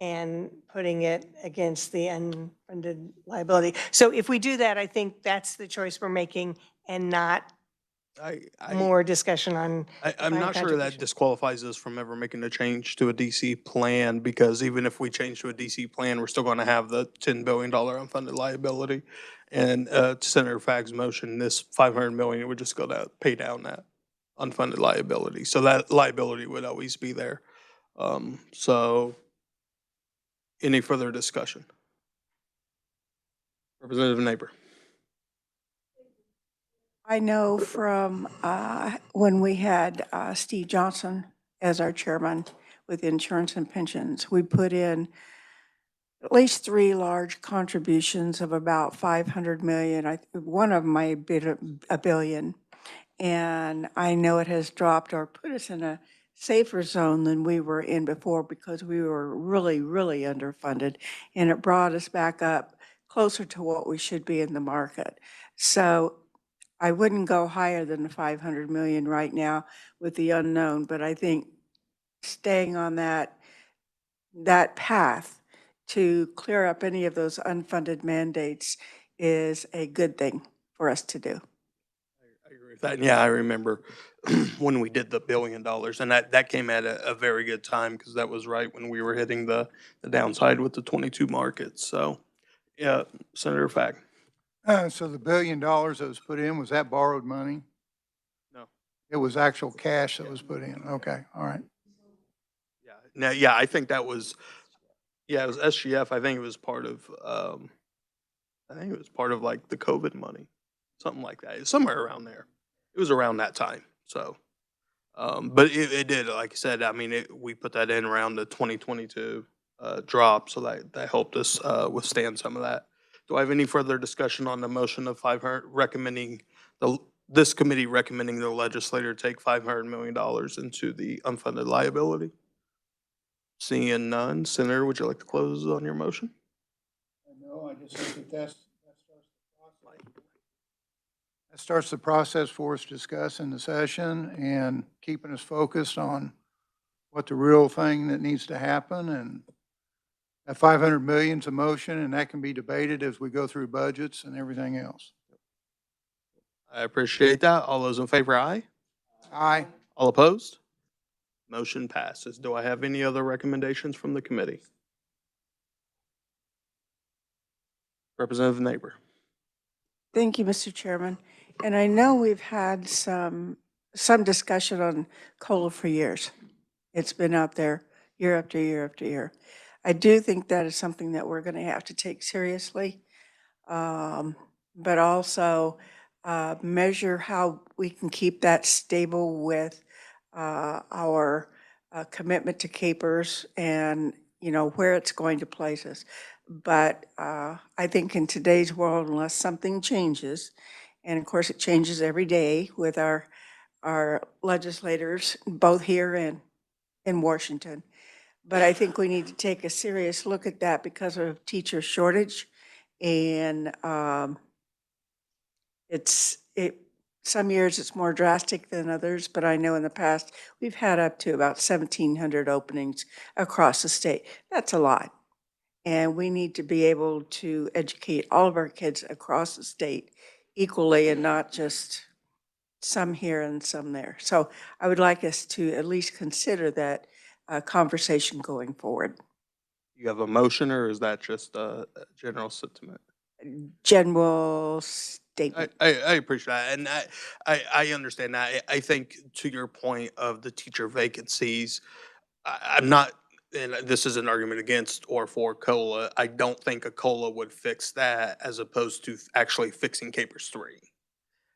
and putting it against the unfunded liability? So if we do that, I think that's the choice we're making, and not more discussion on I'm not sure that disqualifies us from ever making a change to a DC plan, because even if we change to a DC plan, we're still going to have the $10 billion unfunded liability. And to Senator Fagg's motion, this 500 million would just go to pay down that unfunded liability. So that liability would always be there. So any further discussion? Representative Neighbor. I know from when we had Steve Johnson as our chairman with insurance and pensions, we put in at least 3 large contributions of about 500 million. One of them might be a billion. And I know it has dropped or put us in a safer zone than we were in before, because we were really, really underfunded. And it brought us back up closer to what we should be in the market. So I wouldn't go higher than the 500 million right now with the unknown, but I think staying on that path to clear up any of those unfunded mandates is a good thing for us to do. I agree with that. Yeah, I remember when we did the $1 billion, and that came at a very good time, because that was right when we were hitting the downside with the 22 markets. So, yeah, Senator Fagg. So the $1 billion that was put in, was that borrowed money? No. It was actual cash that was put in. Okay, all right. Yeah. Now, yeah, I think that was, it was SGF. I think it was part of, like the COVID money, something like that. Somewhere around there. It was around that time. So, but it did, like I said, I mean, we put that in around the 2022 drop, so that helped us withstand some of that. Do I have any further discussion on the motion of 500, this committee recommending the legislature take $500 million into the unfunded liability? Seeing none, Senator, would you like to close on your motion? No, I just think that starts the process for us to discuss in the session, and keeping us focused on what the real thing that needs to happen. And that 500 million is a motion, and that can be debated as we go through budgets and everything else. I appreciate that. All those in favor, aye? Aye. All opposed? Motion passes. Do I have any other recommendations from the committee? Representative Neighbor. Thank you, Mr. Chairman. And I know we've had some discussion on COLA for years. It's been out there year after year after year. I do think that is something that we're going to have to take seriously, but also measure how we can keep that stable with our commitment to KPERS and, where it's going to place us. But I think in today's world, unless something changes, and of course it changes every day with our legislators, both here and in Washington, but I think we need to take a serious look at that because of teacher shortage. And some years it's more drastic than others, but I know in the past, we've had up to about 1,700 openings across the state. That's a lot. And we need to be able to educate all of our kids across the state equally and not just some here and some there. So I would like us to at least consider that conversation going forward. You have a motion, or is that just a general sentiment? General statement. I appreciate that, and I understand that. I think to your point of the teacher vacancies, I'm not, and this is an argument against or for COLA. I don't think a COLA would fix that as opposed to actually fixing Capers 3.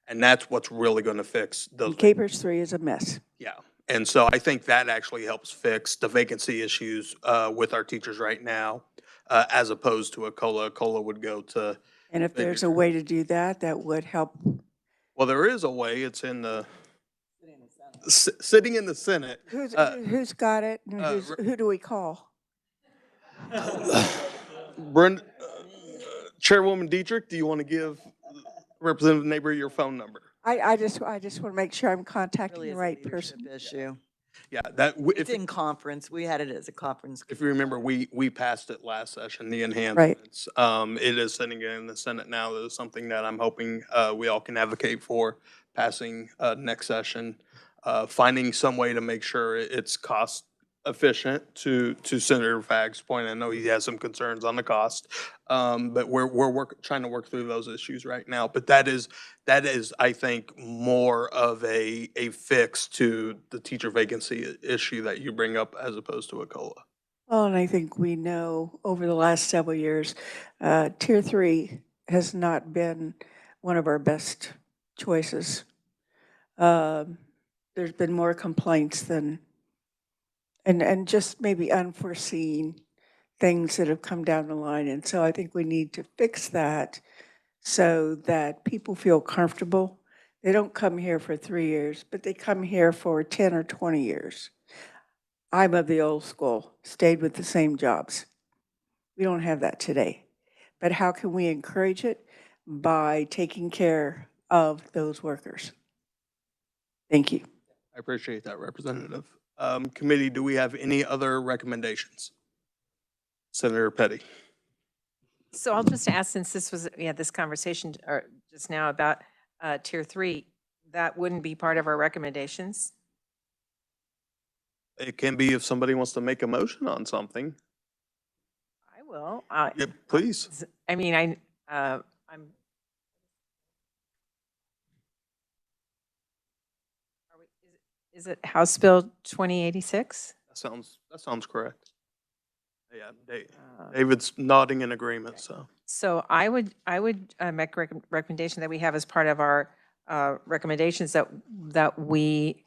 And that's what's really going to fix those. Capers 3 is a mess. Yeah. And so I think that actually helps fix the vacancy issues with our teachers right now, as opposed to a COLA. A COLA would go to. And if there's a way to do that, that would help. Well, there is a way. It's in the sitting in the Senate. Who's got it? And who do we call? Brenda, Chairwoman Dietrich, do you want to give Representative Neighbor your phone number? I just want to make sure I'm contacting Really the is a right leadership person. issue. Yeah, that It's in conference. We had it as a conference. if you remember, we passed it last session, the enhancements. It is sitting in the Senate now. That is something that I'm hoping we all can advocate for passing next session. Finding some way to make sure it's cost efficient to Senator Fagg's point. I know he has some concerns on the cost, but we're trying to work through those issues right now. But that is, I think, more of a fix to the teacher vacancy issue that you bring up as opposed to a COLA. Well, and I think we know over the last several years, Tier 3 has not been one of our best choices. There's been more complaints than, and just maybe unforeseen things that have come down the line. And so I think we need to fix that so that people feel comfortable. They don't come here for 3 years, but they come here for 10 or 20 years. I'm of the old school, stayed with the same jobs. We don't have that today. But how can we encourage it? By taking care of those workers. Thank you. I appreciate that, Representative. Committee, do we have any other recommendations? Senator Petty. So I'll just ask, since we had this conversation just now about Tier 3, that wouldn't be part of our recommendations? It can be if somebody wants to make a motion on something. I will. Yeah, please. I mean, I'm. Is it House Bill 2086? That sounds correct. Yeah, David's nodding in agreement, so. So I would make a recommendation that we have as part of our recommendations that we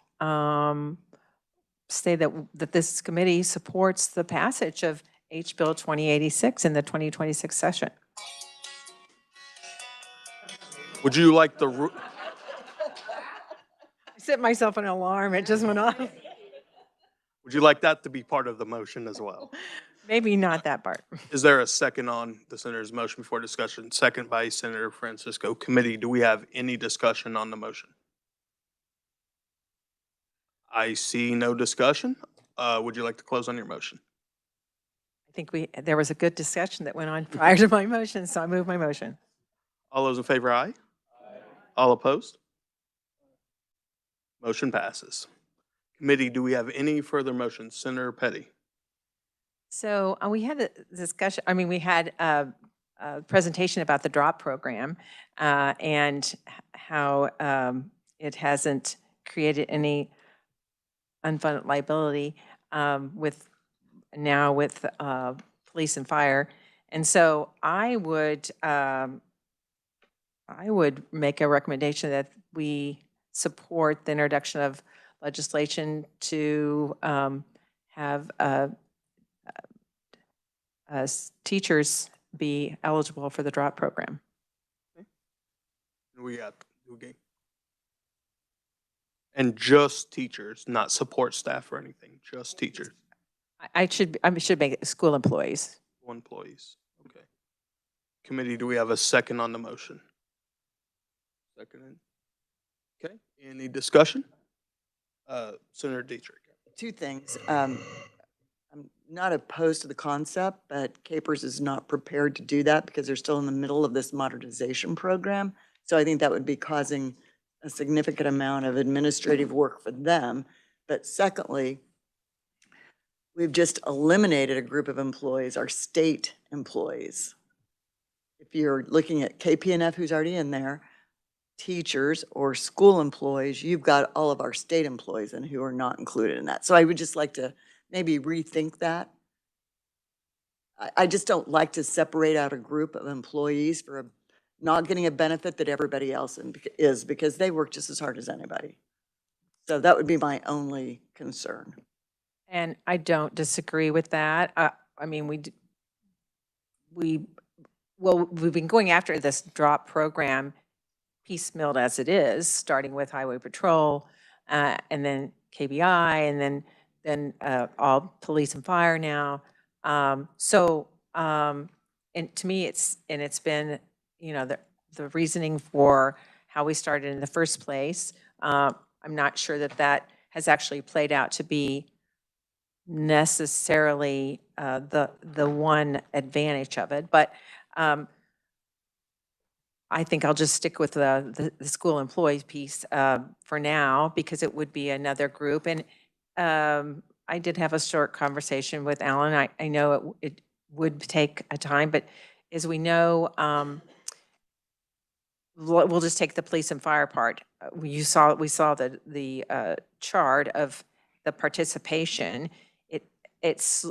say that this committee supports the passage of H Bill 2086 in the 2026 session. Would you like the? I set myself an alarm. It just went off. Would you like that to be part of the motion as well? Maybe not that part. Is there a second on the senator's motion before discussion? Second by Senator Francisco. Committee, do we have any discussion on the motion? I see no discussion. Would you like to close on your motion? I think there was a good discussion that went on prior to my motion, so I move my motion. All those in favor, aye? Aye. All opposed? Motion passes. Committee, do we have any further motions? Senator Petty. So we had a discussion, we had a presentation about the DROP program and how it hasn't created any unfunded liability with police and fire. And so I would make a recommendation that we support the introduction of legislation to have teachers be eligible for the DROP program. Okay. And just teachers, not support staff or anything, just teachers. I should make it school employees. School employees, okay. Committee, do we have a second on the motion? Second. Okay, any discussion? Senator Dietrich. Two things. I'm not opposed to the concept, but Capers is not prepared to do that because they're still in the middle of this modernization program. So I think that would be causing a significant amount of administrative work for them. But secondly, we've just eliminated a group of employees, our state employees. If you're looking at KPNF, who's already in there, teachers or school employees, you've got all of our state employees and who are not included in that. So I would just like to maybe rethink that. I just don't like to separate out a group of employees for not getting a benefit that everybody else is, because they work just as hard as anybody. So that would be my only concern. And I don't disagree with that. I mean, we've been going after this drop program piecemealed as it is, starting with Highway Patrol, and then KBI, and then all police and fire now. And to me, it's been, you know, the reasoning for how we started in the first place. I'm not sure that has actually played out to be necessarily the one advantage of it, but I think I'll just stick with the school employees piece for now, because it would be another group. And I did have a short conversation with Alan. I know it would take a time, but as we know, we'll just take the police and fire part. We saw the chart of the participation. It's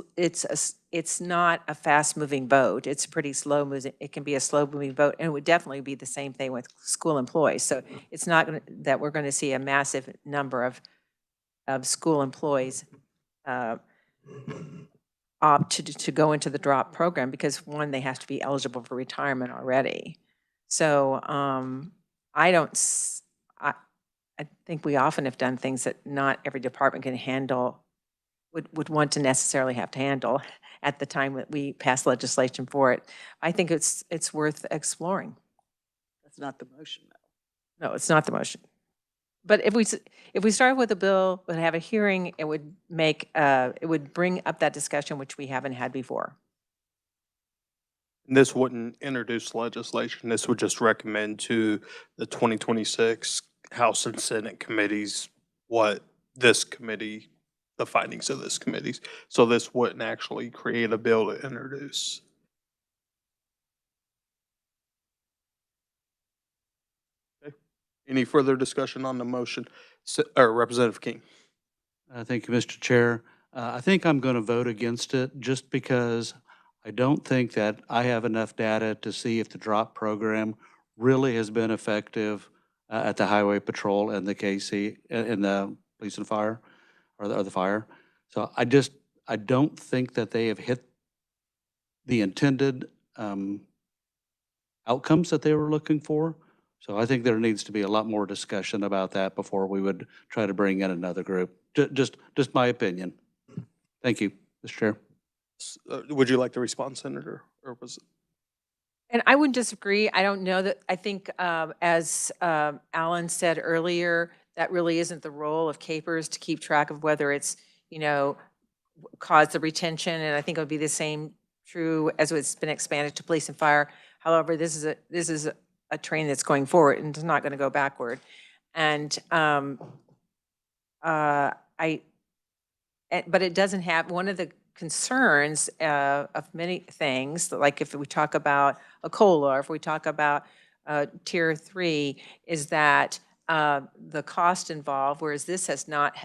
not a fast-moving boat. It's pretty slow-moving. It can be a slow-moving boat, and it would definitely be the same thing with school employees. So it's not that we're going to see a massive number of school employees opt to go into the drop program, because one, they have to be eligible for retirement already. So I think we often have done things that not every department can handle, would want to necessarily have to handle at the time that we pass legislation for it. I think it's worth exploring. That's not the motion, though. No, it's not the motion. But if we start with a bill, would have a hearing, it would bring up that discussion, which we haven't had before. This wouldn't introduce legislation. This would just recommend to the 2026 House and Senate committees what this committee, the findings of this committees. So this wouldn't actually create a bill to introduce. Okay. Any further discussion on the motion? Or Representative King? Thank you, Mr. Chair. I think I'm going to vote against it just because I don't think that I have enough data to see if the drop program really has been effective at the Highway Patrol and the KC, and the police and fire, or the fire. So I don't think that they have hit the intended outcomes that they were looking for. So I think there needs to be a lot more discussion about that before we would try to bring in another group. Just my opinion. Thank you, Mr. Chair. Would you like to respond, Senator? Or was it? And I wouldn't disagree. I don't know that, I think as Alan said earlier, that really isn't the role of Capers to keep track of whether it's, you know, caused the retention. And I think it would be the same true as it's been expanded to police and fire. However, this is a train that's going forward and it's not going to go backward. And but it doesn't have, one of the concerns of many things, like if we talk about a COLA, or if we talk about Tier 3, is that the cost involved, whereas this has not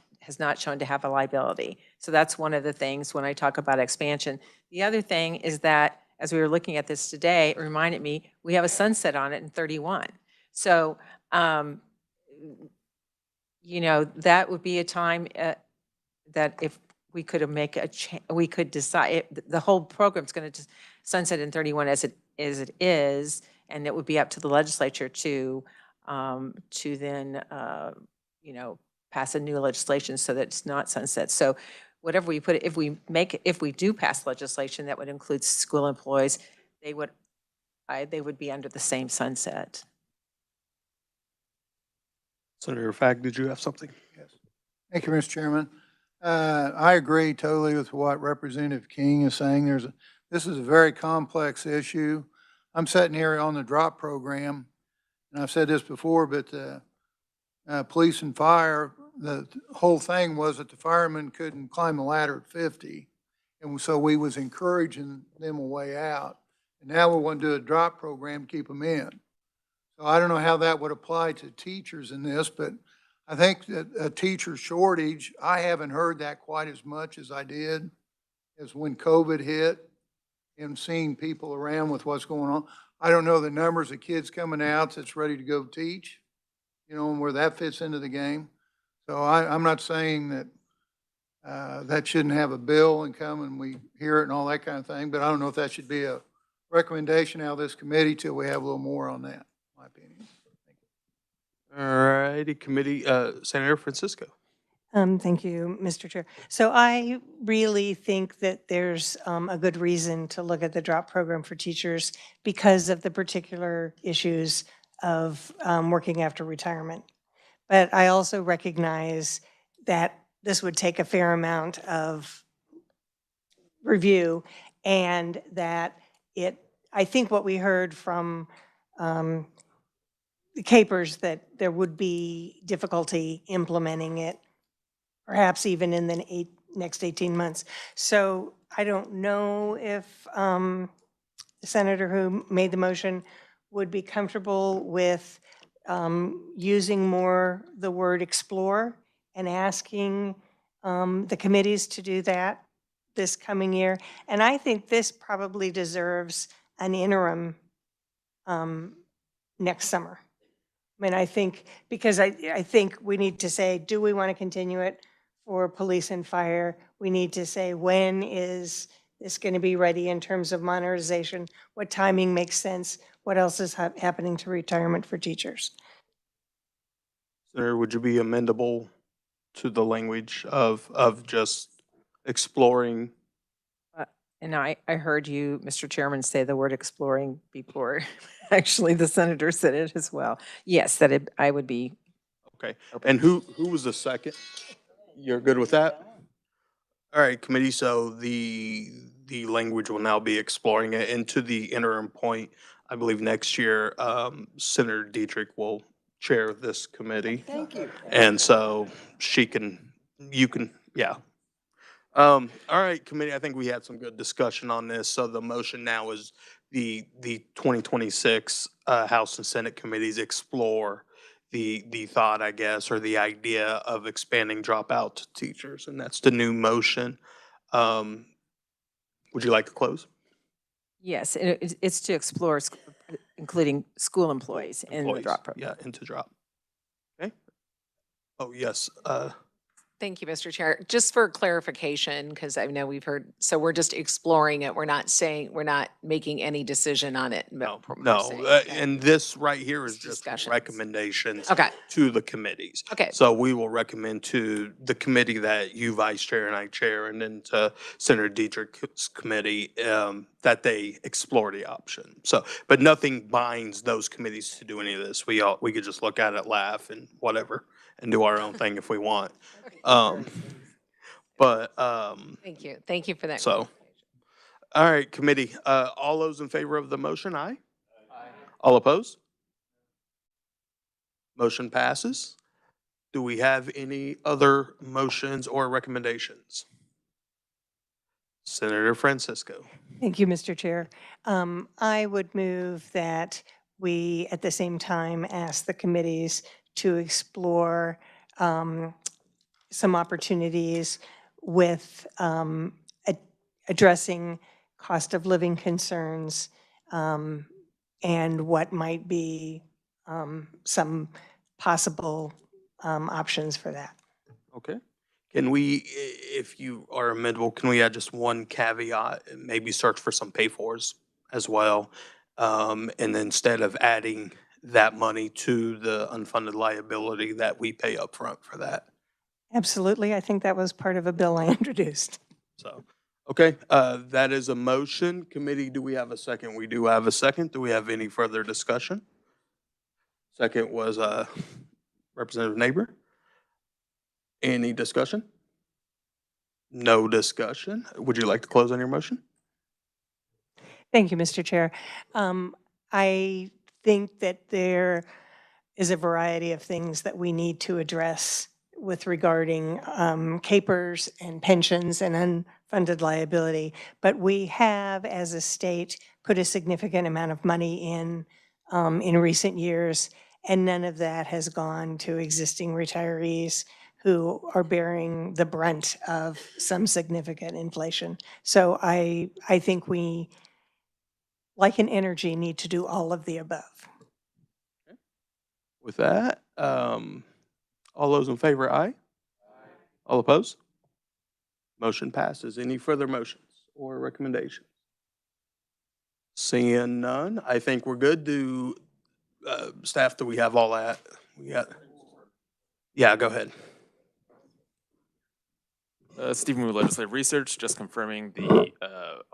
shown to have a liability. So that's one of the things when I talk about expansion. The other thing is that as we were looking at this today, it reminded me, we have a sunset on it in 31. So, you know, that would be a time that if we could make we could decide, the whole program's going to sunset in 31 as it is, and it would be up to the legislature to then, you know, pass a new legislation so that it's not sunset. So whatever we put, if we do pass legislation that would include school employees, they would be under the same sunset. Senator Fag, did you have something? Thank you, Mr. Chairman. I agree totally with what Representative King is saying. This is a very complex issue. I'm sitting here on the drop program, and I've said this before, but police and fire, the whole thing was that the firemen couldn't climb the ladder at 50. And so we was encouraging them a way out. And now we want to do a drop program to keep them in. So I don't know how that would apply to teachers in this, but I think that a teacher shortage, I haven't heard that quite as much as I did as when COVID hit and seeing people around with what's going on. I don't know the numbers of kids coming out that's ready to go teach, you know, and where that fits into the game. So I'm not saying that that shouldn't have a bill and come and we hear it and all that kind of thing, but I don't know if that should be a recommendation out of this committee till we have a little more on that, in my opinion. All righty, committee, Senator Francisco. Thank you, Mr. Chair. So I really think that there's a good reason to look at the drop program for teachers because of the particular issues of working after retirement. But I also recognize that this would take a fair amount of review and that I think what we heard from the Capers that there would be difficulty implementing it, perhaps even in the next 18 months. So I don't know if the senator who made the motion would be comfortable with using more the word explore and asking the committees to do that this coming year. And I think this probably deserves an interim next summer. I mean, I think, because I think we need to say, do we want to continue it for police and fire? We need to say, when is this going to be ready in terms of modernization? What timing makes sense? What else is happening to retirement for teachers? Senator, would you be amendable to the language of just exploring? And I heard you, Mr. Chairman, say the word exploring before. Actually, the senator said it as well. Yes, I would be. Okay, and who was the second? You're good with that? All right, committee, so the language will now be exploring it. And to the interim point, I believe next year, Senator Dietrich will chair this committee. Thank you. And so you can, yeah. All right, committee, I think we had some good discussion on this. So the motion now is the 2026 House and Senate committees explore the thought, I guess, or the idea of expanding dropout to teachers, and that's the new motion. Would you like to close? Yes, it's to explore, including school employees in the drop program. Yeah, into drop. Okay. Oh, yes. Thank you, Mr. Chair. Just for clarification, because I know we've heard, so we're just exploring it. We're not making any decision on it. No, Okay. and this right here is just Discussions. recommendations Okay. to the committees. Okay. So we will recommend to the committee that you vice chair and I chair, and then to Senator Dietrich's committee, that they explore the option. So, but nothing binds those committees to do any of this. We could just look at it, laugh, and whatever, and do our own thing if we want. Thank you for that. So, all right, committee, all those in favor of the motion, aye? Aye. All opposed? Motion passes. Do we have any other motions or recommendations? Senator Francisco. Thank you, Mr. Chair. I would move that we, at the same time, ask the committees to explore some opportunities with addressing cost of living concerns and what might be some possible options for that. Okay. Can we, if you are amendable, can we add just one caveat, maybe search for some pay-fors as well? And then instead of adding that money to the unfunded liability that we pay up front for that. Absolutely. I think that was part of a bill I introduced. So, okay, that is a motion. Committee, do we have a second? We do have a second. Do we have any further discussion? Second was Representative Neighbor? Any discussion? No discussion. Would you like to close on your motion? Thank you, Mr. Chair. I think that there is a variety of things that we need to address with regarding capers and pensions and unfunded liability. But we have, as a state, put a significant amount of money in recent years, and none of that has gone to existing retirees who are bearing the brunt of some significant inflation. So I think we, like in energy, need to do all of the above. With that, all those in favor, aye? All opposed? Motion passes. Any further motions or recommendations? Seeing none, I think we're good. Do staff, do we have all that? We got, yeah, go ahead. Stephen with Legislative Research, just confirming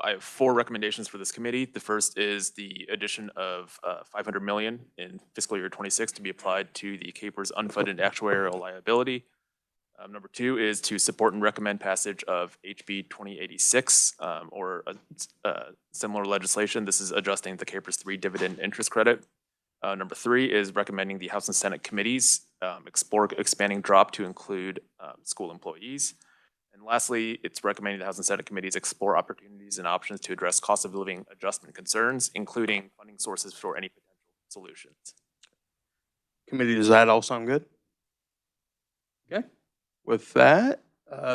I have 4 recommendations for this committee. The first is the addition of $500 million in fiscal year 26 to be applied to the CAPER's unfunded actuarial liability. Number 2 is to support and recommend passage of HB 2086 or similar legislation. This is adjusting the CAPER's 3 dividend interest credit. Number 3 is recommending the House and Senate committees explore expanding drop to include school employees. And lastly, it's recommending the House and Senate committees explore opportunities and options to address cost of living adjustment concerns, including funding sources for any potential solutions. Committee, does that all sound good? Okay. With that,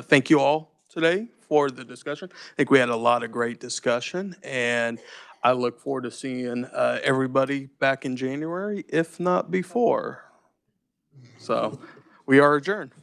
thank you all today for the discussion. I think we had a lot of great discussion, and I look forward to seeing everybody back in January, if not before. So we are adjourned.